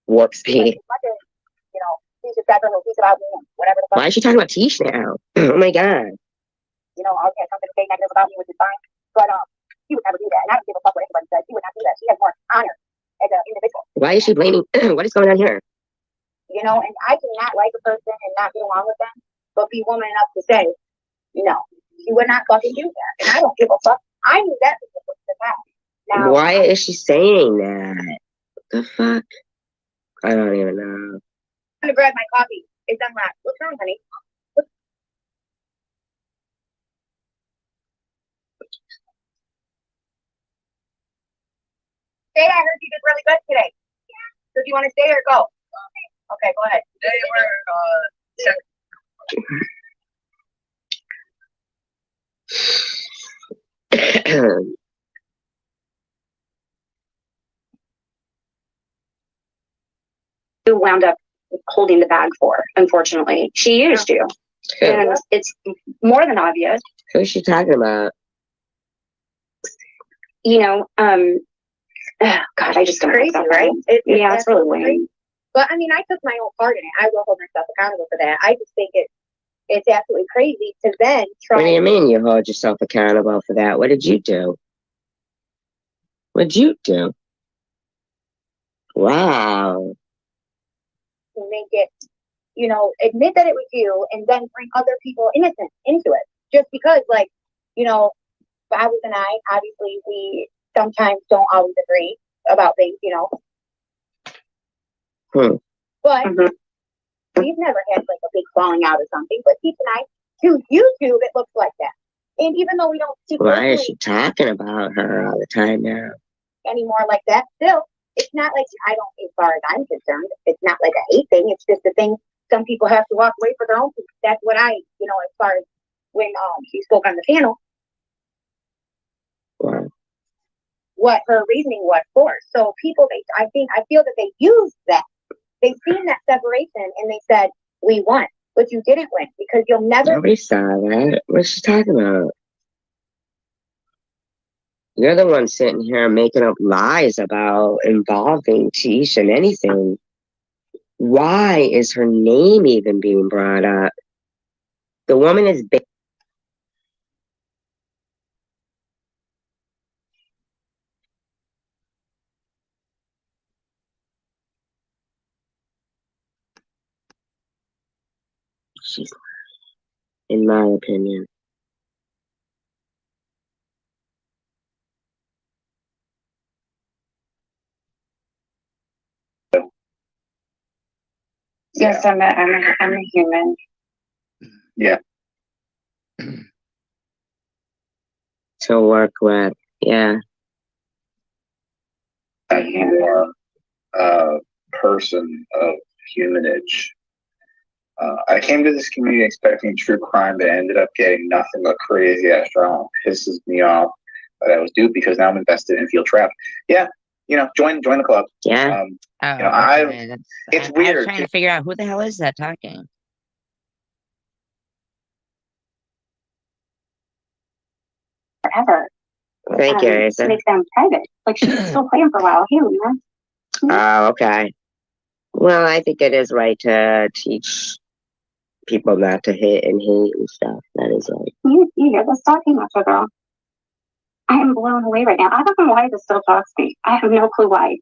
warp speed. You know, he's just got little piece about me and whatever the fuck. Why is she talking about Tish now? Oh my God. You know, I'll get something to say negative about me, which is fine. But he would never do that. And I don't give a fuck what anybody says. He would not do that. She has more honor as an individual. Why is she blaming? What is going on here? You know, and I cannot like a person and not get along with them, but be woman enough to say, no, she would not fucking do that. And I don't give a fuck. I knew that was the time. Now, Why is she saying that? What the fuck? I don't even know. I'm gonna grab my coffee. It's unlocked. What's wrong, honey? Say, I heard you did really good today. So do you want to stay or go? Okay, go ahead. You wound up holding the bag for, unfortunately. She used you. And it's more than obvious. Who's she talking about? You know, God, I just don't crazy, right? It's really lame. But I mean, I took my own part in it. I will hold myself accountable for that. I just think it's absolutely crazy to then try. What do you mean you hold yourself accountable for that? What did you do? What'd you do? Wow. To make it, you know, admit that it was you and then bring other people innocent into it. Just because, like, you know, Babs and I, obviously, we sometimes don't always agree about things, you know. But we've never had like a big falling out or something. But keep an eye to YouTube, it looks like that. And even though we don't speak Why is openly she talking about her all the time now? anymore like that, still, it's not like I don't, as far as I'm concerned, it's not like a hate thing. It's just a thing some people have to walk away for their own. That's what I, as far as when she spoke on the panel, Wow. what her reasoning was for. So people, I feel that they used that. They seen that separation and they said, we won, but you didn't win because you'll never. Nobody saw that. What's she talking about? You're the one sitting here making up lies about involving Tish in anything. Why is her name even being brought up? The woman is big. She's, in my opinion. Yes, I'm a human. Yeah. To work with, yeah. More person of humanage. I came to this community expecting true crime, but ended up getting nothing but crazy ass drama. Pisses me off, but I was duped because now I'm invested and feel trapped. Yeah, join the club. Yeah. Okay. It's I weird. was trying to figure out who the hell is that talking. Forever. Thank you, Asa. To make them private. Like she's still playing for a while. Hey, Lena. Oh, okay. Well, I think it is right to teach people not to hit and hate and stuff. That is right. You hear this talking, Metro Girl? I am blown away right now. I don't know why this still talks to me. I have no clue why.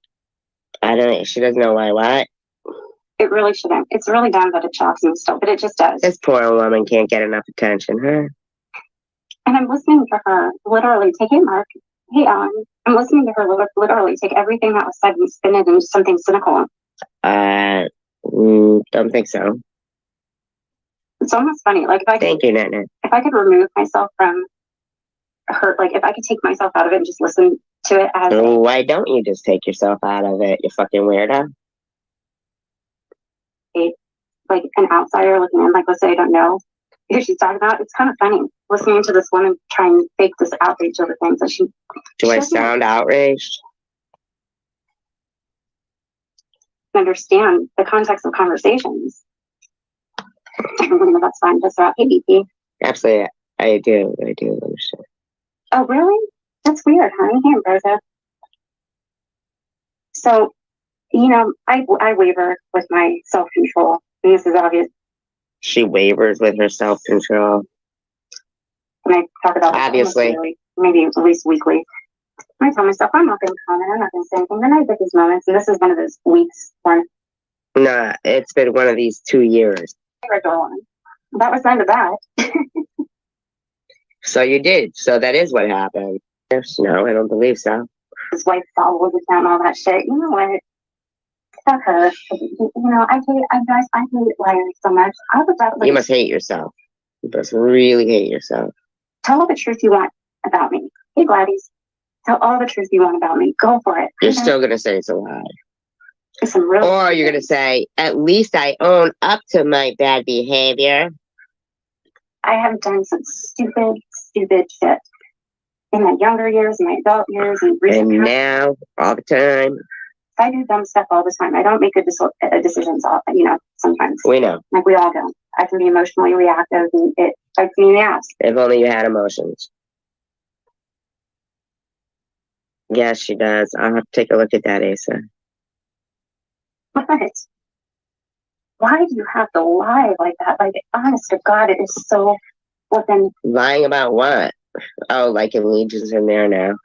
I don't know. She doesn't know why. What? It really shouldn't. It's really dumb that it shocks me still, but it just does. This poor woman can't get enough attention, huh? And I'm listening to her literally take it, Mark. Hey, I'm listening to her literally take everything that was said and spin it into something cynical. Don't think so. It's almost funny. Like Thank you, Nana. If I could remove myself from her, like if I could take myself out of it and just listen to it as. Why don't you just take yourself out of it, you fucking weirdo? Like an outsider looking in, like let's say I don't know who she's talking about. It's kind of funny listening to this woman try and fake this outrage over things that she. Do I sound outraged? Understand the context of conversations. That's fine. Just about hey, BP. Absolutely, I do understand. Oh, really? That's weird, huh? Hey, Rosa. So, I waver with my self-control, and this is obvious. She wavers with her self-control. And I talk about it obviously, daily, maybe at least weekly. I tell myself I'm not going to comment, I'm not going to say anything. Then I get these moments, and this is one of those weeks when. Nah, it's been one of these 2 years. That was the end of that. So you did. So that is what happened. Yes, no, I don't believe so. His wife followed us down all that shit. You know what? Fuck her. I hate liars so much. I would rather. You must hate yourself. You must really hate yourself. Tell all the truth you want about me. Hey, Gladys. Tell all the truth you want about me. Go for it. You're still gonna say it's a lie. Or you're gonna say, at least I own up to my bad behavior. I have done some stupid shit in my younger years, in my adult years, and now, all the time. I do dumb stuff all the time. I don't make good decisions often, sometimes. We know. Like we all do. I can be emotionally reactive, and it bites me in the ass. If only you had emotions. Yes, she does. I'll have to take a look at that, Asa. What? Why do you have to lie like that? Like, honest to God, it is so flippin'. Lying about what? Oh, like allegiance in there now.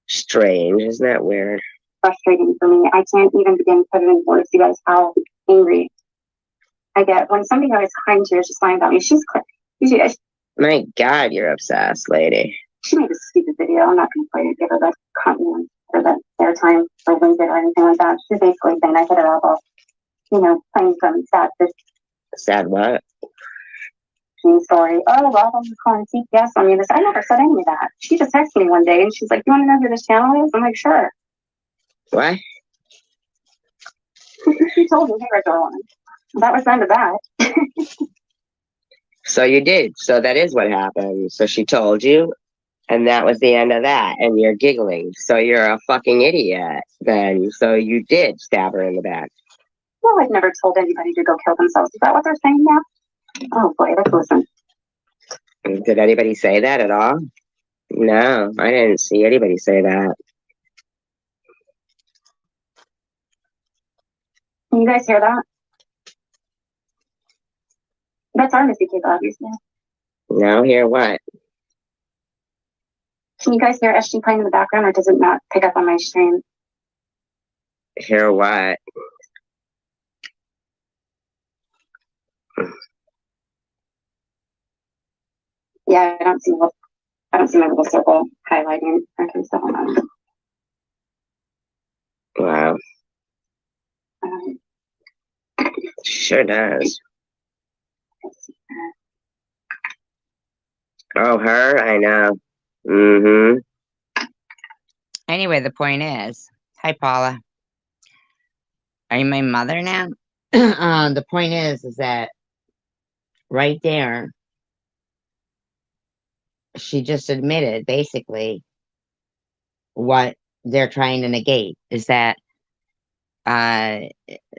Strange, isn't that weird? Frustrating for me. I can't even begin to put it in words, you guys, how angry I get when somebody who I was kind to is just lying about me. My God, you're obsessed, lady. She made a stupid video. I'm not going to play it, give her the content or the airtime or link it or anything like that. She's basically saying I hit her elbow, playing some sad. Sad what? texting story. Oh, well, I'm calling CPS on you. I never said any of that. She just texted me one day and she's like, "You want to know who this channel is?" I'm like, "Sure." What? She told me, "Hey, Red Woman." That was the end of that. So you did. So that is what happened. So she told you, and that was the end of that. And you're giggling. So you're a fucking idiot then. So you did stab her in the back. Well, I've never told anybody to go kill themselves. Is that what they're saying now? Oh boy, let's listen. Did anybody say that at all? No, I didn't see anybody say that. Can you guys hear that? That's our Missy Kate, obviously. No, hear what? Can you guys hear SG playing in the background, or does it not pick up on my stream? Hear what? Yeah, I don't see my little circle highlighting. Okay, so hold on. Wow. Sure does. Oh, her? I know. Mm-hmm. Anyway, the point is, hi, Paula. Are you my mother now? The point is that right there, she just admitted basically what they're trying to negate is that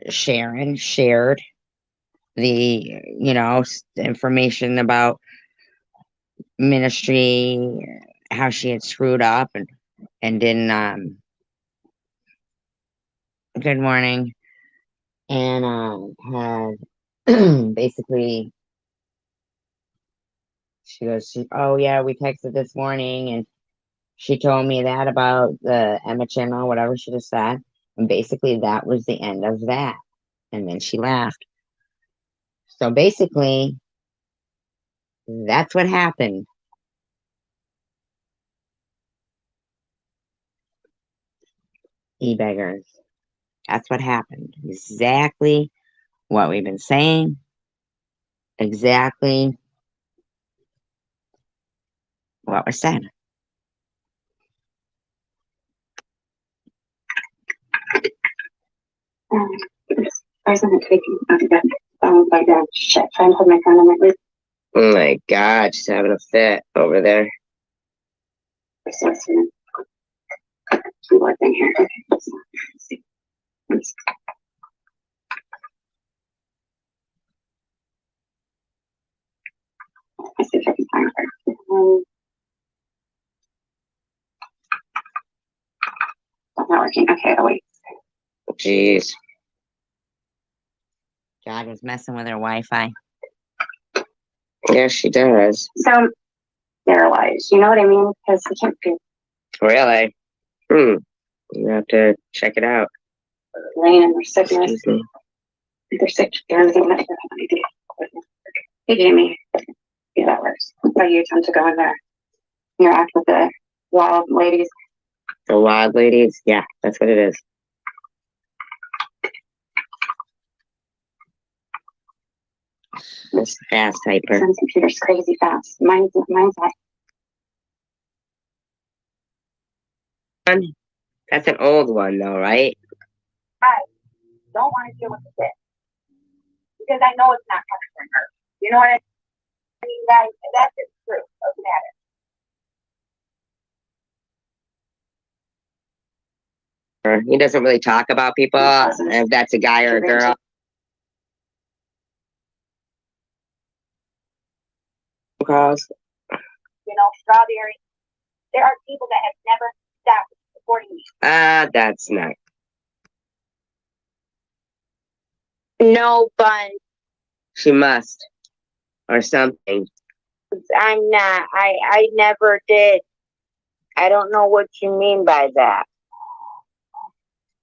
Sharon shared the, information about ministry, how she had screwed up and didn't, good morning, and had basically, she goes, oh yeah, we texted this morning and she told me that about the Emma channel, whatever she just said. And basically that was the end of that. And then she laughed. So basically, that's what happened. E-beggars. That's what happened. Exactly what we've been saying. Exactly what was said. I wasn't taking that like that shit. Trying to hold my phone on my lip. Oh my God, she's having a fit over there. Keyboard thing here. Okay. Let's see if I can find her. That's not working. Okay, oh wait. Jeez. God was messing with her Wi-Fi. Yeah, she does. So, they're lies. You know what I mean? Because we can't do. Really? You have to check it out. Laying in their sickness. They're sick. They're anything that they do. Hey, Jamie. Yeah, that works. So you attempt to go in there, interact with the wild ladies. The wild ladies? Yeah, that's what it is. This fast typer. Some computer's crazy fast. Mine's like. That's an old one, though, right? I don't want to deal with this because I know it's not coming from her. You know what I mean? That's just true. Doesn't matter. He doesn't really talk about people, if that's a guy or a girl. Calls. You know, Strawberry. There are people that have never stopped supporting me. That's not. No, but She must. Or something. I'm not. I never did. I don't know what you mean by that.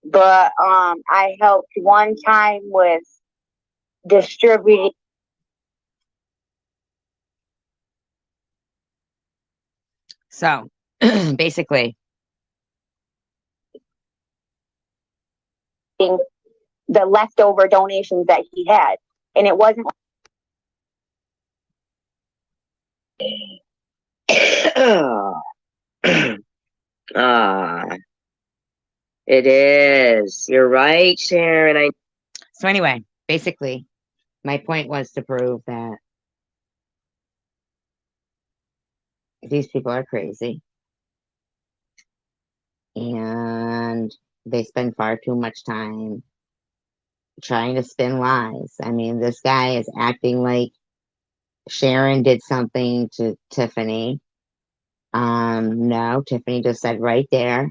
But I helped one time with distributing. So, basically, the leftover donations that he had, and it wasn't It is. You're right, Sharon. So anyway, basically, my point was to prove that these people are crazy and they spend far too much time trying to spin lies. I mean, this guy is acting like Sharon did something to Tiffany. No, Tiffany just said right there.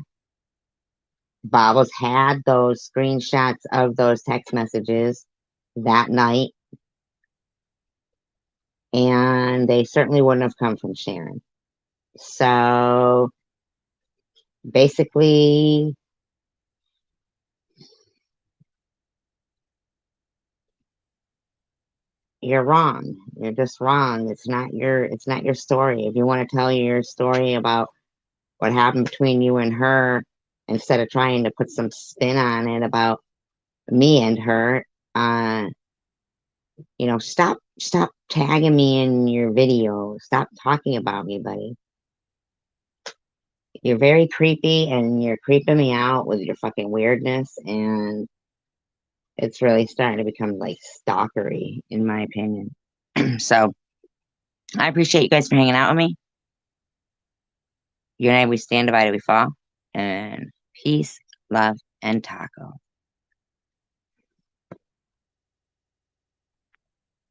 Bobbles had those screenshots of those text messages that night, and they certainly wouldn't have come from Sharon. So basically, you're wrong. You're just wrong. It's not your story. If you want to tell your story about what happened between you and her, instead of trying to put some spin on it about me and her, stop tagging me in your video. Stop talking about me, buddy. You're very creepy and you're creeping me out with your fucking weirdness, and it's really starting to become like stalkery, in my opinion. So I appreciate you guys for hanging out with me. You and I, we stand divided, we fall. And peace, love, and taco.